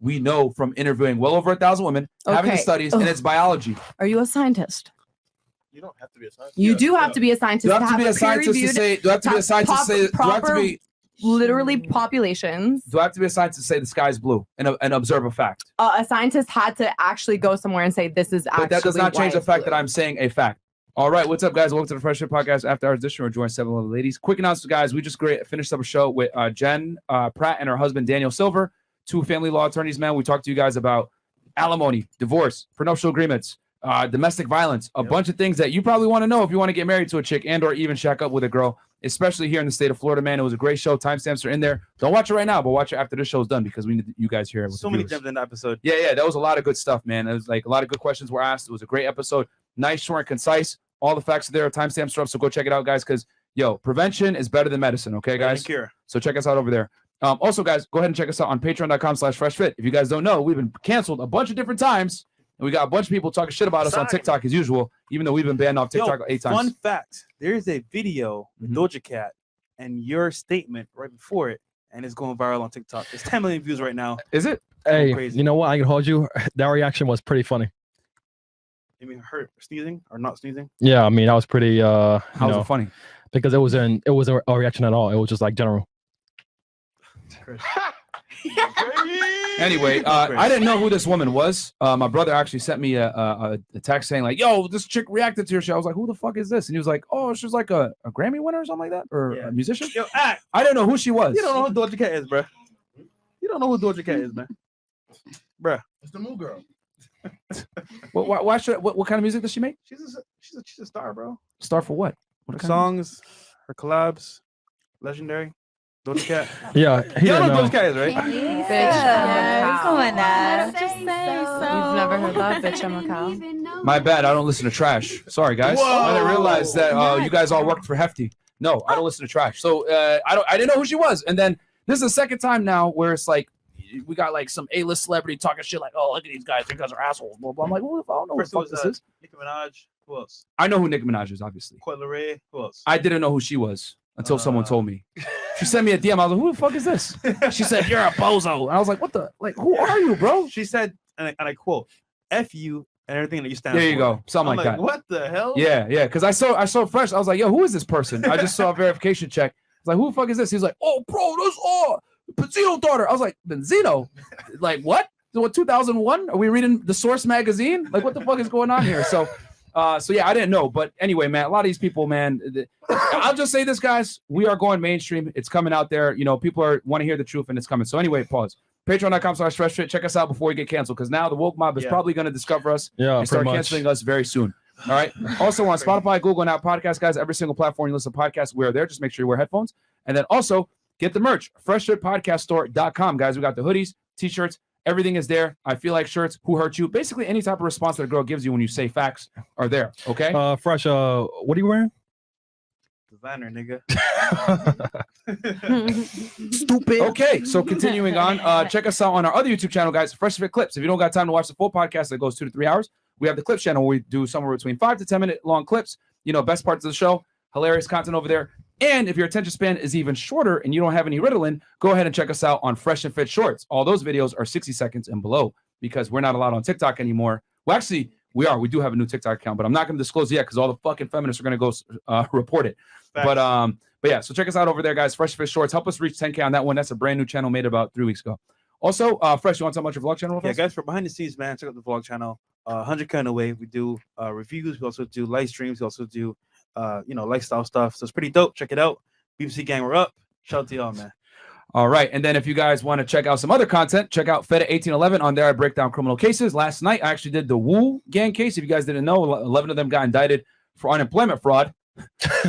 we know from interviewing well over 1,000 women, having the studies, and it's biology. Are you a scientist? You don't have to be a scientist. You do have to be a scientist. You have to be a scientist to say. Do I have to be a scientist to say? Do I have to be literally populations? Do I have to be a scientist to say the sky is blue and observe a fact? A scientist had to actually go somewhere and say this is actually. But that does not change the fact that I'm saying a fact. All right, what's up, guys? Welcome to the Fresh Fit Podcast After Hours Edition. We're joined 7 other ladies. Quick announcement, guys. We just finished up a show with Jen Pratt and her husband Daniel Silver, 2 family law attorneys. Man, we talked to you guys about alimony, divorce, prenuptial agreements, domestic violence, a bunch of things that you probably want to know if you want to get married to a chick and or even shack up with a girl, especially here in the state of Florida. Man, it was a great show. Timestamps are in there. Don't watch it right now, but watch it after the show's done because we need you guys here. So many gems in the episode. Yeah, that was a lot of good stuff, man. It was like a lot of good questions were asked. It was a great episode. Nice, short, and concise. All the facts are there. Timestamps are up, so go check it out, guys, because, prevention is better than medicine, okay, guys? So check us out over there. Also, guys, go ahead and check us out on patreon.com/freshfit. If you guys don't know, we've been canceled a bunch of different times, and we got a bunch of people talking shit about us on TikTok as usual, even though we've been banned off TikTok 8 times. Fun fact, there's a video with Doja Cat and your statement right before it, and it's going viral on TikTok. It's 10 million views right now. Is it? Hey, crazy. You know what? I can hold you. That reaction was pretty funny. You mean her sneezing or not sneezing? Yeah, I mean, that was pretty. How was it funny? Because it wasn't a reaction at all. It was just like general. Anyway, I didn't know who this woman was. My brother actually sent me a text saying like, "Yo, this chick reacted to your show." I was like, "Who the fuck is this?" And he was like, "Oh, she's like a Grammy winner or something like that, or a musician." Yo, I didn't know who she was. You don't know who Doja Cat is, bro. You don't know who Doja Cat is, man. Bruh. It's the Moo Girl. What kind of music does she make? She's a star, bro. Star for what? Her songs, her collabs, legendary. Doja Cat. Yeah, you don't know who Doja Cat is, right? Bitch, going that. You've never heard that, bitch, I'm a cow. My bad. I don't listen to trash. Sorry, guys. I didn't realize that you guys all worked for Hefty. No, I don't listen to trash. So I didn't know who she was. And then this is the second time now where it's like we got like some A-list celebrity talking shit like, "Oh, look at these guys. These guys are assholes." Blah, blah. I'm like, well, I don't know who the fuck this is. Nicki Minaj. Who else? I know who Nicki Minaj is, obviously. Coi Leray. Who else? I didn't know who she was until someone told me. She sent me a DM. I was like, "Who the fuck is this?" She said, "You're a bozo." And I was like, "What the? Like, who are you, bro?" She said, and I quote, "F you and everything that you stand for." There you go. Something like that. What the hell? Yeah. Because I saw Fresh. I was like, "Yo, who is this person?" I just saw a verification check. I was like, "Who the fuck is this?" He's like, "Oh, bro, that's Benzino daughter." I was like, "Benzino? Like what? What, 2001? Are we reading the Source magazine? Like, what the fuck is going on here?" So yeah, I didn't know. But anyway, man, a lot of these people, man, I'll just say this, guys. We are going mainstream. It's coming out there. People want to hear the truth, and it's coming. So anyway, pause. Patreon.com/freshfit. Check us out before we get canceled, because now the woke mob is probably going to discover us and start canceling us very soon. All right. Also on Spotify, Google, and Apple Podcasts, guys. Every single platform you listen to podcasts, we're there. Just make sure you wear headphones. And then also get the merch. FreshFitPodcastStore.com, guys. We got the hoodies, t-shirts. Everything is there. I feel like shirts. Who hurt you? Basically, any type of response that a girl gives you when you say facts are there. Okay. Fresh. What are you wearing? Designer, nigga. Stupid. Okay, so continuing on, check us out on our other YouTube channel, guys. Fresh Fit Clips. If you don't got time to watch the full podcast that goes 2 to 3 hours, we have the Clips channel where we do somewhere between 5 to 10 minute long clips. Best parts of the show. Hilarious content over there. And if your attention span is even shorter and you don't have any Ritalin, go ahead and check us out on Fresh and Fit Shorts. All those videos are 60 seconds and below because we're not allowed on TikTok anymore. Well, actually, we are. We do have a new TikTok account, but I'm not going to disclose yet because all the fucking feminists are going to go report it. But yeah, so check us out over there, guys. Fresh and Fit Shorts. Help us reach 10K on that one. That's a brand new channel made about 3 weeks ago. Also, Fresh, you want to talk about your vlog channel? Yeah, guys, for behind the scenes, man, check out the vlog channel. 100K on the way. We do reviews. We also do live streams. We also do lifestyle stuff. So it's pretty dope. Check it out. BBC Gang, we're up. Shout out to y'all, man. All right. And then if you guys want to check out some other content, check out Fed at 1811. On there, I break down criminal cases. Last night, I actually did the Wu gang case. If you guys didn't know, 11 of them got indicted for unemployment fraud.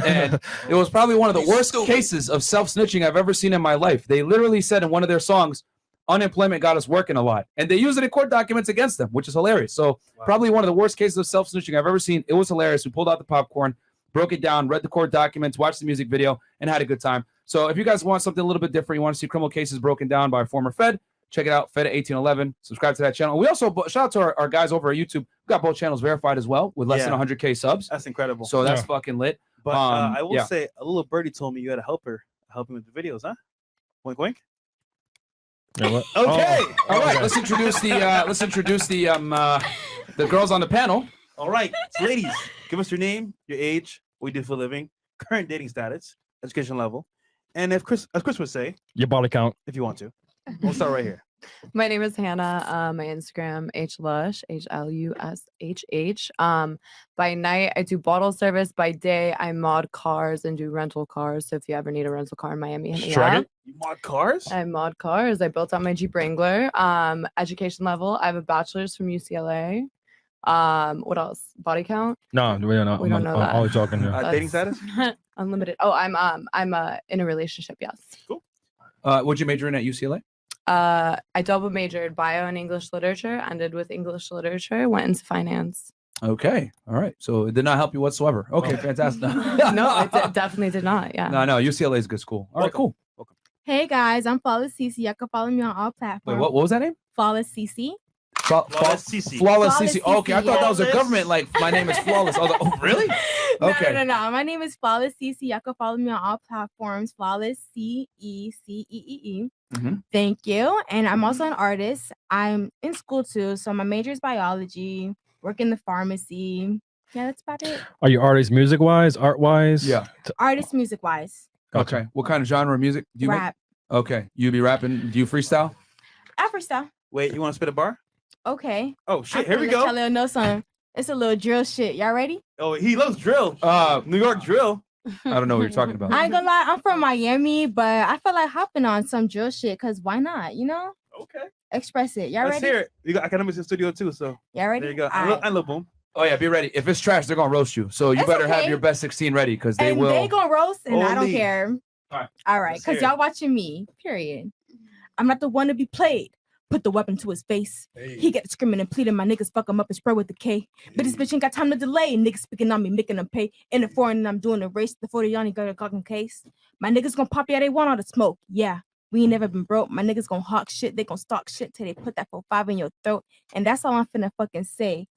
And it was probably one of the worst cases of self-snitching I've ever seen in my life. They literally said in one of their songs, unemployment got us working a lot. And they use it in court documents against them, which is hilarious. So probably one of the worst cases of self-snitching I've ever seen. It was hilarious. We pulled out the popcorn, broke it down, read the court documents, watched the music video, and had a good time. So if you guys want something a little bit different, you want to see criminal cases broken down by a former Fed, check it out, Fed at 1811. Subscribe to that channel. We also, shout out to our guys over at YouTube. We got both channels verified as well with less than 100K subs. That's incredible. So that's fucking lit. But I will say, a little birdie told me you had to help him with the videos, huh? Wink, wink. Yeah, what? Okay. All right, let's introduce the girls on the panel. All right. So ladies, give us your name, your age, what you do for a living, current dating status, education level, and as Chris would say, Your body count. if you want to. We'll start right here. My name is Hannah. My Instagram, hlush, HLUSHH. By night, I do bottle service. By day, I mod cars and do rental cars. So if you ever need a rental car in Miami, hit me up. You mod cars? I mod cars. I built out my Jeep Wrangler. Education level, I have a bachelor's from UCLA. What else? Body count? No, we don't know. We don't know I'm that. always joking here. Dating status? Unlimited. Oh, I'm in a relationship. Yes. Cool. What'd you major in at UCLA? I double majored bio and English literature. Ended with English literature. Went into finance. Okay. All right. So it did not help you whatsoever. Okay, fantastic. No, it definitely did not. Yeah. No, UCLA is a good school. All right, cool. Hey guys, I'm Flawless CC. You can follow me on all Wait, platforms. what was that name? Flawless CC. Flawless CC. Flawless Flawless CC. Okay, I thought that was a Flawless. government. Like my name is Flawless. I was like, oh, really? Okay. No. My name is Flawless CC. You can follow me on all platforms. Flawless CECEE. Mhm. Thank you. And I'm also an artist. I'm in school too. So my major is biology. Work in the pharmacy. Yeah, that's about it. Are you artists music wise, art wise? Yeah. Artist music wise. Okay. What kind of genre of music do you Rap. make? Okay. You be rapping? Do you freestyle? Afro style. Wait, you want to spit a bar? Okay. Oh shit, here we go. Y'all know something. It's a little drill shit. Y'all ready? Oh, he loves drill. New York drill. I don't know what you're talking about. I ain't gonna lie, I'm from Miami, but I feel like hopping on some drill shit because why not? You know? Okay. Express it. Y'all Let's ready? hear it. We got academics in the studio too, so Y'all ready? there you go. All right. I love boom. Oh yeah, be ready. If it's trash, they're gonna roast you. So you It's better have okay. your best 16 ready because they And will. they gonna roast, and I don't Only. care. Alright, All right, let's hear because it. y'all watching me. Period. I'm not the one to be played. Put the weapon to his face. He get screaming and pleading. My niggas fuck him up and spray with the K. But this bitch ain't got time to delay. Niggas speaking on me, making them pay. In the foreign, and I'm doing a race. The 40 y'all ain't got a cocking case. My niggas gonna pop, yeah, they want all the smoke. Yeah, we ain't never been broke. My niggas gonna hawk shit. They gonna stalk shit till they put that 4-5 in your throat. And that's all I'm finna fucking say.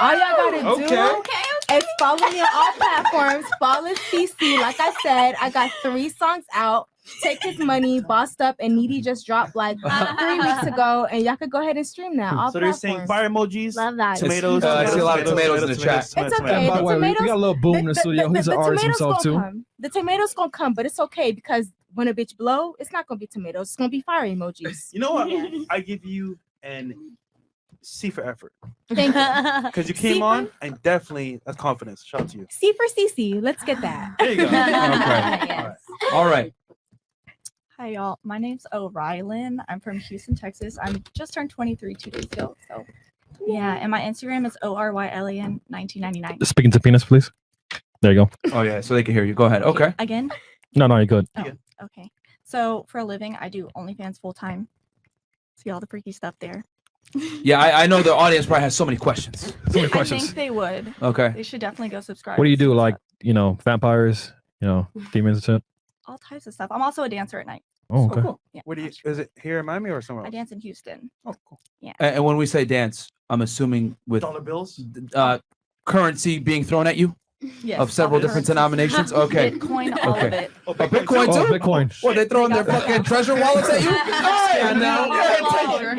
All y'all gotta do is follow me on all platforms. Flawless CC. Like I said, I got 3 songs out. Take His Money, Bossed Up, and Needy just dropped like 3 weeks ago, and y'all could go ahead and stream that. All So they're saying platforms. fire emojis, Love that. tomatoes. I see a lot of tomatoes in the chat. It's okay. And by The the way, we tomatoes- got a little boom in the studio. He's an artist tomatoes himself gonna too. come. The tomatoes gonna come, but it's okay because when a bitch blow, it's not gonna be tomatoes. It's gonna be fire emojis. You know what? I give you an C for effort Thank you. because you came C for- on and definitely that's confidence. Shout out to you. C for CC. Let's get that. There you go. Yes. All right. Hi y'all, my name's O'Rylin. I'm from Houston, Texas. I'm just turned 23 2 days ago. So yeah, and my Instagram is ORYLAN 1999. Speaking to penis, please. There you go. Oh yeah, so they can hear you. Go ahead. Okay. Again? No, you're good. Oh, okay. So for a living, I do OnlyFans full time. See all the freaky stuff there. Yeah, I know the audience probably has so many questions. So many I questions. think they would. Okay. They should definitely go subscribe. What do you do? and Like, stuff. vampires, demons and shit? All types of stuff. I'm also a dancer at night. Oh, okay. cool. Yeah. Where do you? Is it here in Miami or somewhere I else? dance in Houston. Oh, cool. And when we say dance, I'm assuming with Dollar bills. currency being thrown at you Yes. of several all different currencies. denominations. Okay. Bitcoin, all Okay. of it. Oh, Bitcoin Oh, too? Bitcoin. What, they throwing their fucking treasure wallets at you? Yeah, now. Take my code.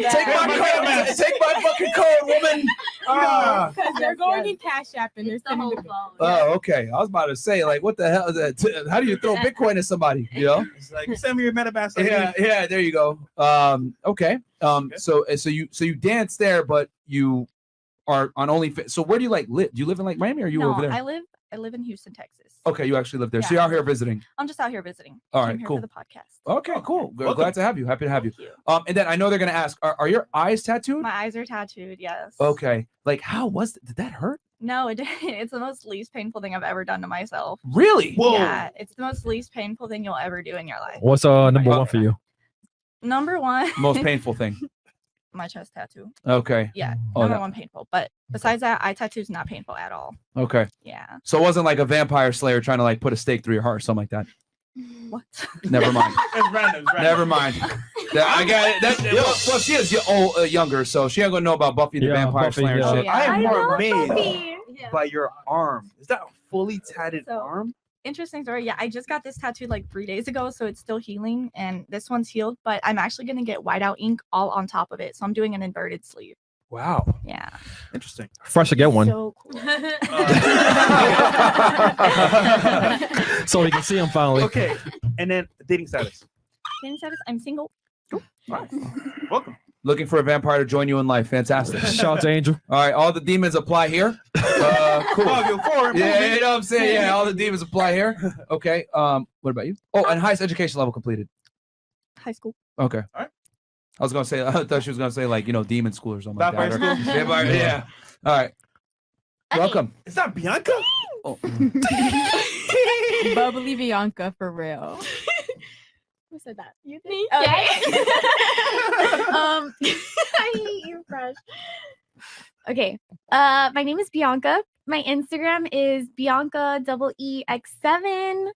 Take my fucking code, woman. Ah. Because they're going in Cash App and they're sending the Oh, okay. I was about to say, like, what the hell is that? How do you throw Bitcoin at somebody? You know? It's like send me your MetaMask. Yeah. There you go. Okay. So you dance there, but you are on OnlyFans. So where do you live? Do you live in like Miami or are you No, over there? I live in Houston, Texas. Okay, you actually live there. So Yeah. you're out here visiting. I'm just out here visiting. All Came right, here cool. For the podcast. Okay, cool. Good. Welcome. Glad to have you. Happy to have you. Thank you. And then I know they're gonna ask, are your eyes tattooed? My eyes are tattooed. Yes. Okay. Like, how was did that hurt? No, it didn't. It's the most least painful thing I've ever done to myself. Really? Whoa. Yeah, it's the most least painful thing you'll ever do in your life. What's number one for you? Number one, Most painful thing. my chest tattoo. Okay. Yeah, Oh, number that- one painful. But besides that, eye tattoo is not painful at all. Okay. Yeah. So it wasn't like a vampire slayer trying to like put a stake through your heart or something like that. What? Never mind. It's random. It's random. Never mind. I got it. Well, she is younger, so she ain't gonna know about Buffy the Yeah, Vampire Buffy, Slayer yeah. shit. Yeah. I am I more love amazed Buffy. by your arm. Is that a fully tatted So- arm? interesting story. Yeah, I just got this tattooed like 3 days ago, so it's still healing, and this one's healed. But I'm actually gonna get whiteout ink all on top of it, so I'm doing an inverted sleeve. Wow. Yeah. Interesting. Fresh to get one. So cool. So we can see him finally. Okay. And then dating status. Dating status, I'm single. Nice. Welcome. Looking for a vampire to join you in life. Fantastic. Shout out to Angel. All right, all the demons apply here. Cool. Yeah, you know what I'm saying? Yeah, all the demons apply here. Okay. What about you? Oh, and highest education level completed. High school. Okay. All right. I was gonna say. I thought she was gonna say like demon school or something like that. Vampire or- school? Vampire- yeah. All right. Welcome. Is that Bianca? Oh. Bubbly Bianca for real. Who said that? You think? Okay. I hate you, Fresh. Okay. My name is Bianca. My Instagram is BiancaEEX7.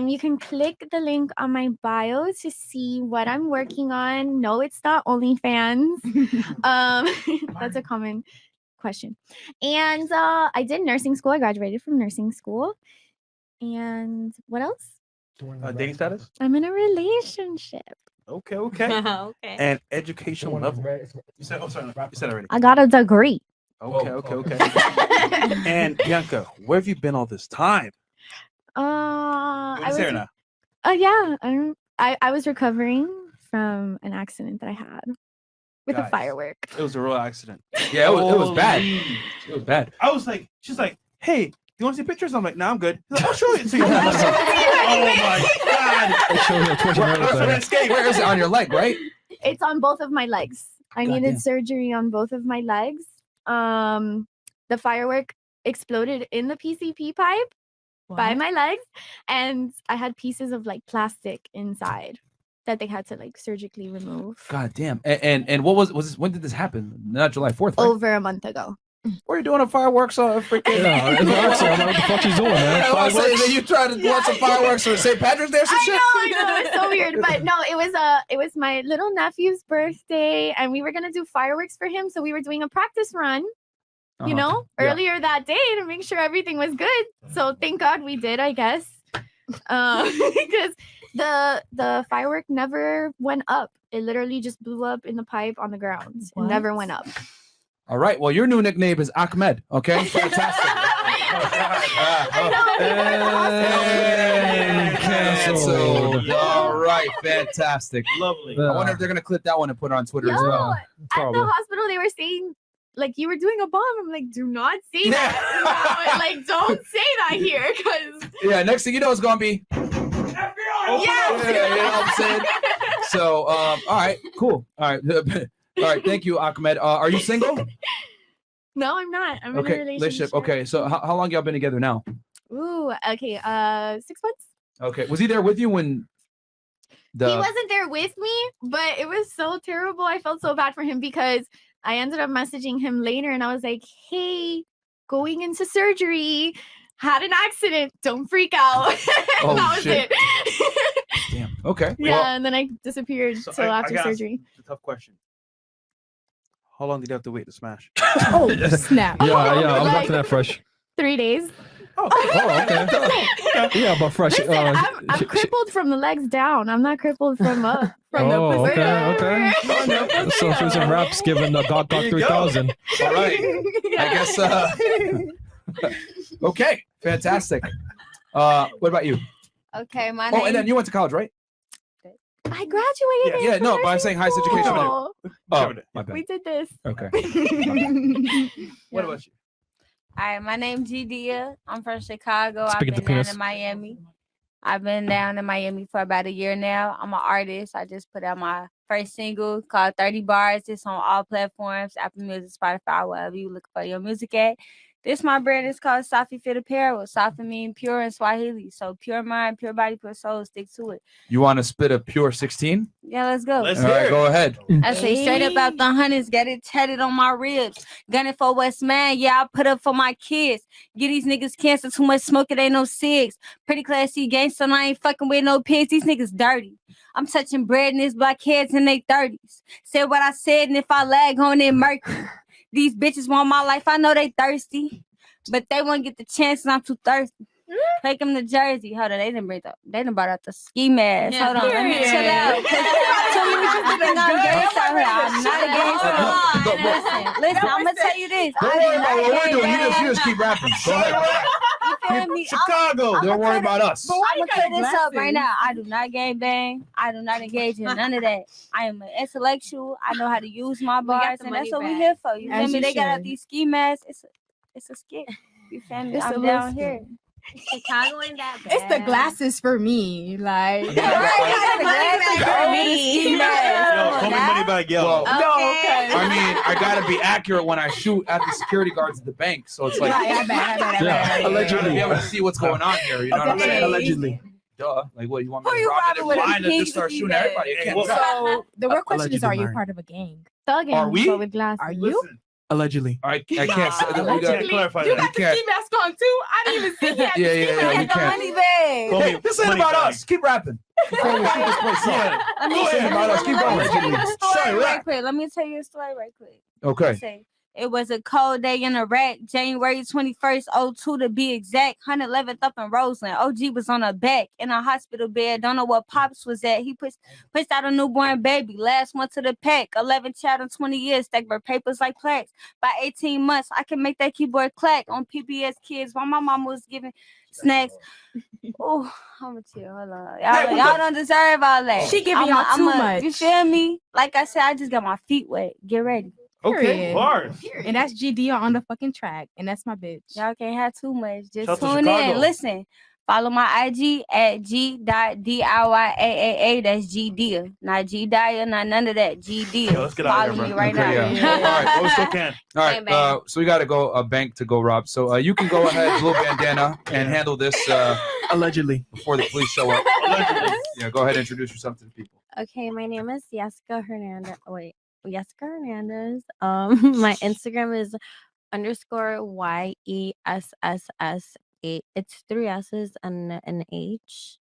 You can click the link on my bio to see what I'm working on. No, it's not OnlyFans. That's a common question. And I did nursing school. I graduated from nursing school. And what else? Dating status? I'm in a relationship. Okay, okay. Okay. And educational level. You said, oh, sorry, you said already. I got a degree. Okay, okay, okay. And Bianca, where have you been all this time? I was Sarah now. yeah, I was recovering from an accident that I had with a Guys. firework. It was a real accident. Yeah, it was bad. Holy- It was bad. I was like, she's like, hey, you want to see pictures? I'm like, nah, I'm good. She's like, I'll show it to you. Oh my God. They showed me a Twitch and everything. Where is it on your leg? Right? It's on both of my legs. I Goddamn. needed surgery on both of my legs. The firework exploded in the PCP pipe by my legs, and I had pieces of like plastic inside that they had to like surgically remove. God damn. And what was this? When did this happen? Not July 4th. Right? Over a month ago. What are you doing? A fireworks? Freaking. Yeah, it's actually, I don't know what the fuck she's doing, man. Yeah, I was saying that you tried to watch some fireworks for St. Patrick's Day or some shit. I know, it's so weird. But no, it was my little nephew's birthday, and we were gonna do fireworks for him. So we were doing a practice run, you know, Yeah. earlier that day to make sure everything was good. So thank God we did, I guess. Because the firework never went up. It literally just blew up in the pipe on the ground. It never went up. All right. Well, your new nickname is Ahmed. Okay. Fantastic. And Canceled. All right. Fantastic. Lovely. I wonder if they're gonna clip that one and put it on Twitter as Yo, well. at Probably. the hospital, they were saying, like, you were doing a bomb. I'm like, do not say that. No, like, don't say that here, because Yeah. Next thing you know, it's gonna be. yes. Yeah, you know what I'm saying? So, all right, cool. All right, all right. Thank you, Ahmed. Are you single? No, I'm not. I'm in a Okay, relationship. Okay, so how long y'all been together now? Ooh, okay. 6 months. Okay, was he there with you when He wasn't there with me, but it was so terrible. I felt so bad for him because I ended up messaging him later, and I was like, "Hey, going into surgery, had an accident. Don't freak out." Oh, that was shit. it. Damn. Okay. Yeah, Well, and then I disappeared So till I after gotta ask surgery. It's a tough question. How long did you have to wait to smash? Oh, snap. Yeah, I'm Like- back to that fresh. 3 days. Oh, okay. Yeah, but fresh. Listen, I'm crippled from the legs down. I'm not crippled from up. From Oh, the okay. So she was in raps giving the God There you go. 3000. all right. I guess. Okay. Fantastic. What about you? Okay, my Oh, and then you went to college, right? I graduated. Yeah, no, from but I'm nursing saying highest education school. Oh, Covered it. my bad. We did this. Okay. What about you? All right, my name's Gia. I'm from Chicago. Speaking I've to been down penis. in Miami. I've been down in Miami for about a year now. I'm an artist. I just put out my first single called 30 Bars. It's on all platforms, Apple Music, Spotify, wherever you look for your music at. This my brand is called Safi Fit Apparel. Safi mean pure in Swahili. So pure mind, pure body, pure soul. Stick to it. You want to spit a pure 16? Yeah, let's go. Let's All hear right, it. go ahead. I say straight up out the hundreds, get it tatted on my ribs. Gunning for West Man, yeah, I put up for my kids. Get these niggas cancer, too much smoke, it ain't no cigs. Pretty classy gangster, and I ain't fucking with no pigs. These niggas dirty. I'm touching bread in these black heads in their 30s. Said what I said, and if I lag on it, murky. These bitches want my life, I know they thirsty. But they won't get the chance, and I'm too thirsty. Take them to Jersey. Hold on, they didn't brought out the ski mask. Yeah, Hold on, let me chill out. Too many people think I'm gangsta out here. I'm not a gangsta. Listen, I'm gonna tell you this. Don't worry about what we're doing. You just keep rapping. Go ahead. You feel me? Chicago. Don't worry about us. I'm gonna clear this up right now. I do not gang bang. I do not engage in none of that. I am an intellectual. I know how to use my bars, and that's what we here for. You feel me? They got out these ski masks. It's a skit. You feel me? I'm down here. Chicago ain't that bad. It's the glasses for me. Like, for me. Yo, call me money bag, yo. Well, Okay. I mean, I gotta be accurate when I shoot at the security guards at the bank. So it's like, Allegedly. be able to see what's going on here. You know what I'm saying? Allegedly. Duh. Like, what you want me Who to you rob it robbing with a blind and pink just start ski shooting mask? everybody? You can't Well, do that. so the real question is, Allegedly, are you Myron. part of a gang? Thugging, Are we? but with glasses. Are you? Allegedly. I can't say that. We You got, can't clarify You that. got the can't. ski mask on too. I didn't even see you. Yeah, we The can't. money bag. Call me This ain't money about bag. us. Keep rapping. Before we shoot this place up. Let me This ain't about us. Keep going. Let me tell you a story Sorry, right rap. quick. Let me tell you a story right quick. Okay. Say, it was a cold day in Iraq, January 21st, 02 to be exact, 111th up in Roseland. OG was on her back in a hospital bed. Don't know what Pops was at. He pushed out a newborn baby. Last one to the pack. 11 child in 20 years. Stack her papers like plaques. By 18 months, I can make that keyboard clack on PBS Kids while my mama was giving snacks. Oh, I'm gonna chill. Hold on. Y'all don't deserve all that. She giving y'all too much. You feel me? Like I said, I just got my feet wet. Get ready. Okay, Period. bars. And that's GD on the fucking track. And that's my bitch. Y'all can't have too much. Just Shout to tune Chicago. in. Listen. Follow my IG at g.diyaaa. That's GD. Not G-Dia, not none of that. GD. Yo, let's get out of Follow here, me bro. right Okay, now. yeah. All right. Oh, we still can. All right. Bang, So we got to go a bank to go rob. So you can go ahead, Blue Bandana, and handle this Allegedly. before the police show up. Yeah, go ahead and introduce yourself to the people. Okay, my name is Jessica Hernandez. Jessica Hernandez. My Instagram is _YESSS8. It's 3 S's and an H.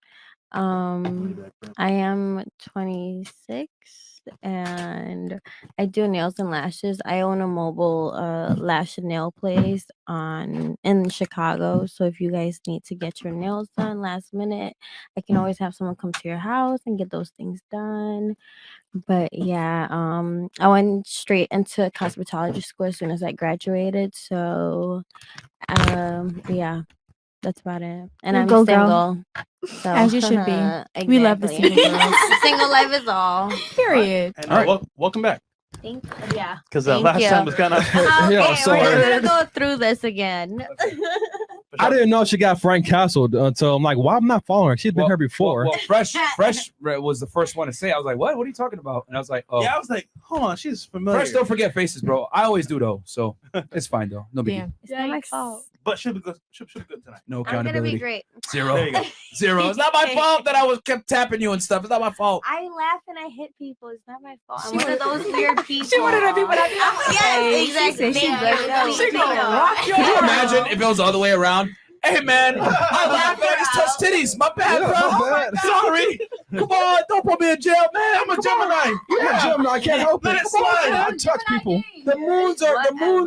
I am 26 and I do nails and lashes. I own a mobile lash and nail place in Chicago. So if you guys need to get your nails done last minute, I can always have someone come to your house and get those things done. But yeah, I went straight into cosmetology school as soon as I graduated. So yeah, that's about it. And I'm Go, single. girl. So, As you should be. We love the exactly. single girls. Single life is all. Period. And All right. welcome back. Thank yeah. Because Thank last you. time was kind of. Yeah, Okay, sorry. we're gonna go through this again. I didn't know she got Frank Castle until I'm like, why am I not following her? She's been here before. Well, Fresh was the first one to say. I was like, what? What are you talking about? And I was like, oh. Yeah, I was like, hold on, she's familiar. Fresh don't forget faces, bro. I always do though, so it's fine though. No big deal. Damn. It's not my fault. But she'll be good. She'll be good tonight. No I'm gonna be accountability. great. Zero. There you go. Zero. It's not my fault that I kept tapping you and stuff. It's not my fault. I laugh and I hit people. It's not my fault. I'm one of those weird people. She one of the people that Yes, exactly. She Thank good. you. She gonna rock Could you imagine if it was the other way around? Hey man, I laughed and I just touched titties. My bad, Yeah, bro. my bad. Sorry. Come on, don't put me in jail, man. I'm a Gemini. Yeah, Jim, I can't help Let it. it slide. I touch people. The moons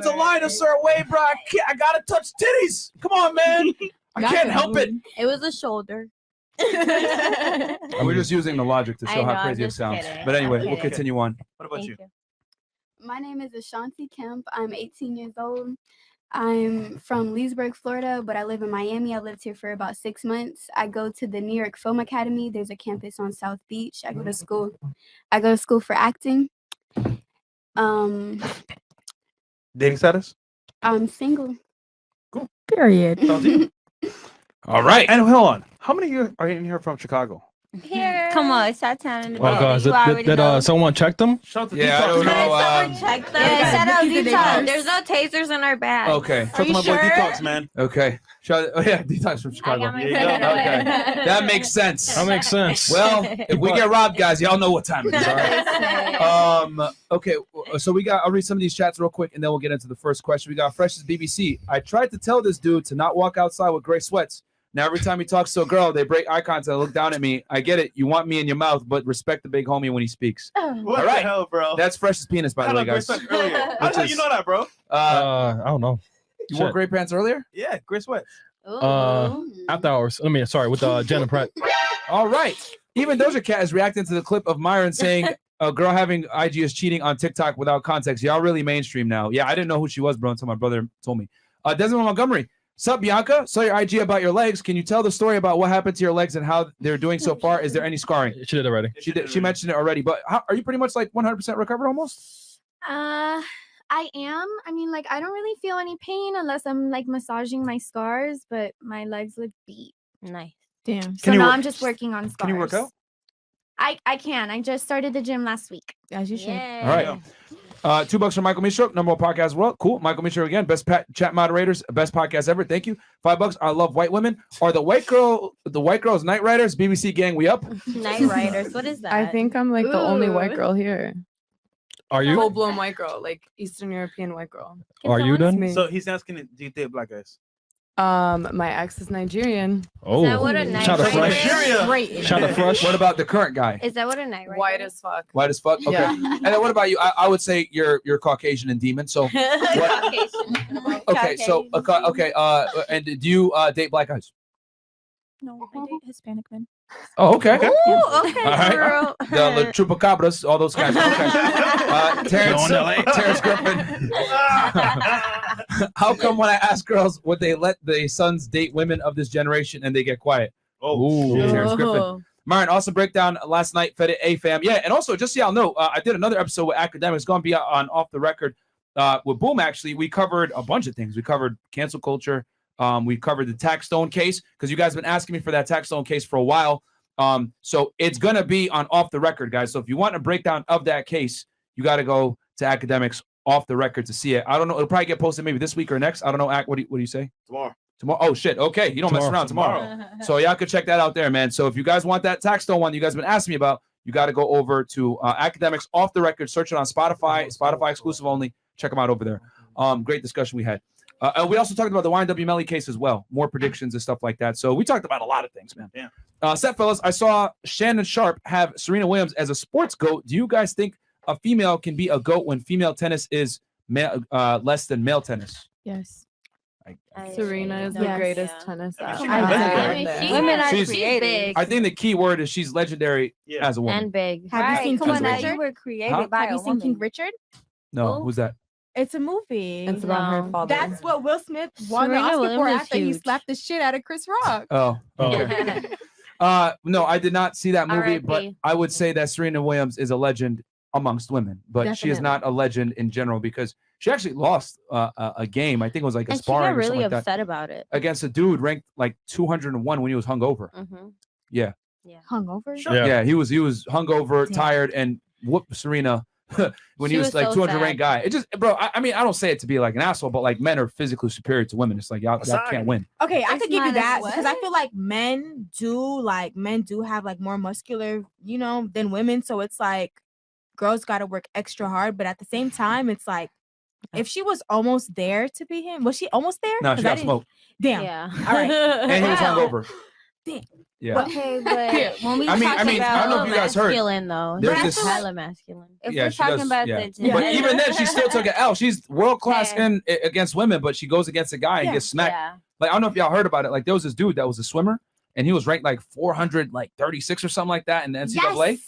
align a certain way, bro. I gotta touch titties. Come on, man. I can't help it. It was a shoulder. We're just using the logic to I show know, how I'm crazy it just sounds. kidding. But anyway, I'm we'll kidding. continue on. What about Thank you? My name is Ashanti Kemp. I'm 18 years old. I'm from Leesburg, Florida, but I live in Miami. I lived here for about 6 months. I go to the New York Film Academy. There's a campus on South Beach. I go to school for acting. Dating status? I'm single. Period. Sounds you. All right. And hold on. How many of you are in here from Chicago? Here. Come on, it's our time in the Oh, building. guys, You already did know. someone check them? Shout out to Yeah, I Detox, don't man. know. Check them. Yeah, shout out Bookies in their Detox. purse. There's no tasers in our bag. Okay. Shout out to you my boy sure? Detox, man. Okay. Oh yeah, Detox from Chicago. I got my There you credit go. away. Okay. That makes sense. That makes sense. Well, if we get robbed, guys, y'all know what time it is. All right. Okay. So I'll read some of these chats real quick, and then we'll get into the first question. We got Fresh's BBC. I tried to tell this dude to not walk outside with gray sweats. Now every time he talks to a girl, they break eye contact, look down at me. I get it. You want me in your mouth, but respect the big homie when he speaks. What All the right. hell, bro? That's Fresh's penis, by the way, guys. How Which do is- you know that, bro? Uh, I don't know. you wore gray pants earlier? Yeah, Chris Sweat. After hours. I mean, sorry, with Jen and Pratt. All right. Even Doja Cat is reacting to the clip of Myron saying a girl having IG is cheating on TikTok without context. Y'all really mainstream now. Yeah, I didn't know who she was, bro, until my brother told me. Desmond Montgomery. Sup, Bianca? Saw your IG about your legs. Can you tell the story about what happened to your legs and how they're doing so far? Is there any scarring? She did already. She did. She mentioned it already. But are you pretty much like 100% recovered almost? I am. I mean, like, I don't really feel any pain unless I'm like massaging my scars, but my legs look beat. Nice. Damn. So now I'm just working on scars. Can you work out? I can. I just started the gym last week. As you should. All right. $2 from Michael Mishra, number one podcast world. Cool. Michael Mishra again, best chat moderators, best podcast ever. Thank you. $5. I love white women. Are the white girls night riders? BBC gang, we up? Night riders. What is that? I think I'm like the only white girl here. Are you? Full blown white girl, like Eastern European white girl. Are you done? Me. So he's asking, do you date black guys? My ex is Nigerian. Oh, that what a night shout out rider fresh. is? Great. Shout out fresh. What about the current guy? Is that what a night rider White is? as fuck. White as fuck? Okay. Yeah. And then what about you? I would say you're Caucasian and demon. So Caucasian. okay, so okay, and do you date black guys? No, I date Hispanic men. Oh, okay. Ooh, okay, All right. girl. The chupacabras, all those guys. Okay. Terrence Griffin. How come when I ask girls would they let the sons date women of this generation and they get quiet? Oh, Terrence Griffin. Myron, awesome breakdown last night. Fed it A-fam. Yeah, and also just so y'all know, I did another episode with academics. Going to be on Off the Record with Boom. Actually, we covered a bunch of things. We covered cancel culture. We covered the Tax Stone case because you guys have been asking me for that Tax Stone case for a while. So it's going to be on Off the Record, guys. So if you want a breakdown of that case, you got to go to academics Off the Record to see it. I don't know. It'll probably get posted maybe this week or next. I don't know. What do you say? Tomorrow. Oh, shit. Okay. You don't mess around tomorrow. So y'all could check that out there, man. So if you guys want that Tax Stone one you guys have been asking me about, you got to go over to academics Off the Record. Search it on Spotify exclusive only. Check them out over there. Great discussion we had. And we also talked about the YNW Melly case as well. More predictions and stuff like that. So we talked about a lot of things, man. Yeah. Set fellas, I saw Shannon Sharp have Serena Williams as a sports GOAT. Do you guys think a female can be a GOAT when female tennis is less than male tennis? Yes. Serena is the greatest tennis. Women are creative. I think the key word is she's legendary as a woman. And big. Have you seen Come King on now, Richard? you were created Huh? by Have a you seen King woman. Richard? No, who's that? It's a movie. It's about her father. That's what Will Smith won the Serena Oscar for Williams is after he huge. slapped the shit out of Chris Rock. Oh. Okay. No, I did not see that movie, but R.I.P. I would say that Serena Williams is a legend amongst women, but she is Definitely. not a legend in general because she actually lost a game. I think it was like a And she sparring got or something really like that upset about it. against a dude ranked like 201 when he was hungover. Yeah. Hungover? Yeah, he was hungover, tired, and whooped Serena when She he was was like so 200 sad. ranked guy. It just, bro. I mean, I don't say it to be like an asshole, but like men are physically superior to women. It's like y'all can't win. Okay, I It's could give you not as that what? because I feel like men do have like more muscular, than women. So it's like girls got to work extra hard, but at the same time, it's like if she was almost there to be him, was she almost there? No, she 'Cause I got didn't- smoked, Damn. Yeah. All right. and he was Wow. hungover. Damn. Yeah. Okay, but when we I mean, talking I about don't know if you guys heard. masculine though, There's that's this- hella masculine. If Yeah, we're she talking does, about yeah. the But even then, she still took an L. She's world class Yeah. against women, but she goes against a guy and Yeah. gets smacked. Yeah. Like I don't know if y'all heard about it. Like there was this dude that was a swimmer, and he was ranked like 436 or something like that in the NCAA.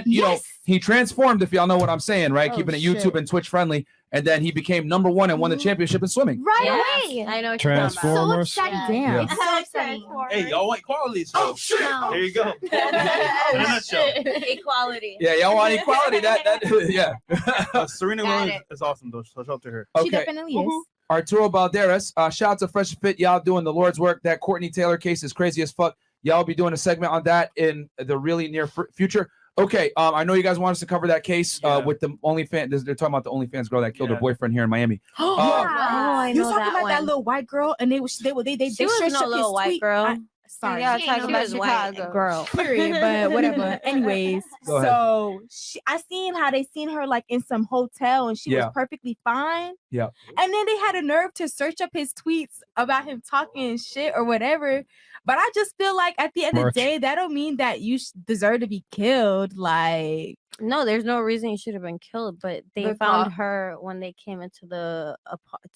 Yes. He transformed, if y'all know what I'm saying, right? Oh, Keeping it YouTube shit. and Twitch friendly, and then he became number 1 and won the championship in swimming. Right Yes, away. I know what you're talking about. So Transformers. exciting. Damn. Yeah. So exciting. Hey, y'all want equality, so No. there you go. In a nutshell. Equality. Yeah, y'all want equality. That yeah. Serena Got Williams is awesome, though. So shout out to her. She Okay. definitely is. Arturo Balderas, shout out to Fresh and Fit. Y'all doing the Lord's work. That Courtney Taylor case is crazy as fuck. Y'all be doing a segment on that in the really near future. Okay, I know you guys want us to cover that case with the OnlyFans. They're talking about the OnlyFans girl that killed her boyfriend here in Miami. Oh, I You know talking about that one. little white girl, and they She was stretched no up little his white tweet. girl. Sorry. Y'all She ain't talking no about Miss White Chicago. girl. Period, but whatever. Anyways, Go ahead. so I seen how they seen her like in some hotel, and she Yeah. was perfectly fine. Yeah. And then they had a nerve to search up his tweets about him talking shit or whatever. But I just feel like at the end of Merch. the day, that don't mean that you deserve to be killed. Like, No, there's no reason you should have been killed, but they The found cop- her when they came into the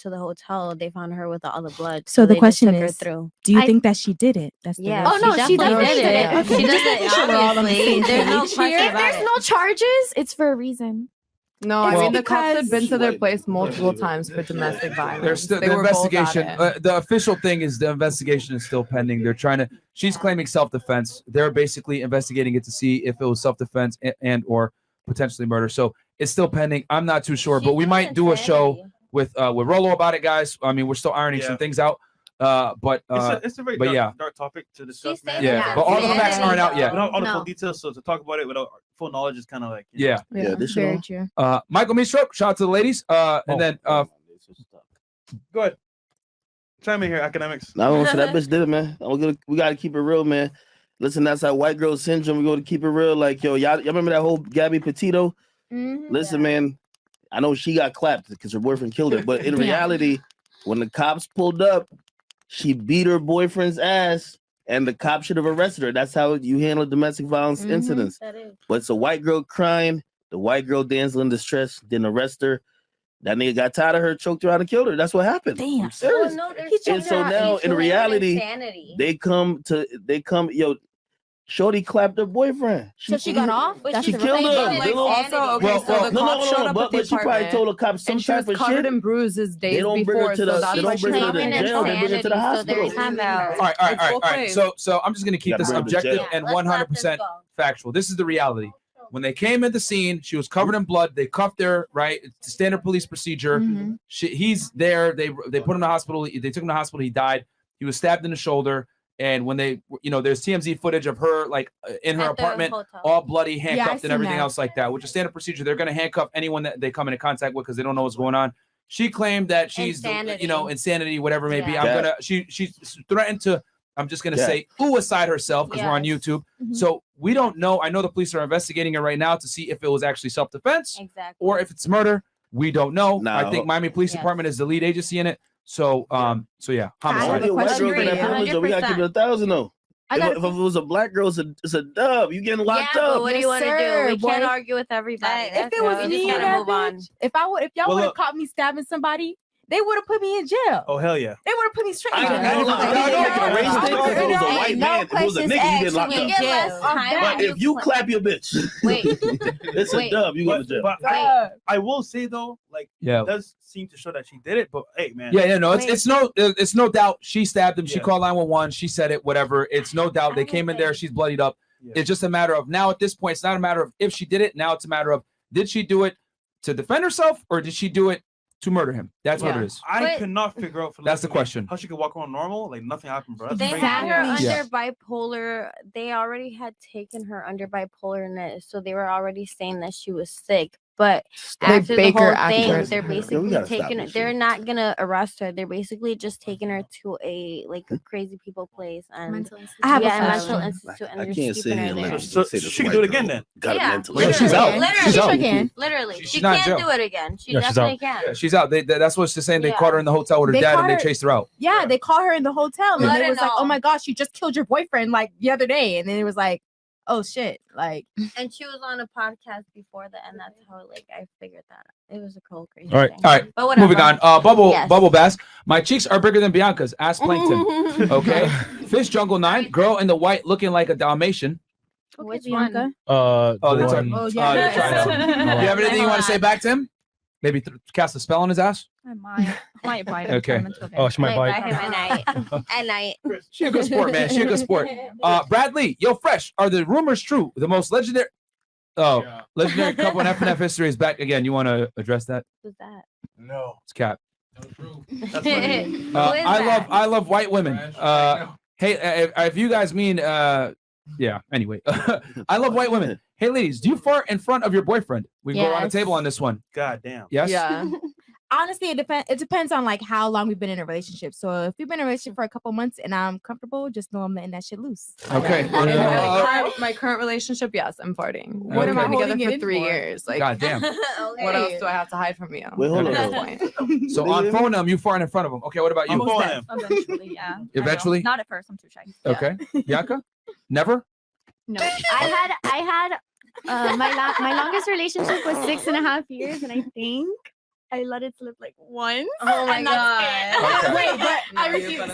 hotel. They found her with all the blood. So the they just question took her is, through. do you I- think that she did it? That's the Yeah. real Oh, no, she definitely definitely did it. She Okay. does Just making it. sure we're all on the Obviously, same there's no page question here. If about there's it. no charges, it's for a reason. No, I It's mean the cops had because- been to their place multiple times for domestic violence. There's still They the were both at investigation. it. The official thing is the investigation is still pending. They're trying to. She's claiming self-defense. They're basically investigating it to see if it was self-defense and or potentially murder. So it's still pending. I'm not too sure, but we might do a show with Rolo about it, guys. I mean, we're still ironing some things out. But it's a very but dark topic to discuss, man. Yeah, but all the facts aren't out yet. Without all the full details, so to talk about it without full knowledge is kind of like Yeah. this very true. Michael Mistro, shout out to the ladies. And then go ahead. Chime in here, academics. No, so that bitch did it, man. We gotta keep it real, man. Listen, that's that white girl syndrome. We gotta keep it real. Like, yo, y'all remember that whole Gabby Petito? Listen, man, I know she got clapped because her boyfriend killed her, but in reality, when the cops pulled up, she beat her boyfriend's ass, and the cop should have arrested her. That's how you handle domestic violence incidents. But it's a white girl crying, the white girl damsel in distress, didn't arrest her. That nigga got tired of her, choked her out, and killed her. That's what happened. Damn. I'm serious. Oh, And so now, in reality, they come, yo, Shorty clapped her boyfriend. So she got off? That's She the killed real- her. Like, also, okay, Well, so the no, cop no, showed no, up but, at the but she probably apartment, told the cops some and she was type of covered shit. in bruises They days don't bring her before, to the- so that's they why don't bring her to she's the not jail. They bring her to the hospital. All right. So I'm just gonna keep Gotta this bring her to objective jail. and 100% factual. This is the reality. When they came at the scene, she was covered in blood. They cuffed her. Right, it's a standard police procedure. He's there. They put him in the hospital. They took him to the hospital. He died. He was stabbed in the shoulder. And when they, there's TMZ footage of her like in her At the apartment, hotel. all bloody, Yeah, handcuffed, I've and seen everything that. else like that, which is standard procedure. They're going to handcuff anyone that they come into contact with because they don't know what's going on. She claimed that she's, insanity, whatever it may be. Yeah. She's threatened to, I'm just going to Yeah. say, suicide herself because we're on YouTube. So we don't know. I know the police are investigating it right now to see if it was actually self-defense or if it's murder. We don't know. Nah, I think Miami Police Department is the lead agency in it. So, yeah, homicide. White girls in that privilege, though. We gotta keep it 1,000 though. I If got it was a black girl, it's a dub. You getting locked Yeah, up. but what do you want to sir, do? We can't boy. argue with everybody. If That's it was why we me just and gotta that move on. bitch, if y'all would have look. caught me stabbing somebody, they would have put me in jail. Oh hell yeah. They would have put me straight I in ain't jail. gonna lie. I don't make it a race thing. If it was a white no man, if it was a questions nigga, you asked, get locked you up. get less time. But if you clap your bitch, Wait, it's a wait. dub. You go to jail. But I will say though, like Yeah. it does seem to show that she did it. But hey, man. Yeah, no, it's no doubt she stabbed him. She Yeah. called 911. She said it, whatever. It's no doubt they came in there. She's bloodied up. Yeah. It's just a matter of now at this point. It's not a matter of if she did it. Now it's a matter of did she do it to defend herself or did she do it to murder him? That's what it is. I But- could not figure out. That's the question. How she could walk around normal, like nothing happened, bro. That's They crazy. had her under Yeah. bipolar. They already had taken her under bipolarness, so they were already saying that she was sick. But They after the bake her whole thing, actress. they're we basically gotta stop taking her. this They're shit. not gonna arrest her. They're basically just taking her to a crazy people place and Mental I have a yeah, question. mental institute, and I they're can't just sit keeping here her and there. let So you say this she can white do it girl again then. Got Yeah. a mental. Yeah, she's out. Literally, She's out. Literally, She's she not in can't jail. do it again. She Yeah, she's definitely out. can. Yeah, she's out. That's what she's saying. They Yeah. caught her in the hotel with her They dad and caught they her- chased her out. Yeah, they caught her in the hotel, and Blood it was and like, "Oh all. my gosh, you just killed your boyfriend like the other day," and then it was like, "Oh shit!" Like, And she was on a podcast before that, and that's how I figured that out. It was a cool crazy All right. thing. All right. But whatever. Moving on. Bubble Yes. Bass. My cheeks are bigger than Bianca's. Ask Plankton. Okay. Fish Jungle 9. Girl in the white looking like a Dalmatian. Which Bianca. one? Oh, the that's one- Oh they're yeah. trying to- Do you have anything you want to say back to him? Maybe cast a spell on his ass? I might bite him. Okay. turn him into a Oh, she might Might bite. bite him at night. At night. She a good sport, man. She a good sport. Bradley, yo, fresh. Are the rumors true? The most legendary legendary couple in FNF history is back again. You want to address that? Who's that? No. It's Cap. Who is I love white women. Hey, if you guys mean yeah. Anyway, I love white women. Hey, ladies, do you fart in front of your boyfriend? We can go around the Yes. table on this one. God damn. Yes. Yeah. Honestly, it depends on like how long we've been in a relationship. So if we've been in a relationship for a couple months and I'm comfortable, just know I'm letting that shit loose. Okay. In my current relationship, yes, I'm farting. What am I We've been holding together it for in 3 for? years. Like, God damn. what else do I have to hide from you? Wait, hold Okay. At on. this point? So on phone them, you fart in front of them. Okay. What about you? I'm going him. Eventually, yeah. I will. Eventually? Not at first. I'm too shy. Okay. Bianca? Never? No, I had My longest relationship was 6.5 years, and I think I let it slip like once. Oh my and that's it. Okay. Wait, but I refuse. All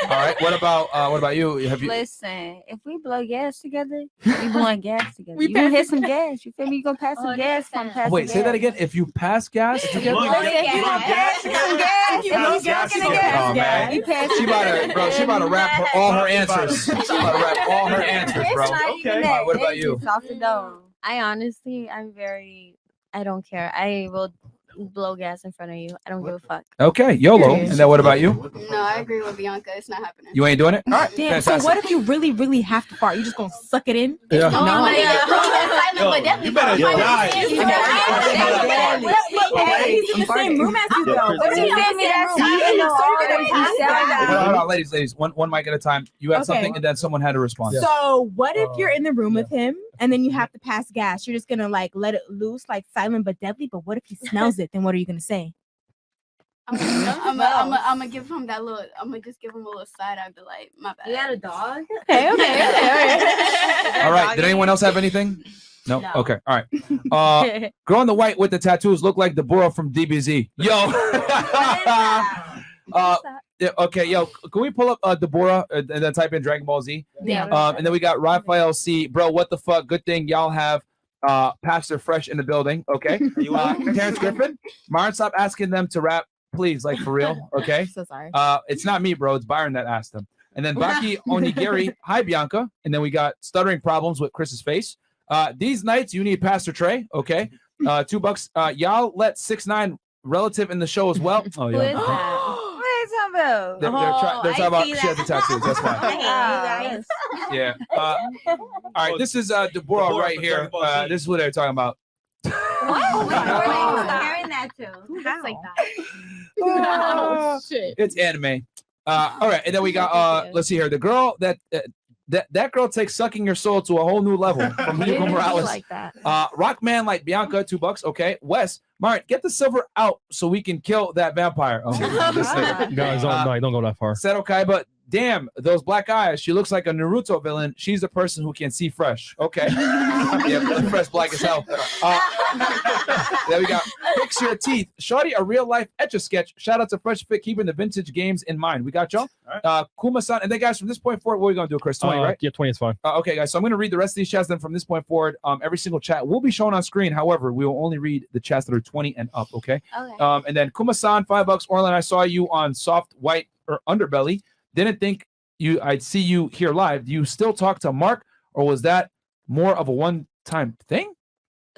right. What about you? Have you? Listen, if we blow gas together, we blowing gas together. We You gonna pass hit some gas. You feel me? You gonna pass some gas. I'm passing Wait, say that gas. again. If you pass gas together. Listen, if you gonna pass some gas, if you Pass gas, gas. Oh, man. you pass She about to wrap all her answers. She about to wrap all her answers, bro. It's not even All that. right, what about It's you? just off the dome. I honestly, I don't care. I will blow gas in front of you. I don't give a fuck. Okay, YOLO. And then what about you? No, I agree with Bianca. It's not happening. You ain't doing it? All right, Damn. So fantastic. what if you really, really have to fart? You just gonna suck it in? Yeah. Oh, No. my God. Yo, you better die. He's in the same room as you, though. What you tell me that's Hold on, ladies. One mic at a time. You had Okay. something, and then someone had to respond. So what if you're in the room with him and then you have to pass gas? You're just gonna like let it loose, like silent but deadly. But what if he smells it? Then what are you gonna say? I'm gonna give him that little. I'm gonna just give him a little side eye. Be like, my bad. You got a dog? Okay. All right. Did anyone else have anything? No. No. Okay. All right. Girl in the white with the tattoos look like Deborah from DBZ. Yo. Yeah, okay, yo, can we pull up Deborah and then type in Dragon Ball Z? Yeah. And then we got Raphael C. Bro, what the fuck? Good thing y'all have Pastor Fresh in the building. Okay. Terrence Griffin, Myron, stop asking them to rap, please, like for real. Okay. So sorry. It's not me, bro. It's Byron that asked them. And then Baki Onigiri, hi Bianca. And then we got stuttering problems with Chris's face. These nights you need Pastor Trey. Okay. $2. Y'all let 6ix9ine relative in the show as well. Oh Who is yeah. that? What are you talking about? They're talking about she has the tattoos. That's I fine. hate you guys. Yeah. All right. This is Deborah right here. This is what they're talking about. What? Where are you comparing that to? How? Like that. Oh, shit. It's anime. All right, and then we got let's see here. The girl that girl takes sucking your soul to a whole new level from Hugo Morales. Like that. Rockman like Bianca, $2. Okay. Wes, Martin, get the silver out so we can kill that vampire. Oh, this nigga. Guys, don't go that far. Seto Kaiba, damn, those black eyes. She looks like a Naruto villain. She's the person who can see fresh. Okay. Yeah, fresh black as hell. Then we got Fix Your Teeth. Shorty, a real life Etch-a-Sketch. Shout out to Fresh Fit, keeping the vintage games in mind. We got y'all. Kuma-san. And then, guys, from this point forward, what are we going to do, Chris? 20, right? Yeah, 20 is fine. Okay, guys. So I'm going to read the rest of these chats. Then from this point forward, every single chat will be shown on screen. However, we will only read the chats that are 20 and up. Okay. Okay. And then Kuma-san, $5. Orlan, I saw you on Soft White or Underbelly. Didn't think I'd see you here live. Do you still talk to Mark, or was that more of a one-time thing?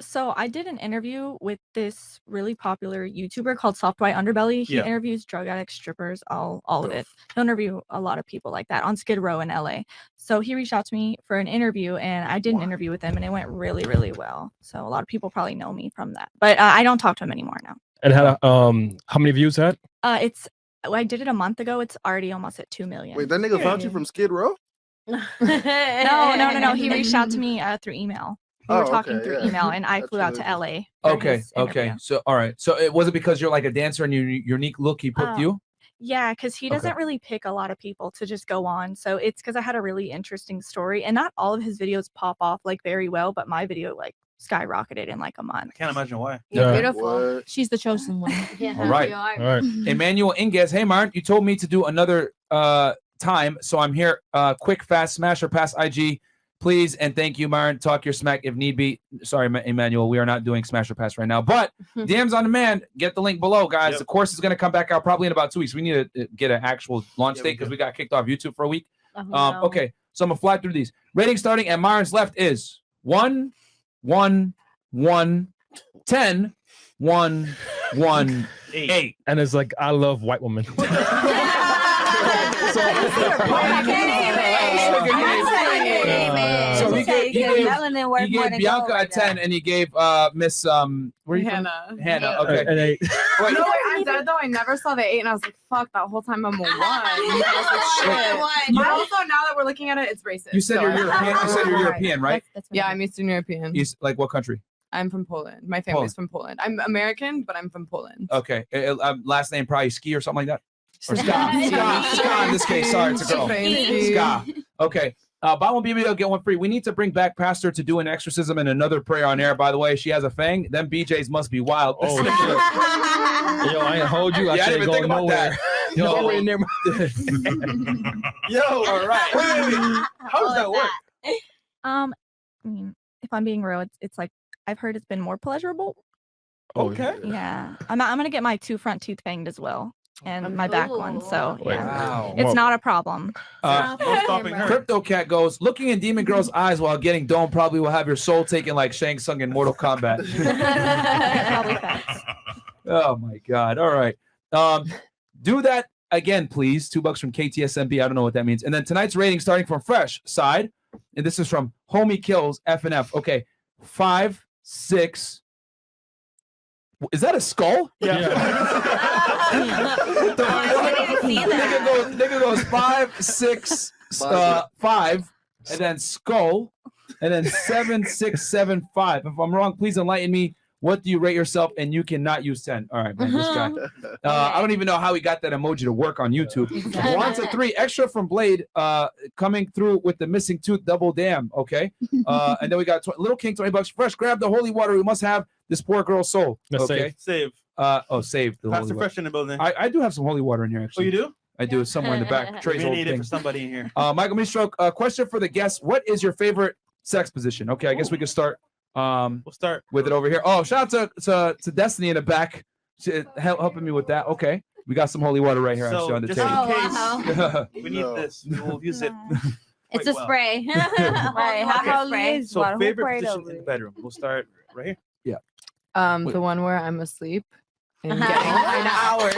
So I did an interview with this really popular YouTuber called Soft White Underbelly. He interviews drug addicts, strippers, all of it. He'll interview a lot of people like that on Skid Row in LA. So he reached out to me for an interview, and I did an interview with him, and it went really, really well. So a lot of people probably know me from that, but I don't talk to him anymore now. And how many views that? I did it a month ago. It's already almost at 2 million. Wait, that nigga found you from Skid Row? No. He reached out to me through email. We were talking through email, and I flew out to LA. Okay. So, all right. So, it was it because you're like a dancer and your unique look he picked you? Yeah, because he doesn't really pick a lot of people to just go on. So it's because I had a really interesting story, and not all of his videos pop off like very well, but my video like skyrocketed in like a month. I can't imagine why. You're beautiful. What? She's the chosen one. Yeah. All right. Emmanuel Inges, hey Martin, you told me to do another time, so I'm here. Quick, fast, smash or pass IG, please, and thank you, Myron. Talk your smack if need be. Sorry, Emmanuel, we are not doing smash or pass right now, but DMs on demand. Get the link below, guys. Yep. The course is going to come back out probably in about 2 weeks. We need to get an actual launch date because we got kicked off YouTube for a week. Okay, so I'm gonna fly through these. Rating starting at Myron's left is 1, 1, 1, 10, 1, 1, 8. And it's like, I love white women. So he gave Bianca a a 10, and he gave Miss where are you from? Hannah. Okay. And Wait, No, I'm dead though. I never saw the 8, and I was like, "Fuck!" That whole time I'm a 1. I was like, "Shit." But also, now that we're looking at it, it's racist. you said so- you're European. You said you're European, right? Yeah, I'm Eastern European. Like what country? I'm from Poland. My family's from Poland. I'm American, but I'm from Poland. Okay. Last name probably Ski or something like that. Or Ska. Ska in this case. Sorry, it's a girl. Ska. Okay. Buy one BBL, get one free. We need to bring back Pastor to do an exorcism and another prayer on air. By the way, she has a fang. Them BJs must be wild. Oh, shit. Yo, I ain't hold you. I Yeah, I said didn't even think go about nowhere. that. Yo, Yo. in there. Yo, all right. Wait. How does that work? I mean, if I'm being real, it's like I've heard it's been more pleasurable. Okay. Yeah, I'm gonna get my 2 front teeth fanged as well, and my back one. So yeah, Wow. it's not a problem. No stopping her. Crypto Cat goes, looking in Demon Girl's eyes while getting domed probably will have your soul taken like Shang Tsung in Mortal Kombat. Probably facts. Oh my God. All right. Do that again, please. $2 from KTSMB. I don't know what that means. And then tonight's rating starting from fresh side. And this is from Homie Kills FNF. Okay. 5, 6. Is that a skull? Yeah. Nigga goes 5, 6, 5, and then skull, and then 7, 6, 7, 5. If I'm wrong, please enlighten me. What do you rate yourself? And you cannot use 10. All right, man, this guy. I don't even know how he got that emoji to work on YouTube. Exactly. 1 to 3 extra from Blade, coming through with the missing tooth, double damn. Okay, and then we got Little King, $20 fresh. Grab the holy water. We must have this poor girl's soul. Let's Okay, Save. Save the holy Pastor water. Fresh in the building. I do have some holy water in here, Oh, actually. you do? I do. Somewhere in the back. Trey's We old need it thing. for somebody in here. Michael Mistro, question for the guests. What is your favorite sex position? Okay, I guess we could start We'll start with it over here. Oh, shout out to Destiny in the back. She helping me with that. Okay. We got some holy water right here actually So on the just table. in case we need No. this, we will use it. It's quite a well. spray. Right, how holy is So water? Who favorite prayed position over in the it? bedroom. We'll start right here. The one where I'm asleep and getting Uh-huh. 9 hours.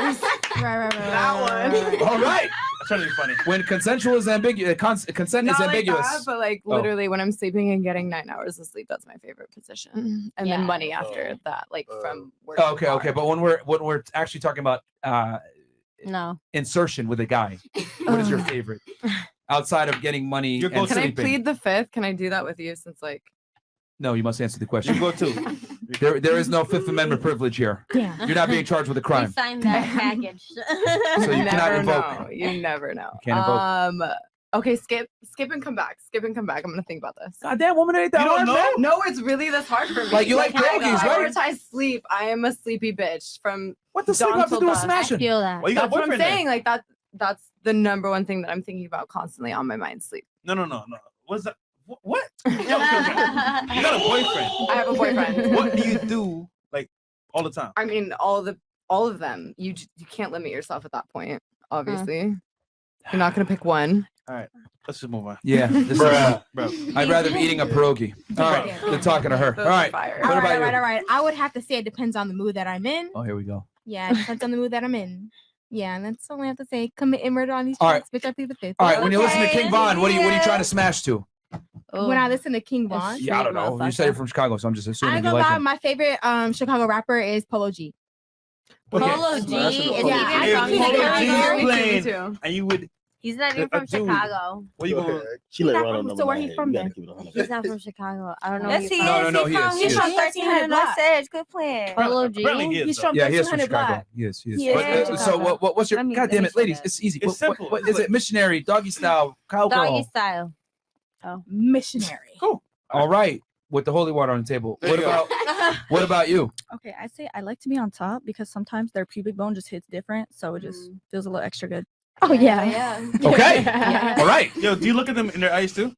Right. That one. All right. I'm trying to be funny. When consensual is ambiguous, consent Not is like ambiguous. that, but like Oh. literally when I'm sleeping and getting 9 hours of sleep, that's my favorite position. And Yeah. then money after that, like from work. Oh, okay. But when we're actually talking about No. insertion with a guy, what is your favorite? Outside of getting money Your and go-to. Can I sleeping. plead the fifth? Can I do that with you? Since like No, you must answer the question. You go to. There is no Fifth Amendment privilege here. Yeah. You're not being charged with a We crime. signed that package. So you cannot invoke. know. You never know. Can't invoke. Okay, skip and come back. Skip and come back. I'm gonna think about this. Goddamn, woman, ain't that You don't hard, know? man? No, it's really this hard for me. Like, you like I pierogies, right? prioritize sleep. I am a sleepy bitch from What does sleep dawn have to till do with dusk. smashing? Feel that. Well, you got a That's what I'm boyfriend then. saying. Like that's the number one thing that I'm thinking about constantly on my mind. Sleep. No. What's that? What? You got a boyfriend. I have a boyfriend. What do you do like all the time? I mean, all of them. You can't limit yourself at that point. Obviously, you're not gonna pick one. All right, let's just move on. Yeah, this Bruh. is, I'd rather be eating a pierogi. All right, than talking to her. Those All are right, fire. what All about right, you? all right. I would have to say it depends on the mood that I'm in. Oh, here we go. Yeah, it depends on the mood that I'm in. Yeah, and that's all I have to say. Commit and murder on these All right. tracks, bitch. I plead the fifth. All right, when you listen to Okay, King Von, what are you yeah. trying to smash to? When I listen to King Von, Yeah, I don't know. You said you're from Chicago, so I'm just I assuming ain't you gonna like lie. him. My favorite Chicago rapper is Polo G. Polo Okay. G Smash is it. even Yeah, If from Polo G Chicago. is playing, and you would, He's not even a from dude. Chicago. what you going? She let Not right from- on number so where he 9. from You gotta then? keep it 100. He's not from Chicago. I don't know. Yes, where he he's is. from. No, no, he is. He's from He is. 1300 North Edge. Good plan. Polo G. Apparently he is. He's though. from Yeah, he is from 1300 Chicago. block. He is. Yeah. But, so what's your? Let me- God let damn me it, say ladies! that. It's easy. It's simple. What It's is like- it? Missionary, doggy style, cowgirl. Doggy style. Missionary. Cool. All right, with the holy water on the table. There What you go. about? What about you? Okay, I say I like to be on top because sometimes their pubic bone just hits different, so it just feels a little extra good. Oh yeah. Okay. Yeah. All right. Yo, do you look at them in their eyes too?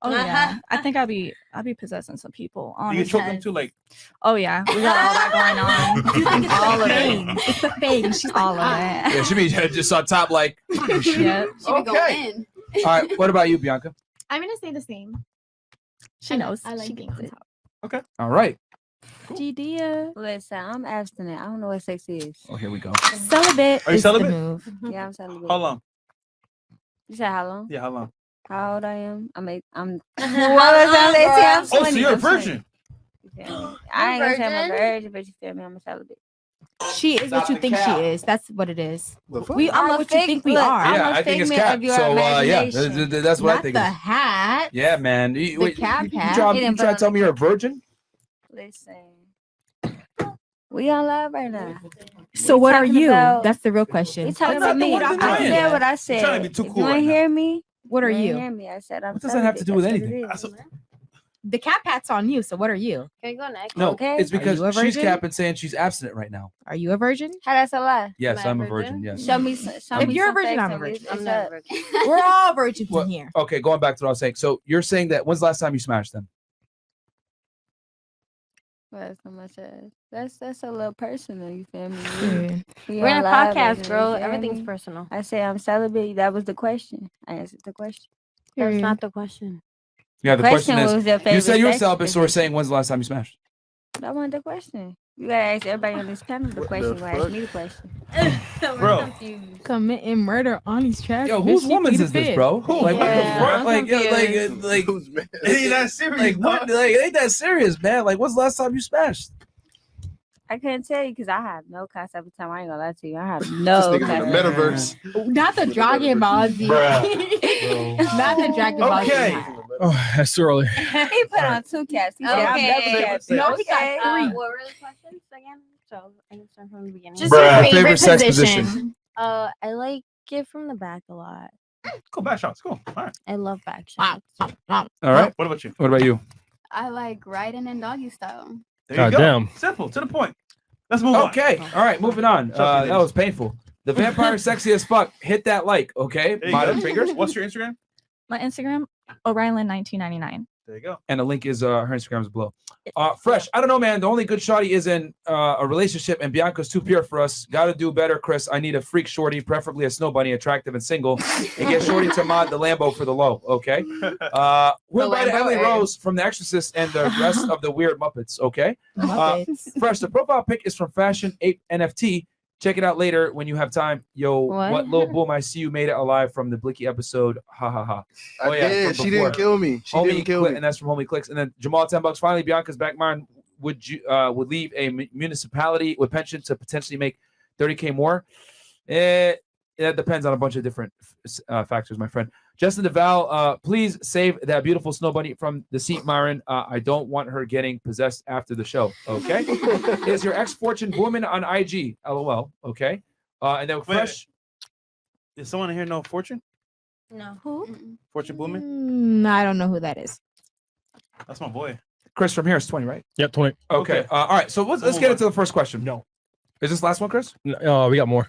Oh yeah, I think I'll be possessing some people. Do you Honestly. choke them too? Like, Oh yeah, we got all that going on. You think it's All the of it. fame. It's the fame. She's All like, of it. Yeah, she be just on top, like. Yeah, Okay. All right. What about you, Bianca? I'm gonna say the same. she knows. I like she being gets on it. top. All right. GD. Listen, I'm abstinent. I don't know what sex is. Oh, here we go. celibate. Are you is the celibate? move. Yeah, I'm celibate. how long? You said how long? Yeah, how long? How old I am? I'm what was I? I'm 20. Oh, so you're a I'm 20. virgin. You feel me? I ain't gonna say I'm a virgin? virgin, but you feel me? I'm a celibate. She is Stop what you the think cap. she is. That's what it is. The fuck? We I'm are a what you fig- think we look, are. I'm Yeah, a I think it's figment cap. of your So yeah, imagination. that's what I Not think. the it is. hat. Yeah, man. The cap you hat. trying He to didn't put tell on me the you're a virgin? Listen, we on live right now. So We what are talking you? about- That's the real We question. talking I'm about not the me. one I denying said that. what I You're trying to said. be too If cool you right ain't now. hear me, What are you? Miami. I said I'm What does that have to do with celibate. anything? That's what it is. The cap hat's on you. So what are you? Can I go next? No, Okay. it's because Are you a she's virgin? capping saying she's abstinent right now. Are you a virgin? How that's a lie? Yes, Am I I'm a a virgin. virgin? Yes. Show me. If me you're a some virgin, facts I'm a and virgin. I'm it's not a up. virgin. We're all virgins What- in here. Okay, going back to what I was saying. So you're saying that when's the last time you smashed them? Well, that's not much. That's a little personal. You feel me? We're in a podcast, bro. Everything's personal. I say I'm celibate. That was the question. I answered the question. That's not the question. Yeah, the question was is, your you favorite said you were sex celibate, so we're position. saying when's the last time you smashed? That wasn't the question. You gotta ask everybody on this panel the question. You gotta ask me the question. Bro. Committing murder on these tracks. Yo, whose woman's is this, bro? Like, what the Yeah, fuck? I'm Like, confused. It ain't that serious. like, what? Like, it ain't that serious, man. Like, when's the last time you smashed? I couldn't tell you because I have no concept of time. I ain't gonna lie to you. I have no This nigga's in concept. the metaverse. Not the Dragon Ball Z. Not the Dragon Ball Z. Okay. hat. Oh, that's early. He put on 2 caps. He said, I'm Okay. double capping. No, he got Okay. 3. What were the questions again? So I can start from the beginning. Just your Bruh. favorite, Favorite sex position. position. I like it from the back a lot. Cool. Back shots. Cool. All right. I love back shots. All right. What about you? What about you? I like riding and doggy style. There God you go. damn. Simple. To the point. Let's move on. Okay. All right. Moving on. Shut up, you That ladies. was painful. The vampire sexy as fuck. Hit that like. Okay. There you Bottom go. fingers. What's your Instagram? My Instagram, O'Reilly1999. There you go. And the link is her Instagram is below. Fresh. I don't know, man. The only good shorty is in a relationship, and Bianca's too pure for us. Got to do better, Chris. I need a freak shorty, preferably a snow bunny, attractive and single, and get shorty to mod the Lambo for the low. Okay. Who invited Lambo Emily is- Rose from The Exorcist and the rest of the weird Muppets? Okay. Muppets. Fresh. The profile pic is from Fashion Ape NFT. Check it out later when you have time. Yo, what little boom? I see you made it alive from the Blicky episode. Ha ha ha. I did. from She before. didn't kill me. She Homie didn't kill Cli- me. and that's from Homie Clicks. And then Jamal, $10. Finally, Bianca's back. Myron, would you would leave a municipality with pension to potentially make $30K more? That depends on a bunch of different factors, my friend. Justin DeVal, please save that beautiful snow bunny from the seat, Myron. I don't want her getting possessed after the show. Okay. Is your ex fortune booming on IG? LOL. Okay. And then Wait, fresh. Is someone in here know Fortune? No. Mm-mm. Fortune Booming? I don't know who that is. That's my boy. Chris from here is 20, right? Yep, 20. Okay. Okay. All right. So let's get into the first question. No. Is this last one, Chris? No, we got more.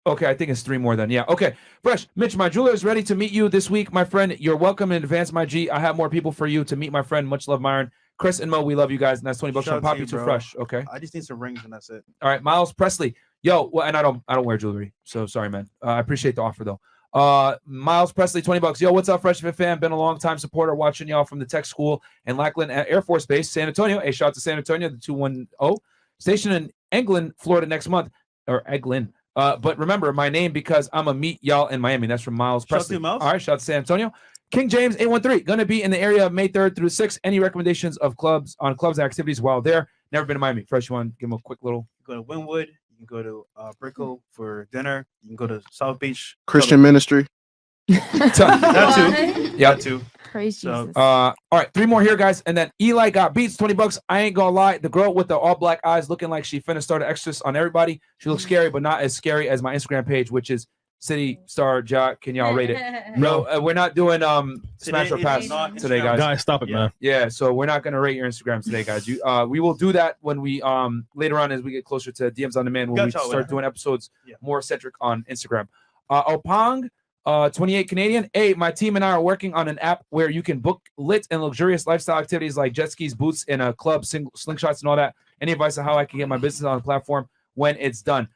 Okay, I think it's 3 more then. Yeah. Okay. Fresh. Mitch, my jeweler is ready to meet you this week, my friend. You're welcome in advance, my G. I have more people for you to meet, my friend. Much love, Myron. Chris and Mo, we love you guys. And that's $20 Shout from out to Poppy you, to bro. Fresh. Okay. I just need some rings and that's it. All right. Miles Presley. Yo, well, and I don't wear jewelry. So sorry, man. I appreciate the offer though. Miles Presley, $20. Yo, what's up, Freshman fan? Been a long time supporter watching y'all from the tech school and Lackland Air Force Base, San Antonio. Hey, shout out to San Antonio, the 210. Stationed in England, Florida next month. Or Eglin. But remember my name because I'm a meet y'all in Miami. That's from Miles Shout out to Presley. you, Miles. All right, shout out to San Antonio. King James 813 gonna be in the area May 3rd through 6th. Any recommendations of clubs and activities while there? Never been to Miami. Fresh one. Give them a quick little. You go to Wynwood. You can go to Brickell for dinner. You can go to South Beach. Christian ministry. That too. Yeah. That too. Praise So, Jesus. All right, 3 more here, guys. And then Eli got beats, $20. I ain't gonna lie. The girl with the all black eyes looking like she finna start an exorcist on everybody. She looks scary, but not as scary as my Instagram page, which is City Star Jack. Can y'all rate it? No, we're not doing smash or Today pass is not today, Instagram. guys. Guys, stop it, Yeah. man. Yeah, so we're not gonna rate your Instagram today, guys. You we will do that when we later on as we get closer to DMs on demand when we Gotcha, start yeah. doing episodes Yeah. more centric on Instagram. Opong 28 Canadian. Hey, my team and I are working on an app where you can book lit and luxurious lifestyle activities like jet skis, boots, in a club, slingshots, and all that. Any advice on how I can get my business on the platform when it's done?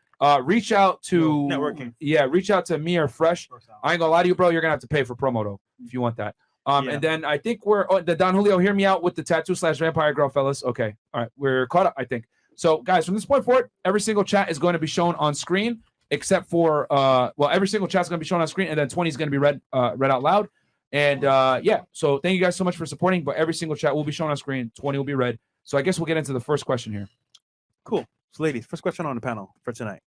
Reach out to networking. Yeah, reach out to me or Fresh. I ain't gonna lie to you, bro. You're gonna have to pay for promo though if you want that. Yeah. And then I think we're the Don Julio. Hear me out with the tattoo/vampire girl, fellas. Okay, all right, we're caught up, I think. So, guys, from this point forward, every single chat is going to be shown on screen, except for every single chat is going to be shown on screen, and then 20 is going to be read out loud. And yeah, so thank you guys so much for supporting. But every single chat will be shown on screen. 20 will be read. So I guess we'll get into the first question here. Cool. So, ladies, first question on the panel for tonight.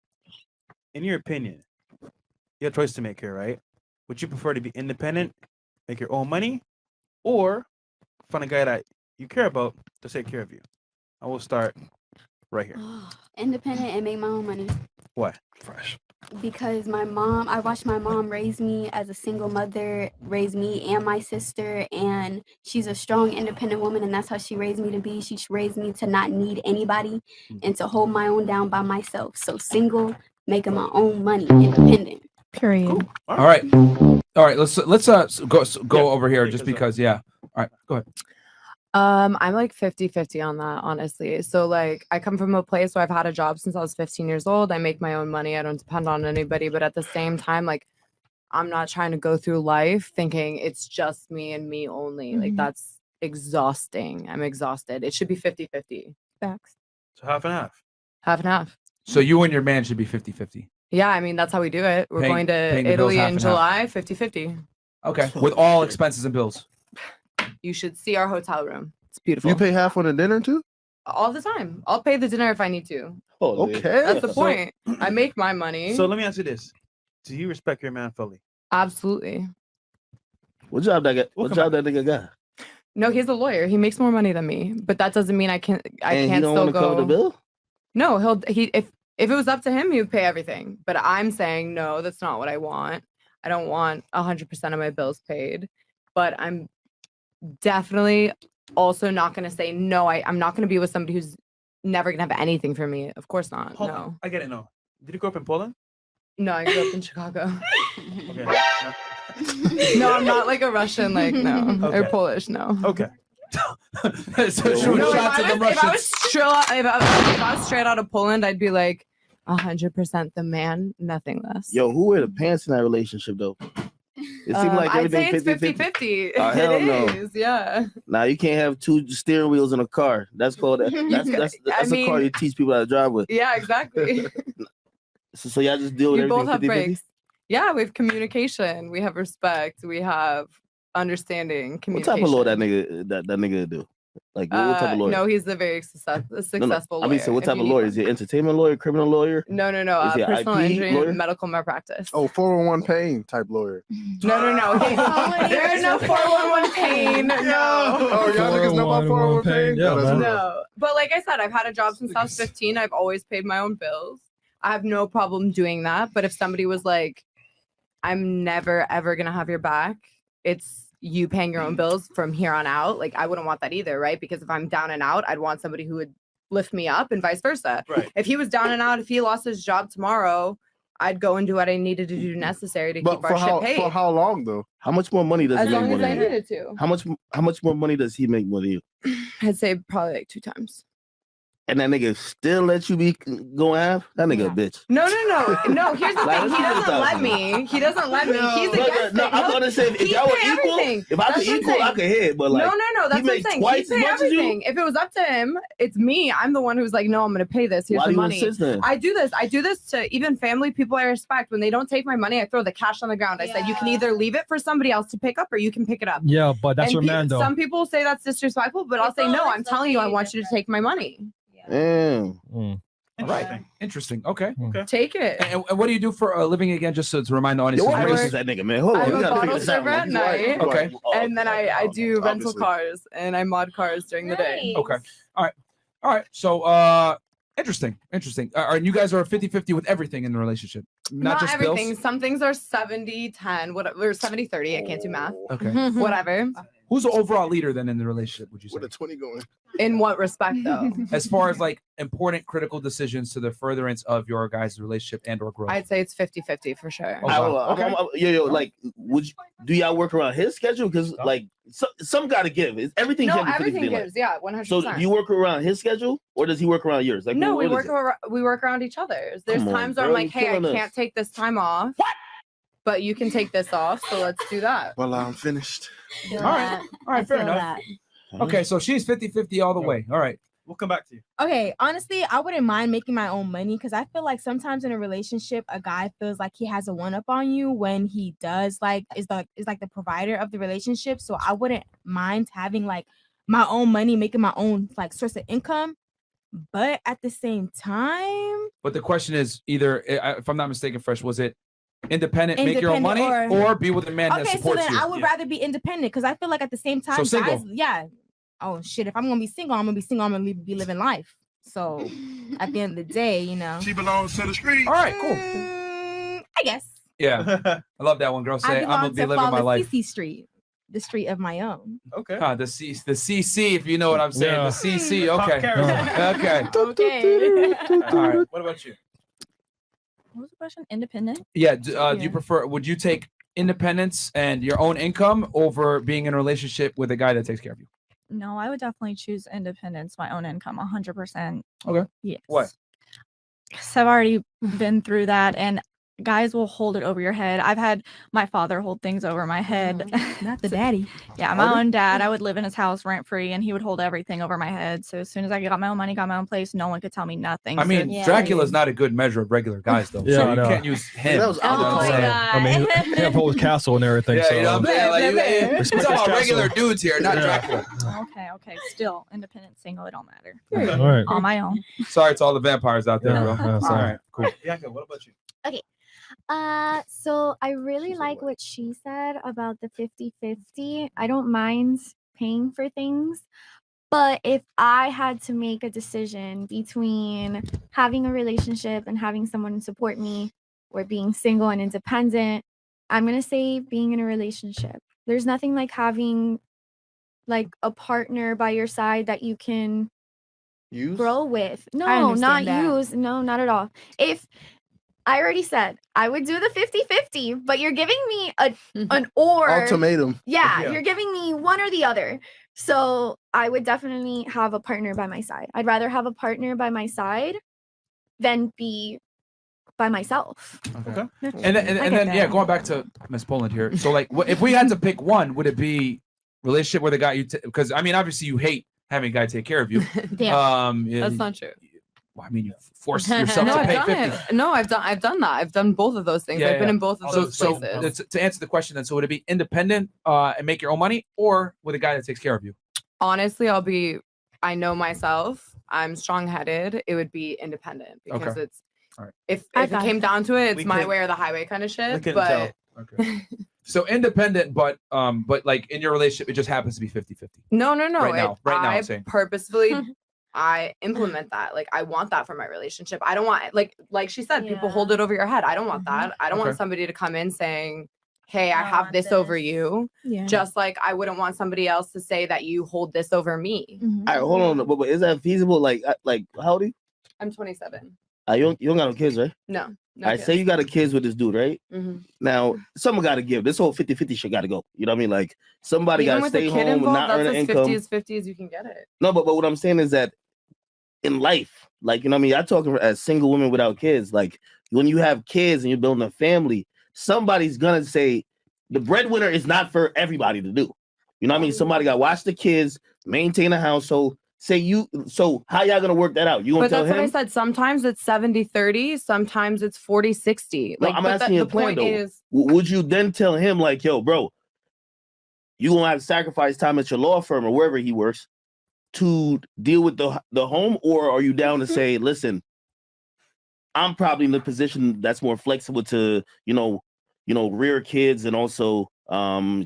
In your opinion, you have a choice to make here, right? Would you prefer to be independent, make your own money, or find a guy that you care about to take care of you? I will start right here. Independent and make my own money. Why? Fresh. Because I watched my mom raise me as a single mother, raise me and my sister, and she's a strong, independent woman, and that's how she raised me to be. She raised me to not need anybody and to hold my own down by myself. So single, making my own money, independent. Period. Cool. All right. Let's go over here just because. Yeah. All right. Go ahead. I'm like 50-50 on that, honestly. So like I come from a place where I've had a job since I was 15 years old. I make my own money. I don't depend on anybody. But at the same time, like I'm not trying to go through life thinking it's just me and me only. Like that's exhausting. I'm exhausted. It should be 50-50. Facts. So half and half. Half and half. So you and your man should be 50-50. Yeah, I mean that's how we do it. We're going to Italy in July, 50-50. Okay. With all expenses and bills. You should see our hotel room. It's beautiful. You pay half on the dinner too? All the time. I'll pay the dinner if I need to. Oh, okay. That's the point. I make my money. So let me ask you this: do you respect your man fully? Absolutely. What job that nigga got? No, he's a lawyer. He makes more money than me, but that doesn't mean I can't. And he can't don't still wanna cover go. the bill? No, if it was up to him, he would pay everything. But I'm saying no, that's not what I want. I don't want 100% of my bills paid. But I'm definitely also not going to say no. I'm not going to be with somebody who's never going to have anything for me. Of course not. Hold no. on. I get it. No. Did you grow up in Poland? No, I grew up in Chicago. Okay. No, I'm not like a Russian, like no, or Okay. Polish, no. Okay. So shoot No, shots at the if I Russians. was straight out of Poland, I'd be like 100% the man, nothing less. Yo, who wear the pants in that relationship though? It seemed like I'd say everything it's 50-50. Oh, hell It no. is, yeah. Now you can't have two steering wheels in a car. That's called that's a car you teach people how to drive with. Yeah, exactly. So y'all just deal with We both everything have 50-50? breaks. Yeah, we have communication, we have respect, we have understanding, What communication. type of law that nigga do? Like what type of lawyer? No, he's a very successful I lawyer. mean, so what if type you of need lawyer? one. Is he an entertainment lawyer, criminal lawyer? No. Is he a Personal IP injury lawyer? and medical malpractice. Oh, 401 pain type lawyer. No. There is no 411 pain. No. Oh, y'all niggas know about 401 pain? Yeah, that's man. real. No. But like I said, I've had a job since I was 15. I've always paid my own bills. I have no problem doing that. But if somebody was like, I'm never, ever going to have your back, it's you paying your own bills from here on out. Like, I wouldn't want that either, right? Because if I'm down and out, I'd want somebody who would lift me up and vice versa. Right. If he was down and out, if he lost his job tomorrow, I'd go and do what I needed to do necessary to keep our shit paid. For how long though? How much more money does As he make long as more I than you? needed to. How much more money does he make more than you? I'd say probably like 2 times. And that nigga still let you be going half? That nigga a bitch. No. Here's the Like, thing. let's He get this doesn't out. let me. He's against No, it. I'm gonna say if He'd y'all were pay equal, everything. if I That's could what I'm equal, I saying. could hit. But like, No. That's he what I'm make saying. twice He'd as pay much as you? everything. If it was up to him, it's me. I'm the one who's like, no, I'm gonna pay this. Here's Why the do you money. insist then? I do this to even family people I respect. When they don't take my money, I throw the cash on the ground. I said, you can either leave it for somebody else to pick up, or you can pick it up. Yeah, but that's your man though. Some people say that's disrespectful, but I'll say no. I'm telling you, I want you to take my money. Damn. All right. Interesting. Okay. Take it. And what do you do for a living again? Just to remind the audience. Yo, what who race is- is that nigga, man? Hold on, I'm we a gotta figure bottle this out. server at He's night. right. Okay. And then I do rental obviously. cars and I mod cars during the day. Okay. All right. So, interesting. And you guys are 50-50 with everything in the relationship, not just everything. bills. Some things are 70-10, whatever, 70-30. I can't do math. Okay. Whatever. Who's the overall leader then in the relationship? Would you say? With a 20 going. In what respect, though? As far as like important, critical decisions to the furtherance of your guys' relationship and/or growth. I'd say it's 50-50 for sure. Yo, like, do y'all work around his schedule? Because like, some gotta give. Everything No, can't be everything 50-50, like. gives. Yeah, 100%. So do you work around his schedule, or does he work around yours? Like, No, we what is work it? we work around each other's. There's Come on, times where I'm girl, like, you're hey, I killing can't us. take this time off. What? But you can take this off, so let's do that. Well, I'm finished. All right, fair enough. Okay, so she's 50-50 all the way. All right. We'll come back to you. Okay, honestly, I wouldn't mind making my own money because I feel like sometimes in a relationship, a guy feels like he has a one up on you when he does is like the provider of the relationship. So I wouldn't mind having like my own money, making my own like source of income. But at the same time, But the question is either, if I'm not mistaken, Fresh, was it independent, make your own money, Independent or be with a man that okay, so supports then you? I would rather be independent because I feel like at the same time, single. guys, yeah. Oh shit, if I'm gonna be single, I'm gonna be living life. So at the end of the day, you know. She belongs to the street. All right, cool. I guess. Yeah, I love that one. Girl I say, I'm gonna belong be to living my life. CC Street, the street of my own. Okay. The CC, if you know what I'm saying. Yeah. The CC. Pop Okay. carousel. Okay. Okay. All right. What about you? What was the question? Independent? Yeah. Do you prefer? Would you take independence and your own income over being in a relationship with a guy that takes care of you? No, I would definitely choose independence, my own income, 100%. Okay. Yes. What? Because I've already been through that, and guys will hold it over your head. I've had my father hold things over my head. Not the daddy. Yeah, my own dad. I would live in his house rent free, and he would hold everything over my head. So as soon as I got my own money, got my own place, no one could tell me nothing. I So mean, it's- Dracula's not a good measure of regular guys, though. Yeah, so I you know. can't use him. That was You know what I'm my saying? I mean, he had a whole castle and everything. Yeah, so, you know what I'm saying? Like, we're Respect talking his about regular castle. dudes here, not Yeah. Dracula. Okay. Still, independent, single, it don't matter. All right. On my own. Sorry to all the vampires out there, bro. Yeah, All sorry. right, cool. Bianca, what about you? Okay. So I really like what she said about the 50-50. I don't mind paying for things, but if I had to make a decision between having a relationship and having someone support me or being single and independent, I'm going to say being in a relationship. There's nothing like having like a partner by your side that you can Use? grow with. No, understand not that. use. No, not at all. If I already said I would do the 50-50, but you're giving me an or. Ultimatum. Yeah, Yeah. you're giving me one or the other. So I would definitely have a partner by my side. I'd rather have a partner by my side than be by myself. Okay. That's And then, true. I and get then yeah, that. going back to Miss Poland here. So, like, if we had to pick one, would it be relationship with a guy you? Because I mean, obviously, you hate having a guy take care of you. Yeah, That's not true. well, I mean, you force yourself No, to I've pay done 50. it. No, I've done that. I've done both of those things. Yeah, I've been yeah. in both of those places. To answer the question, then, so would it be independent and make your own money, or with a guy that takes care of you? Honestly, I know myself. I'm strong-headed. It would be independent because Okay. it's All right. if I it got came down to it, We it's my could- way or the highway kind of We shit. couldn't But Okay. So independent, but like in your relationship, it just happens to be 50-50. no. Right now, I I'm saying. purposefully I implement that. Like I want that for my relationship. I don't want like she said, people hold it over your head. I don't want that. I don't want Okay. somebody to come in saying, "Hey, I I have want this over this." you." Yeah. Just like I wouldn't want somebody else to say that you hold this over me. Mhm. All right, hold on. But is that feasible? Like how old are you? I'm 27. You don't got no kids, right? No. All right, say you got a kids with this dude, right? Mm-hmm. Now, someone got to give. This whole 50-50 shit got to go. You know what I mean? Like, somebody got Even to with a stay kid home and involved, not earn that's an as income. 50 as you can get it. No, but what I'm saying is that in life, like, you know what I mean? I'm talking as single women without kids. Like, when you have kids and you're building a family, somebody's going to say the breadwinner is not for everybody to do. You know what I mean? Somebody got to watch the kids, maintain a household. So how y'all gonna work that out? You gonna But tell that's him? what I said. Sometimes it's 70-30. Sometimes it's 40-60. No, Like, I'm but asking you a the plan point though. is, Would you then tell him like, yo, bro, you gonna have to sacrifice time at your law firm or wherever he works to deal with the home, or are you down to say, listen, I'm probably in the position that's more flexible to, rear kids and also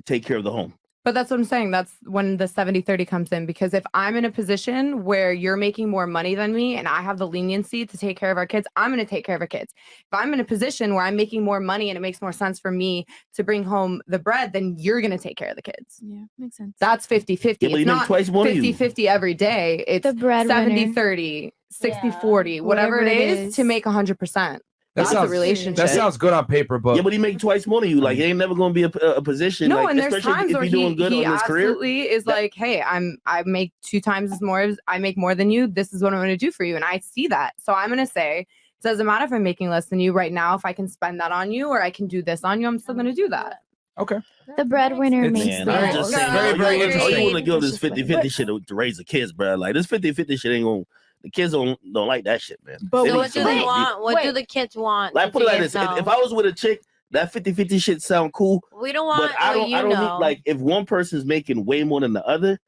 take care of the home. but that's what I'm saying. That's when the 70-30 comes in, because if I'm in a position where you're making more money than me and I have the leniency to take care of our kids, I'm going to take care of our kids. If I'm in a position where I'm making more money and it makes more sense for me to bring home the bread, then you're going to take care of the kids. Yeah, makes sense. That's 50-50. Yeah, but It's you make not twice more than you. 50-50 every day. It's The breadwinner. 70-30, 60-40, whatever it is to make 100%. That's a relationship. That sounds good on paper, but Yeah, but he make twice more than you. Like, it ain't never gonna be a position. No, like, and there's especially times if where you're doing good he on his career. absolutely is like, hey, I make 2 times as more. I make more than you. This is what I'm going to do for you, and I see that. So I'm going to say, it doesn't matter if I'm making less than you right now. If I can spend that on you, or I can do this on you, I'm still going to do that. Okay. The breadwinner makes Man, the I'm rules. just saying, Very, very all you interesting. want to give this 50-50 shit to raise the kids, bro. Like, this 50-50 shit ain't gonna. The kids don't like that shit, man. But They So need what do somebody they to want? What do Wait. the kids want? Like, to put it like figure this: out? if I was with a chick, that 50-50 shit sound cool. We don't want But I what you don't know. need, like, if one person's making way more than the other,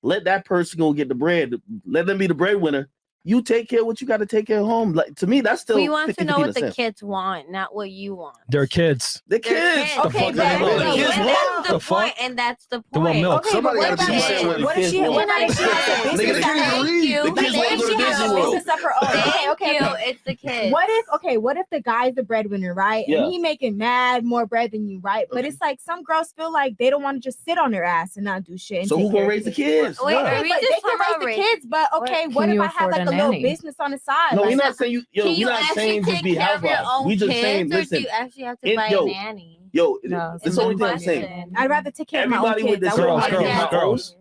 let that person go get the bread. Let them be the breadwinner. You take care of what you got to take care of home. Like, to me, that's still. We want to 50-50 know what the percent. kids want, not what you want. They're kids. The They're kids. kids. The fuck Exactly. they want. The kids And want. that's the The fuck? point. And that's the They want point. milk. Okay, Somebody but gotta what be about saying what the what if kids she? want. What if she has a Nigga, business? the kids Thank wanna you. go to What Disney if World. she has a World. business of her own? okay. It's the kid. What if the guy's the breadwinner, right? Yeah. And he making mad more bread than you, right? But it's like some girls feel like they don't want to just sit on their ass and not do shit. And So take who gonna care of raise the kids? Wait, Yeah. are we But just they talking can raise about the kids, but okay, what Can if you I have afford like a a little nanny? business on the side? No, Like, we're not saying you. Yo, Can we're you not actually saying just take be care of your housewives. own We just kids, saying, or do listen. you actually have to it- buy yo, a nanny? Yo, No, it's the only thing I'm saying. Question. I'd rather take care of my own Everybody with kids. this, I wouldn't girls, wanna girls, do that. girls.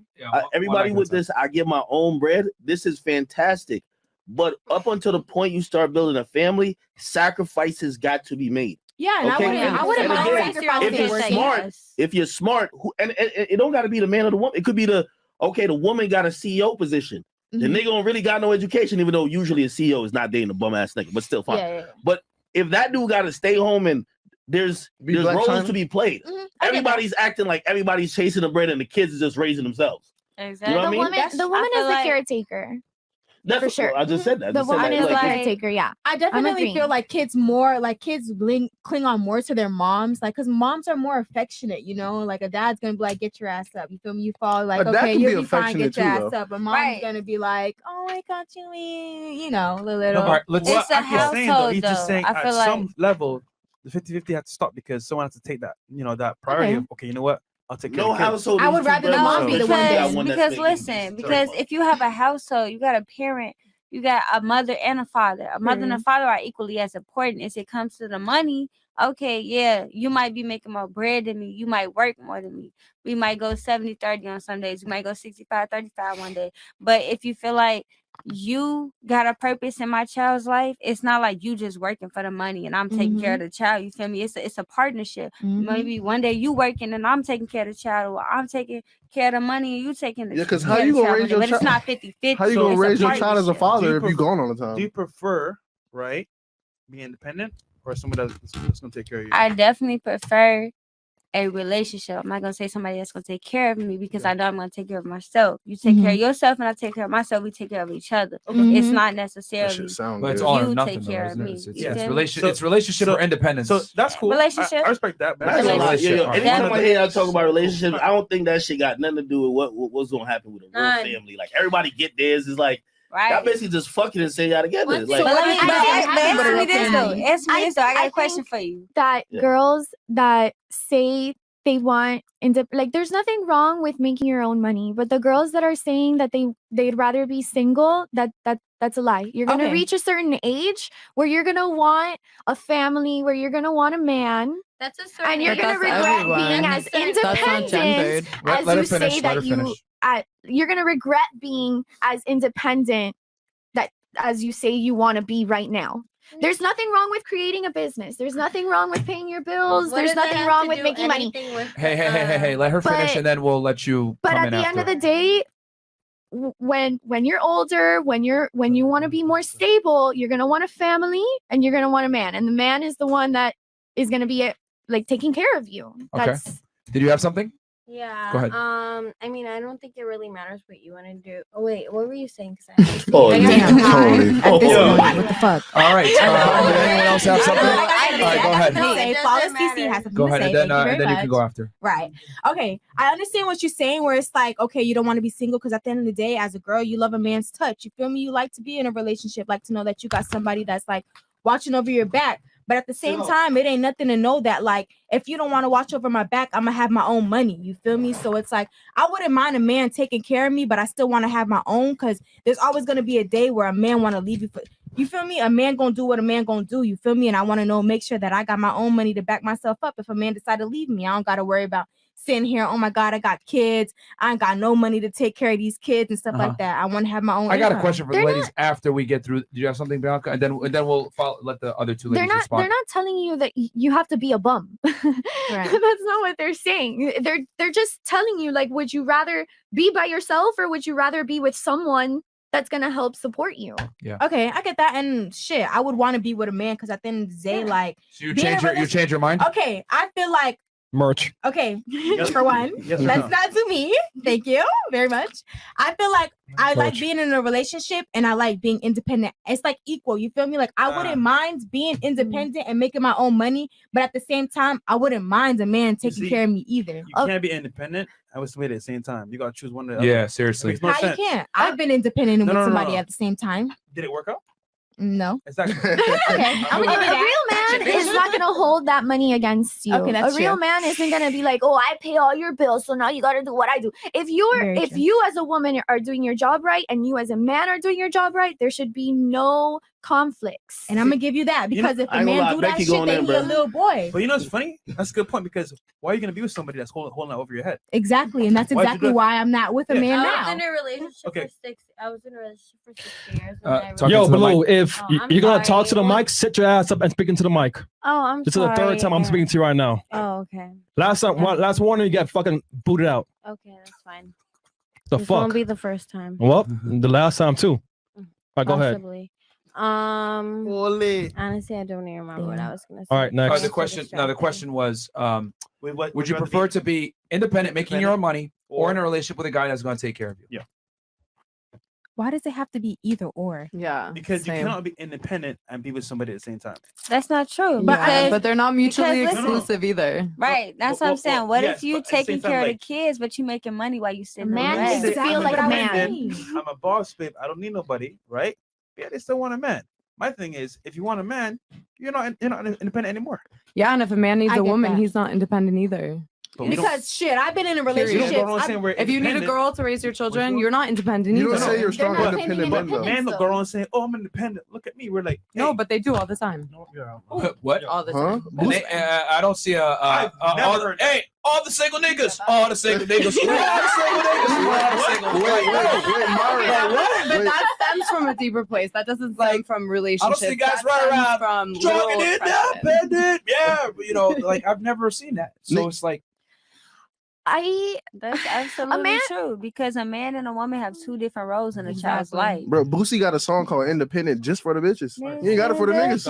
Everybody with this, I get my own bread. This is fantastic. But up until the point you start building a family, sacrifices got to be made. Yeah, and Okay? I wouldn't And mind again, sacrificing. if you're smart, and it don't got to be the man or the woman. It could be the woman got a CEO position. The Mhm. nigga don't really got no education, even though usually a CEO is not dating a bum ass nigga, but still fine. Yeah. But if that dude got to stay home and there's Blac roles Chyna? to be played, everybody's acting like everybody's chasing the bread and the kids is just raising themselves. Exactly. You know what I mean? The woman I is feel the like- caretaker. That's For what, sure. I just said that. I The just said woman that, is the like, caretaker. Yeah, I definitely agreeing. feel like kids cling on more to their moms, like because moms are more affectionate, you know. Like a dad's gonna be like, "Get your ass up," you feel me? You fall, like, A dad okay, can be you'll be fine, get affectionate your too, ass though. up. But mom's gonna be like, "Oh, I got you, you know, little." No, but let's. It's a I'm just saying, though, household, he's just though. saying I at feel like- some level, the 50-50 has to stop because someone has to take that, that priority Okay. of, okay, you know what? I'll take care no of the kids. household. I would needs two rather the breadwinners, mom be so the you one got that's- one that's Because making listen, these because certain if you have a household, you got a parent, you got a mother and a father. A mother and a father are equally as important. As it comes to the money, okay, yeah, you might be making more bread than me. You might work more than me. We might go 70-30 on some days. We might go 65-35 one day. But if you feel like you got a purpose in my child's life, it's not like you just working for the money and I'm taking care of the child. You feel me? It's a partnership. Maybe one day you working and I'm taking care of the child, or I'm taking care of the money and you taking the Yeah, because care how of you the gonna child raise your but it's child? not 50-50. How you So gonna it's a raise your child as a partnership. father if pref- you gone all the time? Do you prefer, right, being independent or someone that's going to take care of you? I definitely prefer a relationship. I'm not gonna say somebody that's gonna take care of me because I know I'm gonna take care of myself. You take care of yourself and I take care of myself. We take care of each other. It's not necessarily But it's all or you nothing, take though, care of isn't it? me. It's You feel me? relationship or independence. So that's cool. Relationship. I respect that. That's a lot. Relationship. Yo, anytime I Definitely. hear y'all talk about relationships, I don't think that shit got nothing to do with what's gonna happen with a real None. family. Like everybody get theirs is like Right. y'all basically just fucking and say y'all together. Once Like, you- But let me I think answer me this though. family. Answer me this though. I got I a question think for you. that Yeah. girls that say they want like there's nothing wrong with making your own money, but the girls that are saying that they'd rather be single, that's a lie. You're gonna Okay. reach a certain age where you're gonna want a family, where you're gonna want a man, That's a certain and you're age. gonna that's regret everyone. being as That's not independent gendered. Let as her you finish, say let her that you finish. you're gonna regret being as independent that as you say you want to be right now. There's nothing wrong with creating a business. There's nothing wrong with paying your bills. What There's does that nothing have wrong to with do making money. anything with Hey, let her finish But- and then we'll let you But come at in the after. end of the day, when you're older, when you want to be more stable, you're gonna want a family and you're gonna want a man, and the man is the one that is gonna be like taking care of you. Okay. That's Did you have something? Yeah. Go ahead. I mean, I don't think it really matters what you want to do. Oh wait, what were you saying? 'Cause I Oh, I got damn. high. at this Oh, point, what the fuck? All right. Did anyone else have something? I All right, go ahead. No, Say, it Flawless doesn't CC has matter. something Go to ahead, say. and then, Thank you very and then you can much. go after. Right. Okay. I understand what you're saying, where it's like, okay, you don't want to be single because at the end of the day, as a girl, you love a man's touch. You feel me? You like to be in a relationship, like to know that you got somebody that's like watching over your back. But at the same time, it ain't nothing to know that, like, if you don't want to watch over my back, I'm gonna have my own money. You feel me? So it's like, I wouldn't mind a man taking care of me, but I still want to have my own, because there's always gonna be a day where a man want to leave you for. You feel me? A man gonna do what a man gonna do. You feel me? And I want to know, make sure that I got my own money to back myself up. If a man decide to leave me, I don't gotta worry about sitting here. Oh my God, I got kids. I ain't got no money to take care of these kids and stuff like that. I want to have my own. I got a income. question for the ladies after we get through. Do you have something, Bianca? And then we'll let the other two ladies respond. They're not telling you that you have to be a bum. Right. That's not what they're saying. They're just telling you, like, would you rather be by yourself or would you rather be with someone that's gonna help support you? Yeah. Okay, I get that. And shit, I would want to be with a man because at the end of the day, like, So you being in a change your mind? Okay, I feel like Merch. okay, Yes. for one, Yes or let's no? not do me. Thank you very much. I feel like I like Coach. being in a relationship and I like being independent. It's like equal. You feel me? Like I wouldn't mind being independent and making my own money, but at the same time, I wouldn't mind a man taking see, care of me either. You can't be independent and with somebody at the same time. You gotta choose one or the other. Yeah, seriously. Makes no How sense. you can't? I've been independent and No, with no, no, somebody no. at the same time. Did it work out? No. Exactly. Okay, I'm gonna give you A real that. man is not gonna hold that money against you. Okay, that's a real true. man isn't gonna be like, oh, I pay all your bills, so now you gotta do what I do. If Very true. you as a woman are doing your job right and you as a man are doing your job right, there should be no conflicts. And I'm gonna give you that You know, because if I a ain't gonna man lie, do that Becky shit, going then in, he a bro. little boy. But you know what's funny? That's a good point because why are you gonna be with somebody that's holding that over your head? Exactly, and that's Why'd you exactly do it? why I'm not with a Yeah. man I now. was in a relationship Okay. for 6. I was in a relationship for 6 years. And then I talking Yo, to the Blue, mic. if Oh, I'm you're gonna talk to the sorry. mic, sit your ass up and speak into the mic. Oh, I'm This is sorry. the third time I'm yeah. speaking to you right now. Oh, okay. Last warning, you got fucking booted out. Okay, that's fine. The This fuck? won't be the first time. Well, the last time too. All right, go ahead. Possibly. Honestly, I don't even remember what I was gonna say. All right, next. The question was, Wait, what, would you prefer to be independent, making your own money, or in a relationship with a guy that's going to take care of you? Yeah. Why does it have to be either or? Yeah. Because same. you cannot be independent and be with somebody at the same time. That's not true. But they're not mutually because listen- exclusive either. Right. That's Well, what I'm saying. well, What yes, if you but at the same taking time, care of like- the kids, but you making money while you sitting man there? needs to Say, feel I'm like a man. independent, I'm a boss, babe. I don't need nobody, right? Yeah, they still want a man. My thing is, if you want a man, you're not independent anymore. Yeah, and if a man needs I a get woman, that. he's not independent either. But we don't- Because shit, I've been in a Period. you don't relationship. go around saying we're If you need a independent. girl to raise your children, you're not independent You either. don't say you're strong, They're not independent men though. Man, don't go around saying, "Oh, I'm independent. Look at me." We're like, No, hey, but they do all the time. What? All the Huh? time. And I don't see I've never all heard hey, all the single niggas, all the single niggas, all the single niggas, all the single Wait, Myron. But Wait. that stems from a deeper place. That doesn't stem from relationships. see guys That running stems around from jogging literal in attraction. independent. Yeah, but, you know, like I've never seen that. So it's like That's absolutely man- true because a man and a woman have 2 different roles in a child's life. Bro, Boosie got a song called Independent just for the bitches. He ain't got it for the niggas.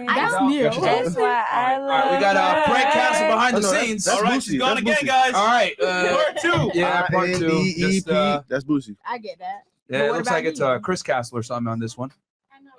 That's new. That's why I love. all right, we got Frank Castle behind the Oh, no, that's- scenes. that's all right, Boosie, she's gone that's again, Boosie. guys. All right, Part 2. yeah, part 2. INDEP, Just, that's Boosie. I get that. yeah, But it what looks about like it's Neo? Chris Castle or something on this one.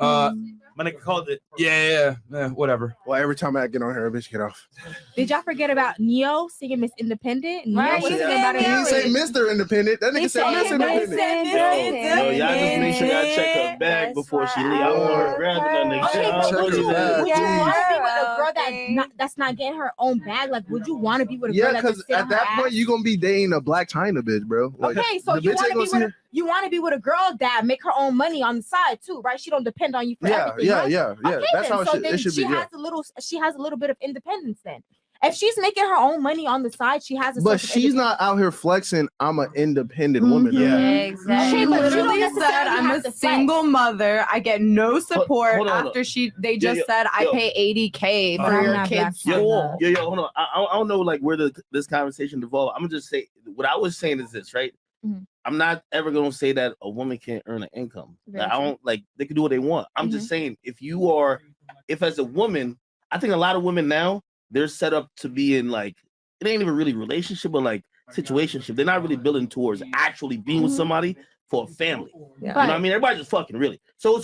My nigga called it. Yeah, whatever. Well, every time I get on here, a bitch get off. Did y'all forget about Neo singing Miss Independent? Neo Right, was he singing said about He didn't say it. Mr. Independent. That nigga said Miss Independent. Yo, y'all just make sure y'all check her bag before she leave. I don't want her grabbing that nigga. Okay, I but don't know would you these ass. want to be with a girl Okay. that's not getting her own bag? Like, would you want to be with a Yeah, girl that because just sit at on her that ass? point, you going to be dating a Black China bitch, bro. Like, Okay, so the you bitch want ain't to be gonna with a girl that make her own money on the side too, right? She don't depend on you for Yeah, everything. yeah, right? yeah, yeah. Okay, That's then. how So it then should she be. Yeah. has a little bit of independence then. If she's making her own money on the side, she has a But sense of she's not out here flexing. I'm an independent woman. though. Yeah. Exactly. She but you don't literally necessarily said, "I'm have a to flex." single mother. I get no support." hold on. After they just yo, said, "I yo. pay $80K But for I'm your not kids' Black school." Yo, hold on. I don't know like where this conversation evolved. I'm gonna just say what I was saying is this, right? Mhm. I'm not ever gonna say that a woman can't earn an income. Very I don't like they can do what they want. I'm just saying if as a woman, I think a lot of women now they're set up to be in like it ain't even really relationship, but like situationship. They're not really building towards actually being with somebody for a family. Yeah. You know what I mean? Everybody's just fucking really. So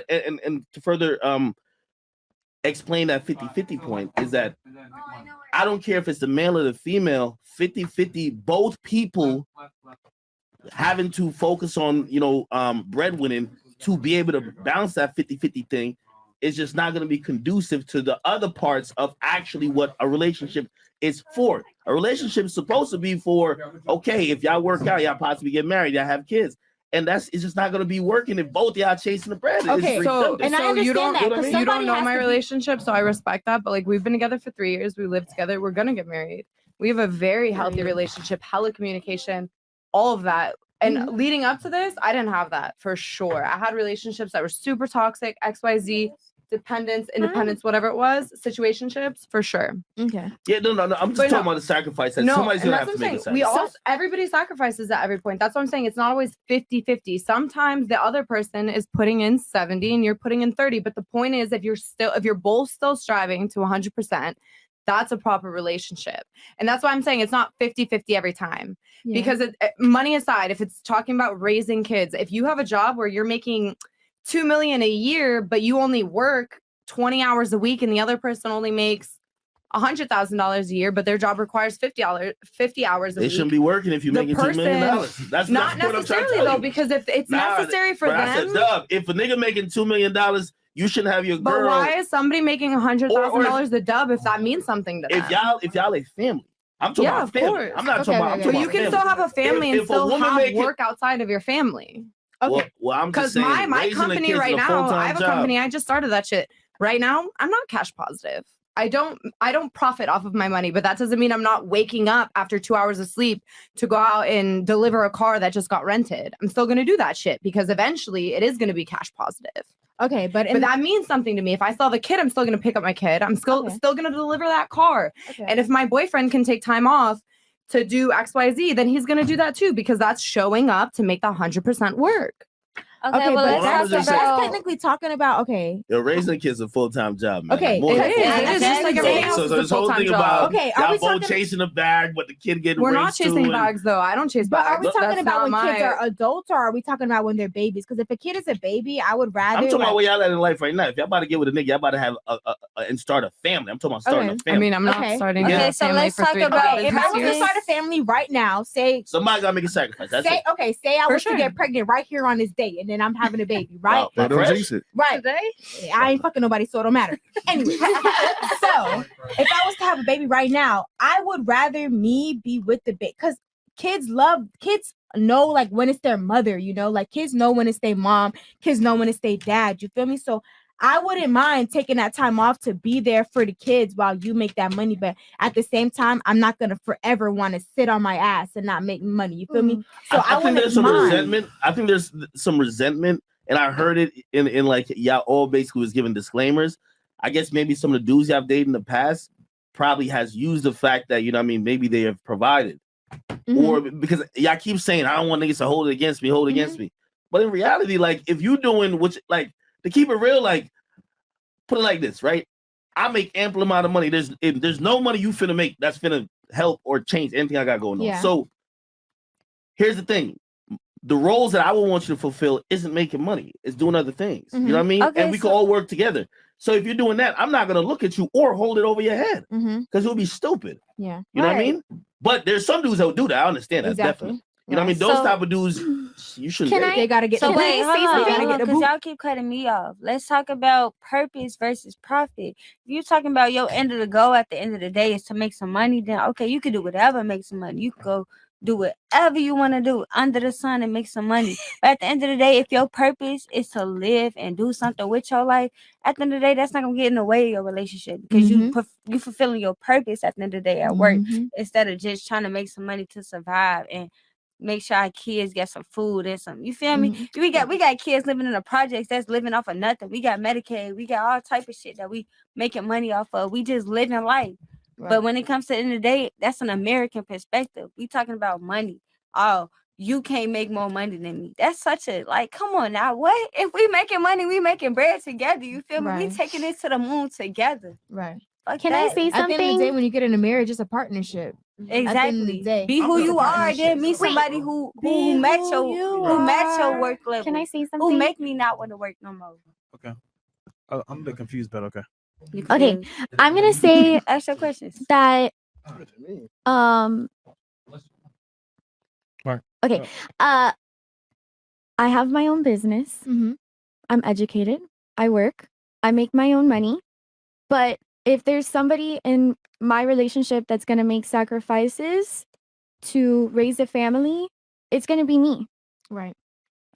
and to further explain that 50-50 point is that I don't care if it's the male or the female, 50-50, both people having to focus on, breadwinning to be able to balance that 50-50 thing is just not going to be conducive to the other parts of actually what a relationship is for. A relationship is supposed to be for, okay, if y'all work out, y'all possibly get married, y'all have kids. And it's just not going to be working if both y'all chasing the bread. Okay, It's So, redundant. And I so you understand don't, that, 'cause you somebody don't know has my to be- relationship, so I respect that. But like, we've been together for 3 years. We live together. We're gonna get married. We have a very healthy relationship, hella communication, all of that. And leading up to this, I didn't have that for sure. I had relationships that were super toxic, XYZ, dependence, independence, whatever it was, situationships for sure. Okay. Yeah, no. I'm just But talking no. about the sacrifice that No, somebody's and going to that's have what to I'm make a saying. sacrifice. Everybody sacrifices at every point. That's what I'm saying. It's not always 50-50. Sometimes the other person is putting in 70 and you're putting in 30. But the point is, if you're both still striving to 100%, that's a proper relationship. And that's why I'm saying it's not 50-50 every time. Yeah. Because money aside, if it's talking about raising kids, if you have a job where you're making $2 million a year, but you only work 20 hours a week and the other person only makes $100,000 a year, but their job requires 50 hours a They week. shouldn't be working if you're making $2 million. That's not what I'm trying to necessarily tell though, you. because if it's necessary for but them. I said, Dub, if a nigga making $2 million, you shouldn't have your But girl. why is somebody making $100,000 a dub if that means something to them? If y'all a family, I'm talking about family. Course. I'm not talking about. I'm But talking you about can family. still have a family and If a still woman have making- work outside of your family. Well, I'm just Because saying. my raising the company kids right is a now, full-time I have a job. company. I just started that shit. Right now, I'm not cash positive. I don't profit off of my money, but that doesn't mean I'm not waking up after 2 hours of sleep to go out and deliver a car that just got rented. I'm still gonna do that shit because eventually it is gonna be cash positive. Okay, but that means something to me. If I still have a kid, I'm still gonna pick up my kid. I'm still gonna deliver that car. Okay. And if my boyfriend can take time off to do XYZ, then he's gonna do that too because that's showing up to make the 100% work. Okay, well, but let's that's talk about- technically talking about Yo, raising kids is a full-time job, man. Okay, More it than is. full-time. It is just like everything else So is a this whole full-time thing job. about Okay, are y'all we both talking- chasing the bag, but the kid getting We're not raised chasing too, bags though. I don't chase But bags. are we talking That's about not when kids my- are adults or are we talking about when they're babies? Because if a kid is a baby, I would rather. I'm talking about like- where y'all at in life right now. If y'all about to get with a nigga, y'all about to have and start a family. I'm talking about starting a family. I mean, I'm not starting Yeah. a family for 3 Okay, if I was to years. start a family right now, say Somebody gotta make a sacrifice. That's it. say I For was sure. to get pregnant right here on this day, and then I'm having a baby, right? Wow, don't jinx it. Right. I ain't fucking nobody, so it don't matter. Anyway, so if I was to have a baby right now, I would rather me be with the baby because kids know like when it's their mother, you know, like kids know when it's their mom, kids know when it's their dad. You feel me? So I wouldn't mind taking that time off to be there for the kids while you make that money. But at the same time, I'm not gonna forever want to sit on my ass and not make money. You feel me? So I think there's wouldn't some mind. resentment. I think there's some resentment, and I heard it in like y'all all basically was giving disclaimers. I guess maybe some of the dudes y'all dated in the past probably has used the fact that, you know what I mean, maybe they have provided. Or because y'all keep saying, I don't want niggas to hold it against me. But in reality, like if you doing which like to keep it real, like put it like this, right? I make ample amount of money. There's no money you finna make that's finna help or change anything I got going on. Yeah. So here's the thing. The roles that I would want you to fulfill isn't making money. It's doing other things. You know what I mean? Okay, and we can all work together. So if you're doing that, I'm not gonna look at you or hold it over your head because it would be stupid. Yeah. You know what I mean? But there's some dudes that will do that. I understand that definitely. You know what I mean? Those So- type of dudes, you shouldn't. Can date. I- They gotta get. So the wait, boots. hold They on, gotta hold on, get the because boots. y'all keep cutting me off. Let's talk about purpose versus profit. If you talking about your end of the goal at the end of the day is to make some money, then okay, you can do whatever, make some money. You can go do whatever you want to do under the sun and make some money. But at the end of the day, if your purpose is to live and do something with your life, at the end of the day, that's not gonna get in the way of your relationship because you fulfilling your purpose at the end of the day at work instead of just trying to make some money to survive and make sure our kids get some food and some. You feel me? We got kids living in the projects that's living off of nothing. We got Medicaid. We got all type of shit that we making money off of. We just living life. But when it comes to the end of the day, that's an American perspective. We talking about money. Oh, you can't make more money than me. That's such a like. Come on now, what if we making money? We making bread together. You feel me? We Right. taking it to the moon together. Right. Fuck Can I that. say At the end of the day, something? when you get in a marriage, it's a partnership. At the end of the Exactly. day, Be who it's a you are. partnership. Then meet somebody who match your work level. Can I say Who something? make me not want to work no more. Okay. I'm a bit confused, but okay. You Okay, confused? I'm gonna say Ask your questions. that Mark. okay, I have my own business. I'm educated. I work. I make my own money. But if there's somebody in my relationship that's gonna make sacrifices to raise a family, it's gonna be me. Right.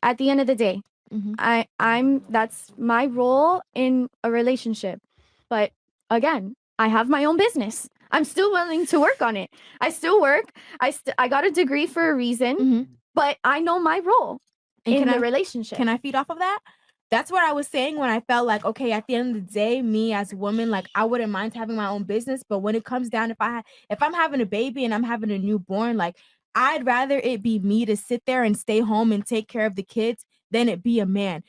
At the end of the day, I'm that's my role in a relationship. But again, I have my own business. I'm still willing to work on it. I still work. I got a degree for a reason, but I know my role in the relationship. Can I feed off of that? That's what I was saying when I felt like, okay, at the end of the day, me as a woman, like I wouldn't mind having my own business, but when it comes down, if I'm having a baby and I'm having a newborn, like I'd rather it be me to sit there and stay home and take care of the kids than it be a man.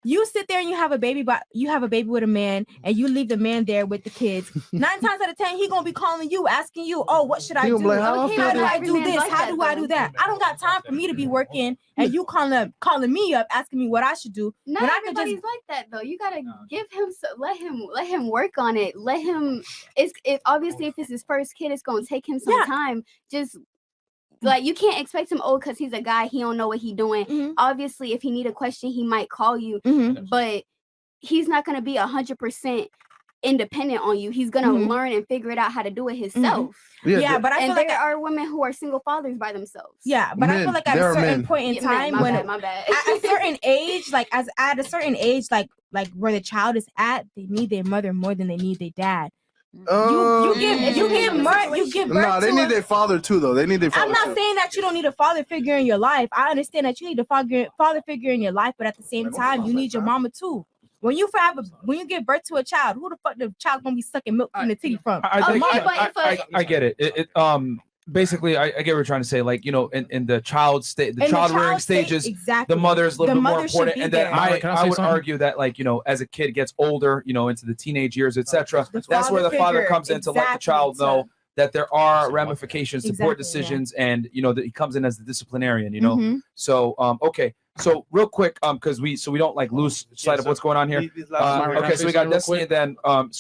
You sit there and you have a baby, but you have a baby with a man, and you leave the man there with the kids. 9 times out of 10, he gonna be calling you, asking you, "Oh, what should I do? Like, how do I do this? like How that, do I though. do that?" I don't got time for me to be working, and you calling me up, asking me what I should do. Not when I could everybody's like that though. You gotta give him, let him work on it. Let him. Obviously if it's his first kid, it's gonna take him some time. Just like you can't expect him because he's a guy. He don't know what he doing. Obviously, if he need a question, he might call you, but he's not gonna be 100% independent on you. He's gonna learn and figure it out how to do it himself. Yeah, but I feel like there are women who are single fathers by themselves. Yeah, but I feel like at a certain point in time, my bad. At a certain age, like at a certain age, like where the child is at, they need their mother more than they need their dad. You give birth Nah, they to need their father too, though. They need their father. I'm not too. saying that you don't need a father figure in your life. I understand that you need a father figure in your life, but at the same time, you need your mama too. When you give birth to a child, who the fuck the child gonna be sucking milk from the titty from? I get it. Basically, I get what you're trying to say. Like, you know, in the child rearing stages, exactly. the mother is a little bit more important. And then I would something? argue that, like, you know, as a kid gets older, you know, into the teenage years, etc., that's where the father comes in to let the child know that there are ramifications to poor decisions, and you know that he comes in as the disciplinarian. You know, so okay. So real quick, because we don't like lose sight of what's going on here. Okay, so we got Destiny, and then and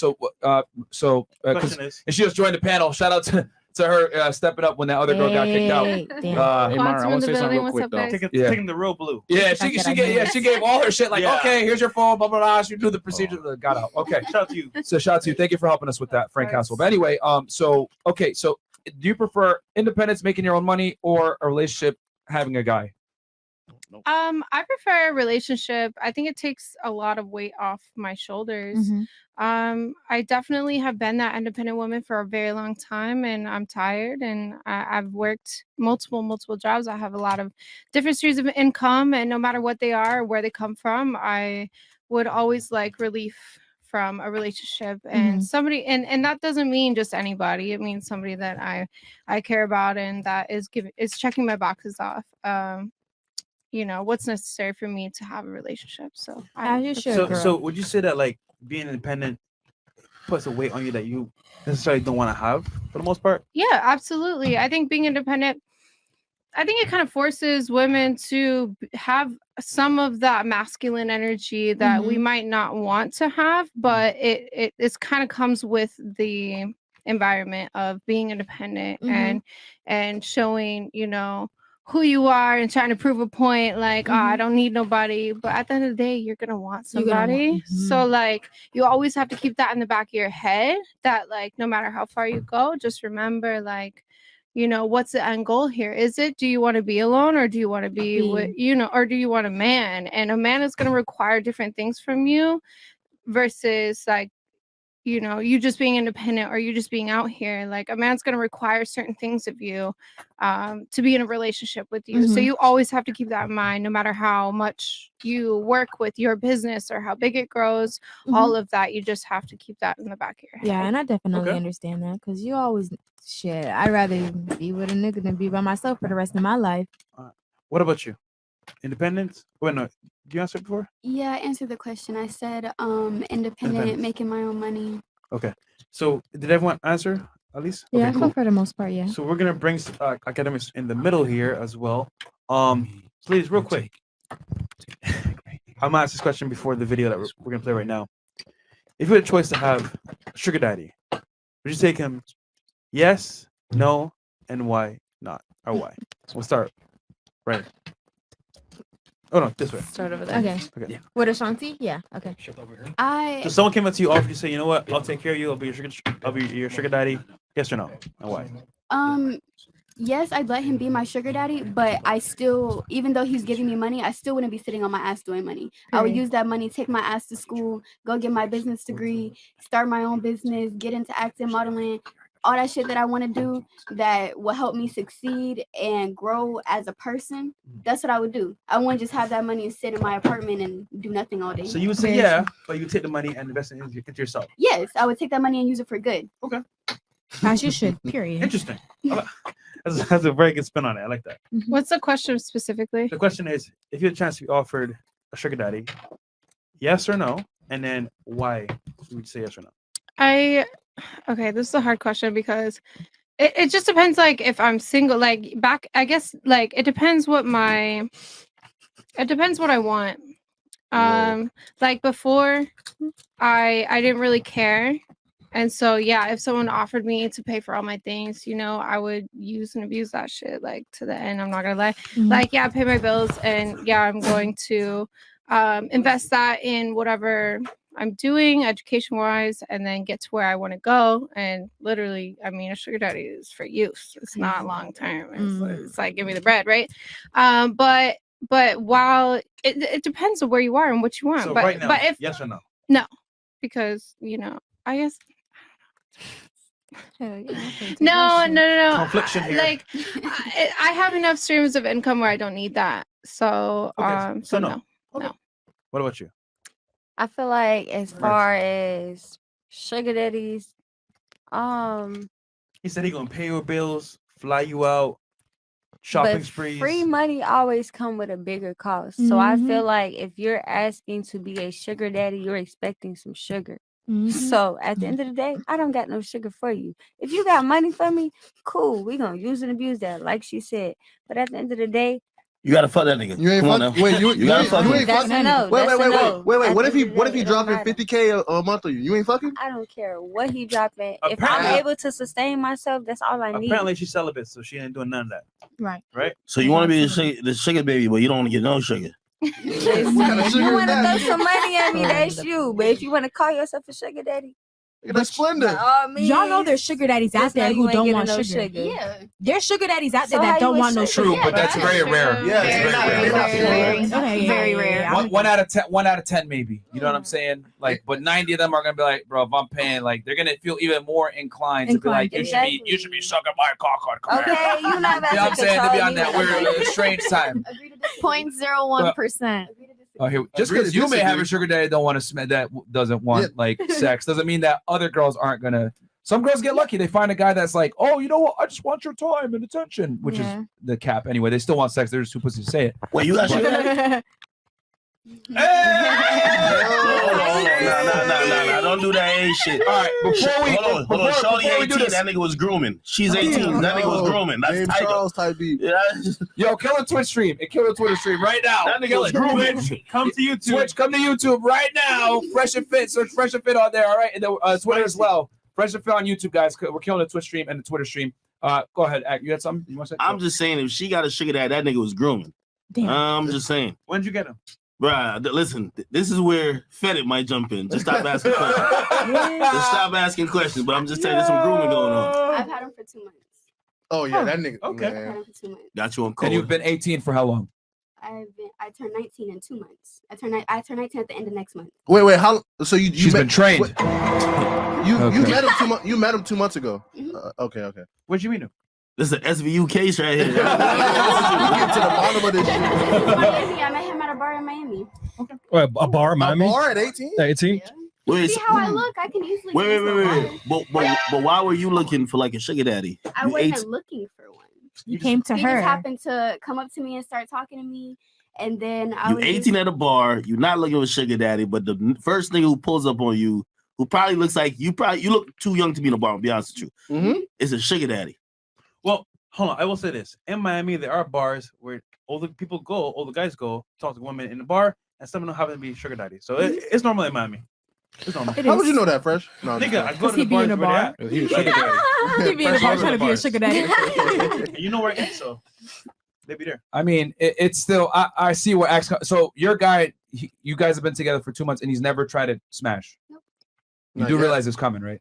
she just joined the panel. Shout out to her stepping up when that other girl got kicked out. Hey, Myron, I want to say something real quick though. Taking the real blue. Yeah, she gave all her shit like, okay, here's your phone, blah blah blah. She do the procedure, got out. Okay, shout out to you. So shout out to you. Thank you for helping us with that, Frank Castle. But anyway, so do you prefer independence, making your own money, or a relationship having a guy? I prefer a relationship. I think it takes a lot of weight off my shoulders. I definitely have been that independent woman for a very long time, and I'm tired, and I've worked multiple jobs. I have a lot of different streams of income, and no matter what they are or where they come from, I would always like relief from a relationship and somebody, and that doesn't mean just anybody. It means somebody that I care about and that is checking my boxes off. You know, what's necessary for me to have a relationship. So so would you say that like being independent puts a weight on you that you necessarily don't want to have for the most part? Yeah, absolutely. I think being independent, I think it kind of forces women to have some of that masculine energy that we might not want to have, but it kind of comes with the environment of being independent and showing, you know, who you are and trying to prove a point, like, oh, I don't need nobody. But at the end of the day, you're gonna want somebody. So like you always have to keep that in the back of your head, that like no matter how far you go, just remember, like, you know, what's the end goal here? Do you want to be alone, or do you want to be with, you know, or do you want a man? And a man is going to require different things from you versus like, you know, you just being independent or you just being out here. Like a man's going to require certain things of you to be in a relationship with you. So you always have to keep that in mind, no matter how much you work with your business or how big it grows, all of that, you just have to keep that in the back of your head. Yeah, and I definitely understand that, because you always shit. I'd rather be with a nigga than be by myself for the rest of my life. What about you? Independence? Wait, no. Did you answer before? Yeah, I answered the question. I said independent, making my own money. Okay. So did everyone answer at least? Yeah, Okay, cool. for the most part, yeah. So we're gonna bring academics in the middle here as well. So ladies, real quick. I'm gonna ask this question before the video that we're gonna play right now. If you had a choice to have a sugar daddy, would you take him? Yes, no, and why not? Or why? We'll start right. Oh no, this way. Start over there. Okay. Yeah. With Ashanti? Yeah. Okay. So someone came up to you, offered you, say, you know what? I'll take care of you. I'll be your sugar daddy. Yes or no? And why? Yes, I'd let him be my sugar daddy, but I still, even though he's giving me money, I still wouldn't be sitting on my ass doing money. I would use that money, take my ass to school, go get my business degree, start my own business, get into acting, modeling, all that shit that I want to do that will help me succeed and grow as a person. That's what I would do. I wouldn't just have that money and sit in my apartment and do nothing all day. So you would say yeah, but you would take the money and invest it into yourself. Yes, I would take that money and use it for good. Okay. As you should, period. Interesting. That's a very good spin on it. I like that. What's the question specifically? The question is, if you had a chance to be offered a sugar daddy, Yes or no? And then why would you say yes or no? Okay, this is a hard question because it just depends, like, if I'm single, like, I guess, like, it depends what I want. Like, before, I didn't really care. And so, yeah, if someone offered me to pay for all my things, you know, I would use and abuse that shit, like, to the end. I'm not gonna lie. Like, yeah, pay my bills, and yeah, I'm going to invest that in whatever I'm doing education-wise, and then get to where I want to go. And literally, I mean, a sugar daddy is for use. It's not long term. It's like, give me the bread, right? But while it depends on where you are and what you want. So but right now, but if yes or no? no, because, you know, I guess. No. Confliction here. Like, I have enough streams of income where I don't need that. So, Okay, so no. No. What about you? I feel like as far as sugar daddies, He said he gonna pay your bills, fly you out, shopping but sprees. free money always come with a bigger cost. So I feel like if you're asking to be a sugar daddy, you're expecting some sugar. So at the end of the day, I don't got no sugar for you. If you got money for me, cool. We gonna use and abuse that, like she said. But at the end of the day, You gotta fuck that nigga. You ain't Come on fuck. now. Wait, you gotta ain't fuck him. fucking. That's a no. Wait. That's a no. Wait. At What the if he end of the day, it don't dropping matter. 50K a month on you? You ain't fucking. I don't care what he dropping. If I'm Apparently- able to sustain myself, that's all I need. Apparently she's celibate, so she ain't doing none of that. Right. Right? So you want to be the sugar baby, but you don't want to get no sugar. Listen, kind of if sugar you is want to that? throw some money at me, that's you. But if you want to call yourself a sugar daddy, The Splendor. by all means, Y'all know there's sugar daddies out just know there you who ain't don't getting want no sugar. Yeah. There's sugar daddies out there So how that you don't with want no sugar? sugar. True, but that's very rare. Yeah, it's not Okay, Very yeah, rare. yeah, One out of 10, 1 out of 10, maybe. You know what I'm saying? Like, but 90 of them are gonna be like, bro, if I'm paying, like, they're gonna feel even more inclined to be like, you should be sucking my cock hard. Okay, you not about You know what I'm to saying? To be control on me that with weird, that. strange time. 0.01%. Oh, here, just Agree to because you may have disagree. a sugar daddy don't want to that doesn't want like sex doesn't mean that other girls aren't gonna. Some girls get lucky; they find a guy that's like, oh, you know what? I just want your time and attention, which is the cap. Anyway, they still want sex. They're just too pussy to say it. Wait, you got sugar daddy? No, don't do that age shit. All right, hold on. Shorty before we do 18, this- that nigga was grooming. She's 18, that nigga was grooming. That's James tiger. Charles type beat. Yeah, Yo, kill a Twitch stream. Kill a Twitter stream right now. That nigga Kill was it. grooming. Twitch, Come to YouTube. Twitch, come to YouTube right now. Fresh and Fit. Search Fresh and Fit on there. All right, and Twitter as well. Fresh and Fit on YouTube, guys. We're killing the Twitch stream and the Twitter stream. Go ahead, Act. You had something you want to say? I'm just saying, if she got a sugar daddy, that nigga was grooming. Damn. I'm just saying. When'd you get him? Bruh, listen, this is where Fettit might jump in. Just stop asking questions. Just stop asking questions. But I'm just saying there's some grooming going on. I've had him for 2 months. Oh yeah, that nigga. Okay. I've had Man. him for 2 months. Got you on And code. you've been 18 for how long? I turned 19 in 2 months. I turn 19 at the end of next month. Wait. How? So you She's met, been trained. wait, you Okay. met him 2 months. You met him 2 months ago. Okay. Where'd you meet him? This is an SVU case right here. We get to the bottom of this shit. Miami. I met him at a bar in Miami. Wait, a bar, Miami? A bar at 18? 18? Wait, See how I look? I can easily. wait. But why were you looking for like a sugar daddy? I You wasn't 18 looking for one. You came to He her. just happened to come up to me and start talking to me, and then I You was 18 at a bar, you're not looking for sugar daddy, but the first nigga who pulls up on you, who probably looks like you look too young to be in a bar, I'll be honest with you. Mm-hmm. It's a sugar daddy. Well, hold on. I will say this. In Miami, there are bars where older guys go, talk to women in the bar, and some of them happen to be sugar daddy. So it's normal in Miami. It's normal. It How would is. you know that, Fresh? No, Nigga, I go Cause to the he be bars in a where bar. they at. He was sugar daddy. He be in a bar trying to be a sugar daddy. And you know where I eat, so they be there. I mean, it's still. I see what Axe. So your guy, you guys have been together for 2 months, and he's never tried to smash. Nope. You Not do yet. realize it's coming, right?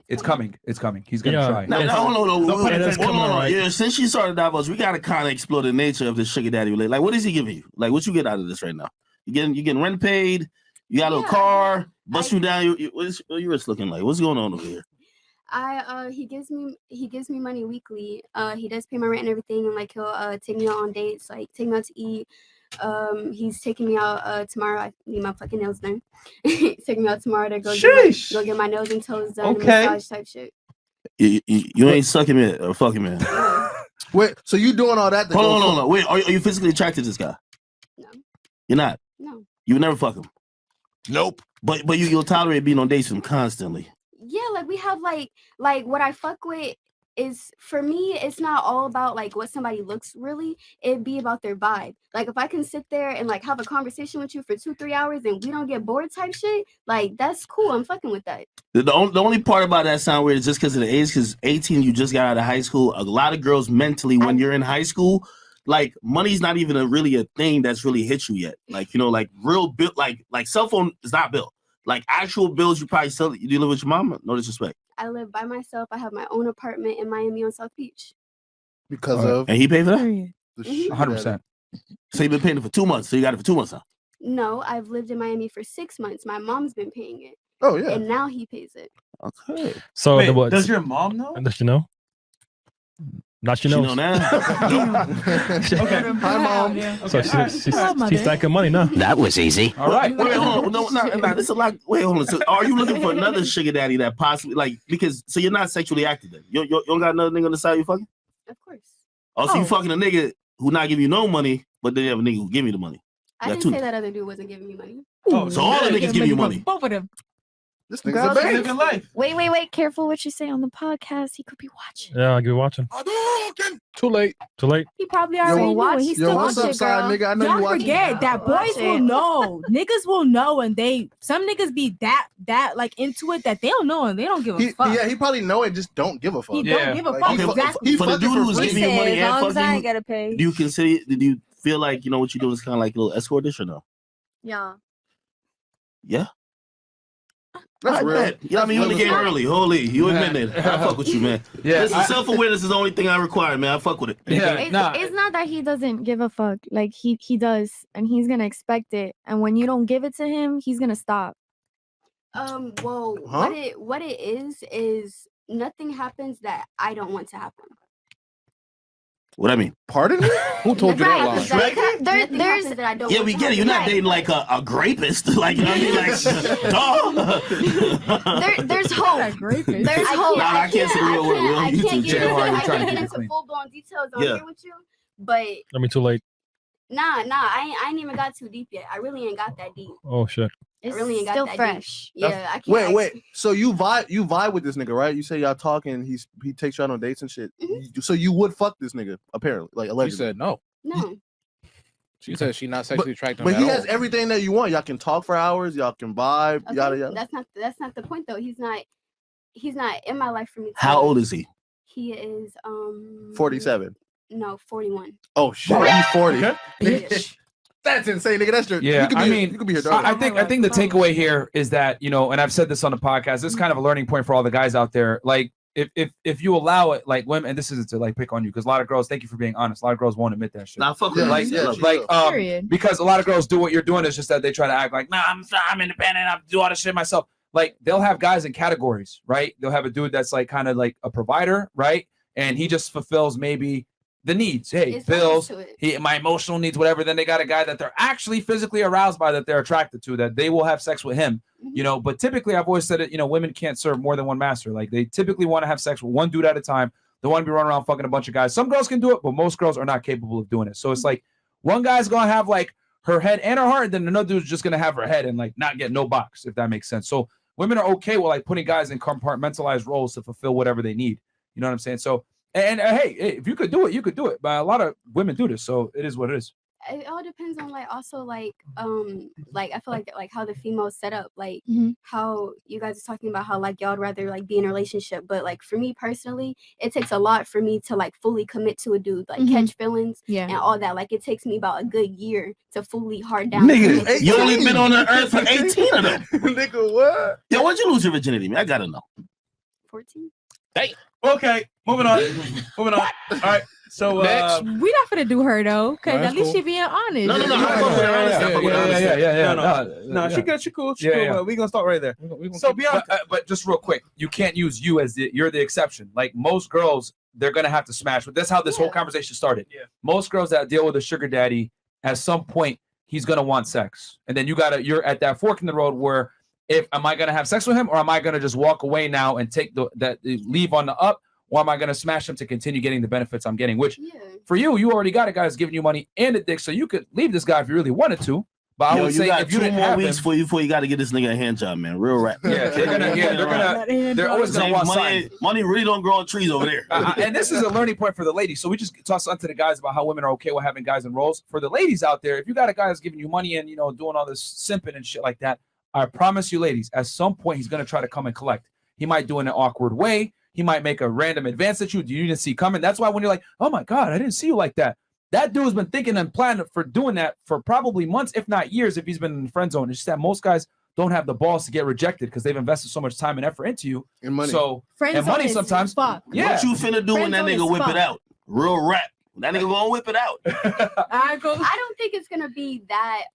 It's coming. It's coming. He's gonna Yeah. try. No, hold it is coming, on. right? Yeah, since she started divulge, we gotta kind of explore the nature of the sugar daddy relationship. Like, what is he giving you? Like, what you get out of this right now? You getting rent paid? You got a little car? Bust you down? What's your wrist looking like? What's going on over here? He gives me money weekly. He does pay my rent and everything, and like he'll take me out on dates, like take me out to eat. He's taking me out tomorrow. I need my fucking nails done. He's taking me out tomorrow to go get my nails and toes done. Okay. Massage type shit. You ain't sucking it or fucking man. Wait, so you doing all that? Hold on. Wait, are you physically attracted to this guy? No. You're not. No. You would never fuck him. Nope. But you'll tolerate being on dates with him constantly. Yeah, like we have like what I fuck with is, for me, it's not all about like what somebody looks really. It'd be about their vibe. Like if I can sit there and like have a conversation with you for 2-3 hours and we don't get bored type shit, like that's cool. I'm fucking with that. The only part about that sound weird is just because of the age, because 18, you just got out of high school. A lot of girls mentally, when you're in high school, like money's not even really a thing that's really hit you yet. Like, you know, like real bill, like cell phone is not bill. Like actual bills, you probably still, do you live with your mama? No disrespect. I live by myself. I have my own apartment in Miami on South Beach. Because of, and he paid for that? Mhm. 100%. So you've been paying it for 2 months. So you got it for 2 months now. No, I've lived in Miami for 6 months. My mom's been paying it. Oh yeah. And now he pays it. Okay. So Wait, what? does your mom know? Does she know? Not you She know. know now. Okay. Hi, Mom. So she's stacking money now. That was easy. All right. Wait, hold on. No, there's a lot. Wait, hold on. So are you looking for another sugar daddy that possibly, like, because, so you're not sexually active then? You don't got another nigga on the side you fucking? Of course. Oh, so you fucking a nigga who not giving you no money, but then you have a nigga who give you the money. I You got didn't two say niggas. that other dude wasn't giving me money. Oh, So all the niggas give you money. Both of them. This nigga's Girls, a babe. Living life. Wait. Careful what you say on the podcast. He could be watching. Yeah, I'll be watching. Too late. Too late. He probably already knew. And he's Yo, still what's watching. up, side nigga? I know you Don't watching. forget that boys will know. Niggas will know, and some niggas be that like into it that they don't know and they don't give a fuck. Yeah, he probably know it, just don't give a fuck. He don't give a Like, fuck. he- Exactly. For the dude who's He giving you money said, as long and as I ain't fucking you, gotta pay. do you feel like, you know, what you do is kind of like a little escortish or no? Yeah. Yeah? That's I real. bet. You know what I mean? You in the game early. Holy. You admitted it. I fuck with you, man. Yeah, Listen, self-awareness is the only thing I require, man. I fuck with it. It's not that he doesn't give a fuck. Like he does, and he's gonna expect it. And when you don't give it to him, he's gonna stop. Well, Huh? what it is nothing happens that I don't want to happen. What I mean? Pardon me? Who told you that line? Nothing happens that I don't Yeah, want we to get it. You're not happen. dating like a rapist. Like, you know what I mean? Like, There's hope. There's hope. Nah, I can't say the real word. We're on I YouTube can't get channel. into, You're I trying to can't keep get it into clean. full-blown details on Yeah. here with you, but I mean, too late. nah, I ain't even got too deep yet. I really ain't got that deep. Oh shit. It's really ain't got still that deep. fresh. Yeah, I can't. Wait. So you vibe with this nigga, right? You say y'all talking. He takes you out on dates and shit. So you would fuck this nigga, apparently, like She allegedly. said no. No. She said she's not sexually attracted. But at he all. has everything that you want. Y'all can talk for hours. Y'all can vibe. Okay, Yada yada. That's not the point though. He's not in my life for me. How old is he? He is 47. No, 41. Oh shit, he's 40. Bitch. That's insane, nigga. That's your. Yeah, you could be, you could be here. I think the takeaway here is that, you know, and I've said this on the podcast, this is kind of a learning point for all the guys out there. Like, if you allow it, like women, and this isn't to like pick on you, because a lot of girls, thank you for being honest, a lot of girls won't admit that shit. Nah, fuck with like, it. because a lot of girls do what you're doing. It's just that they try to act like, nah, I'm independent. I do all this shit myself. Like, they'll have guys in categories, right? They'll have a dude that's like kind of like a provider, right? And he just fulfills maybe the needs. Hey, It's bills, levels to it. my emotional needs, whatever. Then they got a guy that they're actually physically aroused by, that they're attracted to, that they will have sex with him. You know, but typically I've always said it, you know, women can't serve more than one master. Like, they typically want to have sex with one dude at a time. They want to be running around fucking a bunch of guys. Some girls can do it, but most girls are not capable of doing it. So it's like one guy's gonna have like her head and her heart, and then another dude's just gonna have her head and like not get no box, if that makes sense. So women are okay with like putting guys in compartmentalized roles to fulfill whatever they need. You know what I'm saying? So and hey, if you could do it, you could do it. But a lot of women do this, so it is what it is. It all depends on like also like I feel like how the female's set up, like how you guys are talking about how like y'all would rather like be in a relationship, but like for me personally, it takes a lot for me to like fully commit to a dude, like catch feelings and all that. Like it takes me about a good year to fully hard down. Nigga, you only been on the earth for 18 of them. Nigga, what? Yo, when'd you lose your virginity, man? I gotta know. 14. Hey. Okay, moving on. All right. So we not finna do her though, because Alright, at least cool. she being honest. No, I fuck with her honest. I fuck with her honest. No, she good. She cool. She Yeah, cool. yeah. We gonna start right there. So Bianca, but just real quick, you can't use you as you're the exception. Like most girls, they're gonna have to smash. But that's how this whole conversation started. Yeah. Most girls that deal with a sugar daddy, at some point, he's gonna want sex, and then you're at that fork in the road where, am I gonna have sex with him, or am I gonna just walk away now and take that leave on the up? Or am I going to smash him to continue getting the benefits I'm getting? Which, for you already got a guy that's giving you money and a dick, so you could leave this guy if you really wanted to. But I Yo, would you say got if you 2 didn't more have weeks him, before you got to get this nigga a hand job, man. Real rap. they're always gonna want money really don't grow on trees over there. And this is a learning point for the ladies. So we just talked to the guys about how women are okay with having guys in roles. For the ladies out there, if you got a guy that's giving you money and doing all this simping and shit like that, I promise you, ladies, at some point he's gonna try to come and collect. He might do it in an awkward way. He might make a random advance at you didn't see coming. That's why when you're like, oh my God, I didn't see you like that. That dude's been thinking and planning for doing that for probably months, if not years, if he's been in the friend zone. It's just that most guys don't have the balls to get rejected because they've invested so much time and effort into you. And money. So Friend and zone money is sometimes. fuck. Yeah. What you finna do when that Friend zone nigga is whip fuck. it out? Real rap. That nigga gonna whip it out. I don't think it's gonna be that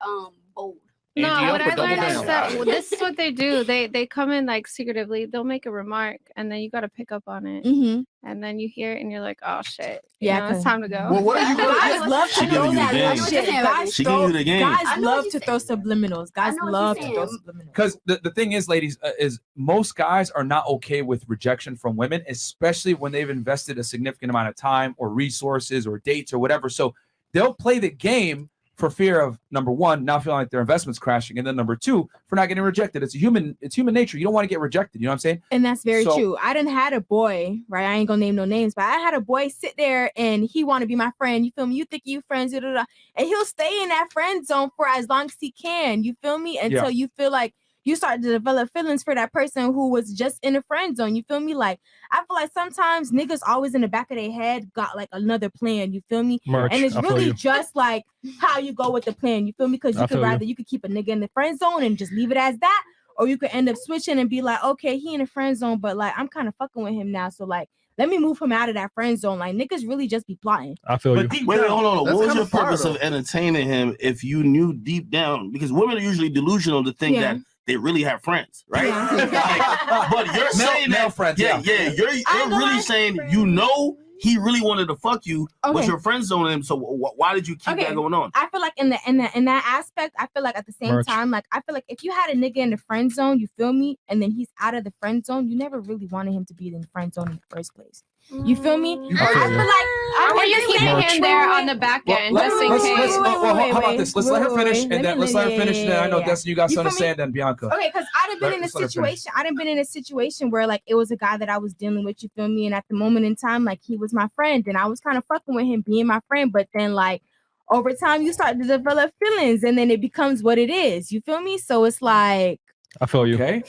bold. No, AGL what for I double learned is down. that this is what they do. They come in like secretively. They'll make a remark, and then you got to pick up on it. Mm-hmm. And then you hear it, and you're like, "Oh shit, Yeah, it's time to go." Well, what are you gonna Guys love She to throw giving you that the little game. shit. Guys She giving you the game. Guys I know love what to you're throw subliminals. Guys know what love you're to throw saying. subliminals. Because the thing is, ladies, is most guys are not okay with rejection from women, especially when they've invested a significant amount of time or resources or dates or whatever. So they'll play the game for fear of, number one, not feeling like their investment's crashing, and then number two, for not getting rejected. It's human nature. You don't want to get rejected. You know what I'm saying? And that's very So- true. I done had a boy, right? I ain't gonna name no names, but I had a boy sit there and he want to be my friend. You feel me? You think you friends, da, da, da. And he'll stay in that friend zone for as long as he can. You feel me? Until you feel like you start to develop feelings for that person who was just in the friend zone. You feel me? Like, I feel like sometimes niggas always in the back of their head got like another plan. You feel me? Merch, And it's I feel really you. just like how you go with the plan. You feel me? Because I you could feel you. rather you could keep a nigga in the friend zone and just leave it as that, or you could end up switching and be like, okay, he in the friend zone, but like I'm kind of fucking with him now, so like let me move him out of that friend zone. Like niggas really just be plotting. I feel you. But wait, hold on. That's What was kinda your purpose fire, of entertaining him if you knew deep down? Because women are usually delusional to think Yeah. that they really have friends, right? Yeah. But you're saying male that, friends, yeah, yeah. you're really saying you know he really wanted to fuck you, but Okay. your friend zoning him. So why did you keep Okay. that going on? I feel like in that aspect, I feel like at the same Merch. time, like I feel like if you had a nigga in the friend zone, you feel me, and then he's out of the friend zone, you never really wanted him to be in the friend zone in the first place. You feel me? You I feel feel me. like Or you're keeping Merch. him there on the back end just in case. How about this? Let's let her finish, and then let's let her finish. And then I know, yeah. Destiny, you got You something to feel say, me? and then Bianca. Okay, because I'd have been in a Let's let her finish. situation. I'd have been in a situation where like it was a guy that I was dealing with. You feel me? And at the moment in time, like he was my friend, and I was kind of fucking with him being my friend. But then like over time, you start to develop feelings, and then it becomes what it is. You feel me? So it's like. I feel you. Okay.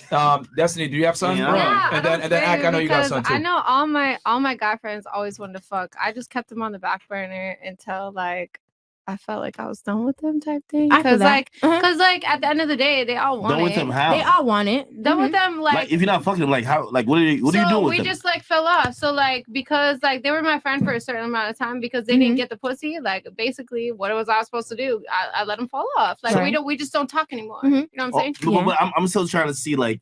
Destiny, do you have something? Yeah. bro? Yeah, And then feel Ak, I know you got because something I too. know all my guy friends always wanted to fuck. I just kept them on the back burner until like I felt like I was done with them type thing. I feel Because that. like at the end of the day, they all want Done it. with him how? They all want it. Done with them Like if you're not fucking them, like how? Like what are you so doing with we them? just like fell off. So like because like they were my friend for a certain amount of time because they didn't get the pussy. Like basically what was I supposed to do? I let them fall off. Like Right. we just don't talk anymore. You know what I'm saying? But I'm still trying to see like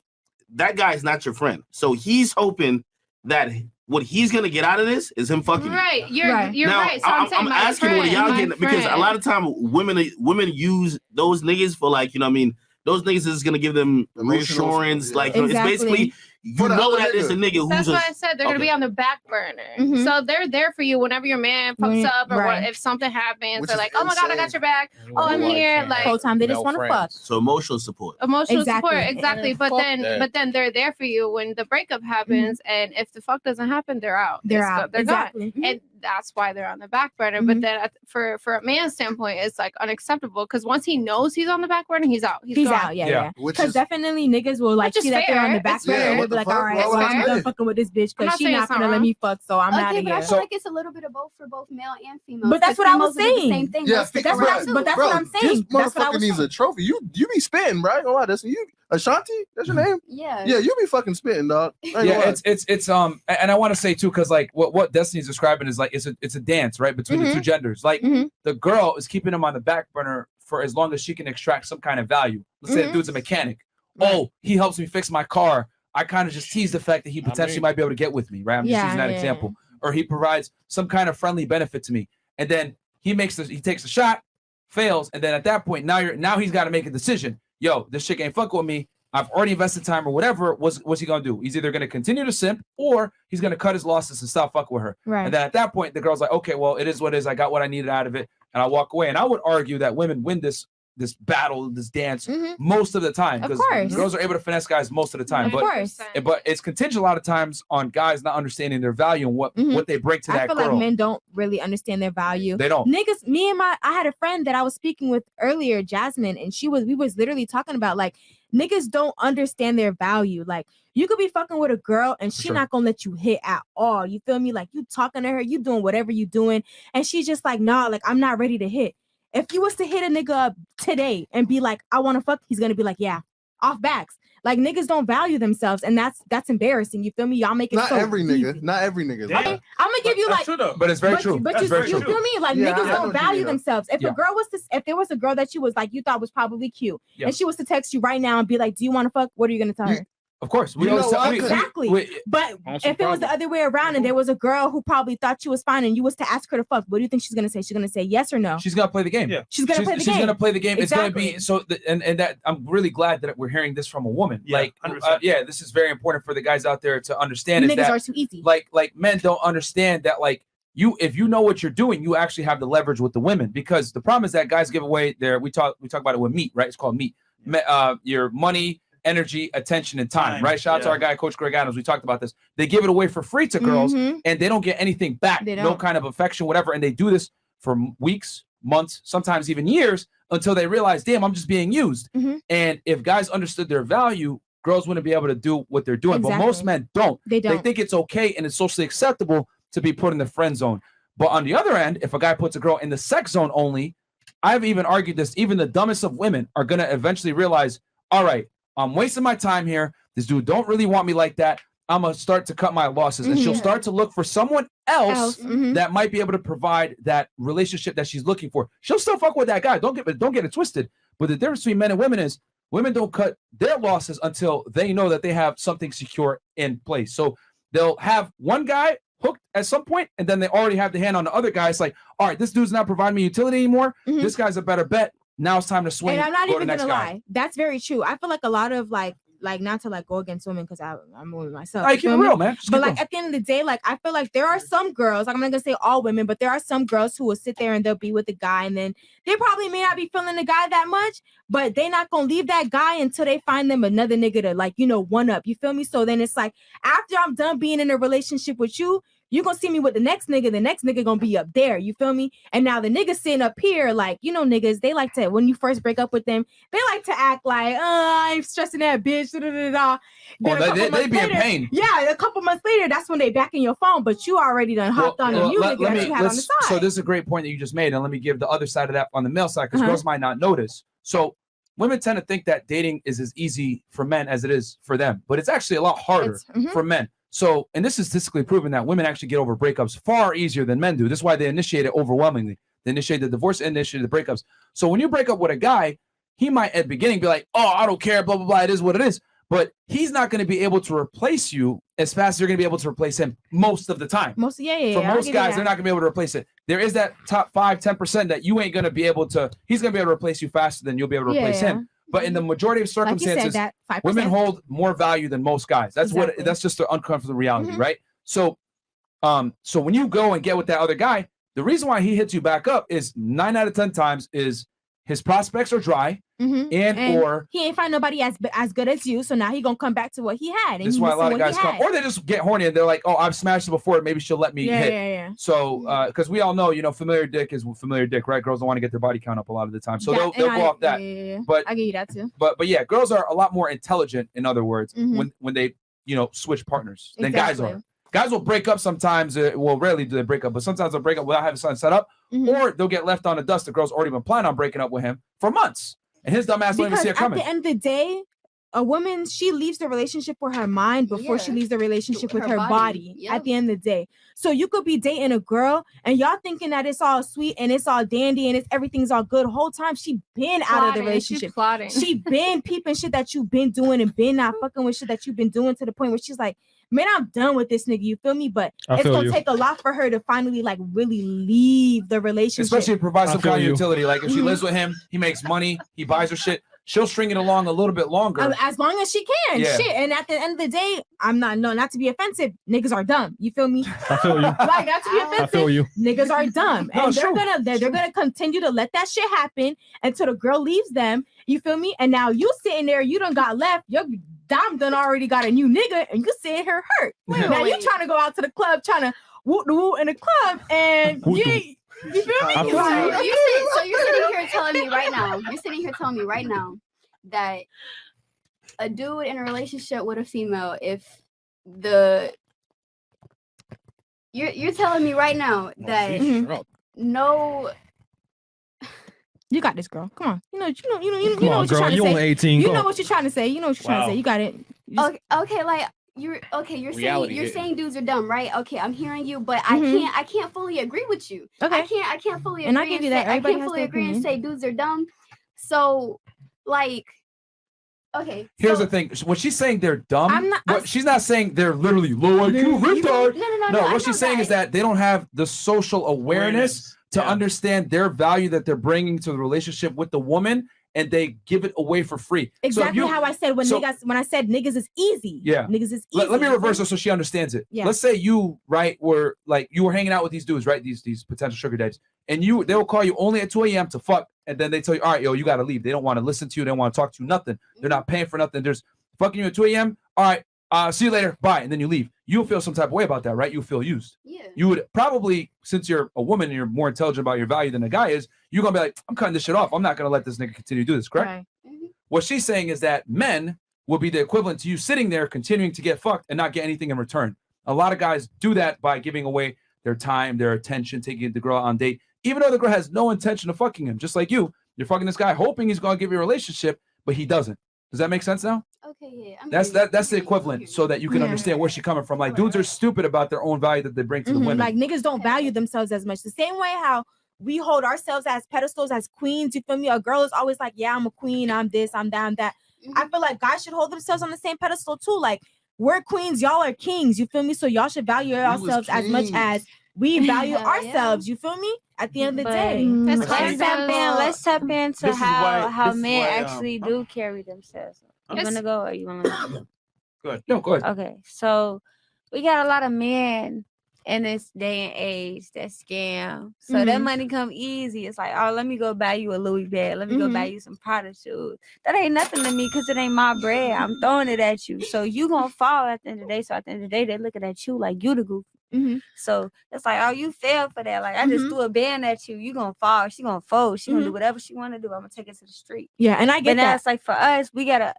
that guy's not your friend, so he's hoping that what he's gonna get out of this is him fucking you. Right. You're Now, right. So I'm saying my asking what friend, y'all my getting because a friend. lot of time women use those niggas for like, you know what I mean, those niggas is gonna give them Emotional reassurance. support, Like yeah. it's basically you For the know other that it's a nigga. nigga who's That's a, why I said they're gonna be on the back burner. So they're there for you whenever your man fucks When- up or right. what if something happens. Which they're is like, oh my god, I got insane. your back. Oh, I'm here. Like whole time they just want to fuck. so emotional support. emotional Exactly. support, exactly. But Fuck then that. they're there for you when the breakup happens, and if the fuck doesn't happen, they're out. They're It's go- out. They're Exactly. gone, and that's why they're on the back burner. But then for a man's standpoint, it's like unacceptable because once he knows he's on the back burner, he's out. He's gone. out, yeah. Which Because is definitely niggas will like Which is see that they're on fair. the back It's burner fair. and What be the like, fuck? all right, Why would well, I I'm say done it? fucking with this bitch I'm because not she's saying not it's not gonna let wrong. me fuck, so I'm Okay, out of but I here. feel like it's a little bit of both for both male and female. But that's what I was females will do the saying. Same thing. Yeah, They'll stick that's around what I- too. but that's what I'm saying. This That's what I motherfucker was needs saying. a trophy. You be spitting, bro. I ain't gonna lie. That's you, Ashanti. That's your name. Yeah. Yeah, you be fucking spitting, dog. I ain't gonna Yeah, lie. it's and I want to say too, because like what Destiny's describing is like it's a dance, right, between the two genders. Like the girl is keeping him on the back burner for as long as she can extract some kind of value. Let's say the dude's a mechanic. Oh, he helps me fix my car. I kind of just tease the fact that he potentially might be able to get with me, right? I'm just Yeah, using that yeah. example. Or he provides some kind of friendly benefit to me, and then he takes a shot, fails, and then at that point now he's got to make a decision. Yo, this chick ain't fucking with me. I've already invested time or whatever. What's he gonna do? He's either gonna continue to simp or he's gonna cut his losses and stop fucking with her. Right. And then at that point, the girl's like, okay, well, it is what it is. I got what I needed out of it, and I'll walk away. And I would argue that women win this this battle, this dance most of the time, Of because course. girls are able to finesse guys most of the time. Of course. But it's contingent a lot of times on guys not understanding their value and what they bring to I that feel girl. like men don't really understand their value. They don't. Niggas, I had a friend that I was speaking with earlier, Jasmine, and we was literally talking about like niggas don't understand their value. Like you could be fucking with a girl and she not gonna let you hit at all. You feel me? Like you talking to her, you doing whatever you doing, and she's just like, nah, like I'm not ready to hit. If you was to hit a nigga up today and be like, I want to fuck, he's gonna be like, yeah, off backs. Like niggas don't value themselves, and that's embarrassing. You feel me? Y'all make it Not so every easy. nigga. Not every nigga. Okay, I'm gonna give you like, but it's very true. But That's you very true. feel me? Like Yeah, I niggas know don't what you value mean, though. themselves. If Yeah. if there was a girl that you was like you thought was probably cute, Yeah. and she was to text you right now and be like, "Do you want to fuck?" What are you gonna tell her? Of course, we You know always tell, what? we- Exactly. But if it was the other way around and there was a girl who probably thought you was fine and you was to ask her to fuck, what do you think she's gonna say? She's gonna say yes or no? she's gonna play the game. Yeah, She's gonna play the She's game. gonna play the game. Exactly. It's gonna be so, and that I'm really glad that we're hearing this from a woman. Yeah, like, 100%. yeah, this is very important for the guys out there to understand. Is Niggas that are too easy. like men don't understand that like. If you know what you're doing, you actually have the leverage with the women, because the problem is that guys give away their, we talk about it with meat, right? It's called meat. Your money, energy, attention, and time, right? Shout out to our guy, Coach Greg Adams. We talked about this. They give it away for free to girls, and they don't get anything back, They no don't. kind of affection, whatever. And they do this for weeks, months, sometimes even years, until they realize, damn, I'm just being used. And if guys understood their value, girls wouldn't be able to do what they're doing. But most Exactly. men don't. They They don't. think it's okay and it's socially acceptable to be put in the friend zone. But on the other end, if a guy puts a girl in the sex zone only, I've even argued this, even the dumbest of women are going to eventually realize, all right, I'm wasting my time here. This dude don't really want me like that. I'm going to start to cut my losses. And she'll start to look for someone else that might be able to provide that relationship that she's looking for. She'll still fuck with that guy. Don't get it twisted. But the difference between men and women is women don't cut their losses until they know that they have something secure in place. So they'll have one guy hooked at some point, and then they already have the hand on the other guy. It's like, all right, this dude's not providing me utility anymore. This guy's a better bet. Now it's time to swing. And I'm not go to even the next gonna guy. lie. That's very true. I feel like a lot of like not to like go against women because I'm a woman myself. Nah, you keep it feel me? real, man. Just But keep like going. at the end of the day, like I feel like there are some girls, like I'm not gonna say all women, but there are some girls who will sit there and they'll be with a guy and then they probably may not be feeling the guy that much, but they're not gonna leave that guy until they find them another nigga to like, one up. You feel me? So then it's like after I'm done being in a relationship with you, you're gonna see me with the next nigga gonna be up there. You feel me? And now the nigga sitting up here, like, niggas, they like to, when you first break up with them, they like to act like, I'm stressing that bitch. Da, da, da, da. Then a couple they months be in later- pain. Yeah, a couple months later, that's when they back in your phone, but you already done hopped on a new nigga that you had on the side. So this is a great point that you just made, and let me give the other side of that on the male side, because Uh-huh. girls might not notice. So women tend to think that dating is as easy for men as it is for them, but it's actually a lot harder for men. So, and this is statistically proven that women actually get over breakups far easier than men do. This is why they initiate it overwhelmingly. They initiate the divorce and initiate the breakups. So when you break up with a guy, he might at the beginning be like, oh, I don't care, blah, blah, blah. It is what it is. But he's not going to be able to replace you as fast as you're going to be able to replace him most of the time. Yeah, For I'll most give you guys, that. they're not going to be able to replace it. There is that top 5-10% that you ain't going to be able to, he's going to be able to replace you faster than you'll be able to replace him. But in the majority of Like you said, circumstances, that 5%. women hold more value than most guys. That's Exactly. that's just the uncomfortable reality, right? So, so when you go and get with that other guy, the reason why he hits you back up is 9 out of 10 times is his prospects are dry, and or he ain't find nobody as good as you, so now he gonna come back to what he had. And this is you why a missing lot of what he guys come, had. or they just get horny and they're like, oh, I've smashed it before, maybe she'll let me Yeah, hit. yeah. So, because we all know, familiar dick is familiar dick, right? Girls don't want to get their body count up a lot of the time, so they'll go off that. Yeah. But I give you that too. But yeah, girls are a lot more intelligent, in other words, Mhm. when they switch partners than guys Exactly. are. Guys will break up sometimes. Well, rarely do they break up, but sometimes they'll break up without having something set up, or they'll get left on the dust. The girl's already been planning on breaking up with him for months, and his dumb ass don't even Because see it at coming. the end of the day, a woman, she leaves the relationship with her mind before she leaves the relationship with her body. At the end of the day, so you could be dating a girl and y'all thinking that it's all sweet and it's all dandy and everything's all good. Whole time she been out of the Plotting. She's relationship. plotting. She been peeping shit that you've been doing and been not fucking with shit that you've been doing, to the point where she's like, man, I'm done with this nigga. You feel me? But I it's feel gonna you. take a lot for her to finally like really leave the relationship. Especially if it provides I some feel kind of you. utility. Like if she lives with him, he makes money, he buys her shit. she'll string it along a little bit longer. As long as she can. Yeah. Shit. And at the end of the day, not to be offensive, niggas are dumb. You feel me? I feel you. Like, not to be offensive. I feel you. Niggas are dumb. No, And sure. they're gonna continue to let that shit happen until the girl leaves them. You feel me? And now you sitting there, you done got left. Your dom done already got a new nigga, and you sitting here hurt. Now you trying to go out to the club, trying to whoop the whoop in the club, and you feel me? So you're sitting here telling me right now. You're sitting here telling me right now that a dude in a relationship with a female, if you're telling me right now that no. You got this, girl. Come on. You know Come what on, you're girl. trying to You say. only 18. You Go. know what you're trying to say. You know what you're trying to say. You got it. Okay, like you're Reality you're hit. saying dudes are dumb, right? Okay, I'm hearing you, but Mhm. I can't fully agree with you. Okay. I can't fully And I agree give you say, that. Everybody I can't has fully their agree and opinion. say dudes are dumb. So like okay. Here's so, the thing. When she's saying they're dumb, I'm not- she's not saying they're literally low IQ retard. No, I what know she's saying is that they don't have the social awareness to understand their value that they're bringing to the relationship with the woman, and they give it away for free. Exactly how I said when I said niggas is easy. Yeah. Niggas is easy. Let me reverse it so she understands it. Yeah. Let's say you, right, were like you were hanging out with these dudes, right? These potential sugar daddies. And they will call you only at 2 a.m. to fuck, and then they tell you, all right, yo, you gotta leave. They don't want to listen to you, they don't want to talk to you, nothing. They're not paying for nothing. There's fucking you at 2 a.m. All right, see you later, bye, and then you leave. You'll feel some type of way about that, right? You'll feel used. Yeah. You would probably, since you're a woman and you're more intelligent about your value than a guy is, you're gonna be like, I'm cutting this shit off. I'm not gonna let this nigga continue to do this, correct? Right. What she's saying is that men will be the equivalent to you sitting there continuing to get fucked and not get anything in return. A lot of guys do that by giving away their time, their attention, taking the girl on a date, even though the girl has no intention of fucking him. Just like you, you're fucking this guy hoping he's gonna give you a relationship, but he doesn't. Does that make sense now? Okay, yeah. That's the equivalent, so that you can understand where she's coming from. Like dudes are stupid about their own value that they bring to the women. Like niggas don't value themselves as much. The same way how we hold ourselves as pedestals as queens. You feel me? A girl is always like, yeah, I'm a queen. I'm this. I'm that. I'm that. I feel like guys should hold themselves on the same pedestal too. Like we're queens, y'all are kings. You feel me? So y'all should value yourselves as much as we value ourselves. You feel me? At the end of the day, let's tap into how men why, actually do carry themselves. You Yes. want to go or you want to Go ahead. No, go ahead. Okay, so we got a lot of men in this day and age that scam. So that money come easy. It's like, oh, let me go buy you a Louis bag. Let me go buy you some Prada shoes. That ain't nothing to me because it ain't my bread. I'm throwing it at you. So you gonna fall at the end of the day. So at the end of the day, they looking at you like you the goofy. So it's like, oh, you fell for that. Like I just threw a band at you. You gonna fall. She gonna fold. She gonna do whatever she wanna do. I'm gonna take it to the street. Yeah, and I get but now that. it's like for us, we gotta.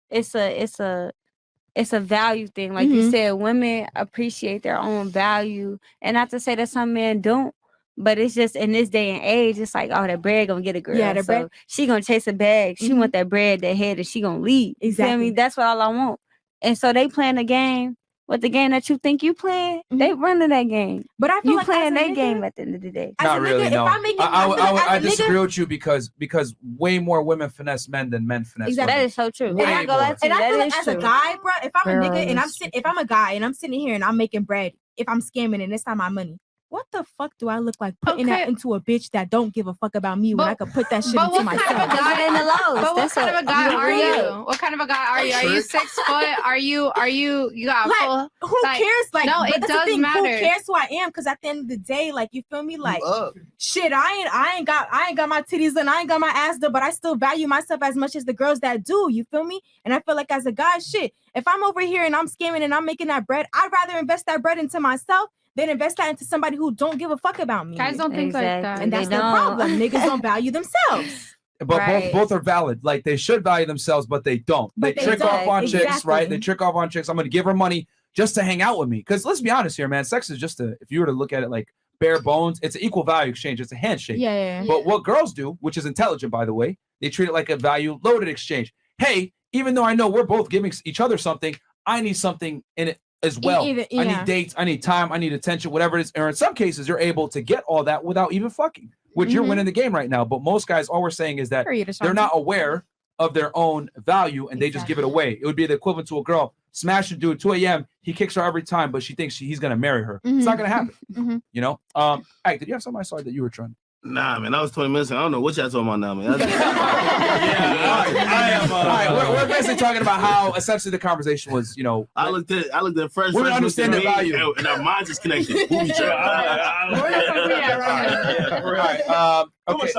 It's a value thing. Like you said, women appreciate their own value. And not to say that some men don't, but it's just in this day and age, it's like, oh, that bread gonna get a girl. Yeah, the so bread. she gonna chase a bag. She want that bread, that head, and she gonna leave. You feel Exactly. me? That's what all I want. And so they playing the game. With the game that you think you playing, they running that game. But I feel you like playing as a that nigga- game at the end of the day. Not really, no. I as a disagree nigga- with you because way more women finesse men than men finesse Exactly. women. That is so true. Way And I go more. like And I that feel like is as a true. guy, bro, if I'm a Girl, nigga and that's if I'm a guy and I'm sitting here and I'm making bread, if I'm scamming and it's not my money, what the fuck do I look like putting that into a bitch that don't give a fuck about me when I could put that shit But into what kind of myself? a guy? in the lows. But what That's kind of what- a guy you are feel you? me? What kind of a guy are you? Are you 6 foot? Are you? You got Like, full? who cares? Like, no, but it that's the does thing. matter. Who cares who I am? Because at the end of the day, like, you feel me? Like, shit, I ain't got my titties and I ain't got my ass done, but I still value myself as much as the girls that do. You feel me? And I feel like as a guy, shit, if I'm over here and I'm scamming and I'm making that bread, I'd rather invest that bread into myself than invest that into somebody who don't give a fuck about me. Guys don't think like that. And that's They the don't. problem. Niggas don't value themselves. But Right. both are valid. Like they should value themselves, but they don't. But they they trick don't. off on chicks, Exactly. right? They trick off on chicks. I'm gonna give her money just to hang out with me. Because let's be honest here, man. Sex is just if you were to look at it like bare bones, it's an equal value exchange. It's a handshake. Yeah. But what girls do, which is intelligent, by the way, they treat it like a value loaded exchange. Hey, even though I know we're both giving each other something, I need something in it as well. I yeah. need dates, I need time, I need attention, whatever it is. Or in some cases, you're able to get all that without even fucking, which you're winning the game right now. But most guys, all we're saying is that Period, they're not aware of their own value and they just give it away. It would be the equivalent to a girl smash a dude 2 a.m. He kicks her every time, but she thinks he's gonna marry her. It's not gonna happen. You know? Hey, did you have something I saw that you were trying? Nah, man, that was 20 minutes ago. I don't know what y'all talking about now, man. All right, we're basically talking about how essentially the conversation was, you know. I looked at fresh. We understand the value, and our minds is connected. All right. Okay.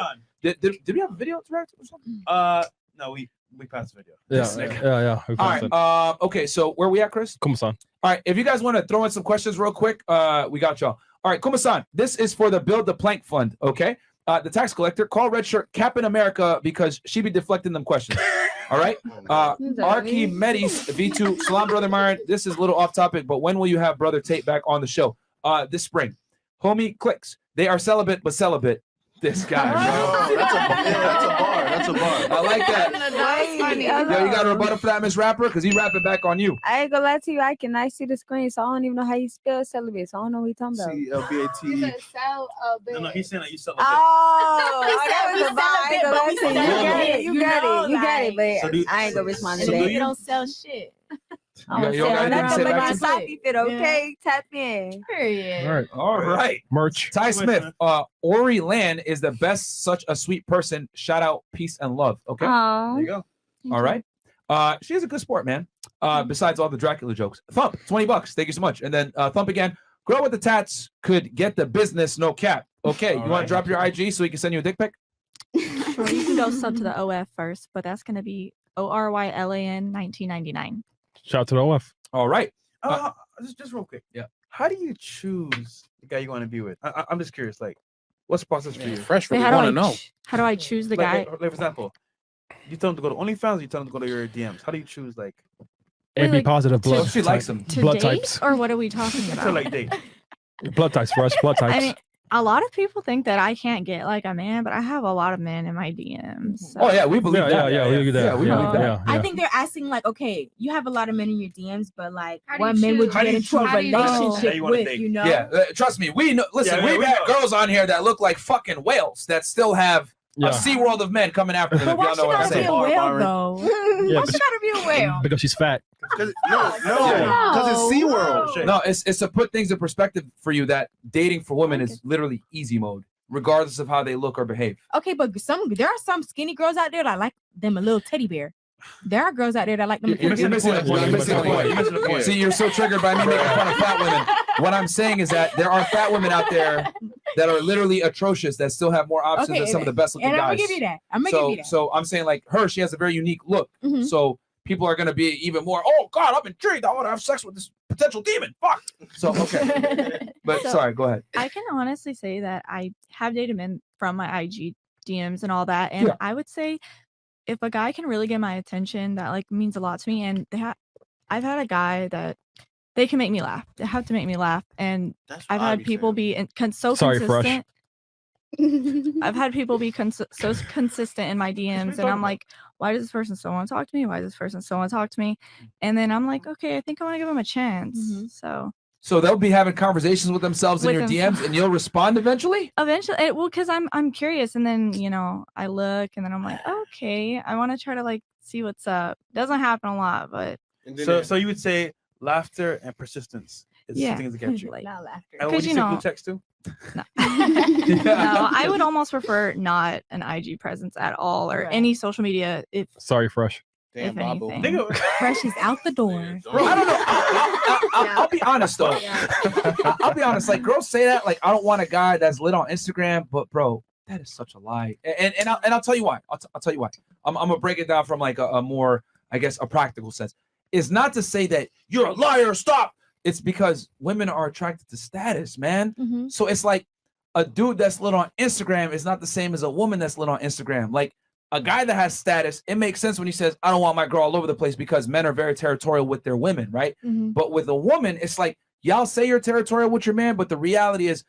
Did we have a video interact or something? No, we passed the video. Yeah. All right. Okay. So where we at, Chris? Kuma-san. All right. If you guys want to throw in some questions real quick, we got y'all. All right, Kuma-san. This is for the Build the Plank Fund. Okay. The tax collector, call Red Shirt Captain America because she be deflecting them questions. All right. Archimedes V2. Salam, brother Myron. This is a little off topic, but when will you have brother Tate back on the show? This spring. Homie clicks. They are celibate, but celibate. This guy, bro. That's a bar. I like that. Yo, you got a rebuttal for that, Miss Rapper? Because he rapping back on you. I ain't gonna lie to you. I cannot see the screen, so I don't even know how you spell celibate. So I don't know what you're talking about. CLBAT. No, he's saying that you celibate. Oh, You you got it, but So I ain't gonna respond to so that. do You don't sell shit. I'm You don't got anything to say but back my to- sloppy fit, okay? Tap in. Period. All right. Merch. Ty Smith, Ori Land is the best, such a sweet person. Shout out, peace and love. Okay. Aw. There you go. All right. She is a good sport, man. Besides all the Dracula jokes. Thump, $20. Thank you so much. And then Thump again. Girl with the tats could get the business, no cap. Okay. You want to drop your IG so we can send you a dick pic? Sure, you can go sub to the OF first, but that's gonna be ORYLAN 1999. Shout out to the OF. All right. Just real quick. Yeah. How do you choose the guy you want to be with? I'm just curious. Like, what's the process for you? Fresh Wait, really how do want I to know. how do I choose the guy? Like, for example, you tell them to go to OnlyFans, or you tell them to go to your DMs. How do you choose? Like, AB like, positive So blood. she likes him. To blood date, types. or what are we talking to about? like date. Blood types for us. Blood types. I mean, a lot of people think that I can't get like a man, but I have a lot of men in my DMs. So. Oh, yeah. We believe that. we believe that. Yeah, we believe that. Yeah. I think they're asking like, okay, you have a lot of men in your DMs, but like, How do what you men would choose? you get into a How do you know? How relationship you wanna with? date? You know? Yeah, trust me. We know. Listen, Yeah, we've we had know. girls on here that look like fucking whales that still have a sea world of men coming after them. But If why y'all she know what I'm gotta be saying. a whale Myron. though? Yeah, Why she gotta be a whale? because she's fat. Because it's SeaWorld. No, it's to put things in perspective for you that dating for women is literally easy mode, regardless of how they look or behave. Okay, but there are some skinny girls out there that like them a little teddy bear. There are girls out there that like them. You're missing the point. You're missing the point. You're missing the point. See, you're so triggered by me making fun of fat women. What I'm saying is that there are fat women out there that are literally atrocious that still have more options Okay, than some of the best looking and I'm guys. gonna give you that. I'm gonna give you that. So I'm saying like her, she has a very unique look. Mhm. So people are gonna be even more. Oh God, I'm intrigued. I want to have sex with this potential demon. Fuck. So okay, but So- sorry. Go ahead. I can honestly say that I have dated men from my IG DMs and all that, and Yeah. I would say if a guy can really get my attention, that like means a lot to me. And I've had a guy that they can make me laugh. They have to make me laugh, and I've had people be so Sorry, Fresh. consistent. I've had people be so consistent in my DMs, and I'm like, why does this person still want to talk to me? Why does this person still want to talk to me? And then I'm like, okay, I think I want to give him a chance. So they'll be having conversations with themselves in With your them- DMs, and you'll respond eventually. Eventually, well, because I'm curious, and then I look, and then I'm like, okay, I want to try to like see what's up. Doesn't happen a lot, but So you would say laughter and persistence is the yeah, things that get you. like, Not laughter. And would 'cause you you say know- blue text too? no, I would almost prefer not an IG presence at all, or Right. any social media. If Sorry, Fresh. if Babu. anything, Fresh is out the door. Bro, I don't know. I'll be honest though. I'll be honest. Like girls say that. Like I don't want a guy that's lit on Instagram, but bro, that is such a lie. And I'll tell you why. I'll tell you why. I'm gonna break it down from like a more, I guess, a practical sense. It's not to say that you're a liar. Stop. It's because women are attracted to status, man. Mm-hmm. So it's like a dude that's lit on Instagram is not the same as a woman that's lit on Instagram. Like a guy that has status, it makes sense when he says, I don't want my girl all over the place because men are very territorial with their women, right? Mm-hmm. But with a woman, it's like, y'all say you're territorial with your man, but the reality is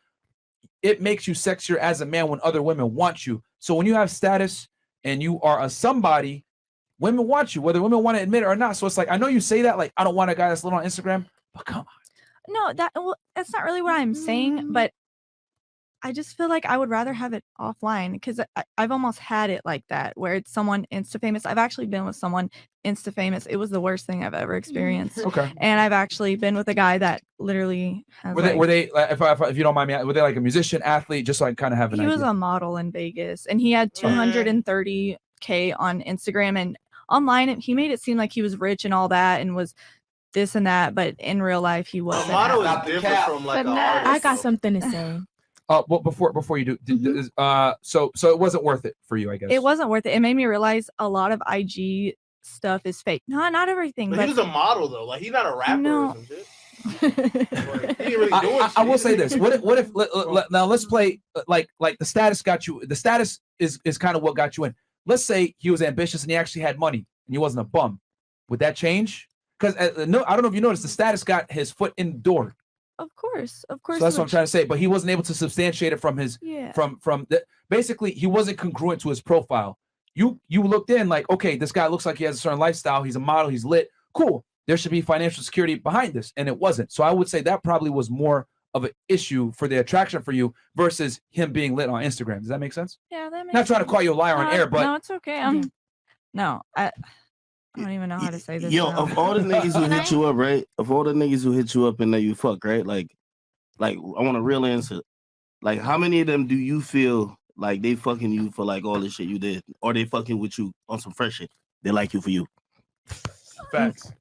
it makes you sexier as a man when other women want you. So when you have status and you are a somebody, women want you, whether women want to admit it or not. So it's like, I know you say that, like, I don't want a guy that's lit on Instagram, but come on. no, that's not really what I'm saying. But I just feel like I would rather have it offline because I've almost had it like that where it's someone Insta famous. I've actually been with someone Insta famous. It was the worst thing I've ever experienced. Okay. And I've actually been with a guy that literally has Were they if you don't mind me, were they like a musician, athlete, just so I kind of have an he idea? was a model in Vegas and he had 230K on Instagram, and online he made it seem like he was rich and all that and was this and that, but in real life he wasn't. Model is different from like an artist. I got something to say. Well, before you do, so it wasn't worth it for you, I guess. It wasn't worth it. It made me realize a lot of IG stuff is fake. No, not everything. But he was a model though. Like he's not a rapper or some shit. Like, he ain't really doing I will say this. What if now let's play like the status got you. The status is kind of what got you in. Let's say he was ambitious and he actually had money and he wasn't a bum. Would that change? Because no, I don't know if you noticed, the status got his foot in the door. Of course. So that's what I'm trying to say. But he wasn't able to substantiate it from his basically he wasn't congruent to his profile. You looked in like, okay, this guy looks like he has a certain lifestyle. He's a model. He's lit. Cool. There should be financial security behind this, and it wasn't. So I would say that probably was more of an issue for the attraction for you versus him being lit on Instagram. Does that make sense? Yeah, that makes Not trying to sense. call you a liar on air, but no, it's okay. I don't even know how to say this. Yo, now. of all the niggas who hit you up, right? Of all the niggas who hit you up and that you fuck, right? Like I want a real answer. Like, how many of them do you feel like they fucking you for like all the shit you did, or they fucking with you on some fresh shit? They like you for you. Facts.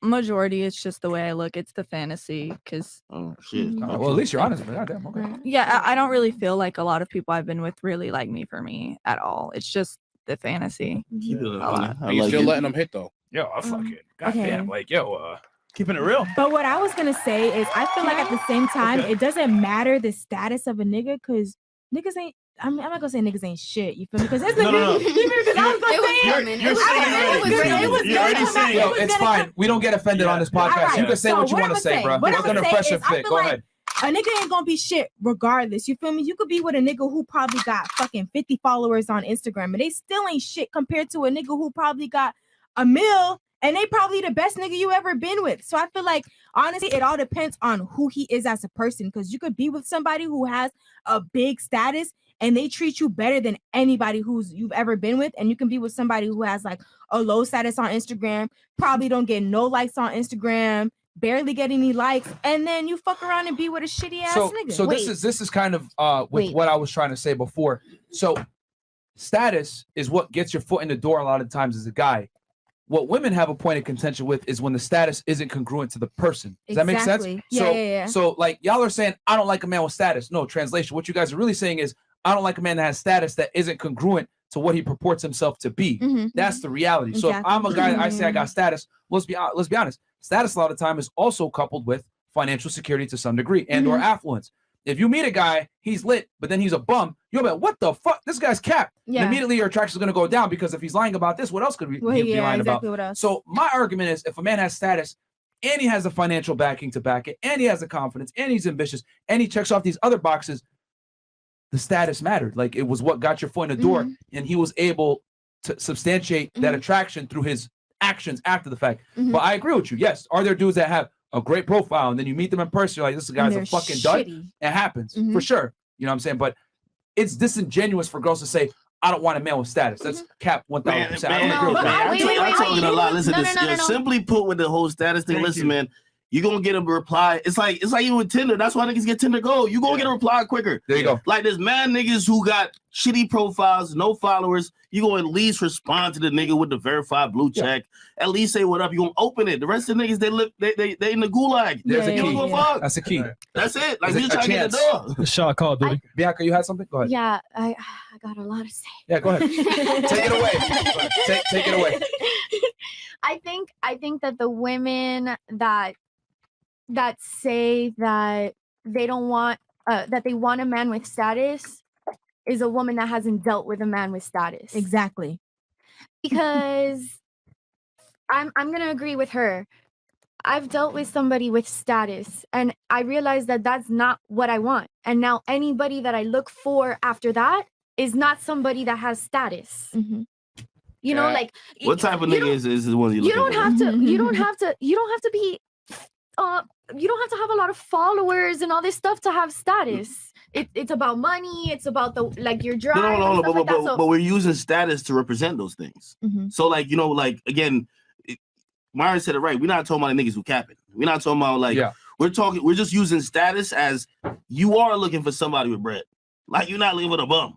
Majority, it's just the way I look. It's the fantasy, because oh shit. Well, at least you're honest. But goddamn, okay. Yeah, I don't really feel like a lot of people I've been with really like me for me at all. It's just the fantasy. Keep it a lot. Are you still letting them hit though? Yo, I fucking goddamn, Okay. like yo, keeping it real. But what I was gonna say is, I feel like at the same time, it doesn't matter the status of a nigga, because niggas ain't. I'm not gonna say niggas ain't shit. You feel me? Because there's No. I was gonna say You're saying you're already saying yo, it's fine. We don't get offended on this podcast. Alright, You can say so what you what want to I'ma say, say- bro. what We're I'ma gonna say fresh is, and I fit. feel Go like ahead. a nigga ain't gonna be shit regardless. You feel me? You could be with a nigga who probably got fucking 50 followers on Instagram, and they still ain't shit compared to a nigga who probably got a mil, and they probably the best nigga you ever been with. So I feel like honestly, it all depends on who he is as a person, because you could be with somebody who has a big status and they treat you better than anybody you've ever been with, and you can be with somebody who has like a low status on Instagram, probably don't get no likes on Instagram, barely get any likes, and then you fuck around and be with a shitty ass nigga. So this is kind of with what I was trying to say before. So status is what gets your foot in the door a lot of times as a guy. What women have a point of contention with is when the status isn't congruent to the person. Does that make sense? Exactly. So, Yeah. so like y'all are saying, I don't like a man with status. No, translation. What you guys are really saying is, I don't like a man that has status that isn't congruent to what he purports himself to be. Mhm. That's the reality. So if I'm a guy, I say I got status. Let's be honest. Status a lot of time is also coupled with financial security to some degree and or affluence. If you meet a guy, he's lit, but then he's a bum, you'll be like, what the fuck? This guy's capped. Yeah. And immediately your attraction is going to go down, because if he's lying about this, what else could he Well, be yeah, lying exactly, about? what else? So my argument is, if a man has status and he has the financial backing to back it, and he has the confidence, and he's ambitious, and he checks off these other boxes, the status mattered. Like, it was what got your foot in the door, and he was able to substantiate that attraction through his actions after the fact. But I agree with you. Yes, are there dudes that have a great profile, and then you meet them in person, you're like, this guy's a fucking dud? It happens for sure. You know what I'm saying? But it's disingenuous for girls to say, I don't want a man with status. That's cap 1,000%. I don't agree with that. I'm talking a lot. Listen, simply put with the whole status thing. Listen, man, you're gonna get a reply. It's like you with Tinder. That's why niggas get Tinder Gold. You gonna get a reply quicker. There you go. Like, there's mad niggas who got shitty profiles, no followers. You gonna at least respond to the nigga with the verified blue check. At least say what up. You gonna open it. The rest of the niggas, they in the gulag. There's a They don't key. give a fuck. That's a key. That's it. Like, There's we a trying to get the chance. door. Shot call, dude. Bianca, you had something? Go ahead. Yeah, I got a lot to say. Yeah, go ahead. Take it away. Take it away. I think that the women that say that they don't want that they want a man with status is a woman that hasn't dealt with a man with status. Exactly. Because I'm gonna agree with her. I've dealt with somebody with status, and I realized that that's not what I want. And now anybody that I look for after that is not somebody that has status. You know, like What type of nigga is the one you you looking don't for? have to you don't have to be you don't have to have a lot of followers and all this stuff to have status. It's about money. It's about the your drive. No, and stuff like that. So, but we're using status to represent those things. So like again, Myron said it right. We're not talking about the niggas who capping. We're not talking about we're just using status as you are looking for somebody with bread. Like you're not living with a bum.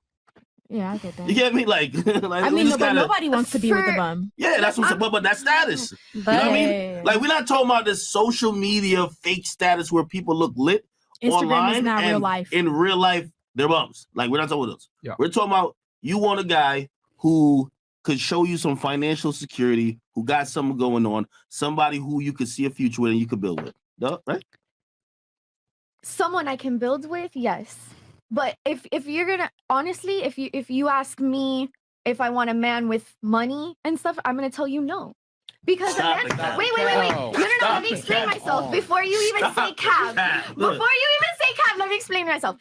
Yeah, I get that. You get me? Like I mean, nobody wants to be with a bum. Yeah, that's what. But that's status. You know what I mean? Like we're not talking about this social media fake status where people look lit Instagram online is not and real life. in real life they're bums. Like we're not talking about those. Yeah. We're talking about you want a guy who could show you some financial security, who got something going on, somebody who you could see a future with and you could build with. Duh, right? someone I can build with, yes. But if you're gonna honestly, if you ask me if I want a man with money and stuff, I'm gonna tell you no. Because a man, wait. No, let me explain myself before you even say cab. Before you even say cab, let me explain myself.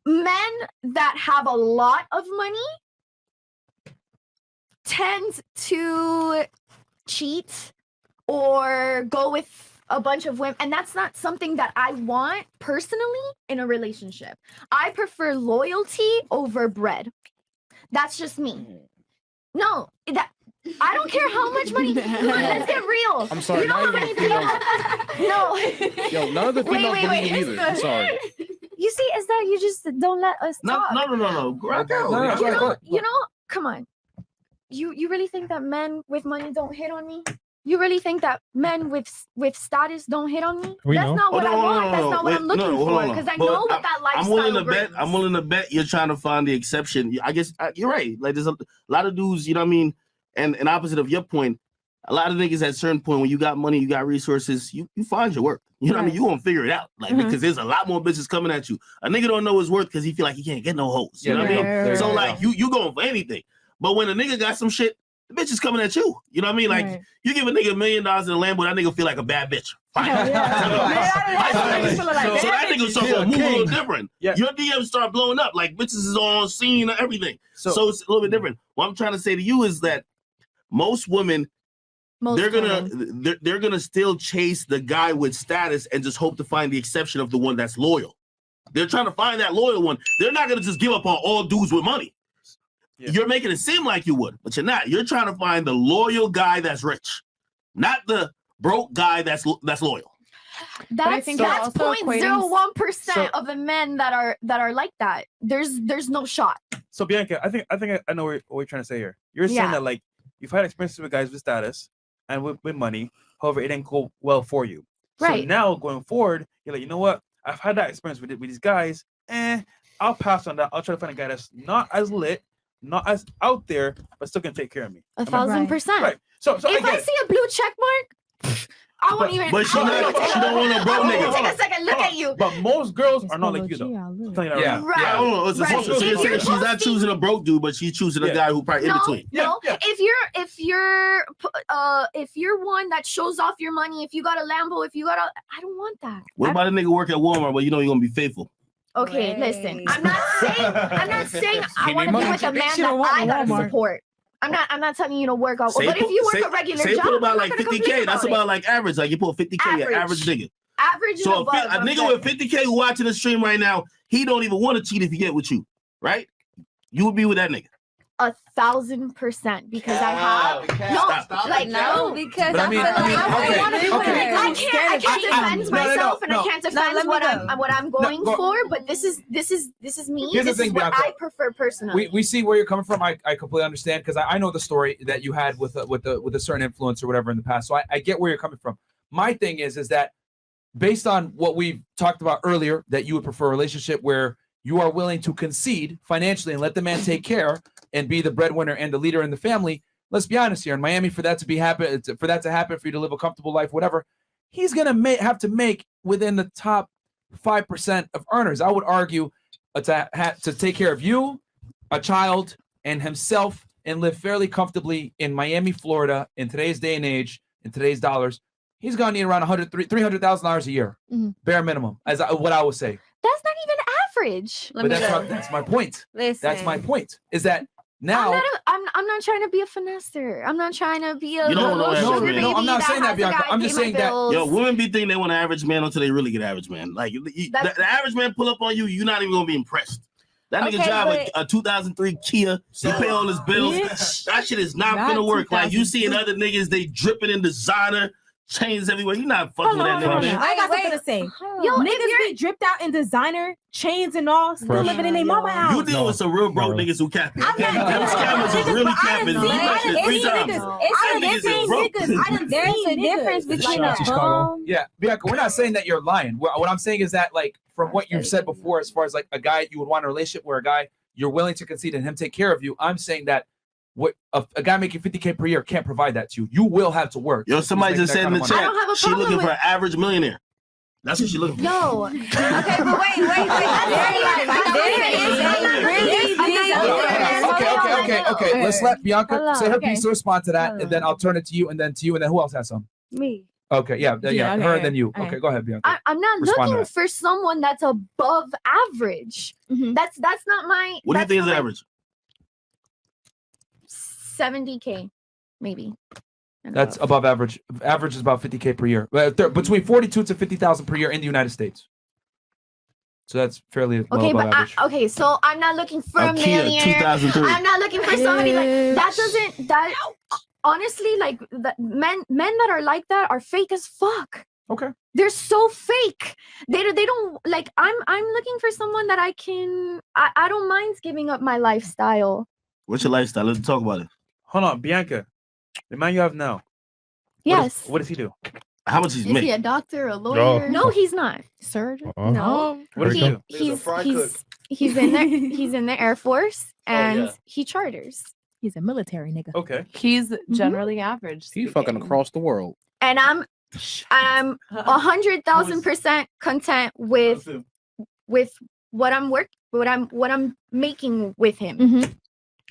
Men that have a lot of money tend to cheat or go with a bunch of women, and that's not something that I want personally in a relationship. I prefer loyalty over bread. That's just me. No, that I don't care how much money. Come on, let's get real. I'm sorry. You know how many people? No. Yo, none of the females believe you either. I'm sorry. You see, is that you just don't let us talk? No. You know, come on. You really think that men with money don't hit on me? You really think that men with status don't hit on me? That's not what I want. That's not what I'm looking for. Because I know what that lifestyle brings. I'm willing to bet you're trying to find the exception. I guess you're right. Like there's a lot of dudes, you know what I mean? And opposite of your point, a lot of niggas at a certain point when you got money, you got resources, you find your work. You know what I mean? You gonna figure it out. Like because there's a lot more bitches coming at you. A nigga don't know his worth because he feel like he can't get no hoes. You know what I mean? So like you going for anything. But when a nigga got some shit, the bitch is coming at you. You know what I mean? Like you give a nigga $1 million in a Lambo, that nigga feel like a bad bitch. Fine. So that nigga start moving a little different. Yeah. Your DMs start blowing up. Like bitches is on scene and everything. So it's a little bit different. What I'm trying to say to you is that most women, they're gonna still chase the guy with status and just hope to find the exception of the one that's loyal. They're trying to find that loyal one. They're not gonna just give up on all dudes with money. Yeah. You're making it seem like you would, but you're not. You're trying to find the loyal guy that's rich, not the broke guy that's loyal. That's 0.01% of the men that are like that. There's no shot. So Bianca, I think I know what you're trying to say here. You're saying that like you've had experiences with guys with status and with money, however, it didn't go well for you. Right. So now going forward, you're like, you know what? I've had that experience with these guys. I'll pass on that. I'll try to find a guy that's not as lit, not as out there, but still can take care of me. 1,000%. Right. So if I see a blue check mark, I won't even. But she don't want a broke nigga. Take a second, look at you. But most girls are not like you though. So you're saying she's not choosing a broke dude, but she's choosing a guy who probably in between. No, if you're one that shows off your money, if you got a Lambo, I don't want that. What about a nigga work at Walmart where you know you're gonna be faithful? Okay, listen. I'm not saying I want to be with a man that I gotta support. I'm not telling you to work out. But if you work a regular job, put about like 50K. That's about like average. Like you put 50K, an average nigga. Average. So a nigga with 50K who watching the stream right now, he don't even want to cheat if he get with you, right? You would be with that nigga. 1,000% because I have because I can't defend myself and I can't defend what I'm going for. But this is me. Here's this the thing, is what Bianca. I prefer personally. We see where you're coming from. I completely understand because I know the story that you had with a certain influence or whatever in the past. So I get where you're coming from. My thing is that based on what we've talked about earlier, that you would prefer a relationship where you are willing to concede financially and let the man take care and be the breadwinner and the leader in the family. Let's be honest here. In Miami, for that to happen, for you to live a comfortable life, whatever, he's gonna have to make within the top 5% of earners. I would argue to take care of you, a child, and himself, and live fairly comfortably in Miami, Florida, in today's day and age, in today's dollars. He's gonna need around $300,000 a year, bare minimum, what I would say. That's not even average. But that's my point. Listen. That's my point. Is that Now, I'm not trying to be a finesser. I'm not trying to be a You don't little know sugar average man. baby No, I'm not saying that, has a Bianca. guy I'm pay just my saying that- bills. Yo, women be thinking they want an average man until they really get average man. Like the average man pull up on you, you're not even gonna be impressed. That nigga Okay, drive a 2003 Kia. He pay all his bills. That shit is not gonna work. Like you seeing other niggas, they dripping in designer, chains everywhere. You not fucking with that nigga, man. I got something to say. Yo, niggas be dripped out in designer, chains and all, still living in their mama house. You deal with some real broke niggas who capping. Those scammers is really capping. We mentioned 3 times. There's a difference between a bum. Yeah, Bianca, we're not saying that you're lying. What I'm saying is that, like, from what you've said before, as far as like a guy you would want a relationship where a guy you're willing to concede and him take care of you, I'm saying that what a guy making $50K per year can't provide that to you. You will have to work. Yo, somebody just said in the chat, she looking for an average millionaire. That's what she looking for. Yo. Okay, but wait. Okay. Let's let Bianca say her piece to respond to that, and then I'll turn it to you, and then who else has some? Me. Okay, yeah, her and then you. Okay, go ahead, Bianca. I'm not Respond to looking that. for someone that's above average. That's not my. What do you think is average? 70K, maybe. That's above average. Average is about 50K per year. Between 42 to 50,000 per year in the United States. So that's fairly well Okay, above but average. okay, so I'm not looking for a Kia millionaire. 2003. I'm not looking for somebody like that. Honestly, like men that are like that are fake as fuck. Okay. They're so fake. They don't like. I'm looking for someone that I don't mind giving up my lifestyle. What's your lifestyle? Let's talk about it. Hold on, Bianca. The man you have now. Yes. What does he do? How much he's Is he a doctor, a lawyer? No, he's not. Surgeon? No. What does he do? He's in there. He's in the Air Force and he charters. He's a military nigga. Okay. He's generally average. He fucking across the world. And I'm 100,000% content with what I'm making with him.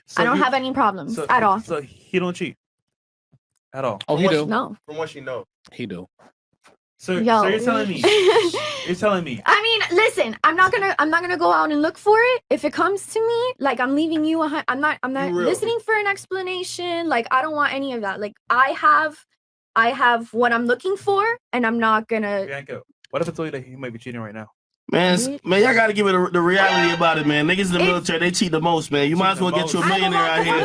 So I don't you- have any problems at all. So he don't cheat at all. Oh, he do. No. From what she know. He do. So Yo. you're telling me. You're telling me. I mean, listen, I'm not gonna go out and look for it. If it comes to me, like I'm leaving you. I'm not listening for an explanation. Like I don't want any of that. Like I have what I'm looking for, and I'm not gonna. Bianca, what if I told you that he might be cheating right now? Man, y'all gotta give it the reality about it, man. Niggas in the military, they cheat the most, man. You might as well get you a millionaire out here. At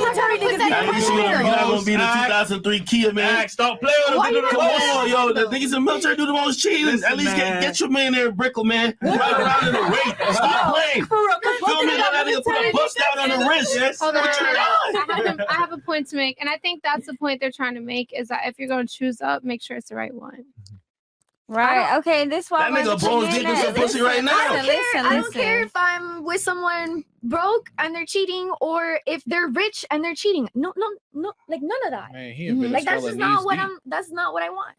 least you're not gonna be the 2003 Kia, man. Stop playing with Come on, yo. The niggas in the military do the most cheating. At least get your millionaire in Brickle, man. Driving out in the rain. Stop playing. Feel me? That nigga put a bust down on the wrist. Hold on. What you doing? I have a point to make, and I think that's the point they're trying to make is that if you're going to choose up, make sure it's the right one. Right. Okay. This why That nigga bones deep in some pussy right now. I don't care if I'm with someone broke and they're cheating, or if they're rich and they're cheating. No, like none of that. Man, he in Like that's Venezuela just not what knees that's not what I want.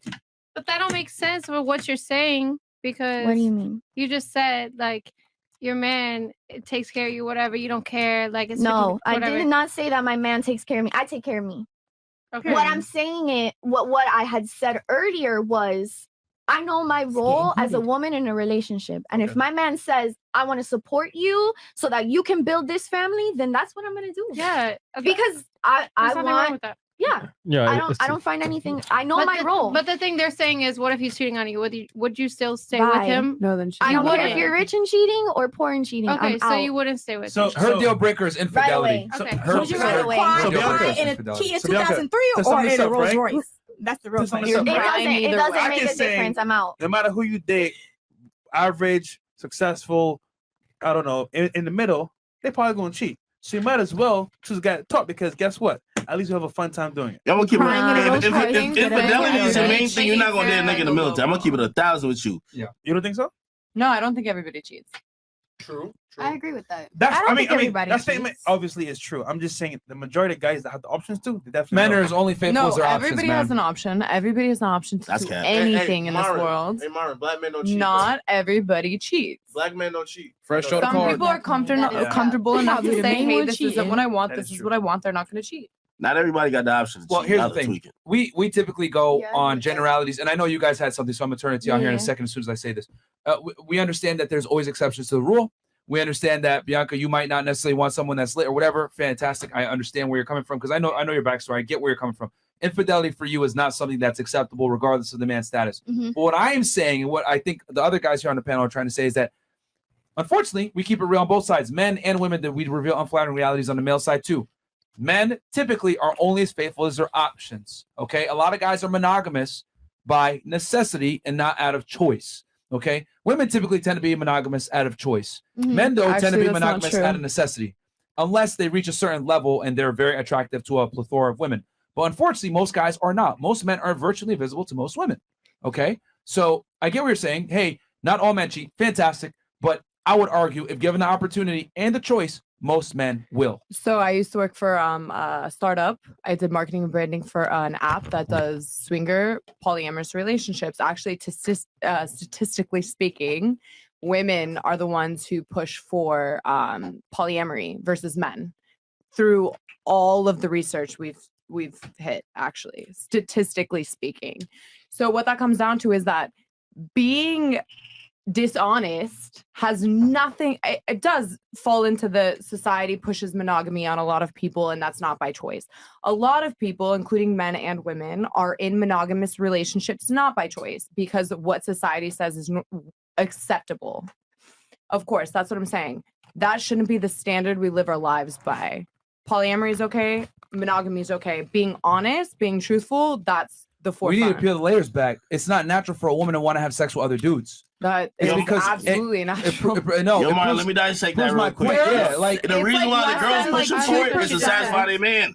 But that don't make sense with what you're saying because What do you mean? You just said like your man takes care of you, whatever. You don't care. Like it's No, I whatever. did not say that my man takes care of me. I take care of me. Okay. What I'm saying what I had said earlier was I know my role as a woman in a relationship. And if my man says, I want to support you so that you can build this family, then that's what I'm gonna do. Yeah. Because I There's nothing wrong want with that. yeah. Yeah, I don't find anything. I know my role. But the thing they're saying is, what if he's cheating on you? Would you still stay Bye. with him? No, then I don't You care if wouldn't. you're rich and cheating or poor and cheating. Okay, I'm so out. you wouldn't stay with So him. her deal breaker is infidelity. So- Okay. Her, Would you rather her deal cry breaker is in a infidelity. Kia So Bianca, 2003 to sum or this in a up, Rolls right? Royce? That's the real To sum question. this up, right? It doesn't I make can a say, difference. I'm out. No matter who you date, average, successful, I don't know, in the middle, they probably gonna cheat. So you might as well choose a guy to talk because guess what? At least you have a fun time doing it. I'm gonna keep it. Crying in a Rolls Royce. If infidelity is the main thing, you're not gonna date a nigga in the military. I'm gonna keep it 1,000 with you. Yeah. You don't think so? No, I don't think everybody cheats. True. I agree with that. That's I don't think I mean everybody that statement obviously is true. I'm just saying the majority of guys that have the options too, they definitely Men don't. are as only faithful No, as their options, everybody man. has an option. Everybody has an option to That's do cap. anything in this Myron, world. Hey, Myron, black men don't cheat. Not everybody cheats. Black men don't cheat. Fresh Some out of Some car. people are comfortable Yeah. comfortable enough Probably to the say, main "Hey, one this isn't cheating. what I want. That This is is true. what I want." They're not going to cheat. Not everybody got the option. to Well, cheat. here's Y'all the are thing. tweaking. We typically go Yeah, I on agree with that. generalities, and I know you guys had something, so I'm gonna turn it to you out here in a Yeah. second as soon as I say this. We understand that there's always exceptions to the rule, We understand that, Bianca, you might not necessarily want someone that's lit or whatever. Fantastic. I understand where you're coming from because I know your backstory. I get where you're coming from. Infidelity for you is not something that's acceptable regardless of the man's status. But what I am saying and what I think the other guys here on the panel are trying to say is that, unfortunately, we keep it real on both sides, men and women, that we reveal unflattering realities on the male side too. Men typically are only as faithful as their options, okay? A lot of guys are monogamous by necessity and not out of choice, okay? Women typically tend to be monogamous out of choice. Men, though, tend to be monogamous out of necessity, unless they reach a certain level and they're very attractive to a plethora of women. But unfortunately, most guys are not. Most men are virtually invisible to most women, okay? So I get what you're saying. Hey, not all men cheat. Fantastic. But I would argue if given the opportunity and the choice, most men will. So I used to work for a startup. I did marketing and branding for an app that does swinger polyamorous relationships. Actually, statistically speaking, women are the ones who push for polyamory versus men through all of the research we've hit, actually, statistically speaking. So what that comes down to is that being dishonest has nothing, it does fall into the society pushes monogamy on a lot of people, and that's not by choice. A lot of people, including men and women, are in monogamous relationships not by choice because of what society says is acceptable. Of course, that's what I'm saying. That shouldn't be the standard we live our lives by. Polyamory is okay, monogamy is okay. Being honest, being truthful, that's the forefront. We need to peel the layers back. It's not natural for a woman to want to have sex with other dudes. That is absolutely not. Yo, Myron, let me dissect that real quick. Yeah, like the reason why the girls pushing for it is to satisfy their man.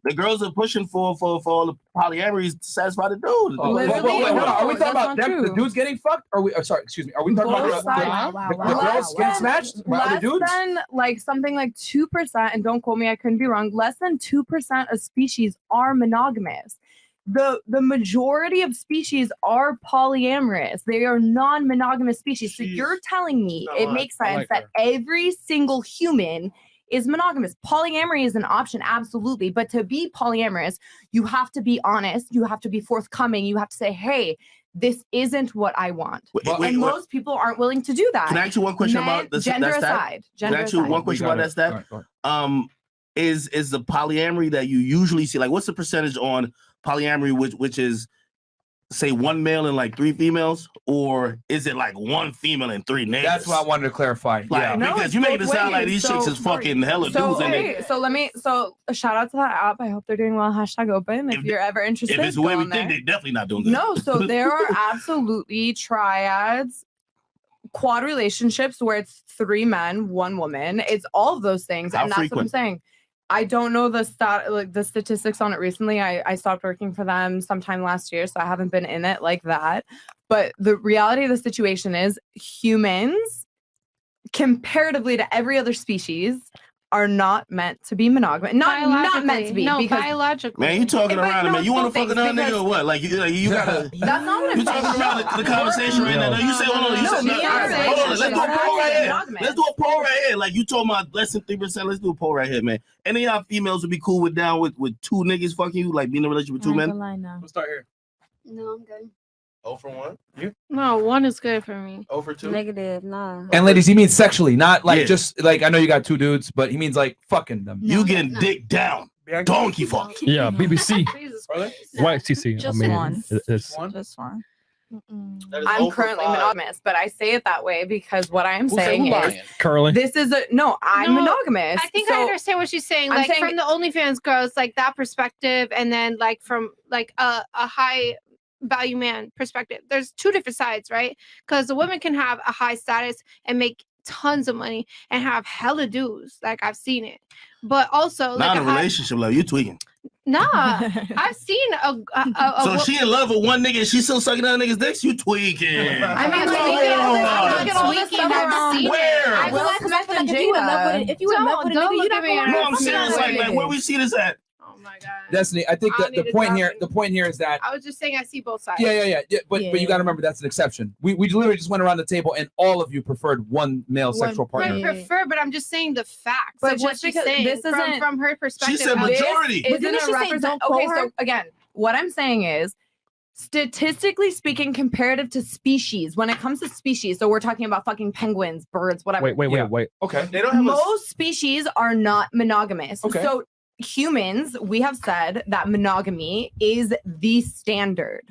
The girls are pushing for all the polyamory to satisfy the dude. Hold on. Are we talking about the dudes getting fucked? Are we? Sorry, excuse me. Are we talking about the girls getting smashed by other dudes? Less than like something like 2%, and don't quote me, I couldn't be wrong. Less than 2% of species are monogamous. The majority of species are polyamorous. They are non-monogamous species. So you're telling me it makes sense that every single human is monogamous. Polyamory is an option, absolutely. But to be polyamorous, you have to be honest. You have to be forthcoming. You have to say, hey, this isn't what I want. Most people aren't willing to do that. Can I ask you one question about this? Gender aside. Can I ask you one question about that stat? Is the polyamory that you usually see, like what's the percentage on polyamory, which is say one male and like 3 females, or is it like 1 female and 3 niggas? That's what I wanted to clarify. Like, because you make it sound like these chicks is fucking hella dudes. So a shout out to that app. I hope they're doing well. #open. If you're ever interested, if it's the way we think, they're definitely not doing good. No, so there are absolutely triads, quad relationships where it's 3 men, 1 woman. It's all of those things, and that's what I'm saying. I don't know the statistics on it recently. I stopped working for them sometime last year, so I haven't been in it like that. But the reality of the situation is humans, comparatively to every other species, are not meant to be monogamous. Not meant to be. No, biologically. Man, you talking around it, man. You want to fuck another nigga or what? Like you gotta. That's not what I'm saying. You talking around the conversation right now. No, you say, hold on. You said, hold on. Let's do a poll right here. Let's do a poll right here. Like you told me less than 3%. Let's do a poll right here, man. Any of y'all females would be cool with 2 niggas fucking you, like being in a relationship with 2 men? We'll start here. No, I'm good. 0 for 1? You? No, 1 is good for me. 0 for 2? Negative, nah. And ladies, he means sexually, not like just like I know you got 2 dudes, but he means like fucking them. You getting dick down, donkey fuck. Yeah, BBC. White CC. Just I mean, one. It's Just one. I'm currently monogamous, but I say it that way because what I am saying is curling. This is I'm monogamous. I think I understand what she's saying. Like from the OnlyFans girls, like that perspective, and then like from like a high value man perspective. There's 2 different sides, right? Because a woman can have a high status and make tons of money and have hella dudes. Like I've seen it, but also not like in a relationship level. You tweaking? Nah, I've seen a so she in love with one nigga and she still sucking other niggas' dicks? You tweaking? I mean, like, if you in love with a nigga, you not gonna. No, I'm serious. Like where we see this at? Destiny, I think that the point here is that I was just saying I see both sides. Yeah. But you got to remember that's an exception. We literally just went around the table and all of you preferred 1 male sexual partner. I prefer, but I'm just saying the facts. But of what just she's because saying this isn't from her perspective. She said majority. Isn't a represent? Okay, so again, what I'm saying is statistically speaking, comparative to species, when it comes to species, so we're talking about fucking penguins, birds, whatever. Wait. Okay. They don't have Most species are not monogamous. Okay. So humans, we have said that monogamy is the standard.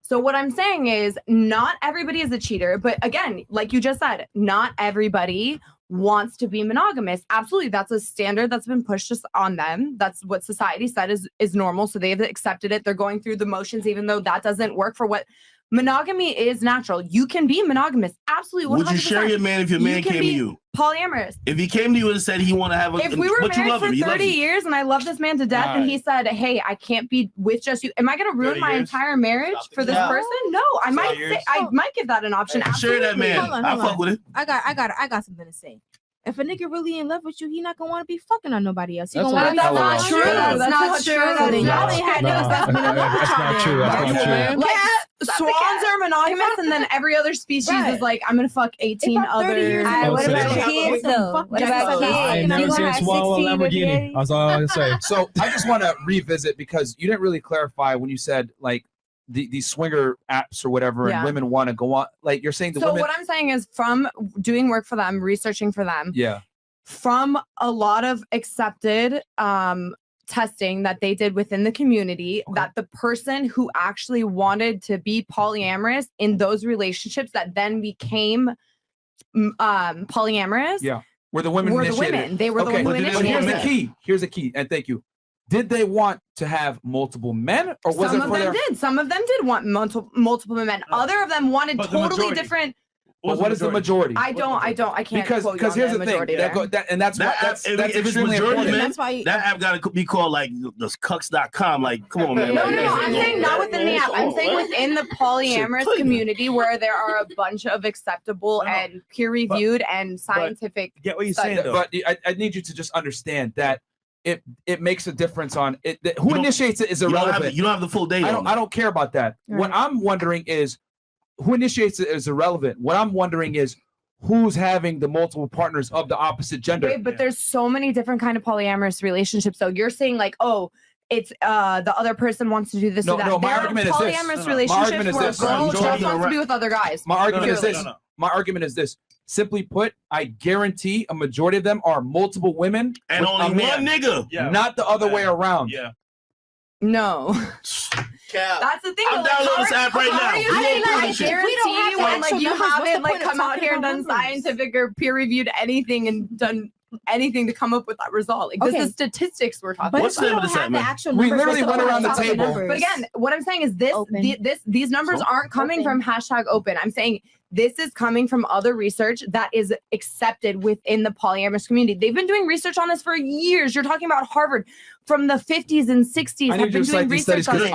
So what I'm saying is not everybody is a cheater, but again, like you just said, not everybody wants to be monogamous. Absolutely. That's a standard that's been pushed just on them. That's what society said is normal. So they've accepted it. They're going through the motions, even though that doesn't work for what monogamy is natural. You can be monogamous. Absolutely. 100%. Would you share your man if your man can came to be you? Polyamorous. If he came to you and said he want to have a, If we were but you married love for him, he loves 30 you. years and I love this man to death and he said, hey, I can't be with just you. Am I going to ruin 30 my years? entire marriage for this person? No, I might say, I might give that an option. Share that man. Hold on, I hold fuck on. with it. I got something to say. If a nigga really in love with you, he not gonna want to be fucking on nobody else. He That's gonna want to what be I fucking love. on you. That's not true. So then y'all ain't had niggas that's been in love with That's y'all not then. true. That's not true. Like, swans are monogamous, and then every other species is like, I'm gonna fuck 18 If I'm 30 years others. old, What so about they- kids though? What about I ain't kids? never You seen gonna a have swallow a 16 baby Lamborghini. daddies? That's all I can say. So I just want to revisit because you didn't really clarify when you said like these swinger apps or whatever, Yeah. and women want to go on. Like you're saying the So women. what I'm saying is, from doing work for them, researching for them, Yeah. from a lot of accepted testing that they did within the community, that the person who actually wanted to be polyamorous in those relationships that then became polyamorous, Yeah. Were the women were the initiated? women. They were the Okay, ones who but here's the initiated it. key. Here's the key, and thank you. Did they want to have multiple men, or was Some it of for them their? did. Some of them did want multiple men. Other of them wanted But the totally majority. different. But what is the majority? I can't Because quote you on here's the the thing, majority there. and that's That what that's app, that's if it's extremely majority important. men, That's why that app got to be called like the cucks.com. Like, come on, man. No, like, I'm saying not within the app. I'm saying within the polyamorous Shit, community where there are a bunch of acceptable and peer-reviewed and scientific. Get what you're studies. saying, though. But I need you to just understand that it makes a difference on it. Who initiates it is irrelevant. You don't have the full data. I don't care about that. What I'm wondering is who initiates it is irrelevant. What I'm wondering is who's having the multiple partners of the opposite gender. Wait, but there's so many different kind of polyamorous relationships. So you're saying like, oh, it's the other person wants to do this No, or that. no, my There are argument is this. polyamorous No, no. My relationships argument is where this. a girl just Majority wants to are be with other guys. My argument is Purely. this. My argument is this. Simply put, I guarantee a majority of them are multiple women And with only a man, one nigga. Yeah. not the other way around. Yeah. No. Cap. That's the thing. I'm like, downloading how this are- app right how now. are you We saying gonna that? prove I this shit. guarantee We don't have when like actual you numbers. What's haven't the like point of come out talking here and about done numbers? scientific or peer reviewed anything and done anything to come up with that result. Like Okay. this is statistics we're talking But What's if we the name of don't this app, have the man? actual We numbers, literally what's went point around of the talking table. numbers? But again, what I'm saying is this: Open. these numbers aren't coming from hashtag open. I'm saying this is coming from other research that is accepted within the polyamorous community. They've been doing research on this for years. You're talking about Harvard from the 50s and 60s. I have need been you to doing cite these studies research on because it.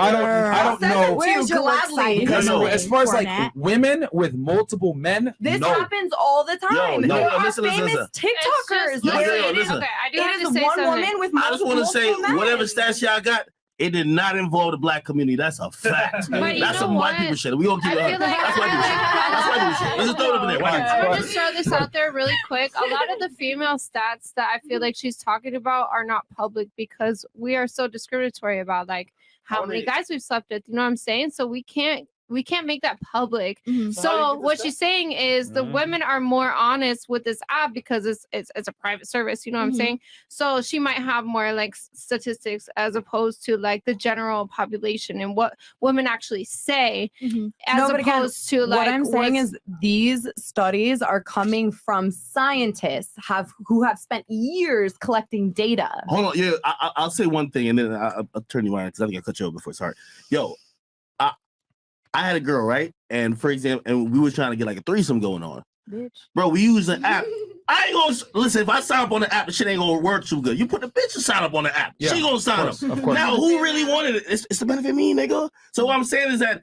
I don't know. Where's your gladly? Because No, no. as far as like Format. women with multiple men, This no. happens all the time. no, There are listen, famous listen. TikTokers. It's just- Listen, where listen, listen. Okay, I do it have is to say one something. woman with I just want to say, multiple men. whatever stats y'all got, it did not involve the black community. That's a fact. But you That's know some white what? people shit. We gonna keep it. I feel like- That's white people shit. That's white people shit. Let's just throw it up in there. White people I'm shit. gonna just throw this out there really quick. A lot of the female stats that I feel like she's talking about are not public because we are so discriminatory about like how many guys we've slept with. You know what I'm saying? So we can't make that public. So what she's saying is the women are more honest with this app because it's a private service. You know what I'm saying? So she might have more like statistics as opposed to like the general population and what women actually say, as No, but again, opposed to like what I'm saying what's- is these studies are coming from scientists who have spent years collecting data. Hold on, yeah, I'll say one thing and then I'll turn you around because I think I cut you off before. Sorry, yo, I had a girl, right? And for example, and we were trying to get like a threesome going on. Bitch. Bro, we use an app. I ain't gonna listen. If I sign up on the app, the shit ain't gonna work too good. You put the bitch to sign up on the app. Yeah, She gonna sign of up. course. Now, who really wanted it? It's to benefit me, nigga. So what I'm saying is that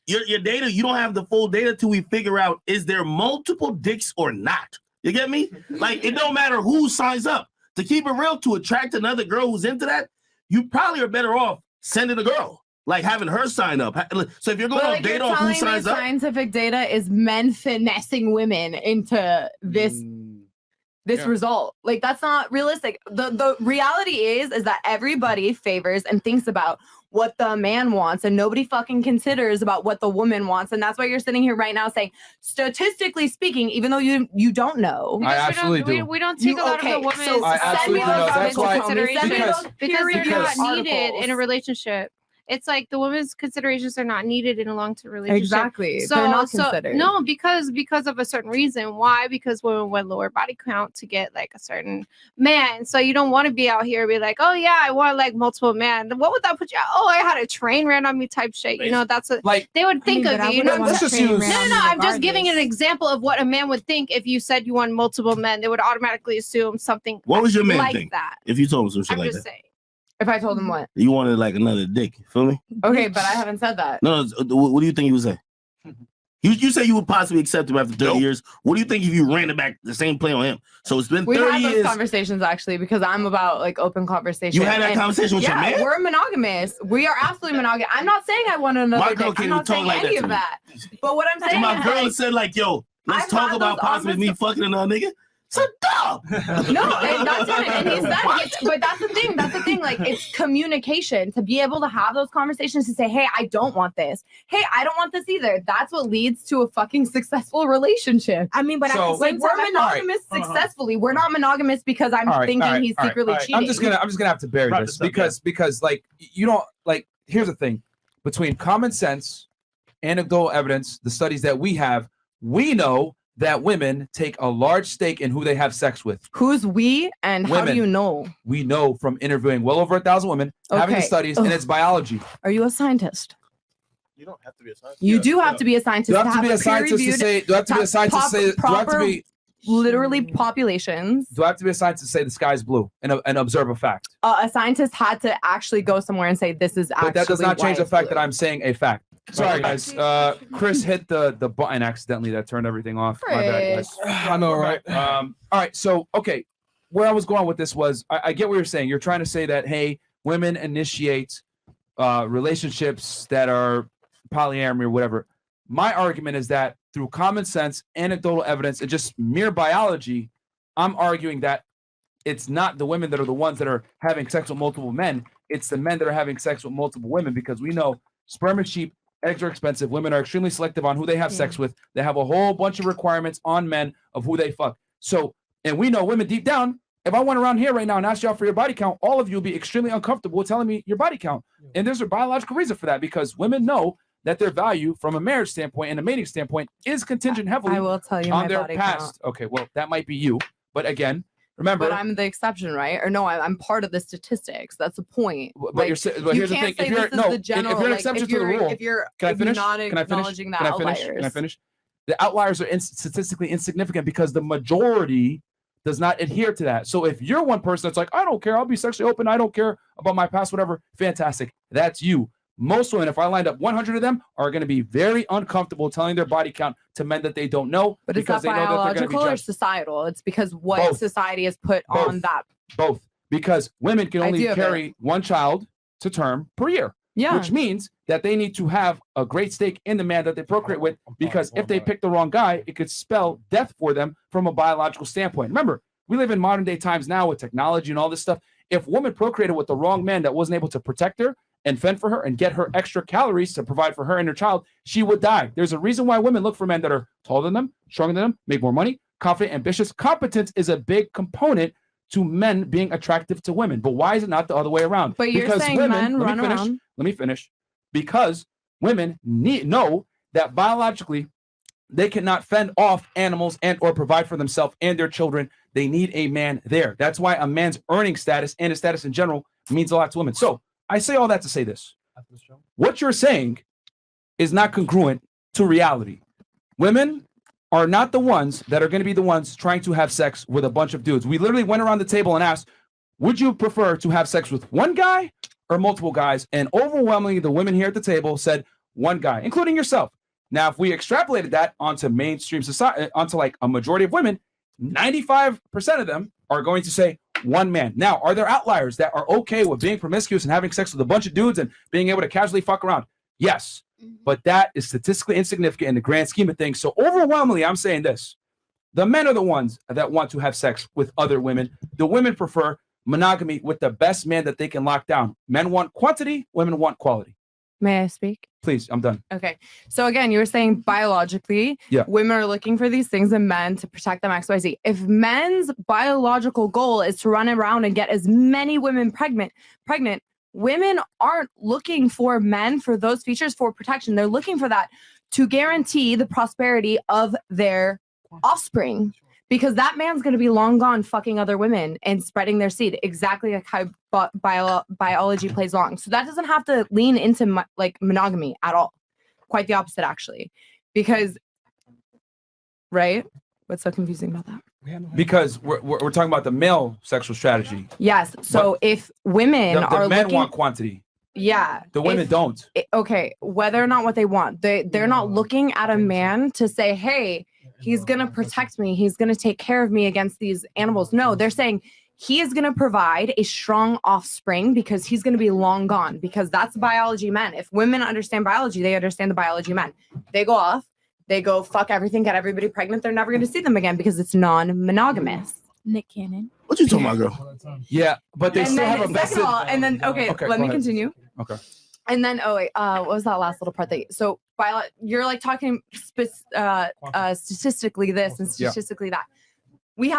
your data, you don't have the full data till we figure out is there multiple dicks or not. You get me? Like it don't matter who signs up. To keep it real, to attract another girl who's into that, you probably are better off sending a girl. Like having her sign up. So if you're going But on like you're data on who telling me signs up, scientific data is men finessing women into this result. Like that's not realistic. The reality is that everybody favors and thinks about what the man wants, and nobody fucking considers about what the woman wants. And that's why you're sitting here right now saying, statistically speaking, even though you don't know. I absolutely do. We don't take a lot of the women's so I absolutely send me know. those That's comments why- to me. Send me because- those because they're peer-reviewed not needed articles. in a relationship. It's like the women's considerations are not needed in a long-term relationship. Exactly. They're not considered. No, because of a certain reason. Why? Because women want lower body count to get like a certain man. So you don't want to be out here and be like, oh yeah, I want like multiple men. What would that put you? Oh, I had a train ran on me type shit. You know, that's what like they would think but of I you. You wouldn't know, want a just train use- ran on no, me I'm just giving an regardless. example of what a man would think if you said you want multiple men. They would automatically assume something What was your man like think that. if you told him some shit I'm like just that? saying. If I told him what? You wanted like another dick. You feel me? Okay, but I haven't said that. No, what do you think you would say? You say you would possibly accept him after 30 years. What do you think if you ran it back the same play on him? So it's been We've 30 had those years. conversations actually because I'm about like open conversation. You had that And conversation with your yeah, man? we're monogamous. We are absolutely monogamous. I'm not saying I want another My girl dick. can't I'm even not talk saying like that any to of me. that. But what I'm So saying my is girl like, said like, yo, let's I've talk had about those possibly me fucking another nigga. So dumb. No, and that's it. And he said, but that's the thing. That's the thing. Like, it's communication to be able to have those conversations to say, hey, I don't want this. Hey, I don't want this either. That's what leads to a fucking successful relationship. I mean, but So- like we're monogamous successfully. We're not monogamous because I'm thinking he's secretly cheating. I'm just gonna have to bury Wrap this this up, because like you don't like. Here's the thing: between common sense, anecdotal evidence, the studies that we have, we know that women take a large stake in who they have sex with. Who's we and how do Women. you know? We know from interviewing well over 1,000 women, having the Okay. studies, and Ugh. it's biology. Are you a scientist? You don't have to be a scientist. You do have to be a scientist. Do I have to be a scientist to peer-reviewed- say? Do I have to be a scientist to say? Do I have to proper, be? literally populations? Do I have to be a scientist to say the sky's blue and observe a fact? A scientist had to actually go somewhere and say this is actually. But that does not why change the it's fact blue. that I'm saying a fact. Sorry, guys. Chris hit the button accidentally. That turned everything off. My bad, guys. I know, right? All right. So, okay, where I was going with this was I get what you're saying. You're trying to say that, hey, women initiate relationships that are polyamory or whatever. My argument is that through common sense, anecdotal evidence, and just mere biology, I'm arguing that it's not the women that are the ones that are having sex with multiple men. It's the men that are having sex with multiple women because we know sperm is cheap, eggs are expensive. Women are extremely selective on who they have sex with. They have a whole bunch of requirements on men of who they fuck. So, and we know women deep down, if I went around here right now and asked y'all for your body count, all of you would be extremely uncomfortable telling me your body count. And there's a biological reason for that because women know that their value from a marriage standpoint and a mating standpoint is contingent heavily I will tell you on my their body past. count. Okay, well, that might be you. But again, remember. But I'm the exception, right? Or no, I'm part of the statistics. That's the point. But here's the thing. If you're no, if you're an exception to the rule, if you're can I finish? not Can I finish? acknowledging the Can I finish? outliers. Can I finish? The outliers are statistically insignificant because the majority does not adhere to that. So if you're one person that's like, I don't care, I'll be sexually open, I don't care about my past, whatever, fantastic. That's you. Most women, if I lined up 100 of them, are going to be very uncomfortable telling their body count to men that they don't know But is because that they know that they're going to be biological or judged. societal? It's because what Both. society has put on that. Both. Because women can only Idea of it. carry one child to term per year. Yeah. Which means that they need to have a great stake in the man that they procreate with, because if they pick the wrong guy, it could spell death for them from a biological standpoint. Remember, we live in modern day times now with technology and all this stuff. If a woman procreated with the wrong man that wasn't able to protect her and fend for her and get her extra calories to provide for her and her child, she would die. There's a reason why women look for men that are taller than them, stronger than them, make more money, confident, ambitious. Competence is a big component to men being attractive to women. But why is it not the other way around? But you're saying men run around. Let me finish. Because women know that biologically they cannot fend off animals and or provide for themselves and their children. They need a man there. That's why a man's earning status and his status in general means a lot to women. So I say all that to say this. What you're saying is not congruent to reality. Women are not the ones that are going to be the ones trying to have sex with a bunch of dudes. We literally went around the table and asked, would you prefer to have sex with one guy or multiple guys? And overwhelmingly, the women here at the table said one guy, including yourself. Now, if we extrapolated that onto mainstream society, onto like a majority of women, 95% of them are going to say one man. Now, are there outliers that are okay with being promiscuous and having sex with a bunch of dudes and being able to casually fuck around? Yes, but that is statistically insignificant in the grand scheme of things. So overwhelmingly, I'm saying this. The men are the ones that want to have sex with other women. The women prefer monogamy with the best man that they can lock down. Men want quantity, women want quality. May I speak? Please, I'm done. Okay. So again, you were saying biologically, women are looking for these things in men to protect them XYZ. If men's biological goal is to run around and get as many women pregnant, women aren't looking for men for those features for protection. They're looking for that to guarantee the prosperity of their offspring. Because that man's going to be long gone fucking other women and spreading their seed, exactly like how biology plays along. So that doesn't have to lean into like monogamy at all. Quite the opposite, actually. Because, right? What's so confusing about that? Because we're talking about the male sexual strategy. Yes. So if women the men want quantity. Yeah. The women don't. Okay. Whether or not what they want, they're not looking at a man to say, hey, he's going to protect me. He's going to take care of me against these animals. No, they're saying he is going to provide a strong offspring because he's going to be long gone, because that's biology men. If women understand biology, they understand the biology men. They go off, they go fuck everything, get everybody pregnant. They're never going to see them again because it's non-monogamous. Nick Cannon. What you talking about, girl? Yeah, but they and still then, have a vested... second of all, and then, okay let me ahead. continue. Okay. And then, what was that last little part that so you're like talking statistically this and statistically that. We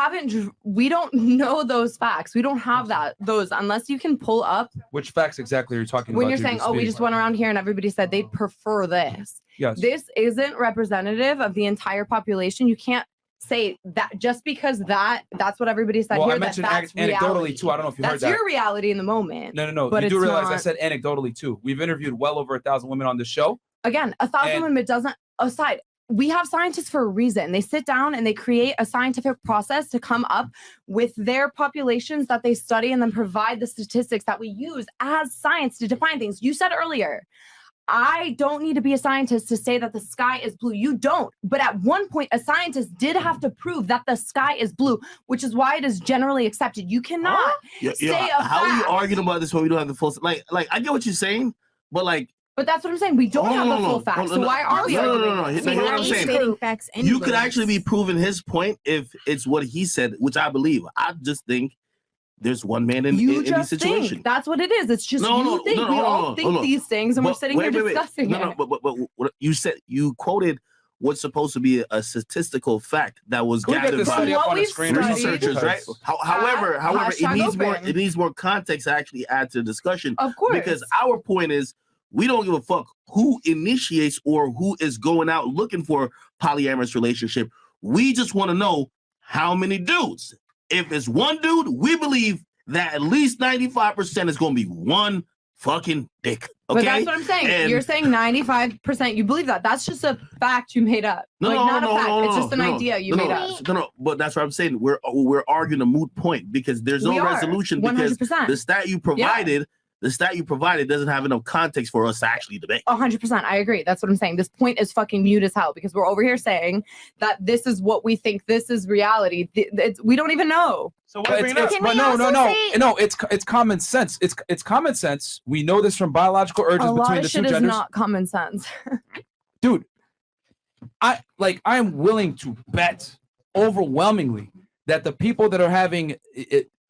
don't know those facts. We don't have those unless you can pull up. Which facts exactly are you talking When about? you're saying, we just went around here and everybody said they'd prefer this. Yes. This isn't representative of the entire population. You can't say that just because that's what everybody said Well, here. I mentioned that's anecdotally reality. too. I don't know if you heard that. That's your reality in the moment. No. But You do it's realize I not- said anecdotally too. We've interviewed well over 1,000 women on this show. Again, 1,000 women doesn't aside. We have scientists for a reason. They sit down and they create a scientific process to come up with their populations that they study and then provide the statistics that we use as science to define things. You said earlier, I don't need to be a scientist to say that the sky is blue. You don't. But at one point, a scientist did have to prove that the sky is blue, which is why it is generally accepted. You cannot say a how are you fact. arguing about this when we don't have the full? Like I get what you're saying, but like. But that's what I'm saying. We don't have the full facts. So why are we arguing? No. Here's what I'm saying. Facts You could actually be proving his point if it's what he said, which I believe. I just think there's one man in this situation. Think. That's what it is. It's just you think. We all think these things, and we're sitting here discussing it. But what you said, you quoted what's supposed to be a statistical fact that was gathered by researchers, right? However, it needs more context to actually add to the discussion. Of course. Because our point is, we don't give a fuck who initiates or who is going out looking for polyamorous relationship. We just want to know how many dudes. If it's one dude, we believe that at least 95% is going to be one fucking dick. Okay? But that's what I'm saying. And you're saying 95%. You believe that. That's just a fact you made up. Not a fact. It's just an idea you made up. No, but that's what I'm saying. We're arguing a moot point because there's no resolution 100%. because the stat you provided. The stat you provided doesn't have enough context for us to actually debate. 100%. I agree. That's what I'm saying. This point is fucking mute as hell because we're over here saying that this is what we think. This is reality. We don't even know. So why bring it up? But no. It's common sense. It's common sense. We know this from biological urges between the two genders. Is not common sense. Dude, I'm willing to bet overwhelmingly that the people that are having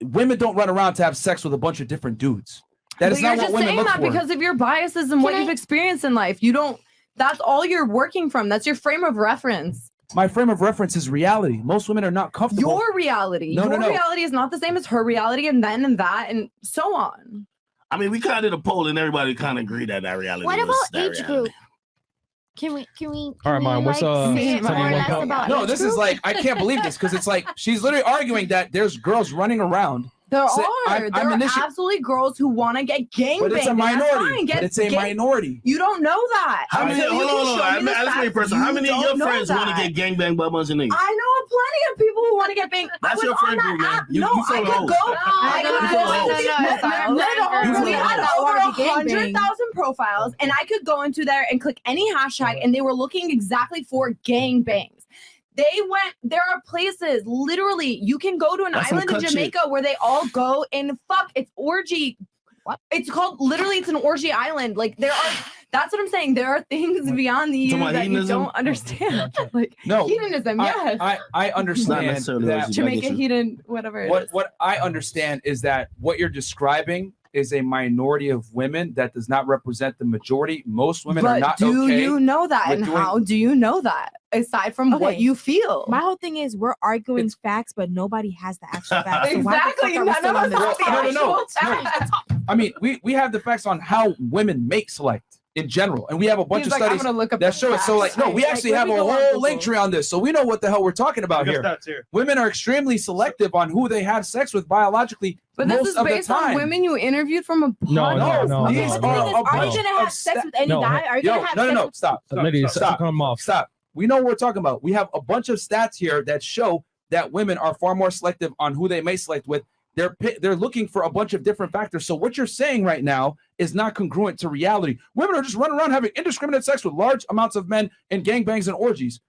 women don't run around to have sex with a bunch of different dudes. That is not what women look for. Because of your biases and what you've experienced in life. You don't. That's all you're working from. That's your frame of reference. My frame of reference is reality. Most women are not comfortable. Your reality. Your reality is not the same as her reality, and then and that, and so on. I mean, we kind of did a poll, and everybody kind of agreed that reality. What was about age group? Can we? All right, Myron, what's say it more or less about No, age this group? is like I can't believe this because it's like she's literally arguing that there's girls running around. There are absolutely girls who want to get gangbanged. But it's a minority. Minority. You don't know that. How many? Hold on. How many of your friends want to get gangbanged by a bunch of niggas? I know plenty of people who want to get banged. That's your friend group, man. We had over 100,000 profiles, and I could go into there and click any hashtag, and they were looking exactly for gangbangs. There are places, literally, you can go to an island in Jamaica where they all go and fuck. It's orgy. What? It's called, literally, it's an orgy island. Like, That's what I'm saying. There are things beyond you about that you hedonism? don't understand. Like No, hedonism, yes. I understand necessarily what that. you- to make a hedon, whatever. What I understand is that what you're describing is a minority of women that does not represent the majority. Most women are But not do okay. you know that, with and doing- how do you know that? Aside from what Okay. you feel. My whole thing is we're arguing facts, but nobody has the actual facts. So why the Exactly. fuck are we None still of on us this have the topic? No. actual facts. I mean, we have the facts on how women make select in general, and we have a bunch He's of like, I'm studies gonna look up that the show it. So, like, facts. no, we Like, actually let have me a go on whole Google. link tree on this, so we know what the hell we're talking about We here. got stats here. Women are extremely selective on who they have sex with biologically. But this most is of based the time. on women you interviewed from a podcast. These The are thing is, a are you bunch gonna have of sex with any No, guy? Are you Yo, gonna have no, sex with stop. Ladies, cut them off. Stop. We know what we're talking about. We have a bunch of stats here that show that women are far more selective on who they may select with. They're looking for a bunch of different factors. So what you're saying right now is not congruent to reality. Women are just running around having indiscriminate sex with large amounts of men in gangbangs and orgies.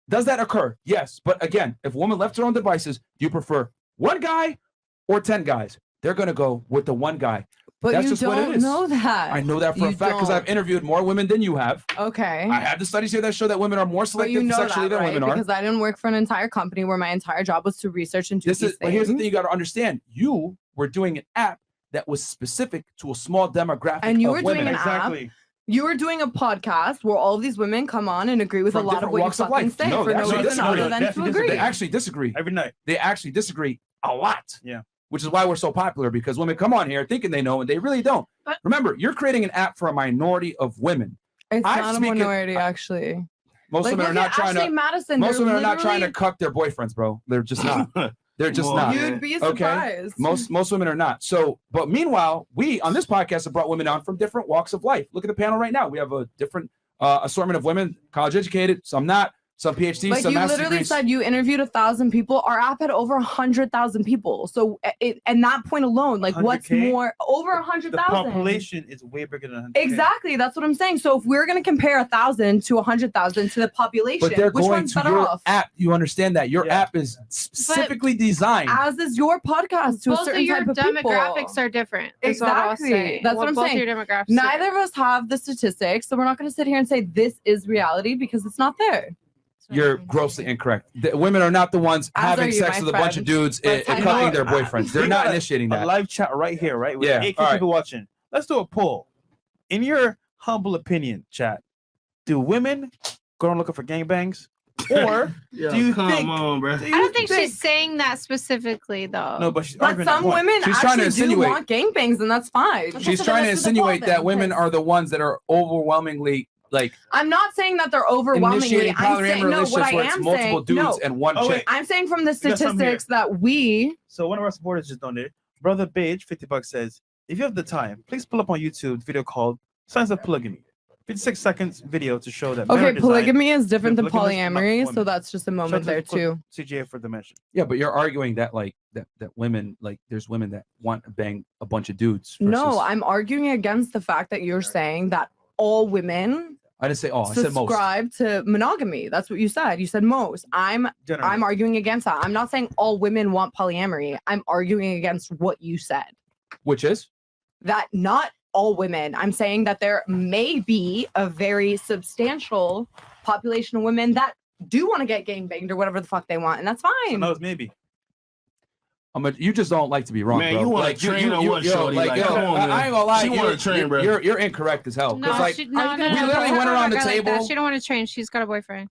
Does that occur? Yes. But again, if a woman left her own devices, do you prefer one guy or 10 guys? They're going to go with the one guy. But That's you just what it don't is. know that. I know that for a You fact because I've don't. interviewed more women than you have. Okay. I have the studies here that show that women are more But selective you know sexually that, than right? women are. Because I didn't work for an entire company where my entire job was to research and do This these is, but here's the things. thing you got to understand. You were doing an app that was specific to a small demographic And you of were women. doing an app. You were doing a podcast where all of these women come on and agree with From a lot of different what you walks of fucking life. say No, for they no actually reason disagree. other than to agree. They actually disagree. Every night. They actually disagree a lot. Yeah. Which is why we're so popular, because women come on here thinking they know and they really don't. Remember, you're creating an app for a minority of women. It's I'm not a speaking- minority, actually. Most Like, women are look not at trying Ashley to. Madison. Most They're women are not trying to literally- cuck their boyfriends, bro. They're just not. They're just not. You'd be Okay? surprised. Most women are not. So, but meanwhile, we on this podcast have brought women on from different walks of life. Look at the panel right now. We have a different assortment of women, college educated, some not, some PhDs, Like some you master's literally degrees. said you interviewed 1,000 people. Our app had over 100,000 people. So and that point alone, like what's 100K? more over The 100,000? population is way bigger than 100K. Exactly. That's what I'm saying. So if we're gonna compare 1,000 to 100,000 to the population, But they're which going one's to better your off? app. You understand that your app is specifically designed. As is your podcast to a Both of certain your type of people. demographics are different. is what I'll Exactly. say. That's what I'm both saying. Your demographics are Neither of us have the statistics, so we're not going to sit here and say this is reality because it's not there. You're grossly incorrect. The women are not the ones As having are you, sex my with a bunch of friend. dudes and Let's cucking hang their on. boyfriends. They're We not got initiating a that. live chat right here, right? With Yeah, 8K all right. people watching. Let's do a poll. In your humble opinion, chat, do women go on looking for gangbangs? Or Yo, do you come think? on, bro. do I you don't think she's saying that specifically, though. No, but she's But arguing that some point. women She's trying to actually do insinuate- want gangbangs, and that's fine. She's trying to insinuate that women are the ones that are overwhelmingly like I'm not saying that they're overwhelmingly. initiating I'm polyamorous saying no. What relationships I where it's am multiple saying, dudes no. and one Oh, chick. wait. I'm saying from the We got some here. statistics that we. So one of our supporters just donated. Brother Beige, $50 says, if you have the time, please pull up on YouTube video called Signs of Polygamy. 56 seconds video to show that men are Okay, designed polygamy is to different be than polygamous, not polyamory, so women. that's just a Shout moment out to there the clip too. CGA for the mention. Yeah, but you're arguing that like that women like there's women that want to bang a bunch of dudes. No, versus- I'm arguing against the fact that you're saying that all women I didn't say all. I said most. subscribe to monogamy. That's what you said. You said most. I'm Generally. arguing against that. I'm not saying all women want polyamory. I'm arguing against what you said. Which is That not all women. I'm saying that there may be a very substantial population of women that do want to get gangbanged or whatever the fuck they want, and that's So fine. no, it's maybe. you just don't like to be wrong, Man, bro. you want like, to train or what, yo, shorty? like, yo, come on, I man. ain't gonna lie. She want to train, bro. You're incorrect as hell. No, Because like she, are no, you no, gonna- no, we literally don't went have around a the guy like that. table. She don't want to train. She's got a boyfriend.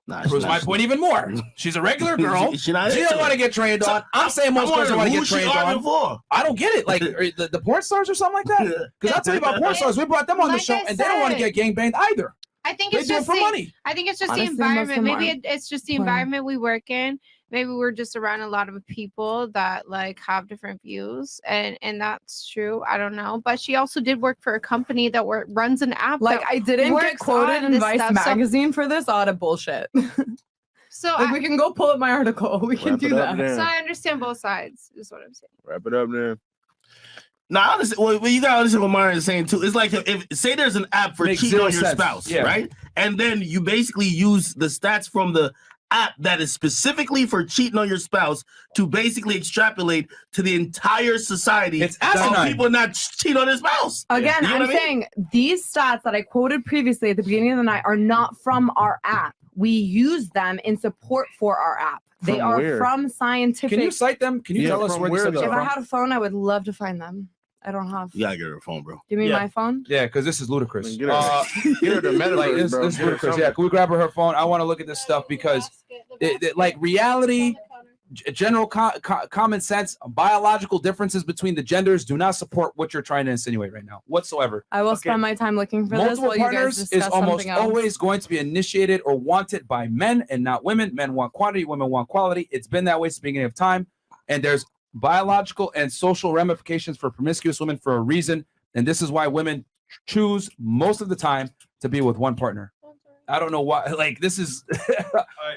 Nah, proves my point even more. She's a regular girl. She not She into don't it. want to get trained on. I'm saying most girls don't want to get trained on. For? I don't get it. Like the porn stars or something like that. Because I'll tell you about porn stars. We brought them on the Like show, I and they don't want to said. get gangbanged either. I think They it's do it just for the, money. I think it's just Honestly, the most of environment. them Maybe aren't it's just the playing. environment we work in. Maybe we're just around a lot of people that like have different views, and that's true. I don't know, but she also did work for a company that runs an app. Like that I didn't get works quoted on in this Vice stuff. magazine for this. Audit bullshit. So, Like I, we can go pull up my article. We can Wrap do it up that. then. so I understand both sides. Is what I'm saying. Wrap it up, man. Nah, I understand. Well, you gotta understand what Myron is saying too. It's like if say there's an app for Makes cheating zero on your sense. spouse, Yeah. right? And then you basically use the stats from the app that is specifically for cheating on your spouse to basically extrapolate to the entire society. It's of asinine. people not cheat on their spouse. Again, You know I'm what I mean? saying these stats that I quoted previously at the beginning of the night are not from our app. We use them in support for our app. They From are where? from scientific. Can you cite them? Can you tell us from where where, these though? If are I from? had a phone, I would love to find them. I don't have. You gotta get her a phone, bro. Give me Yeah. my phone. Yeah, because this is ludicrous. Get her, get her the metaverse, Like, this bro. is Get her ludicrous. something. Yeah, can we grab her phone? I want to look at this stuff because, like, reality, general common sense, biological differences between the genders do not support what you're trying to insinuate right now whatsoever. I will spend my time looking for this Multiple while you guys partners discuss is almost something else. always going to be initiated or wanted by men and not women. Men want quantity, women want quality. It's been that way since the beginning of time. And there's biological and social ramifications for promiscuous women for a reason. And this is why women choose most of the time to be with one partner. I don't know why. Like, this is,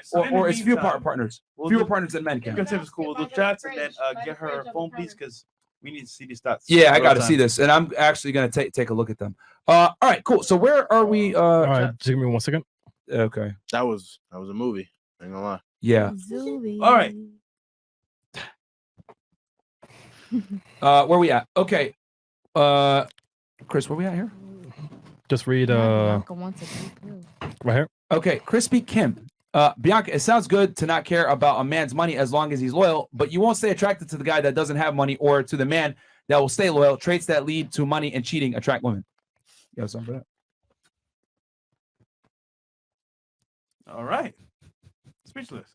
so in the or it's few meantime, partners. we'll Fewer do- partners than men You can. can say it's cool. We'll do chats and then get her a phone, please, because we need to see these stats. Yeah, I real got to time. see this, and I'm actually gonna take a look at them. All right, cool. So where are we? All right, just give me 1 second. Okay. That was a movie. Ain't gonna lie. Yeah. All right. Where we at? Okay. Chris, where we at here? Just read right here. Okay, Crispy Kim. Bianca, it sounds good to not care about a man's money as long as he's loyal, but you won't stay attracted to the guy that doesn't have money or to the man that will stay loyal. Traits that lead to money and cheating attract women. You have something for that? All right. Speechless.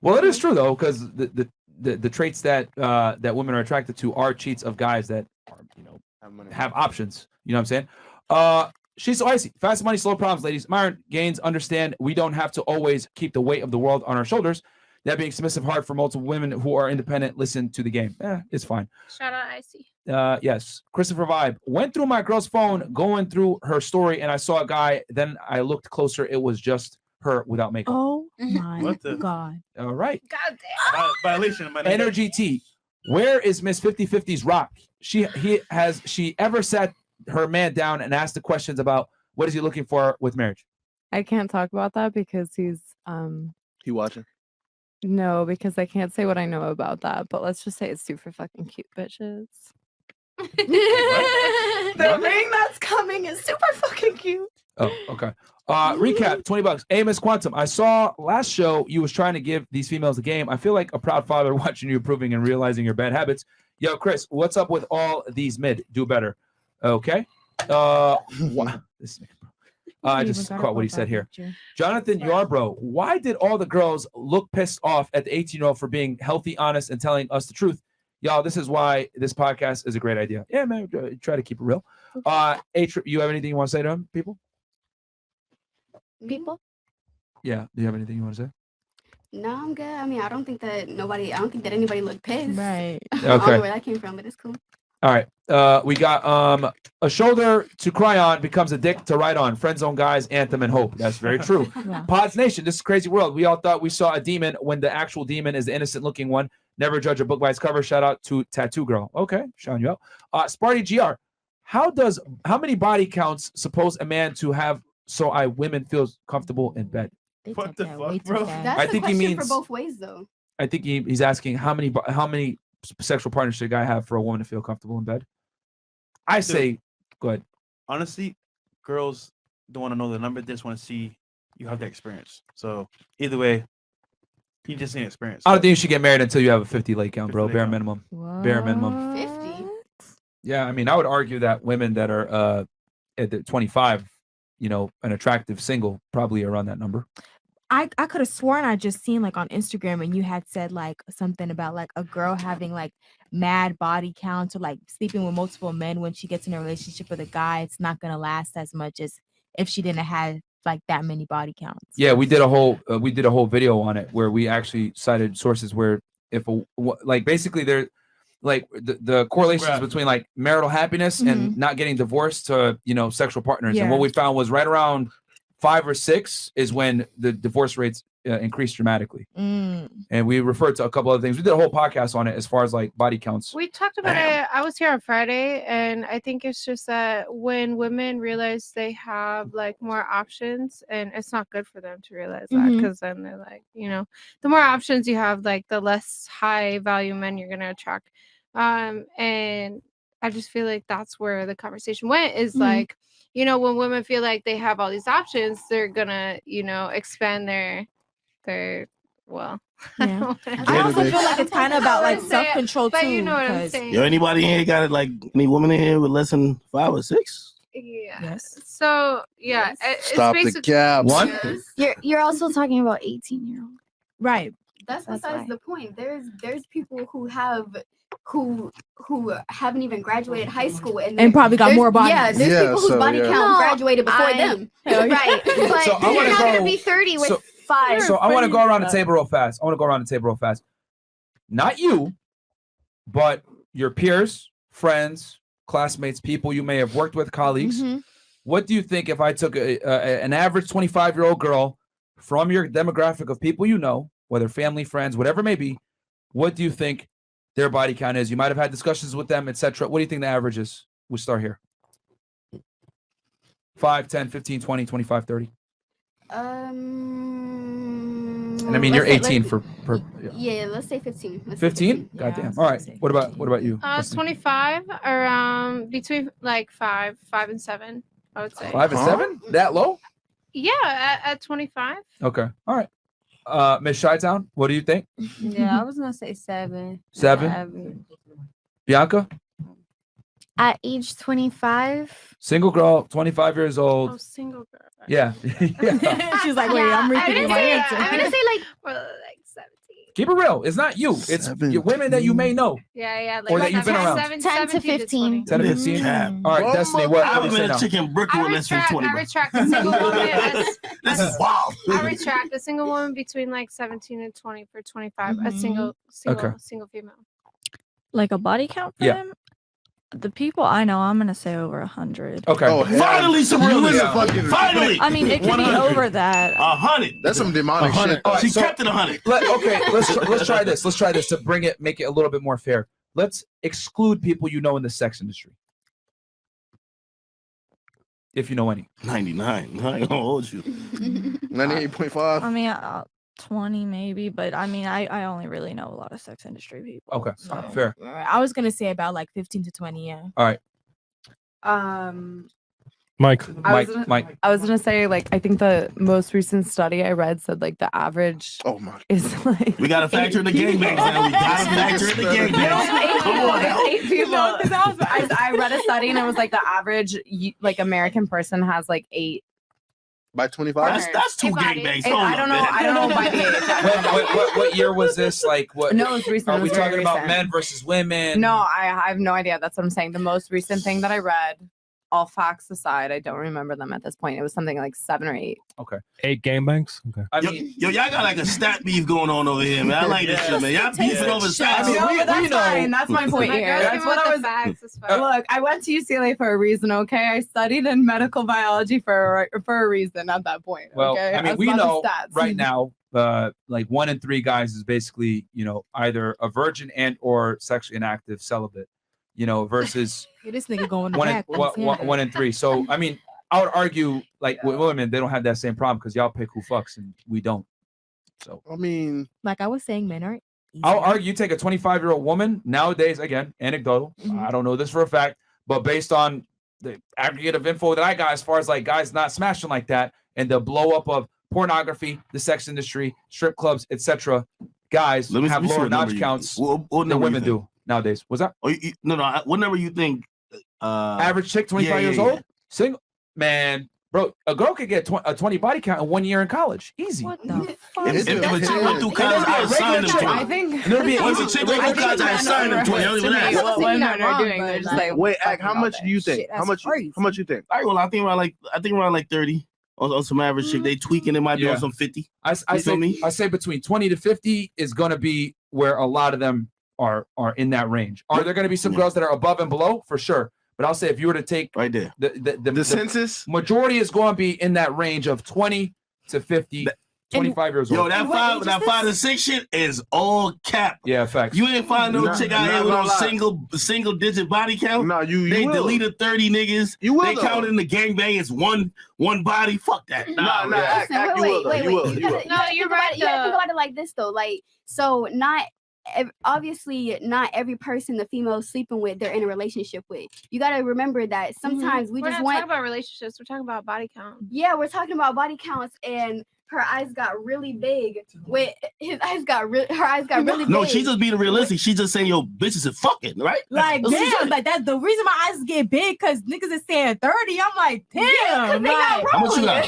Well, it is true though, because the traits that that women are attracted to are cheats of guys that are, have options. You know what I'm saying? She's so icy. Fast money, slow problems, ladies. Myron Gaines, understand we don't have to always keep the weight of the world on our shoulders. That being submissive hard for multiple women who are independent. Listen to the game. It's fine. Shout out Icy. Yes. Christopher Vibe. Went through my girl's phone, going through her story, and I saw a guy. Then I looked closer. It was just her without makeup. Oh my What the- god. All right. God damn. Violation of my name. Energy T. Where is Miss 50/50's rock? Has she ever sat her man down and asked the questions about what is he looking for with marriage? I can't talk about that because he's He watching? no, because I can't say what I know about that. But let's just say it's super fucking cute, bitches. The ring that's coming is super fucking cute. Oh, okay. Recap, $20. Amos Quantum. I saw last show you was trying to give these females a game. I feel like a proud father watching you improving and realizing your bad habits. Yo, Chris, what's up with all these mid? Do better. Okay. Wow. I just caught what he said here. Jonathan Yarbrough, why did all the girls look pissed off at the 18-year-old for being healthy, honest, and telling us the truth? Y'all, this is why this podcast is a great idea. Yeah, man, try to keep it real. You have anything you want to say to them, people? People? Yeah. Do you have anything you want to say? No, I'm good. I mean, I don't think that anybody looked pissed. Right. I don't know Okay. where that came from, but it's cool. All right. We got a shoulder to cry on becomes a dick to ride on. Friend zone guys, anthem and hope. That's very true. Yeah. Pods Nation, this is a crazy world. We all thought we saw a demon when the actual demon is the innocent looking one. Never judge a book by its cover. Shout out to Tattoo Girl. Okay, showing you out. Sparty GR. How many body counts suppose a man to have so women feels comfortable in bed? What the fuck, bro? That's I a think he question for means- both ways, though. I think he's asking how many sexual partners should a guy have for a woman to feel comfortable in bed? I say, go ahead. Honestly, girls don't want to know the number. They just want to see you have the experience. So either way, you just need experience. I don't think you should get married until you have a 50 leg count, bro. 50 Bare leg minimum. Bare minimum. 50. Yeah, I mean, I would argue that women that are at the 25, an attractive single, probably around that number. I could have sworn I just seen like on Instagram and you had said like something about like a girl having like mad body counts or like sleeping with multiple men when she gets in a relationship with a guy. It's not gonna last as much as if she didn't have like that many body counts. Yeah, we did a whole video on it where we actually cited sources where basically there like the correlations Right. between like marital happiness and not getting divorced to sexual partners, and Yeah. what we found was right around 5 or 6 is when the divorce rates increase dramatically. And we referred to a couple other things. We did a whole podcast on it as far as like body counts. We talked about it. I was here on Friday, and I think it's just that when women realize they have like more options, and it's not good for them to realize that, because then they're like, the more options you have, like the less high value men you're gonna attract. And I just feel like that's where the conversation went, is like, when women feel like they have all these options, they're gonna, expand their well. Yeah. I also feel like it's kind of about like self-control but too. you know what I'm saying. Yo, anybody in here got it? Like any woman in here with less than 5 or 6? Yeah. Yes. So yeah, Stop it's the basically cap. One. You're also talking about 18-year-old. Right. That's That's besides why. the point. There's people who haven't even graduated high school and probably got there's- more body. Yeah, there's Yeah, people whose so, body yeah. count No, graduated before I- them. Right. But So I you're wanna not go- gonna be 30 with so- 5. So I want to go around the table real fast. Not you, but your peers, friends, classmates, people you may have worked with, colleagues. What do you think if I took an average 25-year-old girl from your demographic of people you know, whether family, friends, whatever it may be, what do you think their body count is? You might have had discussions with them, etc. What do you think the average is? We'll start here. 5, 10, 15, 20, 25, 30. And I mean, you're 18 for yeah, let's say 15. Let's say 15? Goddamn. All right. What about you? Kristen? 25, or between like 5 and 7, I would say. 5 and 7? That low? Yeah, at 25. Okay. All right. Miss Chi-Town, what do you think? Yeah, I was gonna say 7. 7? Bianca? At age 25. Single girl, 25 years old. Oh, single girl. Yeah. Yeah. She's like, wait, I'm rethinking my answer. I'm gonna say like Or like 17. Keep it real. It's not you. It's your women that you may know. Yeah, Or that you've been around. 10 to 15. 10 to 15? All right, Destiny, what I do you was say in a now? chicken bricker with less than 20. I retract a single woman. This is wild. I retract a single woman between like 17 and 20 for 25. A single female. Like a body count for them? The people I know, I'm gonna say over 100. Okay. Oh, Finally, some real fucking Finally. I mean, it could be 100. over that. 100. That's some demonic shit. All right, She so- kept it 100. Let's try this. Let's try this to make it a little bit more fair. Let's exclude people you know in the sex industry. If you know any. 99. I ain't gonna hold you. 98.5. I mean, 20 maybe, but I mean, I only really know a lot of sex industry people. Okay, fair. I was gonna say about like 15 to 20. Yeah. All right. Mike. I was gonna say, like, I think the most recent study I read said like the average is like We gotta factor in the gangbangs now. We gotta factor in the gangbangs. Come on now. 8 people. I read a study and it was like the average like American person has like 8. By 25? That's 2 gangbangs. I don't know by the age. What year was this? Like what? No, it's recent. Are It we was very talking about recent. men versus women? No, I have no idea. That's what I'm saying. The most recent thing that I read, all facts aside, I don't remember them at this point. It was something like 7 or 8. Okay. 8 gangbangs? Okay. I mean, yo, y'all got like a stat beef going on over here, man. I like this shit, man. Y'all beefing over stats. That's fine. That's my point here. That's what I was. Facts, Look, I went to UCLA for a reason. Okay, I studied in medical biology for a reason. At that point. Well, okay? I mean, That's we not the know stats. right now, like 1 in 3 guys is basically, either a virgin and or sexually inactive celibate, versus Yeah, this nigga going one back. one in 3. So, I mean, I would argue like with women, they don't have that same problem because y'all pick who fucks and we don't. So, I mean, like I was saying, men aren't. I'll argue you take a 25-year-old woman nowadays, again, anecdotal. I don't know this for a fact, but based on the aggregate of info that I got as far as like guys not smashing like that and the blow up of pornography, the sex industry, strip clubs, etc., guys Let me have see lower what number notch you counts think. What than number you women think? do nowadays. What's that? Oh, no. What number you think? Average chick, 25 years old, single man. Bro, a girl could get a 20 body count in 1 year in college. Easy. What the fuck? If a chick went through college, I assigned them 20. I think. There'll be If a chick went through college, I assigned them 20. I don't even ask. What women are doing, they're just like. wait, Ak, how much do you think? Shit, How that's much? crazy. How much you think? All right, well, I think around like 30 on some average chick. They tweaking. It might be Yeah. on some 50. I feel me? say between 20 to 50 is going to be where a lot of them are in that range. Are there going to be some girls that are above and below? For sure. But I'll say if you were to take right there, the census, majority is going to be in that range of 20 to 50 25 years Yo, old. that 5 to 6 shit is all cap. Yeah, facts. You ain't find no chick out here with no single digit body count. No, they will. deleted 30 niggas. You will. They counted in the gangbang as one body. Fuck that. Wait, No, you're right. You gotta think about it like this though. Like, so obviously not every person the female is sleeping with they're in a relationship with. You got to remember that sometimes we're not talking about relationships, we're talking about body count. Yeah, we're talking about body counts, and her eyes got really big. Her eyes got really big. No, she just being realistic. She just saying, yo, bitches are fucking, right? Like, damn, like that's the reason my eyes get big, because niggas is saying 30. I'm like, damn. Yeah, they not how much you got?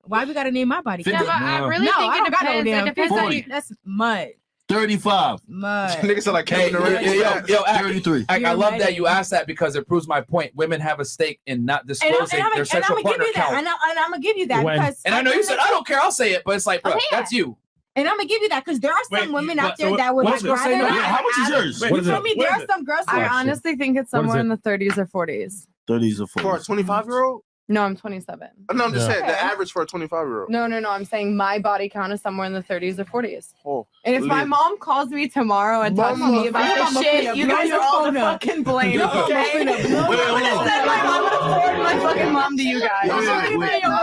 Why we gotta name my body? Yeah, but I really think I it don't got no depends. damn It depends on 40. you. That's mud. 35. Mud. Niggas are like Kevin Durant. Yo, 33. I love that you asked that because it proves my point. Women have a stake in not disclosing their sexual partner count. And I'm gonna give you that because. And I know you said I don't care. I'll say it, but it's like, bro, that's you. And I'm gonna give you that because there are some women out there that would rather not. Yeah, how much is yours? You feel me? There are some girls. I honestly think it's somewhere in the 30s or 40s. 30s or 40s. For a 25-year-old? No, I'm 27. No, I'm just saying the average for a 25-year-old. No. I'm saying my body count is somewhere in the 30s or 40s. Oh, and if my mom calls me tomorrow and talks to me about this shit, you guys are all the fucking blame. Okay? I'm gonna send my fucking mom to you guys. When'd you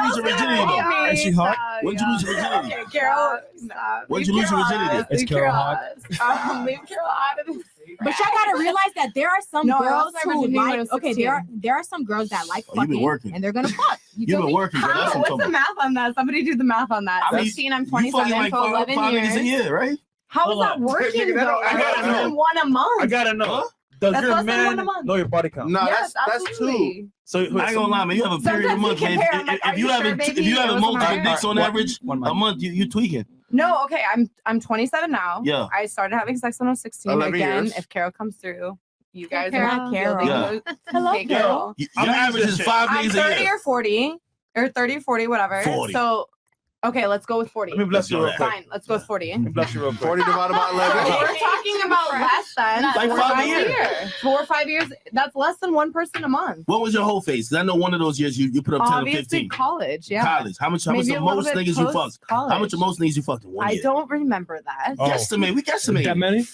lose your virginity though? Is she hot? When'd you lose your virginity? Okay, Carol, stop. When'd you lose your virginity? Is Carol hot? Leave Carol out of this. But y'all gotta realize that there are some No, I girls lost my who virginity when I like. was Okay, 16. there are some girls that like Oh, you've been fucking, working. and they're gonna fuck. You've been working, bro. That's what I'm What's talking the about. math on that? Somebody do the math on that. I mean, 16, I'm you fucking 27, like so 11 five years. niggas a year, right? How is Hold that on. working Nigga, though? I gotta Less than know. one a month. I gotta know. Does That's your less than one man a month. know your body count? No, Yes, that's two. absolutely. So I ain't gonna lie, man. You have a period a Sometimes we month, man. compare. I'm like, are If you you have sure, if baby? you It have was multiple mine. dicks on average a month, you tweaking. No, okay. I'm 27 now. Yeah. I started having sex when I was 16. 11 Again, years. if Carol comes through, you guys Carol. are not Carol. Yeah. Hello, Hey, Carol. Your average is 5 I'm days a 30 year. or 40, or 30 or 40, whatever. 40. So, okay, let's go with 40. Let me bless you real quick. Fine, let's go with 40. Let me bless you real quick. 40 divided by So 11. we're talking about less than Like 4 or 5 a 5 year. years. 4 or 5 years. That's less than one person a month. What was your whole face? 'Cause I know one of those years you put up 10 or Obviously, 15. college. Yeah. College. How much Maybe the a little most bit niggas you fucked? post-college. How much the most niggas you fucked in 1 I year? don't remember that. Oh. Guesstimate. We guesstimate. That many?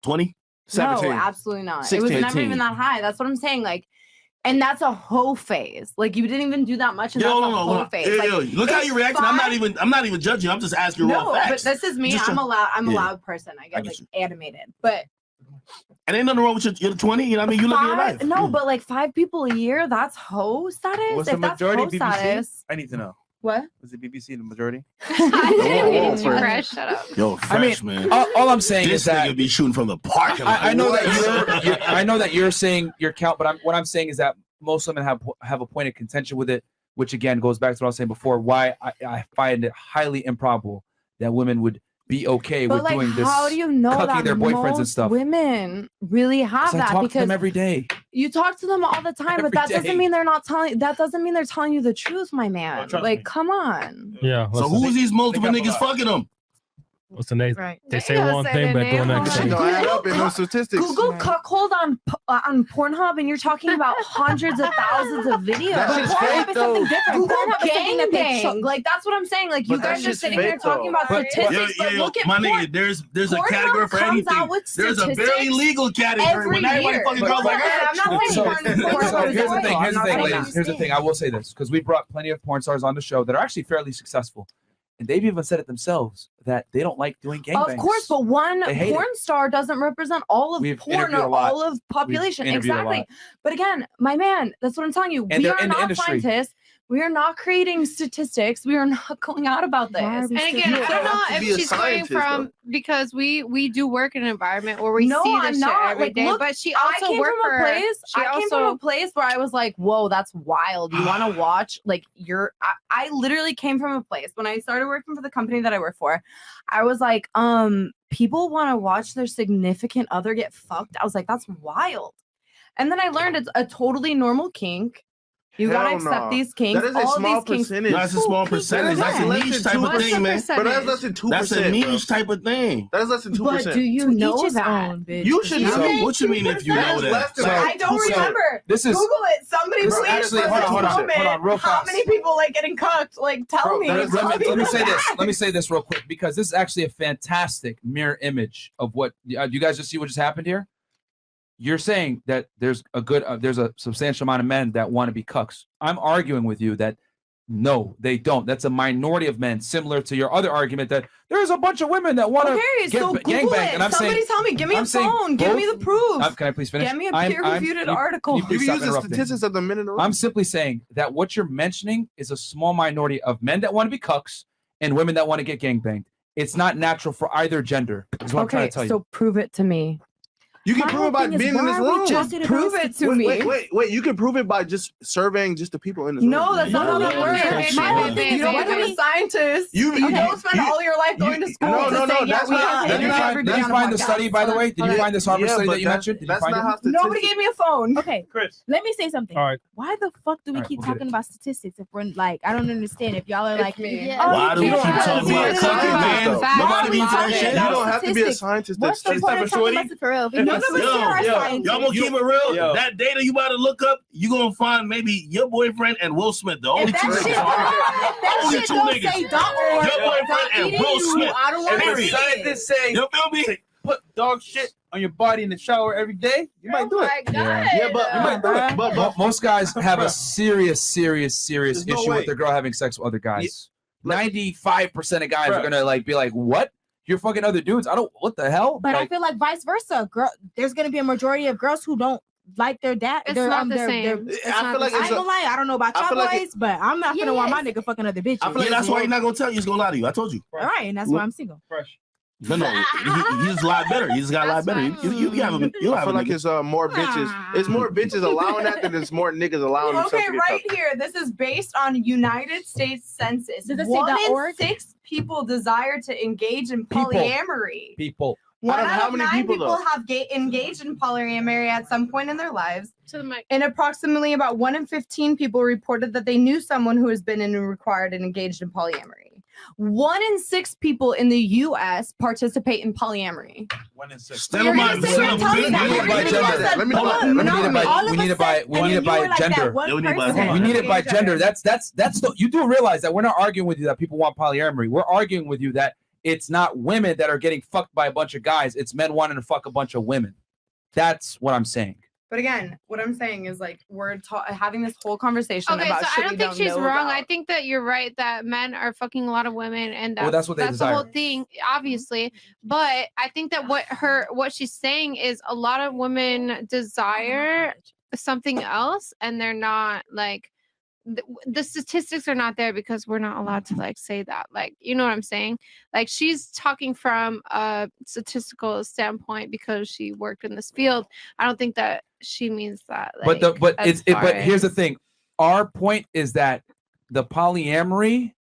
20? 17. No, absolutely not. It 16. was never even that high. That's what I'm saying. Like, and that's a whole phase. Like, you didn't even do that much, and Yo, that's a no, whole no. phase. Yo, Like, yo, look how it's you reacting. I'm fine. not even judging. I'm just asking No, raw but facts. this is me. Just I'm a yeah. loud person. I get get like animated. But And ain't nothing wrong with your 20. You know what I mean? You live your life. no, but like 5 people a year, that's hoe status. What's if the that's majority hoe BBC? status, I need to know. what? Was it BBC the majority? Fresh, shut up. Yo, fresh, man. All I'm saying This is that nigga be shooting from the parking lot. I know that I know that you're saying your count, but what I'm saying is that most women have a point of contention with it, which again goes back to what I was saying before. Why I find it highly improbable that women would be okay But with like, doing this, how do you know cucking that their boyfriends and most stuff. women really have 'Cause I that? talk to Because them every day. you talk to them all the time, Every but that day. doesn't mean they're not telling. That doesn't mean they're telling you the truth, my man. trust Like, me. come on. Yeah. So who's these multiple Think niggas about fucking them? What's the name? Right. They say Yeah, one say thing, the but do the name. next Shit thing. don't add up in those statistics. Google cuckold on Pornhub, and you're talking about hundreds of thousands of videos. That But shit's Pornhub fake, is though. something different. Google Pornhub is something that they gangbang. like. That's what I'm saying. Like, you But that guys are shit's sitting here fake, talking though. about But- statistics, but look at my porn. nigga, there's a Pornhub category for comes anything. out with There's a very statistics legal category. every When everybody year. fucking But girls like I'm that. not saying So porn here's is the thing. right. Here's the I'm thing, not saying ladies. that. Here's the thing. I will say this because we brought plenty of porn stars on the show that are actually fairly successful, and they've even said it themselves that they don't like doing gangbangs. Of course, but one They hate porn it. star doesn't represent all of We've porn interviewed or a lot. all of population. We've interviewed a Exactly. lot. But again, my man, that's what I'm telling you. And We they're are in the not industry. scientists. We are not creating statistics. We are not going out about this. And again, I don't know if she's going from because we do work in an environment where we No, see I'm this shit not. every Like, day. look, But she I also came worked from a for place. She I came from a place where I was like, "Whoa, that's wild." You want to watch? Like, I literally came from a place when I started working for the company that I work for. I was like, people want to watch their significant other get fucked. I was like, that's wild. And then I learned it's a totally normal kink. You gotta Hell accept nah. these kinks. That is a all small these kinks. percentage. No, that's a small percentage. That's a less niche than type of 2%. thing, man. But that's less than 2%. That's a niche type of thing. That is less than 2%. But do you know that? You should know. What you mean if you know that? I don't remember. This is Google it. Somebody this is please actually hold hold on, real How fast. many people like getting cucked? Like, tell me. Let me say this. Let me say this real quick because this is actually a fantastic mirror image of what you guys just see what just happened here. You're saying that there's a substantial amount of men that want to be cucks. I'm arguing with you that no, they don't. That's a minority of men, similar to your other argument that there's a bunch of women that want to Okay, get so Google gangbanged. it. And I'm Somebody saying, tell me. Give me I'm a saying phone. Give me both- the proof. Can I please finish? Get me a peer-reviewed article. Can you please You stop use the interrupting me? statistics of the men in the room. I'm simply saying that what you're mentioning is a small minority of men that want to be cucks and women that want to get gangbanged. It's not natural for either gender, is what I'm trying to tell you. So prove it to me. You can My prove whole it by thing is, being in why this are we room. just Just prove it to me. Wait. You can prove it by just surveying just the people in this room. No, that's not how that works. My whole thing is, what are the scientists? You don't spend all your life going to school to say, yeah, we have Did you find the study, by the way? Did you find this Harvard study that you mentioned? Did you find it? Nobody gave me a phone. Okay, Chris, let me say something. All right. Why the fuck do we keep we'll get talking about statistics if we're like, I don't understand if y'all are like, me. oh, Why do we you keep can't talking about do cooking, it. man? Nobody needs that shit. You don't have to be a scientist. What's the point of talking about for real? None of us here are scientists. Y'all gonna keep it real? That data you about to look up, you gonna find maybe your boyfriend and Will Smith, the only two niggas. Only two niggas. Your boyfriend and Will Smith. I don't want to Period. scientists say You feel me? put dog shit on your body in the shower every day, you might do it. Yeah, but You might do it. but most guys have a serious There's no issue way. with their girl having sex with other guys. 95% of guys are gonna like be like, "What? You're fucking other dudes? I don't. What the hell?" But I Like, feel like vice versa. Girl, there's gonna be a majority of girls who don't like their dad. It's their, not the their, same. their- It's I not feel the like I it's ain't gonna lie. I don't know about I y'all feel like boys, but I'm not gonna want my nigga fucking other bitches. I feel like that's why he's not gonna tell you. He's gonna lie to you. I told you. All right, and that's why I'm single. Fresh. No, he just lied better. He just got a lot better. You have him. You I have feel him. like it's more bitches. It's more bitches allowing that than it's more niggas allowing themselves Okay, to get right cucked. here. This is based on United States Census. Does it say One in .org? 6 people desire to engage in People. polyamory. people. One Out of out how of many 9 people, people though? have engaged in polyamory at some point in their lives. To the mic. And approximately about 1 in 15 people reported that they knew someone who has been in required and engaged in polyamory. 1 in 6 people in the U.S. participate in polyamory. 1 in 6. Still might be Tell me that. We need it by gender. Let me Hold on. let me We need it by we need it by we need it by gender. We need by We need it by gender. That's the, you do realize that we're not arguing with you that people want polyamory. We're arguing with you that it's not women that are getting fucked by a bunch of guys. It's men wanting to fuck a bunch of women. That's what I'm saying. But again, what I'm saying is like we're having this whole conversation Okay, about so shit I we don't think she's know wrong. about. I think that you're right that men are fucking a lot of women, and Well, that's what they the whole desire. thing, obviously. But I think that what she's saying is a lot of women desire something else, and they're not like the statistics are not there because we're not allowed to like say that. Like, you know what I'm saying? Like, she's talking from a statistical standpoint because she worked in this field. I don't think that she means that. Like, But as here's the far thing. Our point is that the polyamory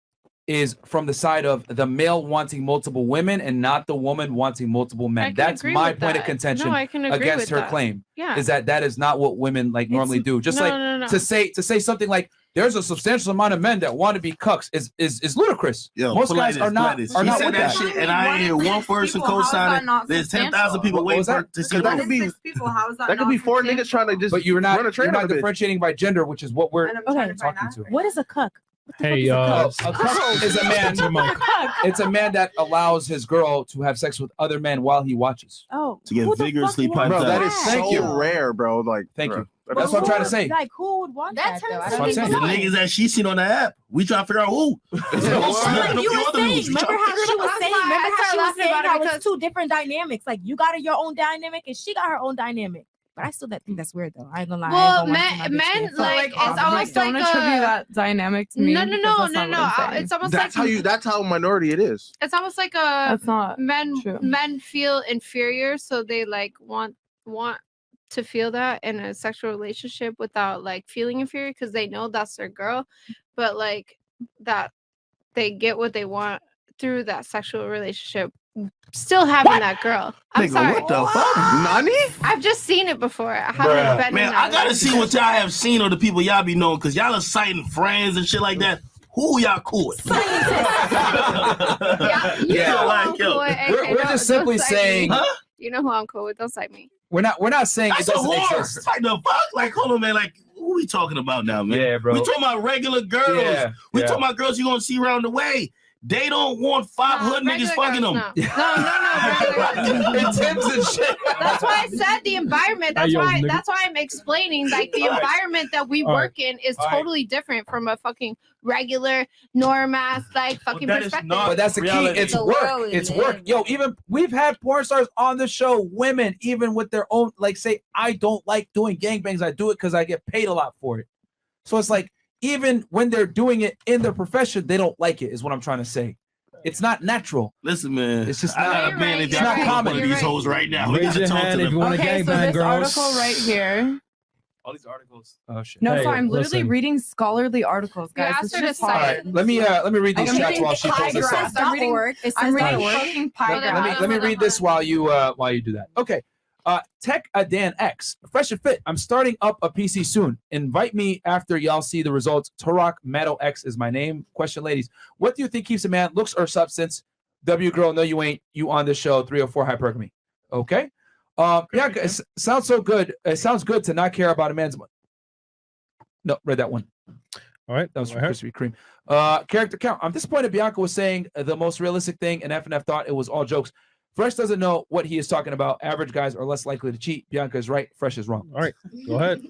is from the side of the male wanting multiple women and not the woman wanting multiple I men. can That's agree my with point of that. contention No, I can agree against with her that. claim. Yeah. Is that is not what women like normally do. Just like no. to say something like there's a substantial amount of men that want to be cucks is ludicrous. Yo, Most guys are not He with said that that. shit, and I ain't hear one person co-signing. There's 10,000 people What waiting was that? to see That could be people. How is that could be 4 niggas trying to just But you're not run a train you're on not a bitch. differentiating by gender, which is what we're Okay, talking to. what is a cuck? Hey, A cuck is a man. It's a man that allows his girl to have sex with other men while he watches. Oh, to get vigorously piped Bro, up. that is Thank so you. rare, bro. Like, Thank bro. you. That's what I'm trying to say. Like, who would want that? Though? I That's don't what I'm even saying. The know. niggas that she seen on the app, we trying to figure out who. Like you were saying, remember how she was saying? Remember how she was saying how it's 2 different dynamics. Like you got your own dynamic and she got her own dynamic. But I still think that's weird though. I ain't gonna lie. Well, men like it's almost don't like attribute a that dynamic to me. no. because that's not what I'm saying. It's almost That's like that's how minority it is. it's almost like a That's not true. men feel inferior, so they like want to feel that in a sexual relationship without like feeling inferior because they know that's their girl, but like that they get what they want through that sexual relationship still having that girl. I'm Nigga, sorry. what the fuck? Nani? I've just seen it before. I haven't been Man, in I that gotta see what y'all have seen of the people y'all be knowing, because y'all are citing friends and shit like that. Who y'all cool with? Yeah, you Yeah, know like, who I'm yo, cool with. we're Okay, just don't simply cite me. saying- Huh? You know who I'm cool with. Don't cite me. We're not saying That's it a doesn't whore. exist. Like the fuck? Like, hold on, man. Like, who we talking about now, man? Yeah, bro. We talking about regular girls. Yeah, We yeah. talking about girls you gonna see around the way. They don't want five hood niggas fucking them. No. And Tim's and shit. That's why I said the environment. That's Hey, yo, why. nigga. That's why I'm explaining. Like the All right. environment that we All right. work in is All right. totally different from a fucking regular norm ass like fucking perspective. But that's the key. It's The work. world we It's live work. Yo, even we've had porn stars on the show, women, even with their own, like, say, I don't like doing gangbangs. I do it because I get paid a lot for it. So it's like, even when they're doing it in their profession, they don't like it, is what I'm trying to say. It's not natural. Listen, man. It's just I not. got a man. If It's y'all not can common. one of these hoes right now, we Raise gotta your talk hand to if you them. want to Okay, so gangbang, this girls. article right here. All these articles. Oh shit. No, Hey, so I'm literally listen. reading scholarly articles, guys. asked It's her to just cite All hard. right, let me read these I'm chats reading while she pulls this up. I'm reading fucking pie graph. Let me read this while you do that. Okay. Tech Dan X, fresh and fit. I'm starting up a PC soon. Invite me after y'all see the results. Turok Meadow X is my name. Question, ladies, what do you think keeps a man, looks or substance? W girl, no, you ain't. You on the show. 304 hypergamy. Okay. Yeah, it sounds so good. It sounds good to not care about a man's money. No, read that one. All right, that was from go ahead. Krispy Kreme. Character count. I'm disappointed Bianca was saying the most realistic thing, and FNF thought it was all jokes. Fresh doesn't know what he is talking about. Average guys are less likely to cheat. Bianca is right. Fresh is wrong. All right, go ahead.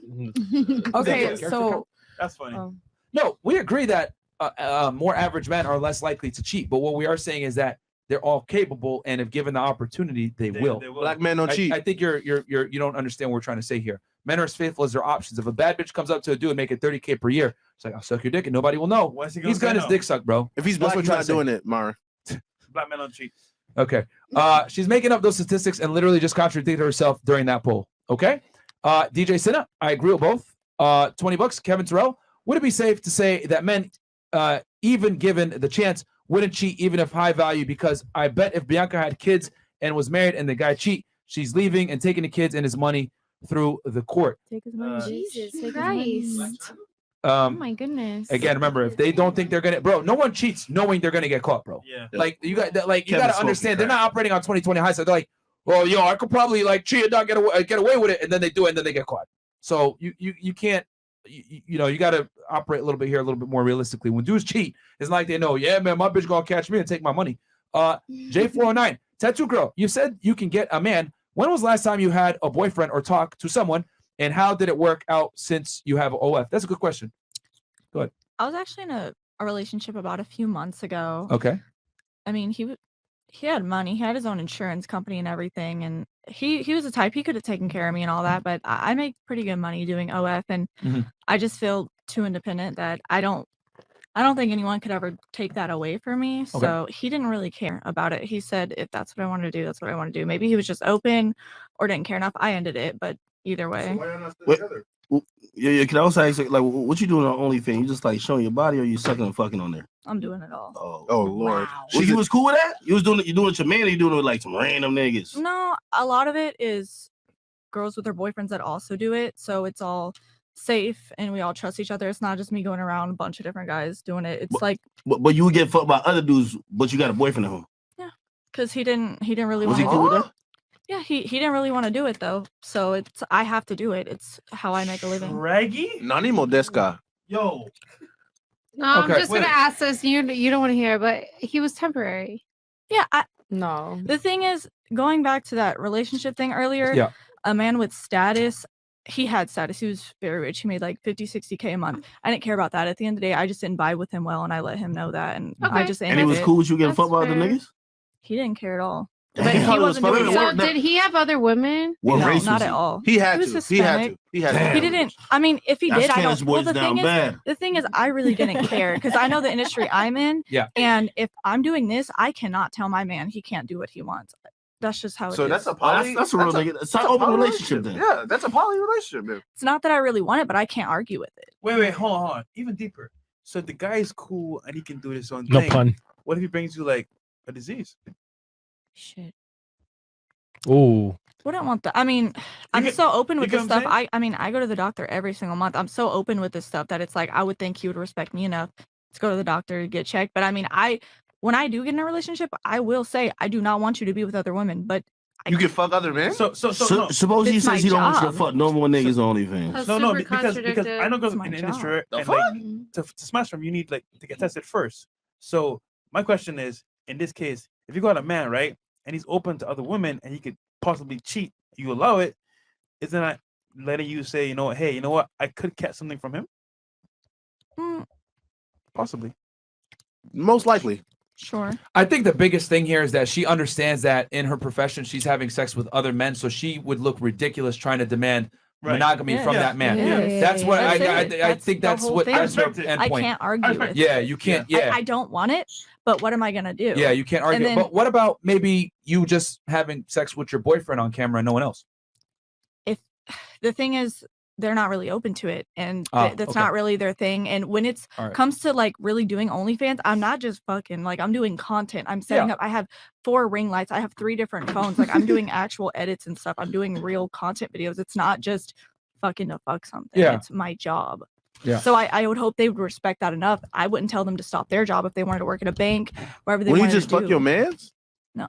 Okay, so That's funny. No, we agree that more average men are less likely to cheat. But what we are saying is that they're all capable, and if given the opportunity, they will. Black men don't cheat. I think you don't understand what we're trying to say here. Men are as faithful as their options. If a bad bitch comes up to a dude and make it $30K per year, it's like, I'll suck your dick and nobody will know. What's he gonna He's got say his no? dick sucked, bro. If he's That's black, what he's we're not trying doing to it, Myron. Black men don't cheat. say. Okay. She's making up those statistics and literally just contradicted herself during that poll. Okay. DJ Sinna, I agree with both. $20. Kevin Terrell, would it be safe to say that men, even given the chance, wouldn't cheat even if high value? Because I bet if Bianca had kids and was married and the guy cheat, she's leaving and taking the kids and his money through the court. take his money. Jesus Christ. Oh my goodness. Again, remember, if they don't think they're gonna, bro, no one cheats knowing they're gonna get caught, bro. Yeah. Like you got that, like you Kevin gotta smoking understand, they're crack. not operating on 2020 hindsight. They're like, well, yo, I could probably like cheat and not get away with it, and then they do it, and then they get caught. So you can't, you know, you gotta operate a little bit here, a little bit more realistically. When dudes cheat, it's like they know, yeah, man, my bitch gonna catch me and take my money. J409, Tattoo Girl, you said you can get a man. When was the last time you had a boyfriend or talk to someone, and how did it work out since you have OF? That's a good question. Go ahead. I was actually in a relationship about a few months ago. Okay. I mean, he had money, he had his own insurance company and everything, and he was the type, he could have taken care of me and all that, but I make pretty good money doing OF, and Mhm. I just feel too independent that I don't think anyone could ever take that away from me. So he didn't really care about it. He said, if that's what I want to do, that's what I want to do. Maybe he was just open or didn't care enough. I ended it, but either way. Yeah, can I also ask, like, what you doing on OnlyFans? You just like showing your body, or you sucking and fucking on there? I'm doing it all. Oh Lord. Well, you was cool with that? You doing it with your man, or you doing it with like some random niggas? No, a lot of it is girls with their boyfriends that also do it. So it's all safe and we all trust each other. It's not just me going around a bunch of different guys doing it. It's like, But you would get fucked by other dudes, but you got a boyfriend at home. because he didn't really Was want he cool with that? Yeah, he didn't really want to do it though. So it's, I have to do it. It's how I make a living. Raggy? Nani Modesca. Yo. No, I'm Okay, just gonna ask this. You don't want to hear, but he was temporary. Yeah, No. the thing is, going back to that relationship thing earlier, Yeah. a man with status, he had status. He was very rich. He made like 50, 60K a month. I didn't care about that. At the end of the day, I just didn't vibe with him well, and I let him know that. And I Okay. just And ended he was it. cool with you getting That's fucked by other fair. niggas? He didn't care at all. Damn, But he how wasn't was doing fucking it. So did he have other women? What No, race not was at he? all. He had was to. He had Hispanic. to. He had Damn. to. He didn't. I mean, if he That did, I Spanish don't. Well, boys the down thing is, bad. I really didn't care because I know the industry I'm in. Yeah. And if I'm doing this, I cannot tell my man he can't do what he wants. That's just how it is. So that's a Oh, poly. that's a real nigga. It's an open relationship then. Yeah, that's a poly relationship, man. It's not that I really want it, but I can't argue with it. Wait, hold on. Even deeper. So the guy is cool and he can do his own No thing. pun. What if he brings you like a disease? Shit. Ooh. Wouldn't want that. I mean, I'm so open with get this what I'm stuff. I mean, I go to the doctor every single month. I'm so open with this stuff that it's like I would think he would respect me enough to go to the doctor to get checked. But I mean, when I do get in a relationship, I will say I do not want you to be with other women. But You can fuck other men. So no. Suppose he It's says my he don't want you to job. fuck no more niggas on OnlyFans. No, super because I know girls It's my in the job. industry, right? The And fuck? like, to smash them, you need like to get tested first. So my question is, in this case, if you got a man, right, and he's open to other women, and he could possibly cheat, you allow it, isn't that letting you say, you know, hey, you know what, I could catch something from him? Possibly. Most likely. Sure. I think the biggest thing here is that she understands that in her profession she's having sex with other men, so she would look ridiculous trying to demand monogamy from that man. That's what I think. That's what that's her endpoint. I can't argue with. Yeah, you can't. Yeah, I don't want it, but what am I gonna do? yeah, you can't argue. then- But what about maybe you just having sex with your boyfriend on camera and no one else? If the thing is, they're not really open to it, and that's okay. not really their thing. And when it's All right. comes to like really doing OnlyFans, I'm not just fucking like I'm doing content. I'm setting up. I have 4 ring lights. I have 3 different phones. Like I'm doing actual edits and stuff. I'm doing real content videos. It's not just fucking to fuck something. Yeah. It's my job. Yeah. So I would hope they would respect that enough. I wouldn't tell them to stop their job if they wanted to work at a bank, wherever they Will you wanted just to fuck do. your mans? No.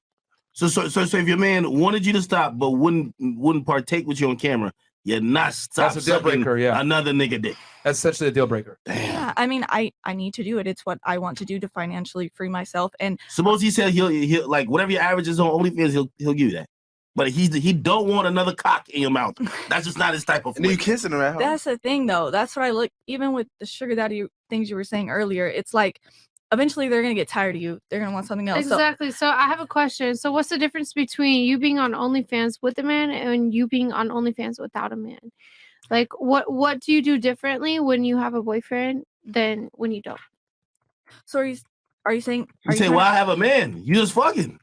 So if your man wanted you to stop but wouldn't partake with you on camera, you're not stop That's a deal sucking breaker. Yeah, another nigga dick. that's essentially a deal breaker. Yeah, I mean, I need to do it. It's what I want to do to financially free myself. And Suppose he said he'll like whatever your average is on OnlyFans, he'll give you that. But he don't want another cock in your mouth. That's just not his type of. And then you kissing her at home. that's the thing, though. That's what I look. Even with the sugar daddy things you were saying earlier, it's like eventually they're gonna get tired of you. They're gonna want something else. Exactly. So I have a question. So what's the difference between you being on OnlyFans with a man and you being on OnlyFans without a man? Like what do you do differently when you have a boyfriend than when you don't? So are you saying? You say, "Well, I have a man. You just fucking."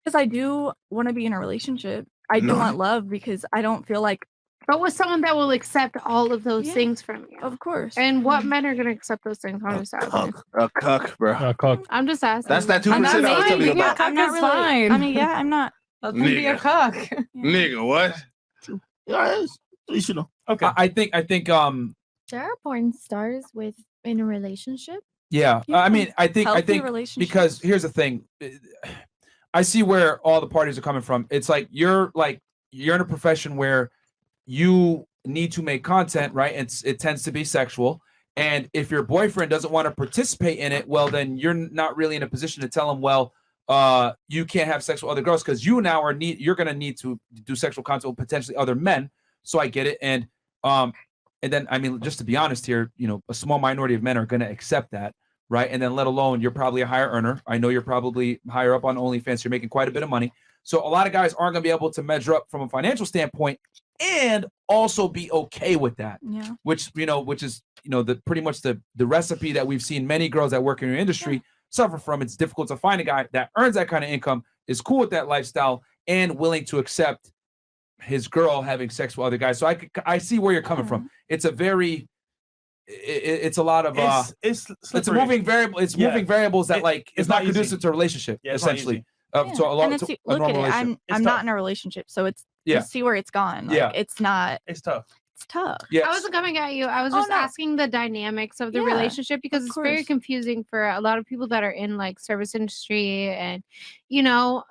Because I do want to be in a relationship. I do No. want love because I don't feel like. But with someone that will accept all of those things from you. Of course. And what men are gonna accept those things? I'm just asking. A cuck, bro. Cock. I'm just asking. That's that 2% I'm not I was telling you saying- about. I'm not really. I mean, yeah, I'm not. Be a cock. Nigga, what? Yeah, you should know. Okay, I think There are porn stars in a relationship. yeah. I mean, I think Healthy relationships. because here's the thing. I see where all the parties are coming from. It's like you're in a profession where you need to make content, right? It tends to be sexual. And if your boyfriend doesn't want to participate in it, well, then you're not really in a position to tell him, well, you can't have sex with other girls because you now you're going to need to do sexual content with potentially other men. So I get it. And then, I mean, just to be honest here, you know, a small minority of men are going to accept that. Right. And then let alone you're probably a higher earner. I know you're probably higher up on OnlyFans. You're making quite a bit of money. So a lot of guys aren't going to be able to measure up from a financial standpoint and also be okay with that. Yeah. Which is, the pretty much the recipe that we've seen many girls that work in your industry suffer from. It's difficult to find a guy that earns that kind of income, is cool with that lifestyle, and willing to accept his girl having sex with other guys. So I see where you're coming from. It's a very it's a lot of it's a moving variable. It's moving variables that it's not conducive to a relationship, Yeah, it's not essentially. Yeah. So a lot and it's, to a look at normal it. relationship. I'm not in a relationship, so it's you see where it's gone. Like, it's not. It's tough. It's tough. I wasn't coming at you. I was just asking the dynamics of the relationship because it's very confusing for a lot of people that are in like service industry and,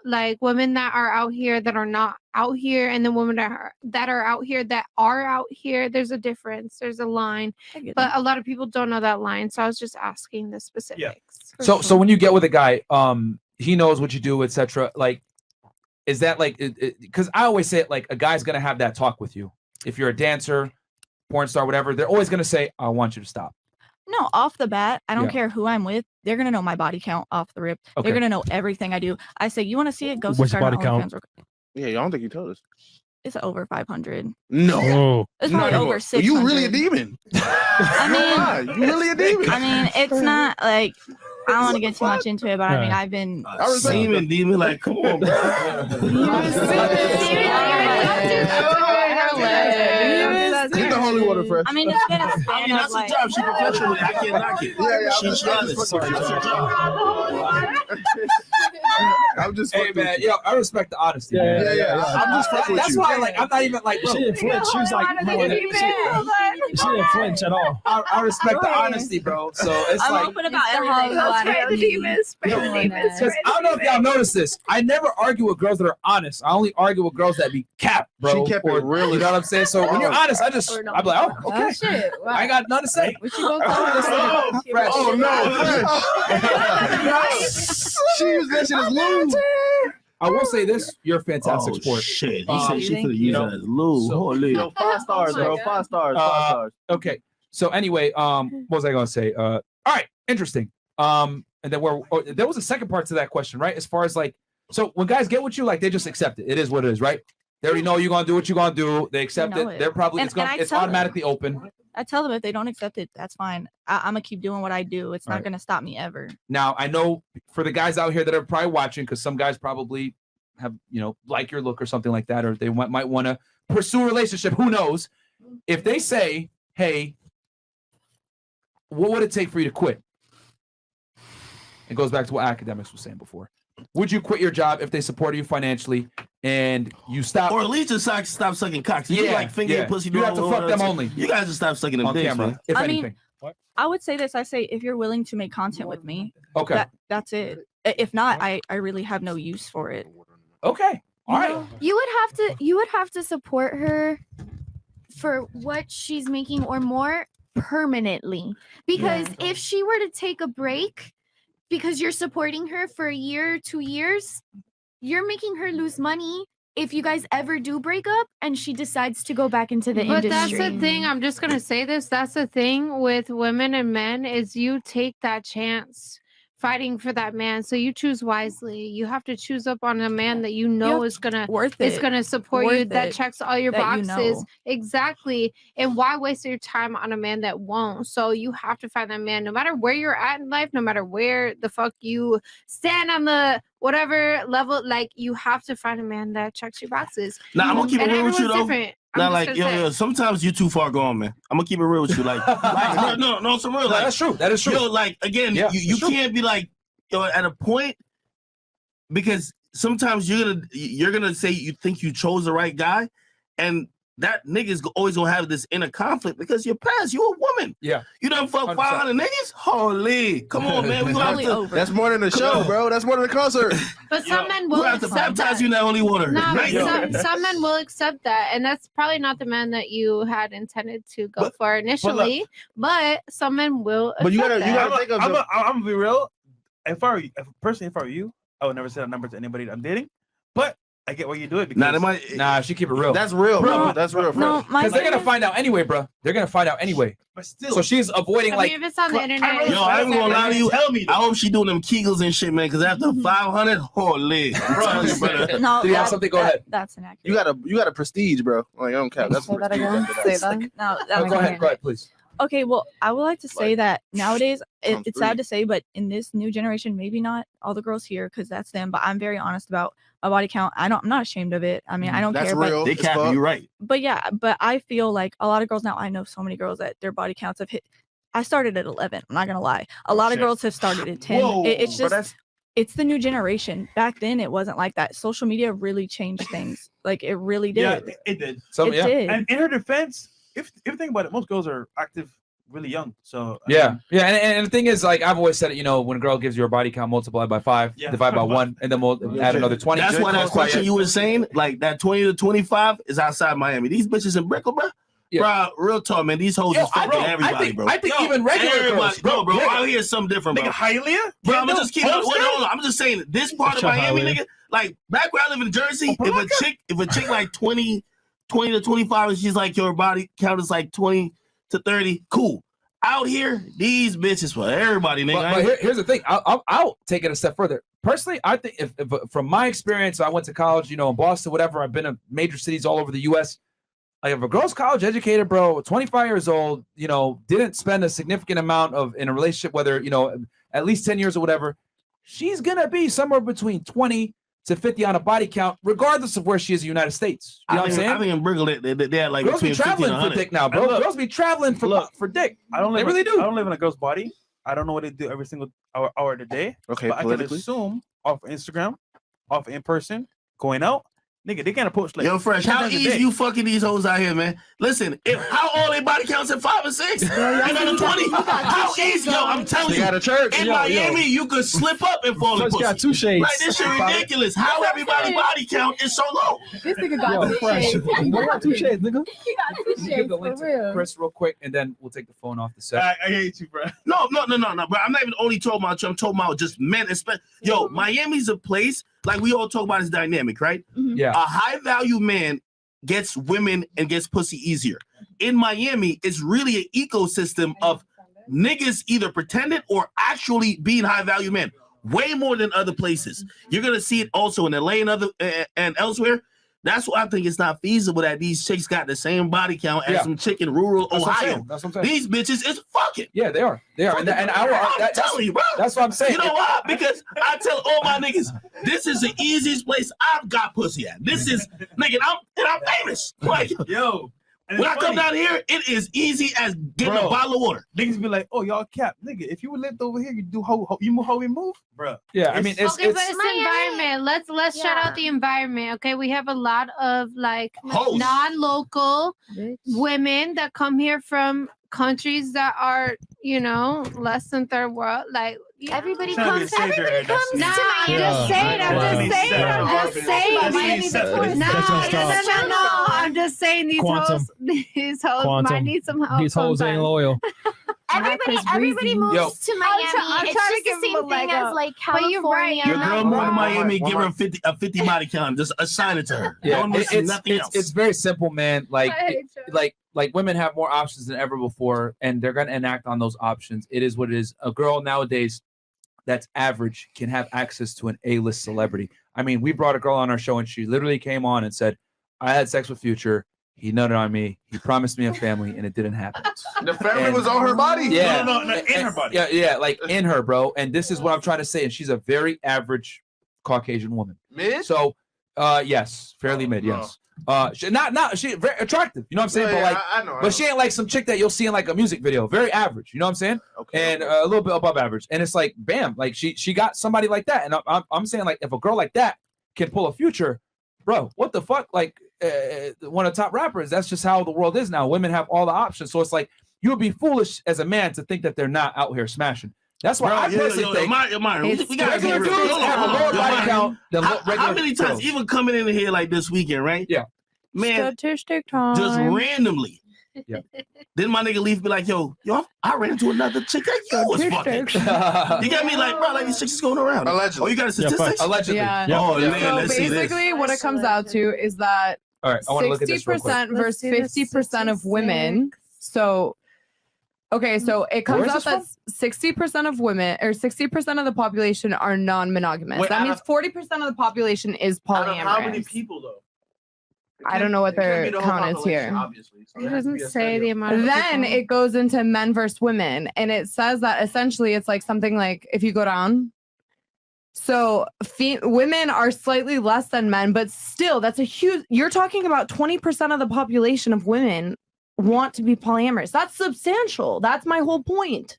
like women that are out here that are not out here and the women that are out here that are out here. There's a difference. There's a line, but a lot of people don't know that line. So I was just asking the specifics. So when you get with a guy, he knows what you do, etc. Like, is that like? Because I always say it like a guy's gonna have that talk with you. If you're a dancer, porn star, whatever, they're always going to say, I want you to stop. No, off the bat, I don't care who I'm with. They're going to know my body count off the rip. Okay. They're going to know everything I do. I say, you want to see it? Go What's start your on body count? OnlyFans. Yeah, I don't think you told us. It's over 500. No. It's probably No. over 600. You really a demon. I mean, you really a demon. I mean, it's not like, I don't want to get too much into it, but I mean, I've been. Demon, like, come on, bro. Get the holy water fresh. I mean, it's been a span I mean, that's of her job. She professional with it. I can't knock it. Yeah, She's honest. That's her job. I'm just Hey man, yo, I respect the honesty. Yeah, man. I'm just fucking with That's you. why, like, I'm not even like, bro, She didn't flinch. She was like, she didn't flinch at all. I respect the honesty, bro. So it's I'm like, open about everything. because I don't know if y'all noticed this. I never argue with girls that are honest. I only argue with girls that be capped, bro. She kept it real. You know what I'm saying? So when you're honest, I'm like, oh, okay. shit. Wow. I ain't got nothing to say. What you gonna Oh, say? fresh. Oh no, she was mentioning his lube. I will say this: you're a fantastic sport. Shit. He said she could have used know, it as lube. so- Holy. Yo, 5 stars, bro. 5 stars. 5 stars. Okay. So anyway, what was I gonna say? All right, interesting. And then there was a second part to that question, right? As far as like, so when guys get with you, like they just accept it. It is what it is, right? They already know you're gonna do what you're gonna do. They accept know it. it. They're probably And I it's tell them. automatically open. I tell them if they don't accept it, that's fine. I'm gonna keep doing what I do. It's not Right. gonna stop me ever. Now I know for the guys out here that are probably watching, because some guys probably have, you know, like your look or something like that, or they might want to pursue a relationship. Who knows? If they say, "Hey, what would it take for you to quit?" It goes back to what academics was saying before. Would you quit your job if they supported you financially and you stop? Or at least just stop sucking cocks. You like finger your pussy. You have to fuck them only You guys just stop sucking them on dicks, camera, man. if I anything. mean, I would say this. I say if you're willing to make content with me, Okay. that's it. If not, I really have no use for it. Okay. All right. You would have to support her for what she's making or more permanently. Because if she were to take a break because you're supporting her for a year, 2 years, you're making her lose money if you guys ever do break up and she decides to go back into the But industry. that's the thing. I'm just gonna say this. That's the thing with women and men is you take that chance fighting for that man. So you choose wisely. You have to choose up on a man that you know is gonna support you, Worth that it, checks all your that you boxes. know. Exactly. And why waste your time on a man that won't? So you have to find that man no matter where you're at in life, no matter where the fuck you stand on the whatever level, like you have to find a man that checks your boxes. Now I'm gonna keep it And real with you everyone's though. different. I'm Now, just like, gonna say. yo, sometimes you're too far gone, man. I'm gonna keep it real with you. Like, no, some real. No, Like, that's true. That is true. Yo, like, again, Yeah, you it's true. can't be like, yo, at a point, because sometimes you're gonna say you think you chose the right guy, and that nigga's always gonna have this inner conflict because you're past. You're a woman. Yeah. You done fuck 100%. 500 niggas. Holy, come on, man. We gonna have to. That's more than a show, bro. That's more than a concert. But some men We will have to accept baptize that. you in that holy water. No, but Right, yo. some men will accept that, and that's probably not the man that you had intended to go for initially. But some men will. But you accept gotta that. think of I'm gonna be real. If I were you, I would never say that number to anybody that I'm dating. But I get why you do it because Nah, she keep it real. That's real, bro. Bro, That's real, No, bro. my Because they're thing gonna is- find out anyway, bro. They're gonna find out anyway. But still, So she's avoiding I like. mean, if it's on the internet, Yo, I ain't gonna lie to you. Tell me, I hope she doing them Kegels and shit, man. Because after 500, holy, I'm telling you, brother. No, Did you have something? Go ahead. That's inaccurate. You got a prestige, bro. Like I don't care. That's Say that prestige again. after Say that. that. No, Oh, that's go ahead. Go ahead, please. Okay, well, I would like to say that nowadays Times it's sad three. to say, but in this new generation, maybe not all the girls here because that's them. But I'm very honest about my body count. I'm not ashamed of it. I mean, I don't That's care. real. They as cap fuck. you right. But yeah, but I feel like a lot of girls now. I know so many girls that their body counts have hit. I started at 11. I'm not gonna lie. A lot of shit. girls have started at 10. Whoa, It's But just it's the new generation. Back then, it wasn't like that. Social media really changed things. Like it really did. yeah, it did. So it yeah. did. And in her defense, if you think about it, most girls are active really young. So I Yeah, mean, yeah, and the thing is, like I've always said it, you know, when a girl gives you a body count, multiply by 5, Yeah. divide by 1, and then we'll add another 20. That's why that question you were saying, like that 20 to 25, is outside Miami. These bitches in Brickell, bro. Yeah. Bro, real talk, man. These hoes Yo, is fucking everybody, bro. I think Yo, even regular Everybody, girls, bro. yeah. Out here is something different, bro. nigga, Hialeah? Bro, I'm Kendall, just keep it. Homestead? Hold on, I'm just saying this part of Shut Miami, Hialeah. nigga. Like back where I live in Jersey, Opelika? if a chick like 20 to 25, and she's like your body count is like 20 to 30, cool. Out here, these bitches for everybody, nigga. But here's the thing. I'll take it a step further. Personally, I think if from my experience, I went to college, you know, in Boston, whatever. I've been to major cities all over the U.S. Like if a girl's college educated, bro, 25 years old, you know, didn't spend a significant amount in a relationship, whether, you know, at least 10 years or whatever, she's gonna be somewhere between 20 to 50 on a body count, regardless of where she is in the United States. You know what I'm saying? I think in Brooklyn they had like girls be between 50 traveling and for 100. dick now, bro. Look, girls be traveling for dick. I don't They live. really do. I don't live in a girl's body. I don't know what they do every single hour of the day. Okay, but I can politically. assume off Instagram, off in person, going out, nigga, they can't approach like. Yo, Fresh, 10 how times a easy day. you fucking these hoes out here, man? Listen, how all they body counts at 5 and 6? And then 20. How easy, yo? I'm telling They you. got a church. In Yo, Miami, you could slip up and fall in Fresh pussy. got 2 shades. Like, this shit ridiculous. How everybody body count is so low? This nigga got Yo, 2 Fresh. shades. Boy, got 2 shades, nigga. He got 2 Give shades the for link to real. Chris real quick, and then we'll take the phone off the set. I hate you, bro. No, bro. I'm not even only talking about you. I'm talking about just men. Yo, Miami's a place, like we all talk about this dynamic, right? Yeah. A high value man gets women and gets pussy easier. In Miami, it's really an ecosystem of niggas either pretending or actually being high value men. Way more than other places. You're gonna see it also in LA and elsewhere. That's why I think it's not feasible that these chicks got the same body count as some chick in rural That's what I'm Ohio. saying. That's what I'm saying. These bitches is fucking. Yeah, they are. And I'm telling you, bro. That's what I'm saying. You know why? Because I tell all my niggas, this is the easiest place I've got pussy at. This is, nigga, I'm famous. Like, Yo. And when it's I come funny. down here, it is easy as getting Bro. a bottle of water. Niggas be like, oh, y'all cap. Nigga, if you lived over here, you do you move how we move? Bro. Yeah, I mean, Okay, but it's environment. Let's shout out the environment. Okay, we have a lot of like Hoes. non-local women that come here from countries that are, less than third world. Like Everybody Trying to be a comes. savior Everybody here, comes that's Nah, to I'm Miami. just saying. I'm just saying these Quantum. hoes might Quantum. need some help. These hoes ain't sometimes. loyal. Everybody moves Yo. to Miami. I'm It's trying to just give the him a same leg thing as up. like But you're right, California. Your girl move to Miami, One give her more. a 50 body count. Just assign it to her. Yeah, Don't listen to nothing else. it's very simple, man. Like, I hate you. like women have more options than ever before, and they're gonna enact on those options. It is what it is. A girl nowadays that's average can have access to an A-list celebrity. I mean, we brought a girl on our show, and she literally came on and said, "I had sex with Future. He nutted on me. He promised me a family, and it didn't happen." The family And- was on her body. Yeah, No, in her body. Yeah, like in her, bro. And this is what I'm trying to say. And she's a very average Caucasian woman. Mid? So, yes, fairly mid. Yes. She very attractive. You know what I'm saying? Yeah, but yeah, like, I know. but she ain't like some chick that you'll see in like a music video. Very average. You know what I'm saying? Okay. And a little bit above average. And it's like, bam, like she got somebody like that. And I'm saying, like, if a girl like that can pull a Future, bro, what the fuck? Like, one of the top rappers. That's just how the world is now. Women have all the options. So it's like, you would be foolish as a man to think that they're not out here smashing. That's why I personally think Myron, we gotta regular be real. dudes Hold on, have a hold on. lower Yo, body Myron, count than how regular many times, girls. even coming in here like this weekend, right? Yeah. Man, Statistic time. just randomly. Yeah. Then my nigga Leaf be like, yo, I ran into another chick that you was fucking. You got me like, bro, like these chicks is going around. Allegedly. Oh, you got a statistic? Allegedly. Yeah. Oh, Yeah. man, So let's see this. basically, what it comes out to is that All right, I want to look at this real quick. 60% versus 50% of women. So, okay, so it Where comes is out this that 60% of women or 60% of the population are non-monogamous. Wait, that out means 40% of the population is Out of how many polyamorous. people though? I don't know what It can't their be the whole count is population, here. Obviously. So It there has to be doesn't a say study the of- amount of Then people. it goes into men versus women, and it says that essentially it's like something like if you go down. So women are slightly less than men, but still, that's a huge. You're talking about 20% of the population of women want to be polyamorous. That's substantial. That's my whole point.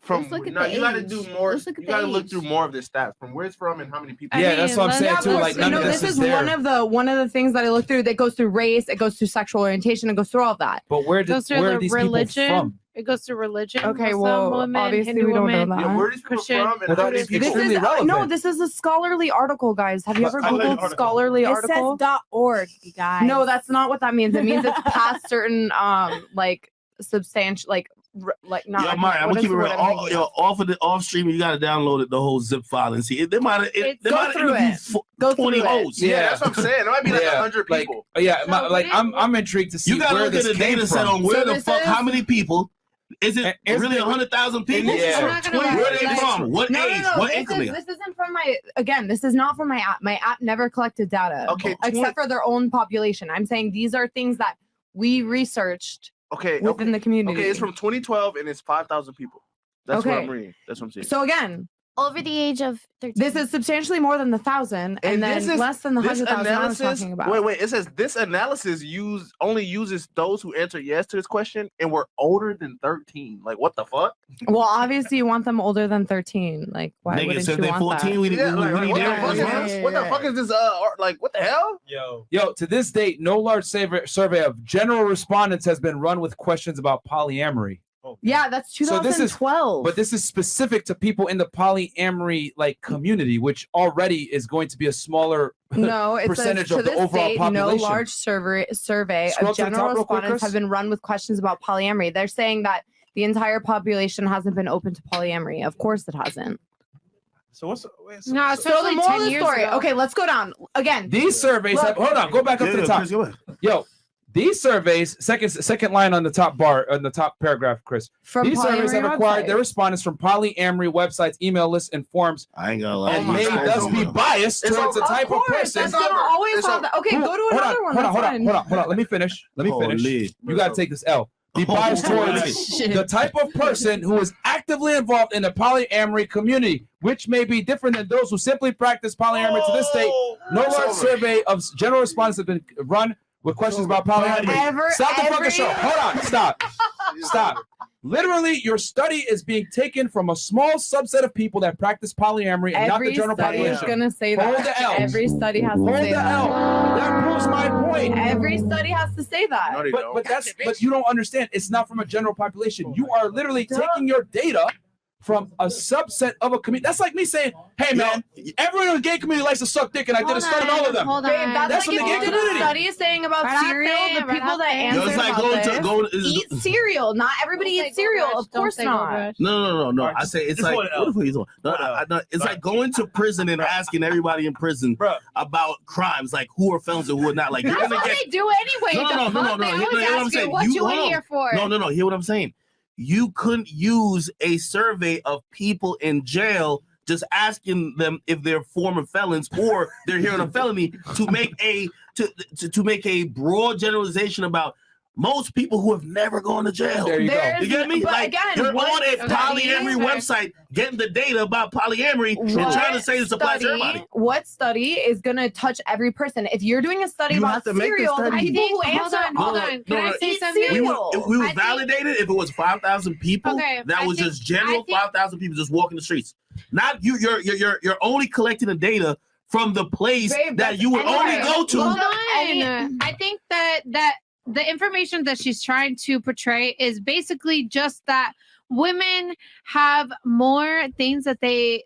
From Let's look at no, the you got to age. do more. Let's look at You the got to look age. through more of this stats from where it's from and how many people. Yeah, that's what I'm saying too. but Like, none of this this is is there. one of the things that I look through. That goes through race. It goes through sexual orientation. It goes through all of that. But where It goes through are the these religion. people from? It goes through religion. Okay, Muslim well, women, obviously Hindu we don't know women, that. Yeah, where these people Christian. from and Well, how that many is people? extremely relevant. no. This is a scholarly article, guys. Have you ever Scholarly googled article. scholarly It article? says .org, you guys. No, that's not what that means. It means it's past certain like substantial like not. Yo, Myron, I'm what gonna is keep it the real. word I'm thinking of? Off stream, you gotta download it, the whole zip file and see. They might have Go through it. Go 20 through it. hoes. Yeah, that's what I'm saying. It might be like Yeah, 100 like, people. yeah, So like what I'm intrigued to see You gotta where look at this the came data set from. on where So the this fuck, is- how many people. Is it And- really 100,000 people? Yeah. I'm not gonna lie, Where they like- from? What age? What increment? This isn't from my. Again, this is not from my app. My app never collected data. Okay, except for their own population. I'm saying these are things that we researched Okay, within the community. Okay, it's from 2012 and it's 5,000 people. That's what Okay. I'm reading. That's what I'm saying. So again, over the age of 13. This is substantially more than the 1,000, and then this is- less than the this 100,000 I was analysis- talking about. Wait. It says this analysis only uses those who answer yes to this question and were older than 13. Like, what the fuck? Well, obviously you want them older than 13. Like, why Nigga, wouldn't so if you they want 14, that? we need What the fuck is yeah, this? What the fuck is this? Like, what the hell? Yo, to this date, no large survey of general respondents has been run with questions about polyamory. Yeah, that's 2012. But this is specific to people in the polyamory like community, which already is going to be a smaller No, it percentage says, of the to this overall date, population. No large survey Scroll of to the general top real quick, respondents Chris. have been run with questions about polyamory. They're saying that the entire population hasn't been open to polyamory. Of course it hasn't. So what's No, So especially the moral 10 of the years story. ago. Okay, let's go down again. These surveys have hold on, go back up to the top. Yo, these surveys, second line on the top bar, on the top paragraph, Chris. From These surveys have polyamory acquired websites. their respondents from polyamory websites, email lists, and forums. I ain't gonna lie. And may thus be biased towards the type of person. That's gonna always have that. Okay, go to Hold another one. That's fine. Hold on. Let me finish. You got to take this L. Be biased towards the type of person who is actively involved in the polyamory community, which may be different than those who simply practice polyamory to this date. No large survey of general respondents have been run with questions about polyamory. Stop the fucking show. Hold on. Stop. Literally, your study is being taken from a small subset of people that practice polyamory and not the Every general study is population. gonna say that. Hold the L. Every study has to Hold say the that. L. That proves my point. Every study has to say that. But you don't understand. It's not from a general population. You are literally taking your data from a subset of a community. That's like me saying, "Hey man, everyone in the gay community likes to suck dick, and I did a study on all of them." Hold on. Babe, that's That's like from if the you gay did a community. study saying about Right out cereal, there, the right people out that there. answer Yo, it's like about going to- this eat cereal. Not everybody eats cereal. Of course not. No. I say it's like what the fuck you doing? No, it's like going to prison and asking everybody in prison about crimes, like who are felons and who are not. Like you're That's gonna what get they do anyway. No. They Hear always what I'm ask saying. you what you hold on. here for. No. Hear what I'm saying. You couldn't use a survey of people in jail just asking them if they're former felons or they're here on a felony to make a broad generalization about most people who have never gone to jail. There you go. You get me? But Like again, you're what on a study- polyamory website getting the data about polyamory and trying to say this applies to everybody. What study is going to touch every person? If you're doing a study You about have to make the cereal, the study. people who Hold answer on. Can I say eat something? cereal. We would validate it if it was 5,000 people. Okay, that I was think- just general I think- 5,000 people just walking the streets. Not you. You're only collecting the data from the place Babe, that you would only go to. Hold on. I think that the information that she's trying to portray is basically just that women have more things that they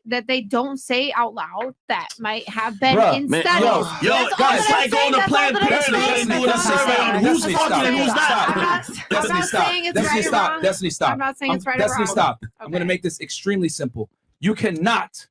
don't say out loud that might have been in Man, studies. yo, That's all guys, that I'm like going saying. to That's all Planned that I'm Parenthood saying. and doing a survey on who's fucking and who's not. Destiny, stop. saying it's Destiny, right or stop. wrong. Destiny, stop. I'm not saying it's right or Destiny, wrong. stop. I'm going to make this extremely simple. You cannot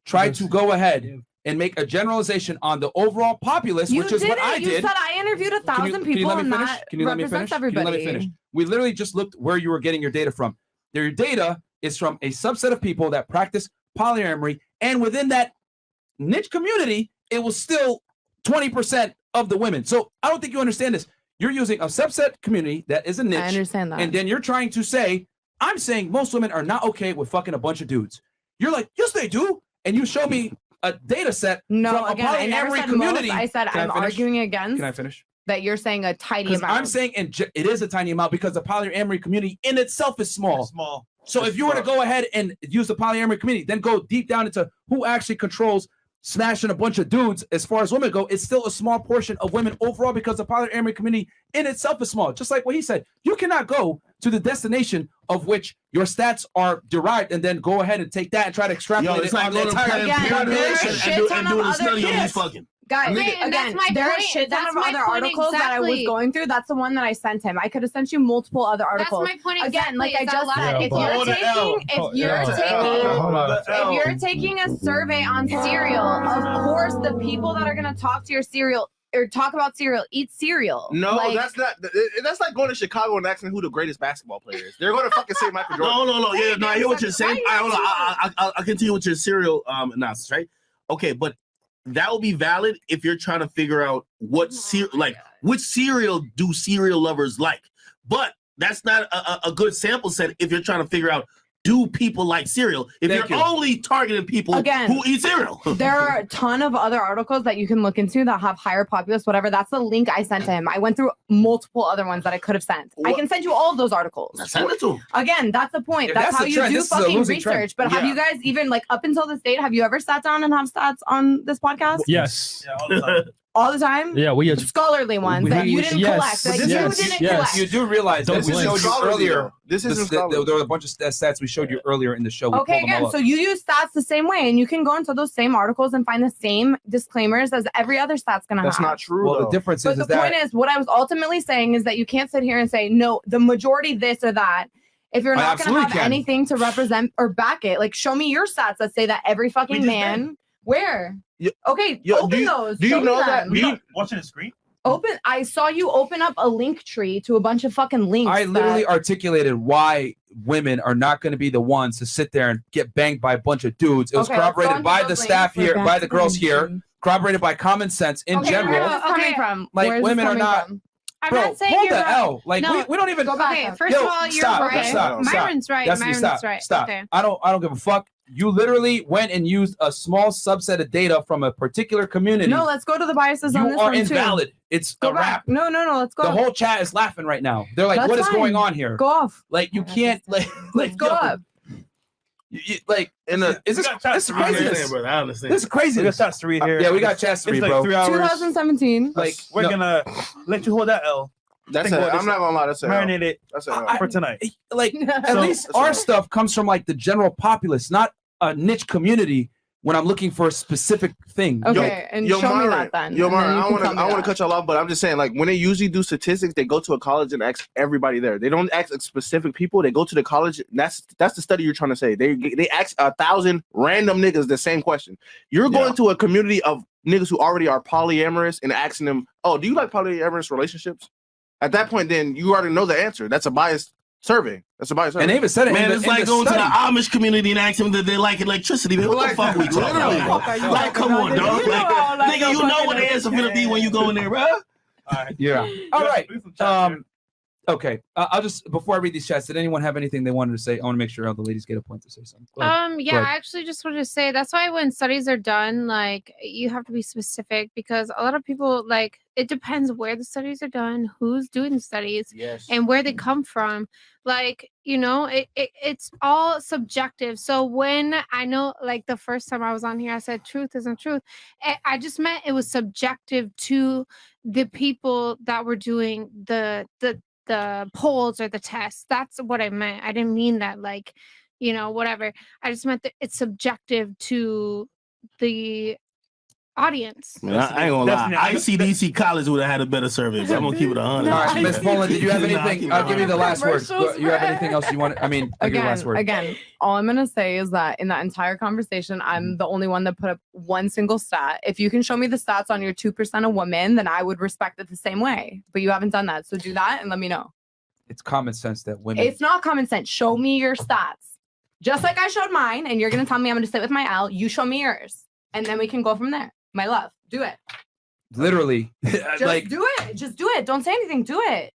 try to go ahead and make a generalization on the overall populace, You which is what didn't. I You did. said I interviewed 1,000 Can you people let me and finish? that Can you let me represents finish? Can you let me finish? everybody. We literally just looked where you were getting your data from. Your data is from a subset of people that practice polyamory, and within that niche community, it was still 20% of the women. So I don't think you understand this. You're using a subset community that is a niche. I understand that. And then you're trying to say, I'm saying most women are not okay with fucking a bunch of dudes. You're like, yes, they do. And you show me a data set No, from again, a I never polyamory said community. most. I said Can I'm finish? arguing against Can I finish? that you're saying a tiny Because amount. I'm saying it is a tiny amount because the polyamory community in itself is small. So if you were to go ahead and use the polyamory community, then go deep down into who actually controls smashing a bunch of dudes as far as women go, it's still a small portion of women overall because the polyamory community in itself is small. Just like what he said, you cannot go to the destination of which your stats are derived and then go ahead and take that and try to extrapolate Yo, it's it like on the going to entire Planned Parenthood and doing a study on who's fucking. Guys, And that's again, my there are point. shit ton That's of my other point articles that I was exactly. going through. That's the one that I sent him. I could have sent you multiple other articles. my point Again, like I exactly, is just that said, lot if of you're taking a survey on cereal, of course the people that are gonna talk to your cereal or talk about cereal eat cereal. No, Like, that's not. That's like going to Chicago and asking who the greatest basketball player is. They're going to fucking say Michael Jordan. No. Yeah, no. I hear what you're saying. I'll continue with your serial analysis, right? Okay, but that will be valid if you're trying to figure out what which cereal do cereal lovers like. But that's not a good sample set if you're trying to figure out do people like cereal if Thank you're you. only targeting people Again, who eat cereal? There are a ton of other articles that you can look into that have higher populace, whatever. That's the link I sent to him. I went through multiple other ones that I could have sent. I can send you all of those articles. Send it to him. Again, that's the point. If That's that's how the you trend, do this is a fucking losing research. trend. But have Yeah. you guys even like up until this date, have you ever sat down and have stats on this podcast? Yes. All the time? Yeah, we had Scholarly ones that you didn't collect. That you didn't collect. You do realize that Those we links. showed you earlier. This isn't there scholarly. were a bunch of stats we showed you earlier in the show. We Okay, pulled them all again, up. so you use stats the same way, and you can go into those same articles and find the same disclaimers as every other stat's gonna have. That's not true. Well, though. the difference But is the that point is, what I was ultimately saying is that you can't sit here and say, no, the majority this or that. If you're I not going to absolutely have can. anything to represent or back it, like show me your stats that say that every fucking just man. Where? Yeah. Okay, Yo, open do you- those. do you show me know that- them. do you- watching the screen? Open. I saw you open up a link tree to a bunch of fucking links. I literally that- articulated why women are not going to be the ones to sit there and get banged by a bunch of dudes. It was Okay, let's go corroborated into by those the staff links. here, We're by back the to girls the here, machine. corroborated by common sense in Okay, general. Where is this coming from? Like Where is women this are coming not. from? I'm Bro, not saying hold you're the wrong. L. Like No, we don't even. go back. Okay, first Yo, of all, you're stop, right. stop. Myron's right. That's me. Myron's Stop. right. Stop. Okay. I don't give a fuck. You literally went and used a small subset of data from a particular community. No, let's go to the biases on You this are one too. invalid. It's Go a back. wrap. No, let's go. The whole chat is laughing right now. They're like, That's "What is going fine. on here?" Go off. Like you can't like Let's go yo, up. like In the is this chats craziness? Brother, I understand. This is crazy. We got chats to read here. Yeah, we got chats to It's read, like bro. 3 hours. 2017. Like We're no, gonna let you hold that L. That's Think it. about I'm this. not gonna lie. That's it. Marinate it That's it. I- for tonight. like at So- least That's our right. stuff comes from like the general populace, not a niche community. When I'm looking for a specific thing. Okay, and show me that then. Yo, and then Myron, you I can want tell to me I want that. to cut y'all off, but I'm just saying, like, when they usually do statistics, they go to a college and ask everybody there. They don't ask specific people. They go to the college. That's the study you're trying to say. They ask 1,000 random niggas the same question. You're going to a community of niggas who already are polyamorous and asking them, "Oh, do you like polyamorous relationships?" At that point, then you already know the answer. That's a biased survey. That's a biased survey. And they even said it. Man, in the, it's in like the going study. to the Amish community and asking them that they like electricity. Man, what the fuck we talking literally. about? Like, come on, dog. Like, nigga, you know what the answer gonna be when you go in there, bro. Yeah. All right. Okay. I'll just before I read these chats, did anyone have anything they wanted to say? I want to make sure all the ladies get a point to say something. Go ahead. Yeah, Go ahead. I actually just wanted to say that's why when studies are done, like you have to be specific because a lot of people like it depends where the studies are done, who's doing the studies, Yes. and where they come from. Like, you know, it's all subjective. So when I know like the first time I was on here, I said truth isn't truth. I just meant it was subjective to the people that were doing the polls or the tests. That's what I meant. I didn't mean that like, you know, whatever. I just meant that it's subjective to the audience. Man, I ain't gonna lie. ICDC college would have had a better survey, but I'm gonna keep it 100. All right, Ms. Poland, did you have Nah, anything? keep it I'll give you the 100. last word. Commercials You have anything else you want? I mean, I'll give you the last word. Again, all I'm gonna say is that in that entire conversation, I'm the only one that put up one single stat. If you can show me the stats on your 2% of women, then I would respect it the same way. But you haven't done that, so do that and let me know. It's common sense that women. It's not common sense. Show me your stats, just like I showed mine, and you're gonna tell me I'm gonna sit with my L. You show me yours, and then we can go from there. My love, do it. Literally, Just like, do it. Just do it. Don't say anything. Do it.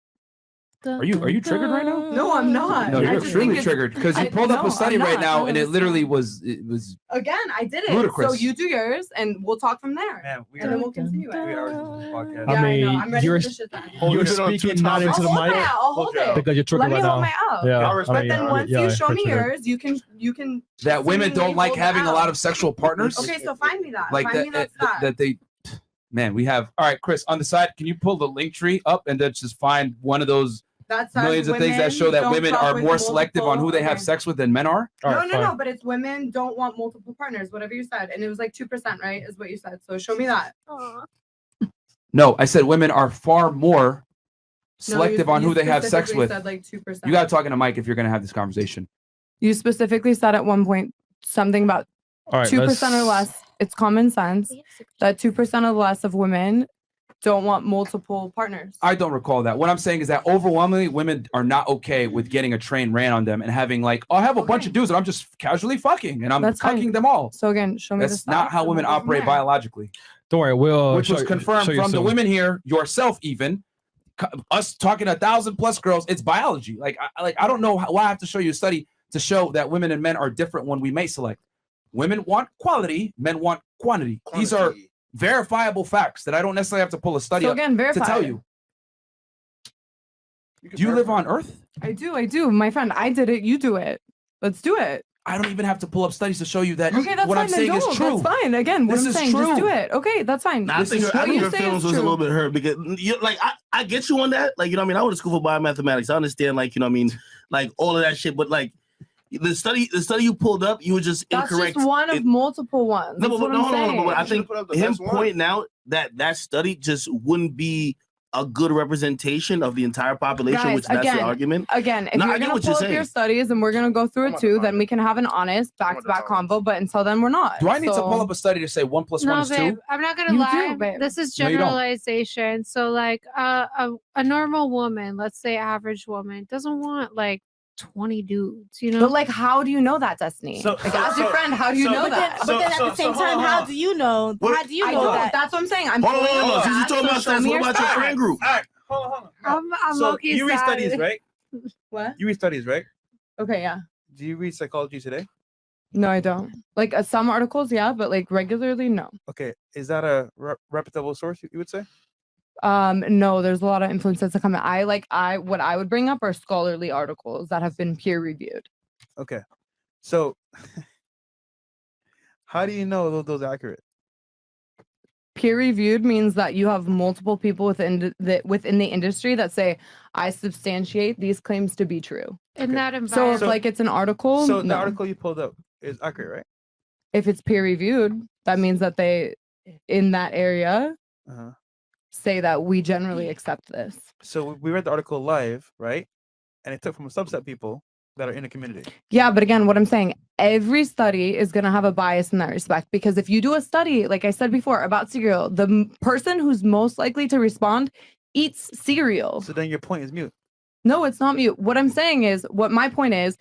are you triggered right now? No, I'm not. No, I you're just extremely think it's- triggered because you I- pulled up no, a study I'm right not. now, No, and it it's literally not. was Again, I did it. Ludicrous. So you do yours, and we'll talk from there. Man, we And then we'll continue it. 3 hours into this podcast. Yeah, I mean, know. I'm ready you're for this shit then. you're it on two speaking not topics. into the I'll hold mic it. I'll hold it. because you're triggered Let me right hold now. my L. Yeah, respect But I mean, then once yeah, you show for me sure. yours, you can. that women seemingly don't like hold the having a L. lot of sexual partners. Okay, so find me that. Like Find me that, that stat. that they. Man, we have. All right, Chris, on the side, can you pull the link tree up and then just find one of those That says millions of things that women show that don't women fuck are with more selective on who they have multiple- sex with than men are? All No, right, no, fine. no, but it's women don't want multiple partners, whatever you said. And it was like 2%, right? Is what you said. So show me that. No, I said women are far more No, selective you- on you who they have sex specifically with. Said like 2%. You got to talk in a mic if you're going to have this conversation. You specifically said at one point something about All right, 2% or let's- less. It's common sense that 2% or less of women don't want multiple partners. I don't recall that. What I'm saying is that overwhelmingly women are not okay with getting a train ran on them and having like, oh, I have a bunch of dudes that I'm just casually fucking and I'm That's fine. cucking them all. So again, show me That's the not stats how and women we'll go from operate there. biologically. Don't worry, we'll Which was show- confirmed show you from the soon. women here, yourself even, us talking 1,000 plus girls. It's biology. Like I don't know why I have to show you a study to show that women and men are different when we mate select. Women want quality, men want quantity. These are verifiable facts that I don't necessarily have to pull a study So up again, to tell verified. you. Do you live on Earth? I do. My friend, I did it. You do it. Let's do it. I don't even have to pull up studies to show you that Okay, that's what fine. I'm saying is true. That's fine. Again, what This I'm is saying, just do true. it. Okay, that's fine. Nah, I think your feelings was a little bit hurt because you like I get you on that. Like, you know what I mean? I went to school for biomathematics. I understand, like, you know what I mean, like all of that shit, but like the study you pulled up, you were just That's incorrect. just one of multiple ones. No, That's but what I'm saying. I think him pointing out that study just wouldn't be a good representation of the entire population, Guys, which that's again, your argument. Again, if No, I you're get gonna what you're pull up your saying. studies and we're gonna go through it too, then we can have an honest back-to-back convo. But until then, we're not. Do I need to So- pull up a study to say 1 + 1 No, is babe, 2? I'm not gonna You lie. do, babe. This is No, you don't. generalization. So, like, a normal woman, let's say average woman, doesn't want like 20 dudes. You know, But like, how do you know that, Destiny? So- Like, as your friend, how do you know that? But then at the same time, how do you know? How do you I know don't. that? That's what I'm saying. I'm Hold on, pulling hold on. up Since you stats, talking about so show stats, me what about your stats. friend group? All right, hold on. I'm So low-key you read sad. studies, right? What? You read studies, right? Okay, yeah. Do you read Psychology Today? No, I don't. Like some articles, yeah, but like regularly, no. Okay, is that a reputable source? You would say? No, there's a lot of influences that come in. What I would bring up are scholarly articles that have been peer reviewed. Okay, so how do you know those are accurate? Peer reviewed means that you have multiple people within the industry that say, I substantiate these claims to be true. In that So environment. if like it's an article, So the no. article you pulled up is accurate, right? If it's peer reviewed, that means that they in that area Uh-huh. say that we generally accept this. So we read the article live, right? And it took from a subset of people that are in the community. Yeah, but again, what I'm saying, every study is going to have a bias in that respect because if you do a study, like I said before, about cereal, the person who's most likely to respond eats cereal. So then your point is mute. No, it's not mute. What I'm saying is, what my point is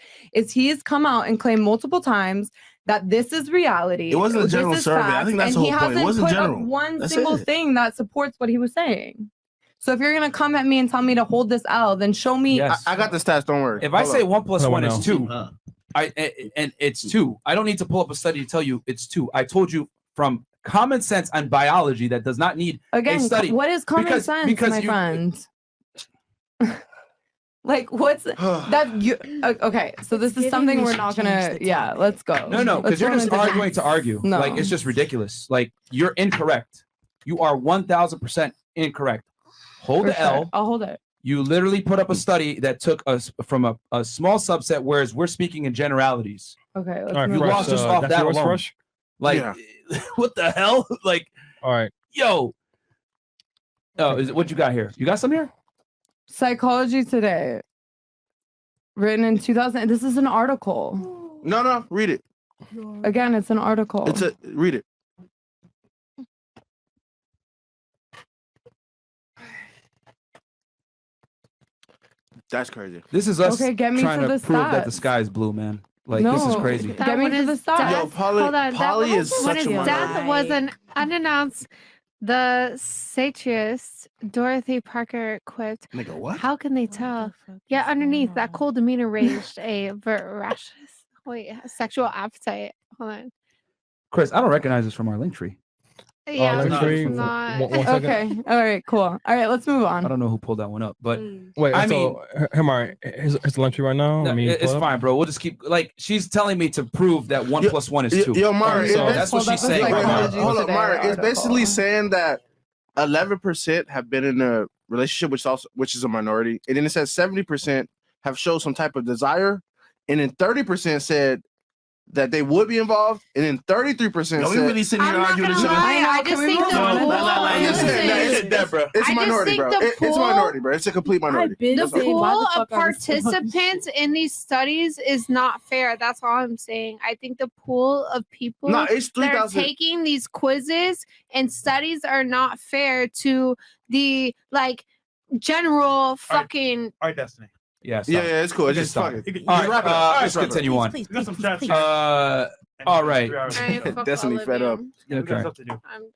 he's come out and claimed multiple times that this is reality. It wasn't a this general is survey. I facts, think that's and the he whole point. It hasn't wasn't put general. up one That's single it. thing that supports what he was saying. So if you're gonna come at me and tell me to hold this L, then show me. Yes. I got the stats. Don't worry. If I Hold say up. 1 + 1 is 2, Uh-huh. and it's 2, I don't need to pull up a study to tell you it's 2. I told you from common sense and biology that does not need Again, a study. what is common Because- sense, because my you- friend? Like what's that? You okay? So this is giving something we we're should not change gonna. the Yeah, let's go. No, Let's because you're go just into arguing that. to argue. No. Like it's just ridiculous. Like you're incorrect. You are 1000% incorrect. Hold For the sure. L. I'll hold it. You literally put up a study that took us from a small subset, whereas we're speaking in generalities. Okay, let's All right, move You on. Fresh, lost just off that's that yours, alone. Fresh? Like, Yeah. what the hell? Like, All right. yo. Oh, is it what you got here? You got some here? Psychology Today, written in 2000. This is an article. No, read it. Again, it's an article. Read it. That's crazy. This is us Okay, get me trying to to the prove that the stats. sky is blue, man. Like this is No. crazy. That Get me one to the is stats. death. Yo, Polly- Hold on. Polly that is when such his a death minority. was an unannounced, the satirist Dorothy Parker quipped, Nigga, what? "How can they tell? Yet underneath that cool demeanor raged a voracious sexual appetite." Hold on. Chris, I don't recognize this from our link tree. Yeah, let me it's read not. one second. Okay. All right. Cool. All right. Let's move I on. don't know who pulled that one up, but Wait, I so Hamar, his lunch right now. no, I mean, it's pull up? fine, bro. We'll just keep like she's telling me to prove that 1 + 1 is 2. Yo, Myron, So it- that's what Hold she's up, it's saying like right now. Psychology Hold up, Today Myron. It's article. basically saying that 11% have been in a relationship, which is a minority, and then it says 70% have shown some type of desire, and then 30% said that they would be involved, and then 33% Yo, we said really sitting here I'm not arguing gonna this shit. lie. I Can just we think move the on? pool. I'm just saying that Listen, it's dead, bro. it's a I just minority, think bro. the It's a pool- minority, bro. It's a complete minority. I've been The That's all. saying, why pool the of fuck are we still- participants in these studies is not fair. That's all I'm saying. I think the pool of people No, it's that are 3,000. taking these quizzes and studies are not fair to the like general fucking. All right, Destiny. Yeah, Yeah, it's cool. It's You just can fuck stop. it. You can- All you right, can wrap it up. All right, let's wrap it up. continue on. Please, We got some chat. please. All right. Alright, fuck Destiny all of fed you. up. Yeah, we got Okay. stuff to do. I'm done.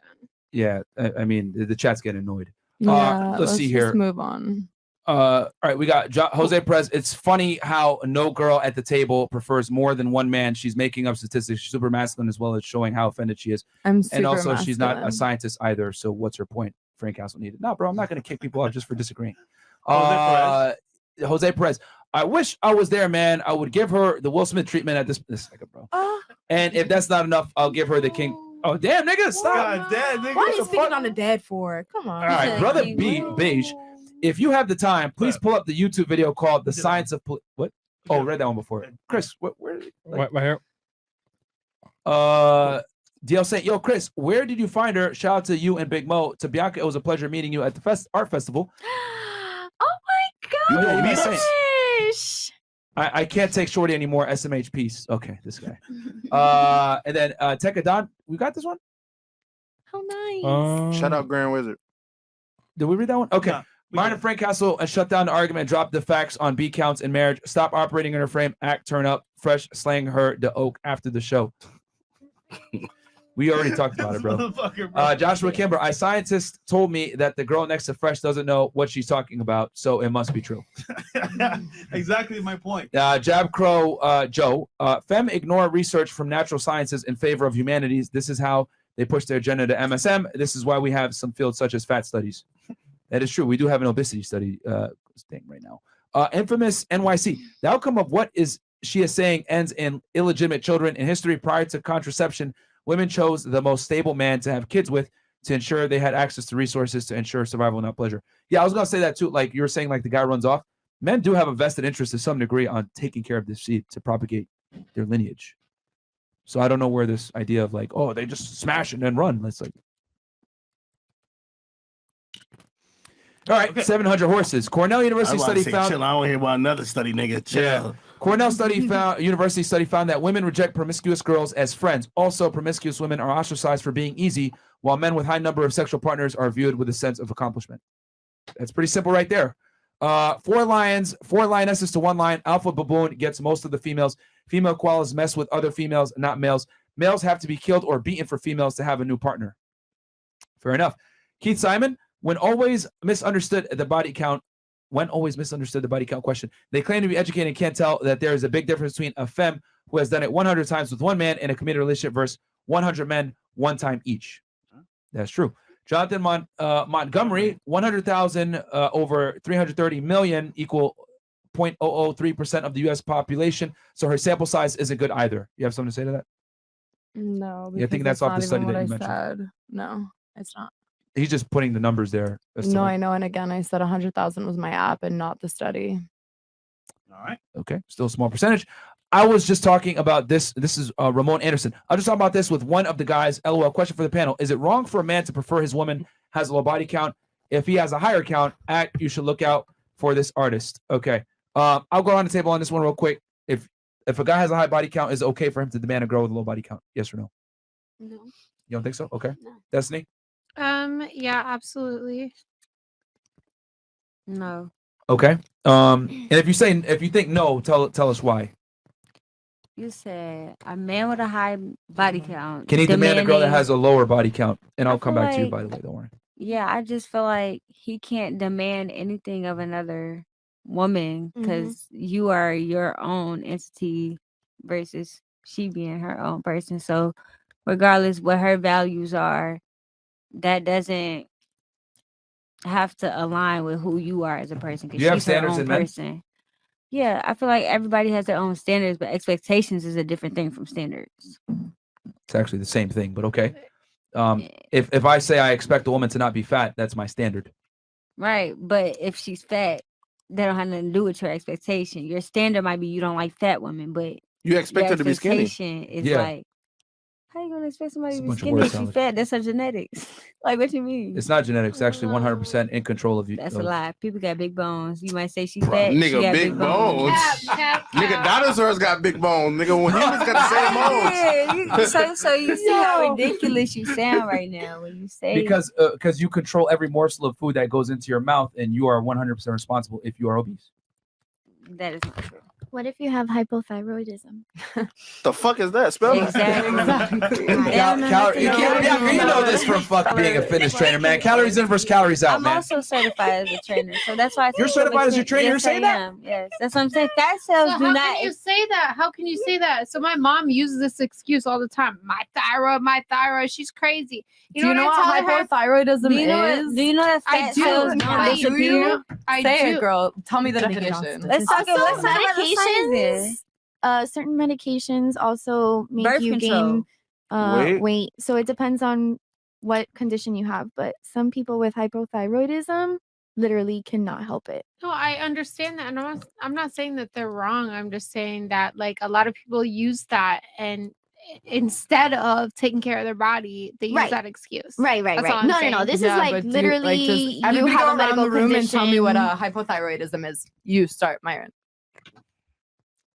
Yeah, I mean the chat's getting annoyed. Yeah. let's see just here. move on. All right, we got Jose Perez. It's funny how no girl at the table prefers more than one man. She's making up statistics. She's super masculine as well as showing how offended she is. I'm and also she's not a masculine. scientist either. So what's her point? Frank Castle needed. No, bro, I'm not going to kick people out just for disagreeing. Jose Perez. I wish I was there, man. I would give her the Will Smith treatment at this second, bro. And if that's not enough, I'll give her the King. Oh, damn, nigga, stop. God damn, nigga. Why are you speaking on the dead for? Come on. All right, brother Beige. If you have the time, please pull up the YouTube video called "The Science of What." Oh, read that one before. Chris, where? Right here. DL saying, "Yo, Chris, where did you find her? Shout out to you and Big Mo. To Bianca, it was a pleasure meeting you at the art festival." Oh my You know, gosh. I can't take Shorty anymore. SMH peace. Okay, this guy. And then Tekadon, we got this one. How nice. Shout out Grand Wizard. Did we read that one? Okay. Myron and Frank Castle shut down the argument and dropped the facts on B counts in marriage. Stop operating in her frame. Act, turn up. Fresh slaying her the oak after the show. We already talked about it, bro. Joshua Kimber, a scientist told me that the girl next to Fresh doesn't know what she's talking about, so it must be true. Exactly my point. Jab Crow Joe, Fem ignore research from natural sciences in favor of humanities. This is how they push their agenda to MSM. This is why we have some fields such as fat studies. That is true. We do have an obesity study thing right now. Infamous NYC. The outcome of what she is saying ends in illegitimate children. In history, prior to contraception, women chose the most stable man to have kids with to ensure they had access to resources to ensure survival, not pleasure. Yeah, I was going to say that too. Like you were saying, like the guy runs off. Men do have a vested interest to some degree on taking care of the seed to propagate their lineage. So I don't know where this idea of like, oh, they just smash and then run. It's like, all right, 700 horses. Cornell University study found. Chill, I don't hear about another study, nigga. Chill. Yeah. Cornell University study found that women reject promiscuous girls as friends. Also, promiscuous women are ostracized for being easy, while men with high number of sexual partners are viewed with a sense of accomplishment. That's pretty simple right there. 4 lionesses to 1 lion. Alpha baboon gets most of the females. Female koalas mess with other females, not males. Males have to be killed or beaten for females to have a new partner. Fair enough. Keith Simon, when always misunderstood the body count question. They claim to be educated and can't tell that there is a big difference between a femme who has done it 100 times with 1 man in a committed relationship versus 100 men 1 time each. That's true. Jonathan Montgomery, 100,000 over 330 million equal 0.003% of the U.S. population. So her sample size isn't good either. You have something to say to that? No. Yeah, I think that's off the study that you mentioned. Said. No, it's not. He's just putting the numbers there. No, I know. And again, I said 100,000 was my app and not the study. All right. Okay. Still a small percentage. I was just talking about this. This is Ramon Anderson. I was just talking about this with one of the guys. LOL. Question for the panel. Is it wrong for a man to prefer his woman has a low body count? If he has a higher count, you should look out for this artist. Okay. I'll go on the table on this one real quick. If a guy has a high body count, is it okay for him to demand a girl with a low body count? Yes or no? No. You don't think so? Okay. No. Destiny? Yeah, absolutely. No. Okay. And if you think no, tell us why. You said a man with a high body count. Can he demand a girl that has a lower body count? And I'll come feel back to you, like- by the way. Don't worry. Yeah, I just feel like he can't demand anything of another woman because you are your own entity versus she being her own person. So regardless what her values are, that doesn't have to align with who you are as a person. Do you have she's her standards own in men? person. Yeah, I feel like everybody has their own standards, but expectations is a different thing from standards. It's actually the same thing, but okay. If I say I expect a woman to not be fat, that's my standard. Right, but if she's fat, that don't have nothing to do with your expectation. Your standard might be you don't like fat women, but You expect her to be skinny. expectation is Yeah. like, how you gonna expect somebody It's a to be bunch of skinny word if she's salad. fat? That's her genetics. Like, what you mean? It's not genetics. It's actually 100% in control of you. That's a lie. People got big bones. You might say she's Bruh, fat. she nigga, got big bones. Nigga, dinosaurs got big bones. Nigga, when humans got the same bones. Yeah, so you see how ridiculous you sound right now when you say Because you control every morsel of food that goes into your mouth, and you are 100% responsible if you are obese. that is not true. What if you have hypothyroidism? The fuck is that? Spell that. Exactly. You know this from fucking being a fitness trainer, man. Calories in versus calories out, I'm man. also certified as a trainer, so that's why You're certified as your trainer. You're saying that? Yes, that's what I'm saying. Fat cells So do how not. can you say that? How can you say that? So my mom uses this excuse all the time. My thyroid. She's crazy. Do you know what hypothyroidism Do you know is? what- do you know that I fat do. cells don't I disappear? do. I Say do. it, girl. Tell me the Dr. definition. Let's talk about Also, medications. Certain medications also make Birth you control. gain weight. So it depends on what condition you have. But some people with hypothyroidism literally cannot help it. No, I understand that. And I'm not saying that they're wrong. I'm just saying that like a lot of people use that and instead of taking care of their body, they use that excuse. Right. That's all I'm No. saying. This is like literally you have a around medical the room and tell me what condition. hypothyroidism is. You start, Myron.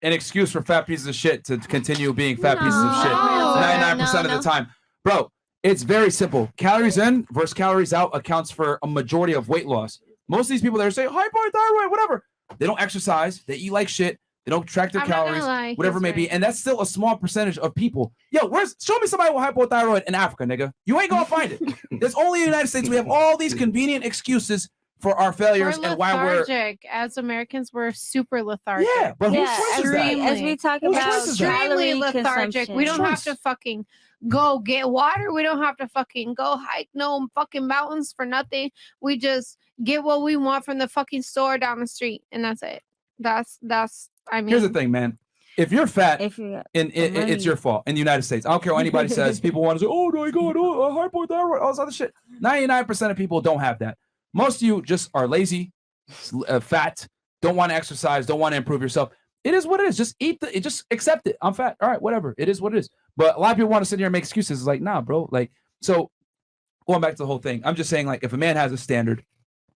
An excuse for fat pieces of shit to continue being fat pieces of shit 99% of the time. Bro, it's very simple. Calories in versus calories out accounts for a majority of weight loss. Most of these people that are saying hypothyroid, whatever, they don't exercise, they eat like shit, they don't track their I'm not gonna calories, lie, whatever it may he's be, and that's still a small percentage of people. Yo, show me somebody with hypothyroid in Africa, nigga. You ain't gonna find it. There's only in the United States. We have all these convenient excuses for our failures We're and why we're lethargic. As Americans, we're super lethargic. Yeah, but whose choice is that? As we talk Whose about choice is that? Extremely calorie lethargic. We don't have to fucking go get water. We don't have to fucking go hike no fucking mountains for nothing. We just get what we want from the fucking store down the street, and that's it. That's. I mean, Here's the thing, man. If you're fat, if you it's your fault in the United States. I don't care what anybody says. People want to say, oh, my God, hypothyroid, all this other shit. 99% of people don't have that. Most of you just are lazy, fat, don't want to exercise, don't want to improve yourself. It is what it is. Just just accept it. I'm fat. All right, whatever. It is what it is. But a lot of people want to sit here and make excuses. It's like, nah, bro. Like, so going back to the whole thing, I'm just saying, like, if a man has a standard,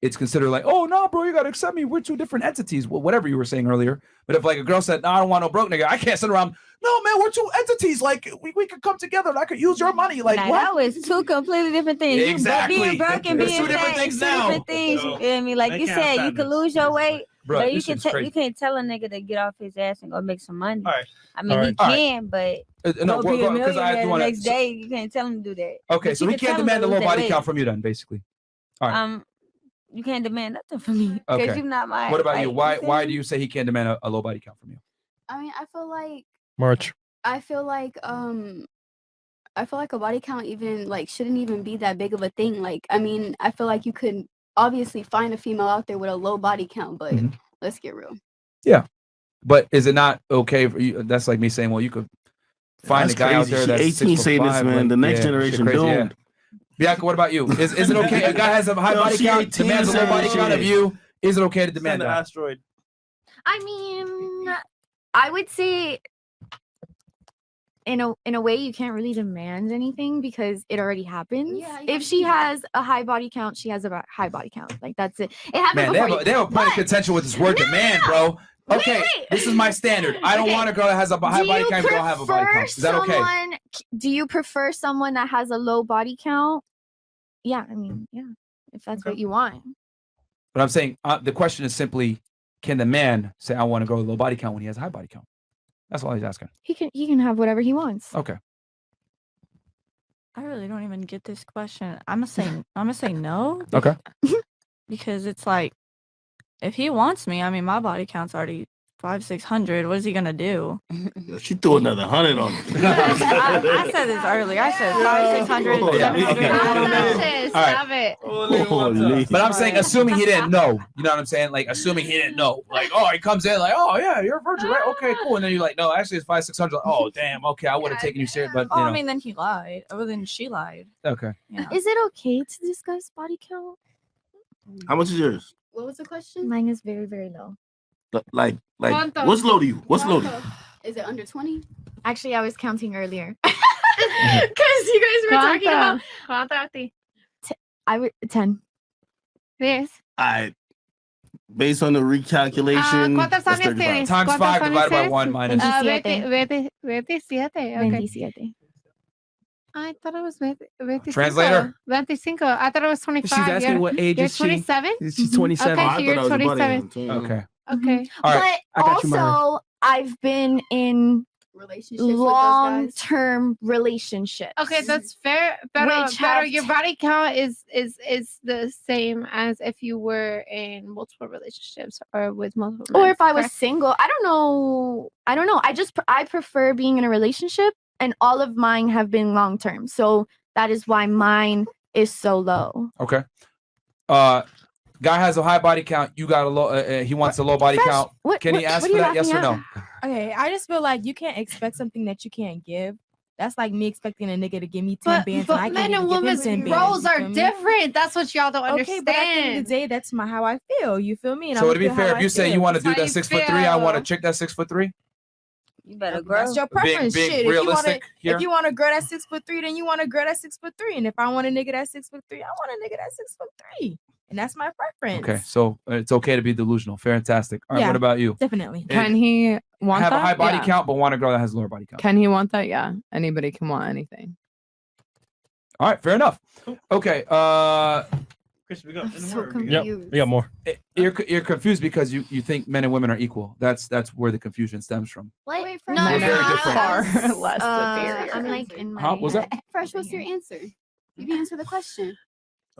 it's considered like, oh, no, bro, you got to accept me. We're two different entities. Well, whatever you were saying earlier. But if like a girl said, no, I don't want no broke nigga, I can't sit around. No, man, we're two entities. Like we could come together and I could use your money. Like, now, what? that was two completely different things. Yeah, exactly. Being broke and There's being two different fat, things two now. different things. You feel me? Like They you can't said, have you could fatness. lose your weight, Bro, but this shit's you crazy. can't tell a nigga to get off his ass and go make some money. All right. I mean, All he right. All right. can, but No, go be a because I millionaire do the want next to. day. You can't tell him to do that. Okay, But so you he can can't tell him demand to a low lose that body weight. count from you, then, basically. All right. You can't demand nothing from me because Okay. you're not mine. What about you? Like, Why feel do me? you say he can't demand a low body count from you? I mean, I feel like March. I feel like a body count even like shouldn't even be that big of a thing. Like, I mean, I feel like you could obviously find a female out there with a low body count, but Mhm. let's get real. Yeah, but is it not okay for you? That's like me saying, well, you could find That's a guy out crazy. there She that's 18 6'5", saying this, man. like, The next yeah, generation shit crazy, doomed. Yeah. Bianca, what about you? Is it okay? A guy has a high No, body she count, 18 demands a low saying body shit. count of you. Is it okay to demand Send the that? asteroid. I mean, I would say in a way you can't really demand anything because it already happens. Yeah, if she has a high body count, she has a high body count. Like that's it. It happened Man, before they have a point of contention with this word demand, bro. Okay, wait. this is my standard. I don't Okay. want a girl that has a high body count. Don't have a body count. Is that okay? Do you prefer someone that has a low body count? Yeah, I mean, yeah. If that's what you want. But I'm saying the question is simply, can the man say, I want to go with a low body count when he has a high body count? That's all he's asking. He can have whatever he wants. Okay. I really don't even get this question. I'm gonna say no. Okay. Because it's like, if he wants me, I mean, my body count's already 500-600. What is he gonna do? She threw another 100 on it. I said this earlier. I said 500-600. Yeah. 700. Okay. I don't know. Stop it. Holy. But I'm saying, assuming he didn't know, you know what I'm saying? Like, assuming he didn't know, like, oh, he comes in like, oh yeah, you're a virgin, right? Okay, cool. And then you're like, no, actually it's 500-600. Like, oh damn, okay, I would have taken you serious, but Oh, you know. I mean, then he lied. Oh, then she lied. Okay. Yeah. Is it okay to discuss body count? How much is yours? What was the question? Mine is very, very low. Like, Quanto? what's low to you? What's low to you? Quanto? Is it under 20? Actually, I was counting earlier. Because you guys were talking about ¿Cuánto a ti? I would 10. Yes. I, based on the recalculation, ¿Cuántos that's años 35. tienes? Times ¿Cuántos 5 divided by años 1 tienes? minus. 27. Okay. 27. I thought it was 25. Translator. 25. I thought it was 25. She's asking You're- what age you're is she? 27? She's 27. Okay, Oh, I so thought you're that was your buddy. 27. Okay. Okay. All right. I But got you, Myron. also, I've been in relationships with those guys. long-term relationships. Okay, that's fair. But Which have your body count is the same as if you were in multiple relationships or with multiple men, Or if I was correct? single, I don't know. I prefer being in a relationship, and all of mine have been long-term. So that is why mine is so low. Okay. Guy has a high body count. You got a low. He wants a low body count. Can he ask for that? Yes or no? Okay, I just feel like you can't expect something that you can't give. That's like me expecting a nigga to give me 10 bands. But and I men can't and even give him women's 10 bands, roles you are feel me? different. That's what y'all don't Okay, but at the end of the understand. day, that's how I feel. You feel me? And So I'ma to be feel how fair, if I you say feel. you want to do That's that how you 6'3", I want a feel. chick that's 6'3". You better That's your preference. being Shit. If you want realistic here? if you want a girl that's 6'3", then you want a girl that's 6'3". And if I want a nigga that's 6'3", I want a nigga that's 6'3". And that's my preference. Okay, so it's okay to be delusional. Fantastic. All right, Yeah, what about you? definitely. Can he want have that? a high body Yeah. count, but want a girl that has a lower body count? Can he want that? Yeah. Anybody can want anything. All right, fair enough. Okay. Chris, we got Yep, we got more. You're confused because you think men and women are equal. That's where the confusion stems from. Wait, no, We're very different. Far less superior. I'm like in my Huh? What's that? Fresh, what's your answer? You can answer the question.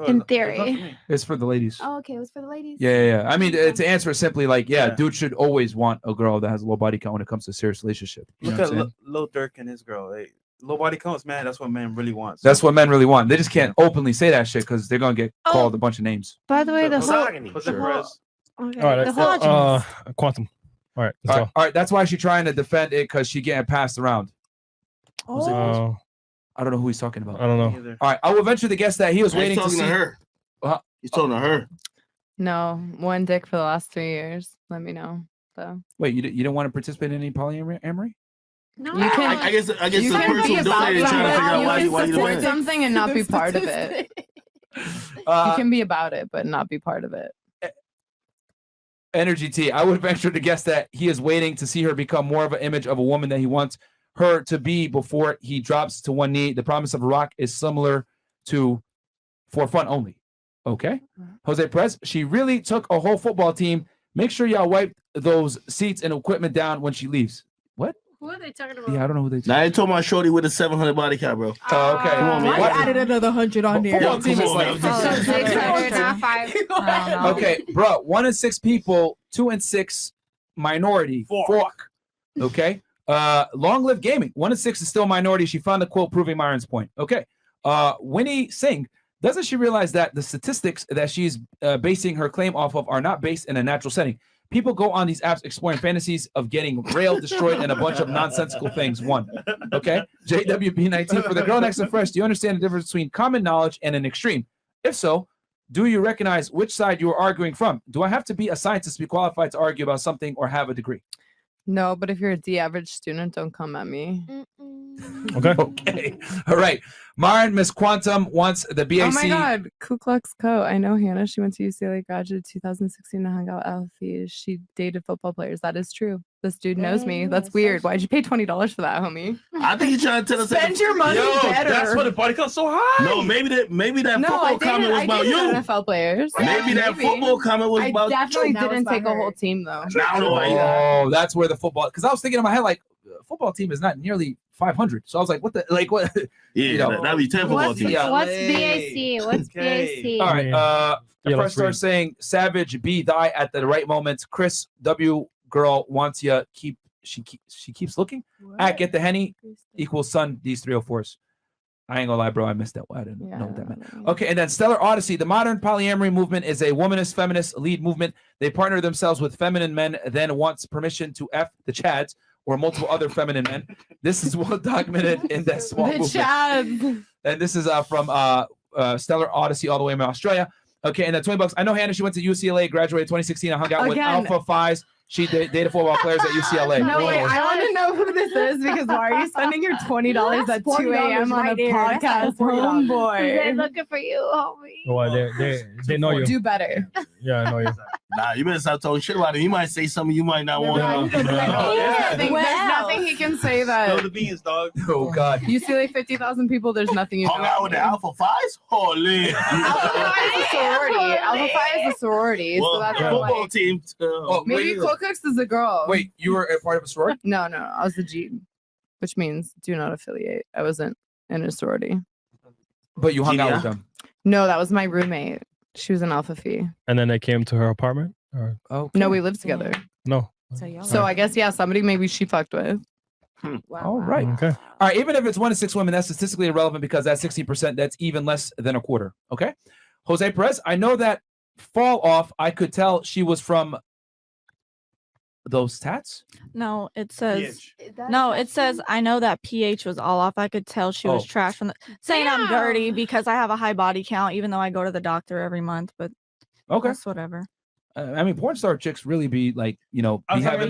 In theory. It's for the ladies. Oh, okay. It was for the ladies. Yeah. I mean, to answer it simply, like, dude should always want a girl that has a low body count when it comes to a serious relationship. You Look know at what I'm saying? Lil Durk and his girl. Hey, low body counts, man. That's what men really want. That's what men really want. They just can't openly say that shit because they're gonna get called a bunch of names. By the way, the whole, Misogyny. the whole okay, All right, the whole quantum. All right, let's All right, that's why she's trying to defend it because she getting passed around. go. I don't know who he's talking about. I don't know. All right, I will venture to guess that he was He's waiting to talking see to her. He's talking to her. No, one dick for the last 3 years. Let me know. So Wait, you didn't want to participate in any polyamory? no, you can. I guess the you person can be who about donated trying to figure out why you you can support win. something and not be part of it. You can be about it, but not be part of it. Energy T, I would venture to guess that he is waiting to see her become more of an image of a woman that he wants her to be before he drops to one knee. The promise of a rock is similar to for fun only. Okay. Jose Perez, she really took a whole football team. Make sure y'all wipe those seats and equipment down when she leaves. What? Who are they talking about? Yeah, I don't know who they Now I told my shorty with a 700 body count, bro. Oh, okay. Come on, man. Why you added another 100 on there? Football team is like okay, bro. 1 in 6 people, 2 in 6 minority. Fuck. Okay. Long live gaming. 1 in 6 is still minority. She found a quote proving Myron's point. Okay. Winnie Singh, doesn't she realize that the statistics that she's basing her claim off of are not based in a natural setting? People go on these apps exploring fantasies of getting railed, destroyed, and a bunch of nonsensical things. One. Okay. JWB19, for the girl next to Fresh, do you understand the difference between common knowledge and an extreme? If so, do you recognize which side you are arguing from? Do I have to be a scientist to be qualified to argue about something or have a degree? No, but if you're a D average student, don't come at me. Okay. Okay. All right. Myron, Miss Quantum wants the BAC. Oh my God, Ku Klux Coat. I know Hannah. She went to UCLA, graduated 2016, and hung out with Alfie. She dated football players. That is true. This dude knows me. That's weird. Why'd you pay $20 for that, homie? I think he's trying to tell us Spend your money better. That's why the body count's so high. No, maybe that No, football comment was about you. NFL players. Maybe that football comment was about you. I definitely That was didn't by take a her. whole team though. I don't know why you- Oh, that's where the football. Because I was thinking in my head, like, football team is not nearly 500. So I was like, what the, like, what? Yeah, You know. that'd be 10 football What's, teams. what's BAC? What's Okay. BAC? All right. Yeah, The let's first starts saying, Savage, be thy at the right moment. Chris W. Girl wants ya. She keeps looking. At get the Henny equals son. These 304s. I ain't gonna lie, bro. I missed that. I didn't know what that meant. Okay, and then Stellar Odyssey. The modern polyamory movement is a womanist, feminist lead movement. They partner themselves with feminine men, then wants permission to F the Chads or multiple other feminine men. This is well documented in that small The movement. Chads. And this is from Stellar Odyssey all the way in Australia. Okay, and then $20. I know Hannah, she went to UCLA, graduated 2016. I hung out with Again. Alpha Fives. She dated football players at UCLA. No, wait, I want to know who this is because why are you spending your $20 at 2 a.m. on a podcast, homeboy? They're looking for you, homie. Well, they know you. Do better. Yeah, I know you. Nah, you better stop talking shit about him. He might say something you might not want. There's nothing he can say Spill that the beans, dog. Oh, God. UCLA 50,000 people. There's nothing you Hung out with the Alpha Fives? Holy. Alpha Phi is a sorority. Alpha Phi is a sorority. So Well, that's the why, football like, team. maybe Ku Cooks is a girl. Wait, you were a part of a sorority? No, I was a G, which means do not affiliate. I wasn't in a sorority. But you hung out with them. No, that was my roommate. She was an Alpha Phi. And then they came to her apartment? Or? Oh, no, we lived together. No. So I guess, yeah, somebody maybe she fucked with. All right. Okay. All right. Even if it's 1 to 6 women, that's statistically irrelevant because that's 60%. That's even less than a quarter. Okay. Jose Perez, I know that fall off. I could tell she was from those tats. No, it says it says I know that pH was all off. I could tell she was trash from the saying I'm dirty because I have a high body count, even though I go to the doctor every month. But that's whatever. I mean, porn star chicks really be like, you know, be having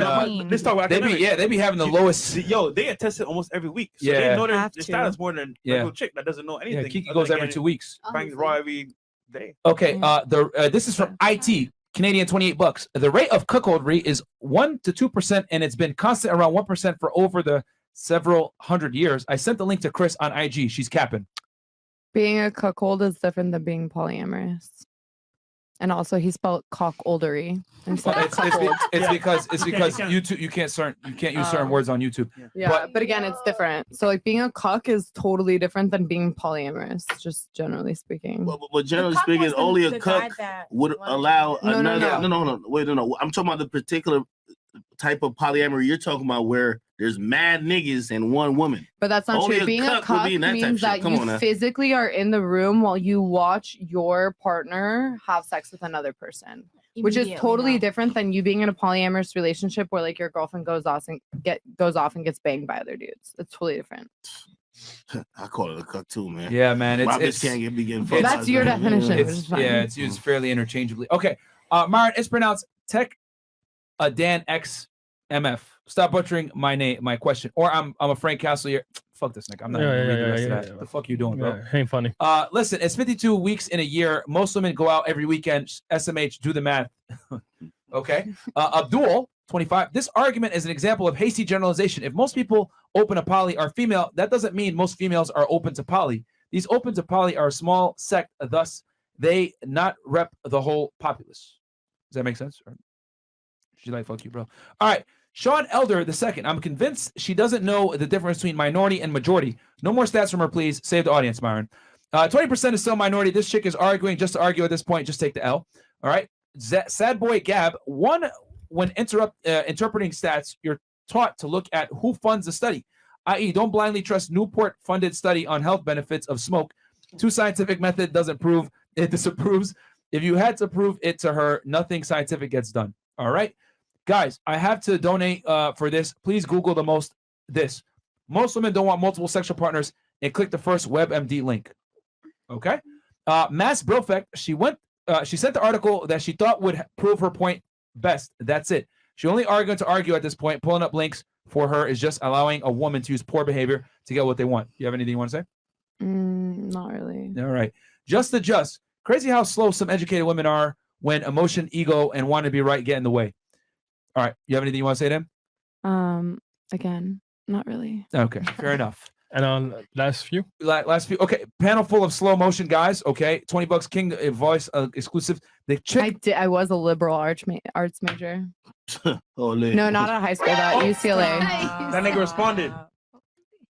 let's talk about they be having the lowest. Yo, they get tested almost every week. So Yeah. they know their Have status to. more than Yeah. regular chick that doesn't know anything. Kiki other goes than every getting 2 weeks. Banged raw every day. Okay, this is from IT, Canadian, $28. The rate of cuckoldry is 1 to 2%, and it's been constant around 1% for over the several hundred years. I sent the link to Chris on IG. She's capping. Being a cuckold is different than being polyamorous. And also, he spelled cockoldery instead of cuckold. It's because YouTube you can't use certain words on YouTube. Yeah, but again, it's different. So like being a cuck is totally different than being polyamorous, just generally speaking. But generally speaking, only a cuck would allow another. No. Wait, no. I'm talking about the particular type of polyamory you're talking about, where there's mad niggas and one woman. But that's not Only true. a Being a cuck would cuck be in that type means of shit. that Come on you now. physically are in the room while you watch your partner have sex with another person, which is Immediately, totally no. different than you being in a polyamorous relationship where like your girlfriend goes off and gets banged by other dudes. It's totally different. I call it a cuck too, man. Yeah, man. My It's bitch can't be getting Well, that's your definition, which is fine. It's used fairly interchangeably. Okay, Myron, it's pronounced Tech Dan X MF. Stop butchering my question. Or I'm a Frank Castle here. Fuck this nigga. I'm not even reading the rest of that. The fuck you doing, bro? Yeah, ain't funny. Listen, it's 52 weeks in a year. Most women go out every weekend. SMH, do the math. Okay. Abdul, 25. This argument is an example of hasty generalization. If most people open to poly are female, that doesn't mean most females are open to poly. These open to poly are a small sect, thus they not rep the whole populace. Does that make sense? Or she's like, fuck you, bro. All right. Sean Elder II. I'm convinced she doesn't know the difference between minority and majority. No more stats from her, please. Save the audience, Myron. 20% is still minority. This chick is arguing just to argue at this point. Just take the L. All right. Sad boy Gab. When interpreting stats, you're taught to look at who funds the study, i.e., don't blindly trust Newport-funded study on health benefits of smoke. Too scientific method doesn't prove, it disapproves. If you had to prove it to her, nothing scientific gets done. All right. Guys, I have to donate for this. Please Google this. Most women don't want multiple sexual partners and click the first WebMD link. Okay. Mass Brofect, she sent the article that she thought would prove her point best. That's it. She only arguing to argue at this point. Pulling up links for her is just allowing a woman to use poor behavior to get what they want. You have anything you want to say? Not really. All right. Just. Crazy how slow some educated women are when emotion, ego, and want to be right get in the way. All right. You have anything you want to say to him? Again, not really. Okay. Fair enough. And on last few? Last few. Okay. Panel full of slow motion guys. Okay. $20 King voice exclusive. The chick. I was a liberal arts major. No, not at high school. At UCLA. That nigga responded.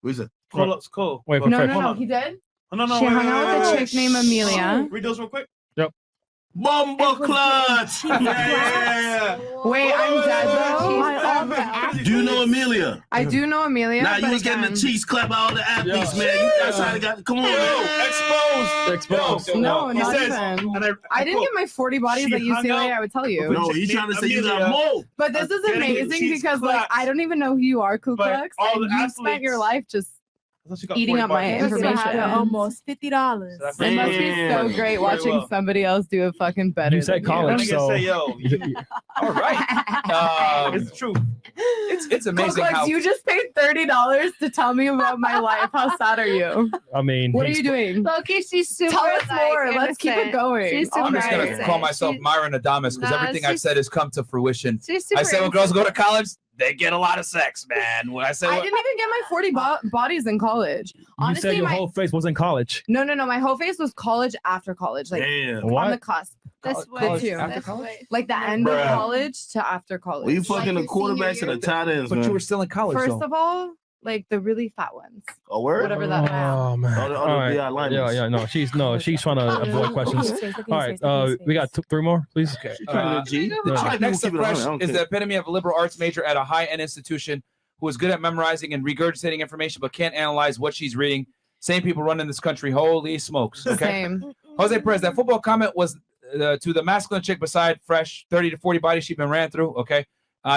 Who's it? Cole. Wait, No, he did. No. She hung out with a chick named Amelia. Read those real quick. Yep. Bumble clutch. Yeah. Wait, I'm dead though. Do you know Amelia? I do know Amelia. Nah, you but was getting the again- cheeks clap by all the athletes, man. You guys trying to got come on, man. Exposed. No, He not says, even. and I didn't get my 40 bodies she at hung UCLA. out I would tell you. No, he's trying to say you got Amelia. mold. But this is Getting amazing cheeks because like clapped. I don't even know who you are, Ku But Klux, all and the you spent your athletes- life just I thought she got eating 40 up my bodies. information. Almost $50. It must be so Damn. great watching somebody else do it fucking better. You said than college, you. so Say, yo, All right. it's true. It's Ku amazing Klux, how you just paid $30 to tell me about my life. How sad are you? I mean, What are you doing? Loki, she's super. Tell us like, more. Let's keep it innocent. going. She's I'm I'm super just gonna innocent. call myself She- Myron Adamus because Nah, everything I've she's- said has come to fruition. She's I super said when girls go to college, they get a lot of sex, man. When I say I didn't even get my 40 bodies in college. You Honestly, said your my whole face was in college. no, my whole face was college after college, like Damn. on What? the cusp. This college way. after This college? way. Like the end Bruh. of college to after college. Well, you fucking the your senior quarterbacks and the year. tight ends, But man. you were still in college, First though. of all, like the really fat ones. A word? Whatever that is. Oh man! Oh, the All right. BI linemen. Yeah. No, she's trying to avoid questions. All right, we got 3 more, please. Okay. G. The Yeah. tribe Next people to keep it 100. Fresh I don't is the care. epitome of a liberal arts major at a high-end institution who is good at memorizing and regurgitating information but can't analyze what she's reading. Same people running this country. Holy smokes. Okay. Same. Jose Perez, that football comment was to the masculine chick beside Fresh, 30 to 40 bodies she's been ran through. Okay.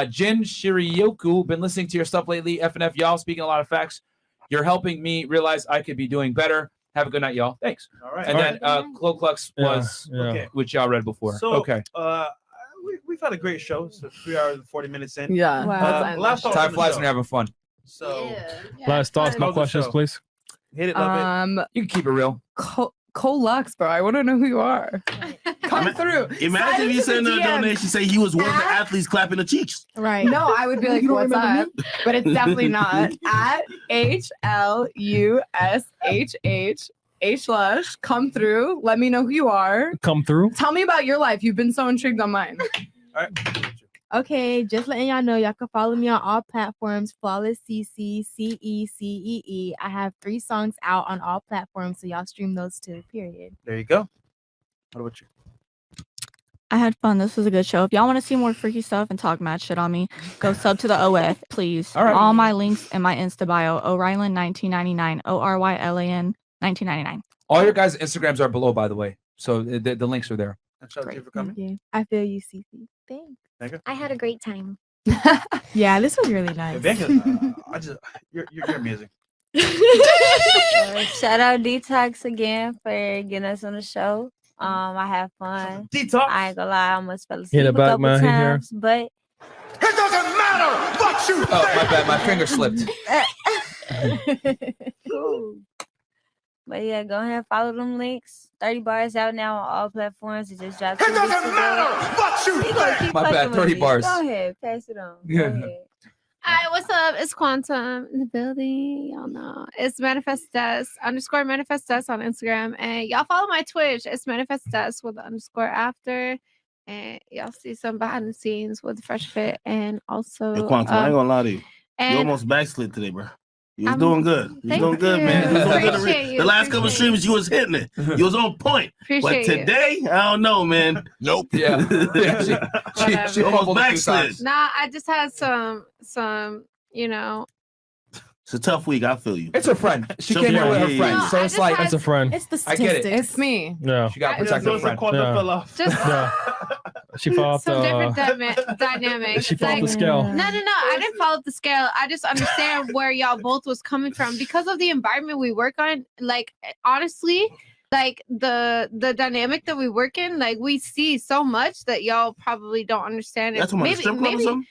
Jin Shirioku, been listening to your stuff lately. FNF, y'all, speaking a lot of facts. You're helping me realize I could be doing better. Have a good night, y'all. Thanks. All right. And then Clo Klux was, Okay. which y'all read before. So, okay. We've had a great show. So 3 hours and 40 minutes in. Yeah. Last thoughts Time on the flies show. when you're having fun. So, Last thoughts, no How's the questions, show? please. hit it, love it. You can keep it real. Colux, bro. I want to know who you are. Come through. Imagine if you send a donation, say he was one of the athletes clapping the cheeks. Right. No, I would be like, You don't what's remember up? But it's definitely not. At HLUSHH Come through. Let me know who you are. Come through. Tell me about your life. You've been so intrigued on mine. All right. Okay, just letting y'all know, y'all can follow me on all platforms. Flawless CC CECEE. I have 3 songs out on all platforms, so y'all stream those too. Period. There you go. What about you? I had fun. This was a good show. If y'all want to see more freaky stuff and talk mad shit on me, go sub to the OF, please. All right. All my links in my Insta bio. O'Rylan 1999. ORYLAN 1999. All your guys' Instagrams are below, by the way. So the links are there. Shout out to you for coming. Thank you. I feel you, CC. Thanks. Thank you. I had a great time. Yeah, this was really nice. You're amazing. Shout out Detox again for getting us on the show. I had fun. Detox. I ain't gonna lie, I almost fell Hit asleep it a back, couple man. Hit here. times, but It doesn't matter what you Oh, my bad. My finger slipped. cool. But yeah, go ahead, follow them links. 30 bars out now on all platforms. It just dropped. It 2 weeks doesn't ago. matter what you You gonna think. keep My bad, fucking with 30 me. bars. Go ahead, pass it on. Go Yeah. ahead. Hi, what's up? It's Quantum in the building. Y'all know it's _manifestus on Instagram, and y'all follow my Twitch. It's manifestus with the underscore after, and y'all see some behind the scenes with the Fresh Fit, and also Yo, Quantum, I ain't gonna lie to you. You and almost backslid today, bro. You was I'm- doing good. You was Thank doing good, you. man. You was doing good. Appreciate you, The last couple appreciate streams, you was hitting it. You was on point. But Appreciate you. today, I don't know, man. Nope. Yeah. She Whatever. almost fumbled a few backslid. times. Nah, I just had some, you know. It's a tough week. I feel you. It's her friend. She So came here with her yeah, friend. yeah. So I it's just like, had- It's a friend. It's the I get it. statistics. It's me. Yeah. she got to protect So her it's a friend. quantum Yeah. fell off. Just Yeah. She fell off some different the. dynamics. She fell off the Like, scale. No, I didn't follow up the scale. I just understand where y'all both was coming from because of the environment we work on. Like honestly, like the dynamic that we work in, like we see so much that y'all probably don't understand. That's what, strip club or something?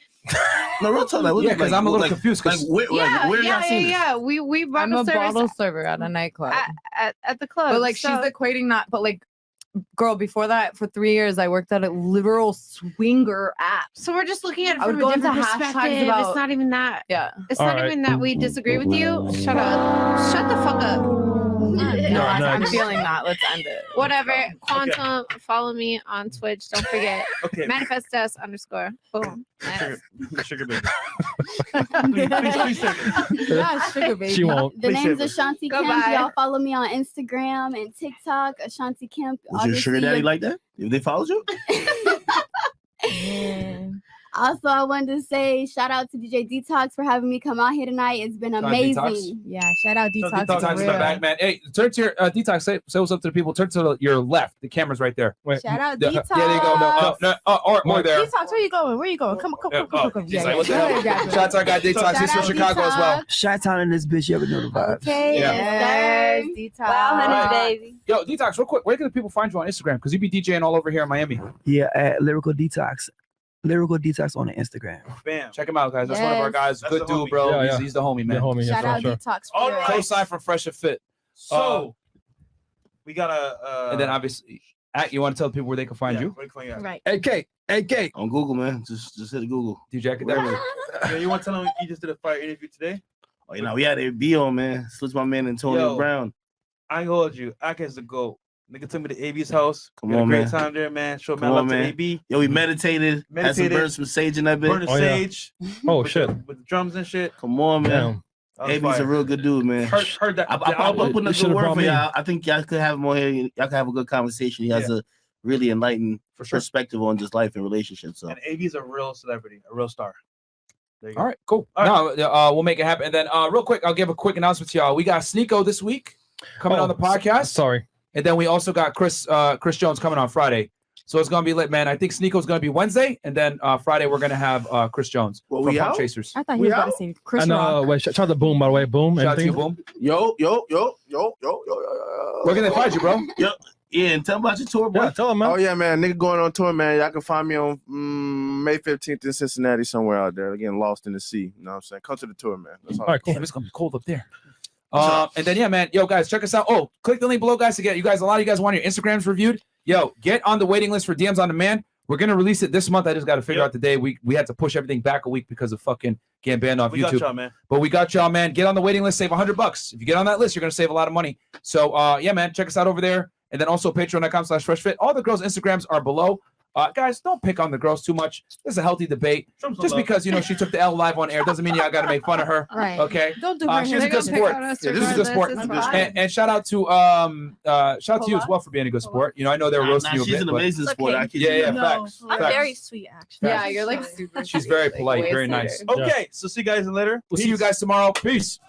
No, real talk. Like, Yeah, because I'm a little like, confused. Like, Because where, like, where y'all seen this? yeah. We I'm bottle a service bottle server at a nightclub. at the club. But like so- she's equating that, but like girl, before that, for 3 years, I worked at a literal swinger app. So we're just looking at it I would from go a into different hashtags perspective. about- It's not even that. Yeah. It's All not right. even that we disagree with you. Shut up. Shut the fuck up. No, I'm next. feeling that. Let's end it. Whatever. Quantum, follow me on Twitch. Don't forget. Okay. Manifestus _ Boom. Sugar baby. Yeah, sugar baby. She won't. The Please name's say it. Ashanti Kemp. Goodbye. Y'all follow me on Instagram and TikTok. Ashanti Kemp. Was your sugar daddy like that? If they followed you? Also, I wanted to say shout out to DJ Detox for having me come out here tonight. It's been Shout out Detox. amazing. Yeah, shout out Detox. Detox for is real. the back, man. Hey, turn to your Detox. Say what's up to the people. Turn to your left. The camera's right there. Wait. Shout out Yeah, Detox. there you go. No, or there. Detox, where you going? Where you going? Come. He's like, what the hell? Shout out to our guy Detox. He's from out Chicago as well. Chi-town in this bitch. You ever know the vibes? Okay. Yeah. Yes, Detox. Wow, honey, Right. baby. Yo, Detox, real quick. Where can people find you on Instagram? Because you be DJing all over here in Miami. Yeah, at Lyrical Detox. Lyrical Detox on the Instagram. Bam. Check him out, guys. That's one of our Yes. guys. That's Good the dude, homie. bro. Yeah, He's the homie, man. The homie, yeah, Shout for out sure. Detox. All For real. right. Co-sign from Fresh and Fit. So we got a. And then obviously You want to tell people where they can find you? Right. AK. On Google, man. Just hit Google. DJ, Yeah, you want to tell them you just did a fire interview today? Oh, you know, we had AB on, man. Switch my man Antonio Yo. Brown. I hold you. I guess the GOAT. Nigga took me to AB's house. Come We had on, a great man. time there, man. Show Come man love on, to man. AB. Yo, we meditated. Had some burn some sage in that bit. Burn the sage. Oh, with shit. with the drums and shit. Come on, man. Damn. That was AB's fire. a real good dude, man. Heard that. I'll put in a You good should've word brought for me. y'all. I think y'all could have him on here. Y'all could have a good conversation. He has a really enlightened perspective on just life and relationships. So And AB's a real celebrity, a real star. There you go. All right, cool. No, we'll make it happen. And then real quick, I'll give a quick announcement to y'all. We got Sneeko this week coming on the podcast. Sorry. And then we also got Chris Jones coming on Friday. So it's gonna be lit, man. I think Sneeko's gonna be Wednesday, and then Friday we're gonna have Chris Jones from we Pump out? Chasers. I thought he was about to say Chris And Rock. wait, shout out to Boom, by the way. Boom. Shout out to you, anything? Boom. Yo. Where can they find you, bro? Yo, yeah, and tell about your tour, boy. Yeah, tell him, man. Oh yeah, man. Nigga going on tour, man. Y'all can find me on May 15th in Cincinnati, somewhere out there. Getting lost in the sea. You know what I'm saying? Come to the tour, man. That's all. All right, cool. Damn, it's gonna be cold up there. And then yeah, man, yo guys, check us out. Oh, click the link below, guys, to get you guys. A lot of you guys want your Instagrams reviewed. Yo, get on the waiting list for DMs on Demand. We're gonna release it this month. I just got to figure out the day. We had to push everything back a week because of fucking getting banned off We YouTube. got y'all, man. But we got y'all, man. Get on the waiting list. Save $100. If you get on that list, you're gonna save a lot of money. So yeah, man, check us out over there. And then also patreon.com/freshfit. All the girls' Instagrams are below. Guys, don't pick on the girls too much. This is a healthy debate. Just because she took the L live on air doesn't mean y'all got to make fun of her. Right. Okay. Don't do She's a good sport. This is a good sport. And shout out to you as well for being a good sport. I know they were roasting you a bit. She's an but- amazing sport. I kid Yeah, you yeah, not. facts. I'm Facts. very sweet, actually. Yeah, you're like super. She's very polite, very nice. Okay, so see you guys later. We'll see you guys tomorrow. Peace.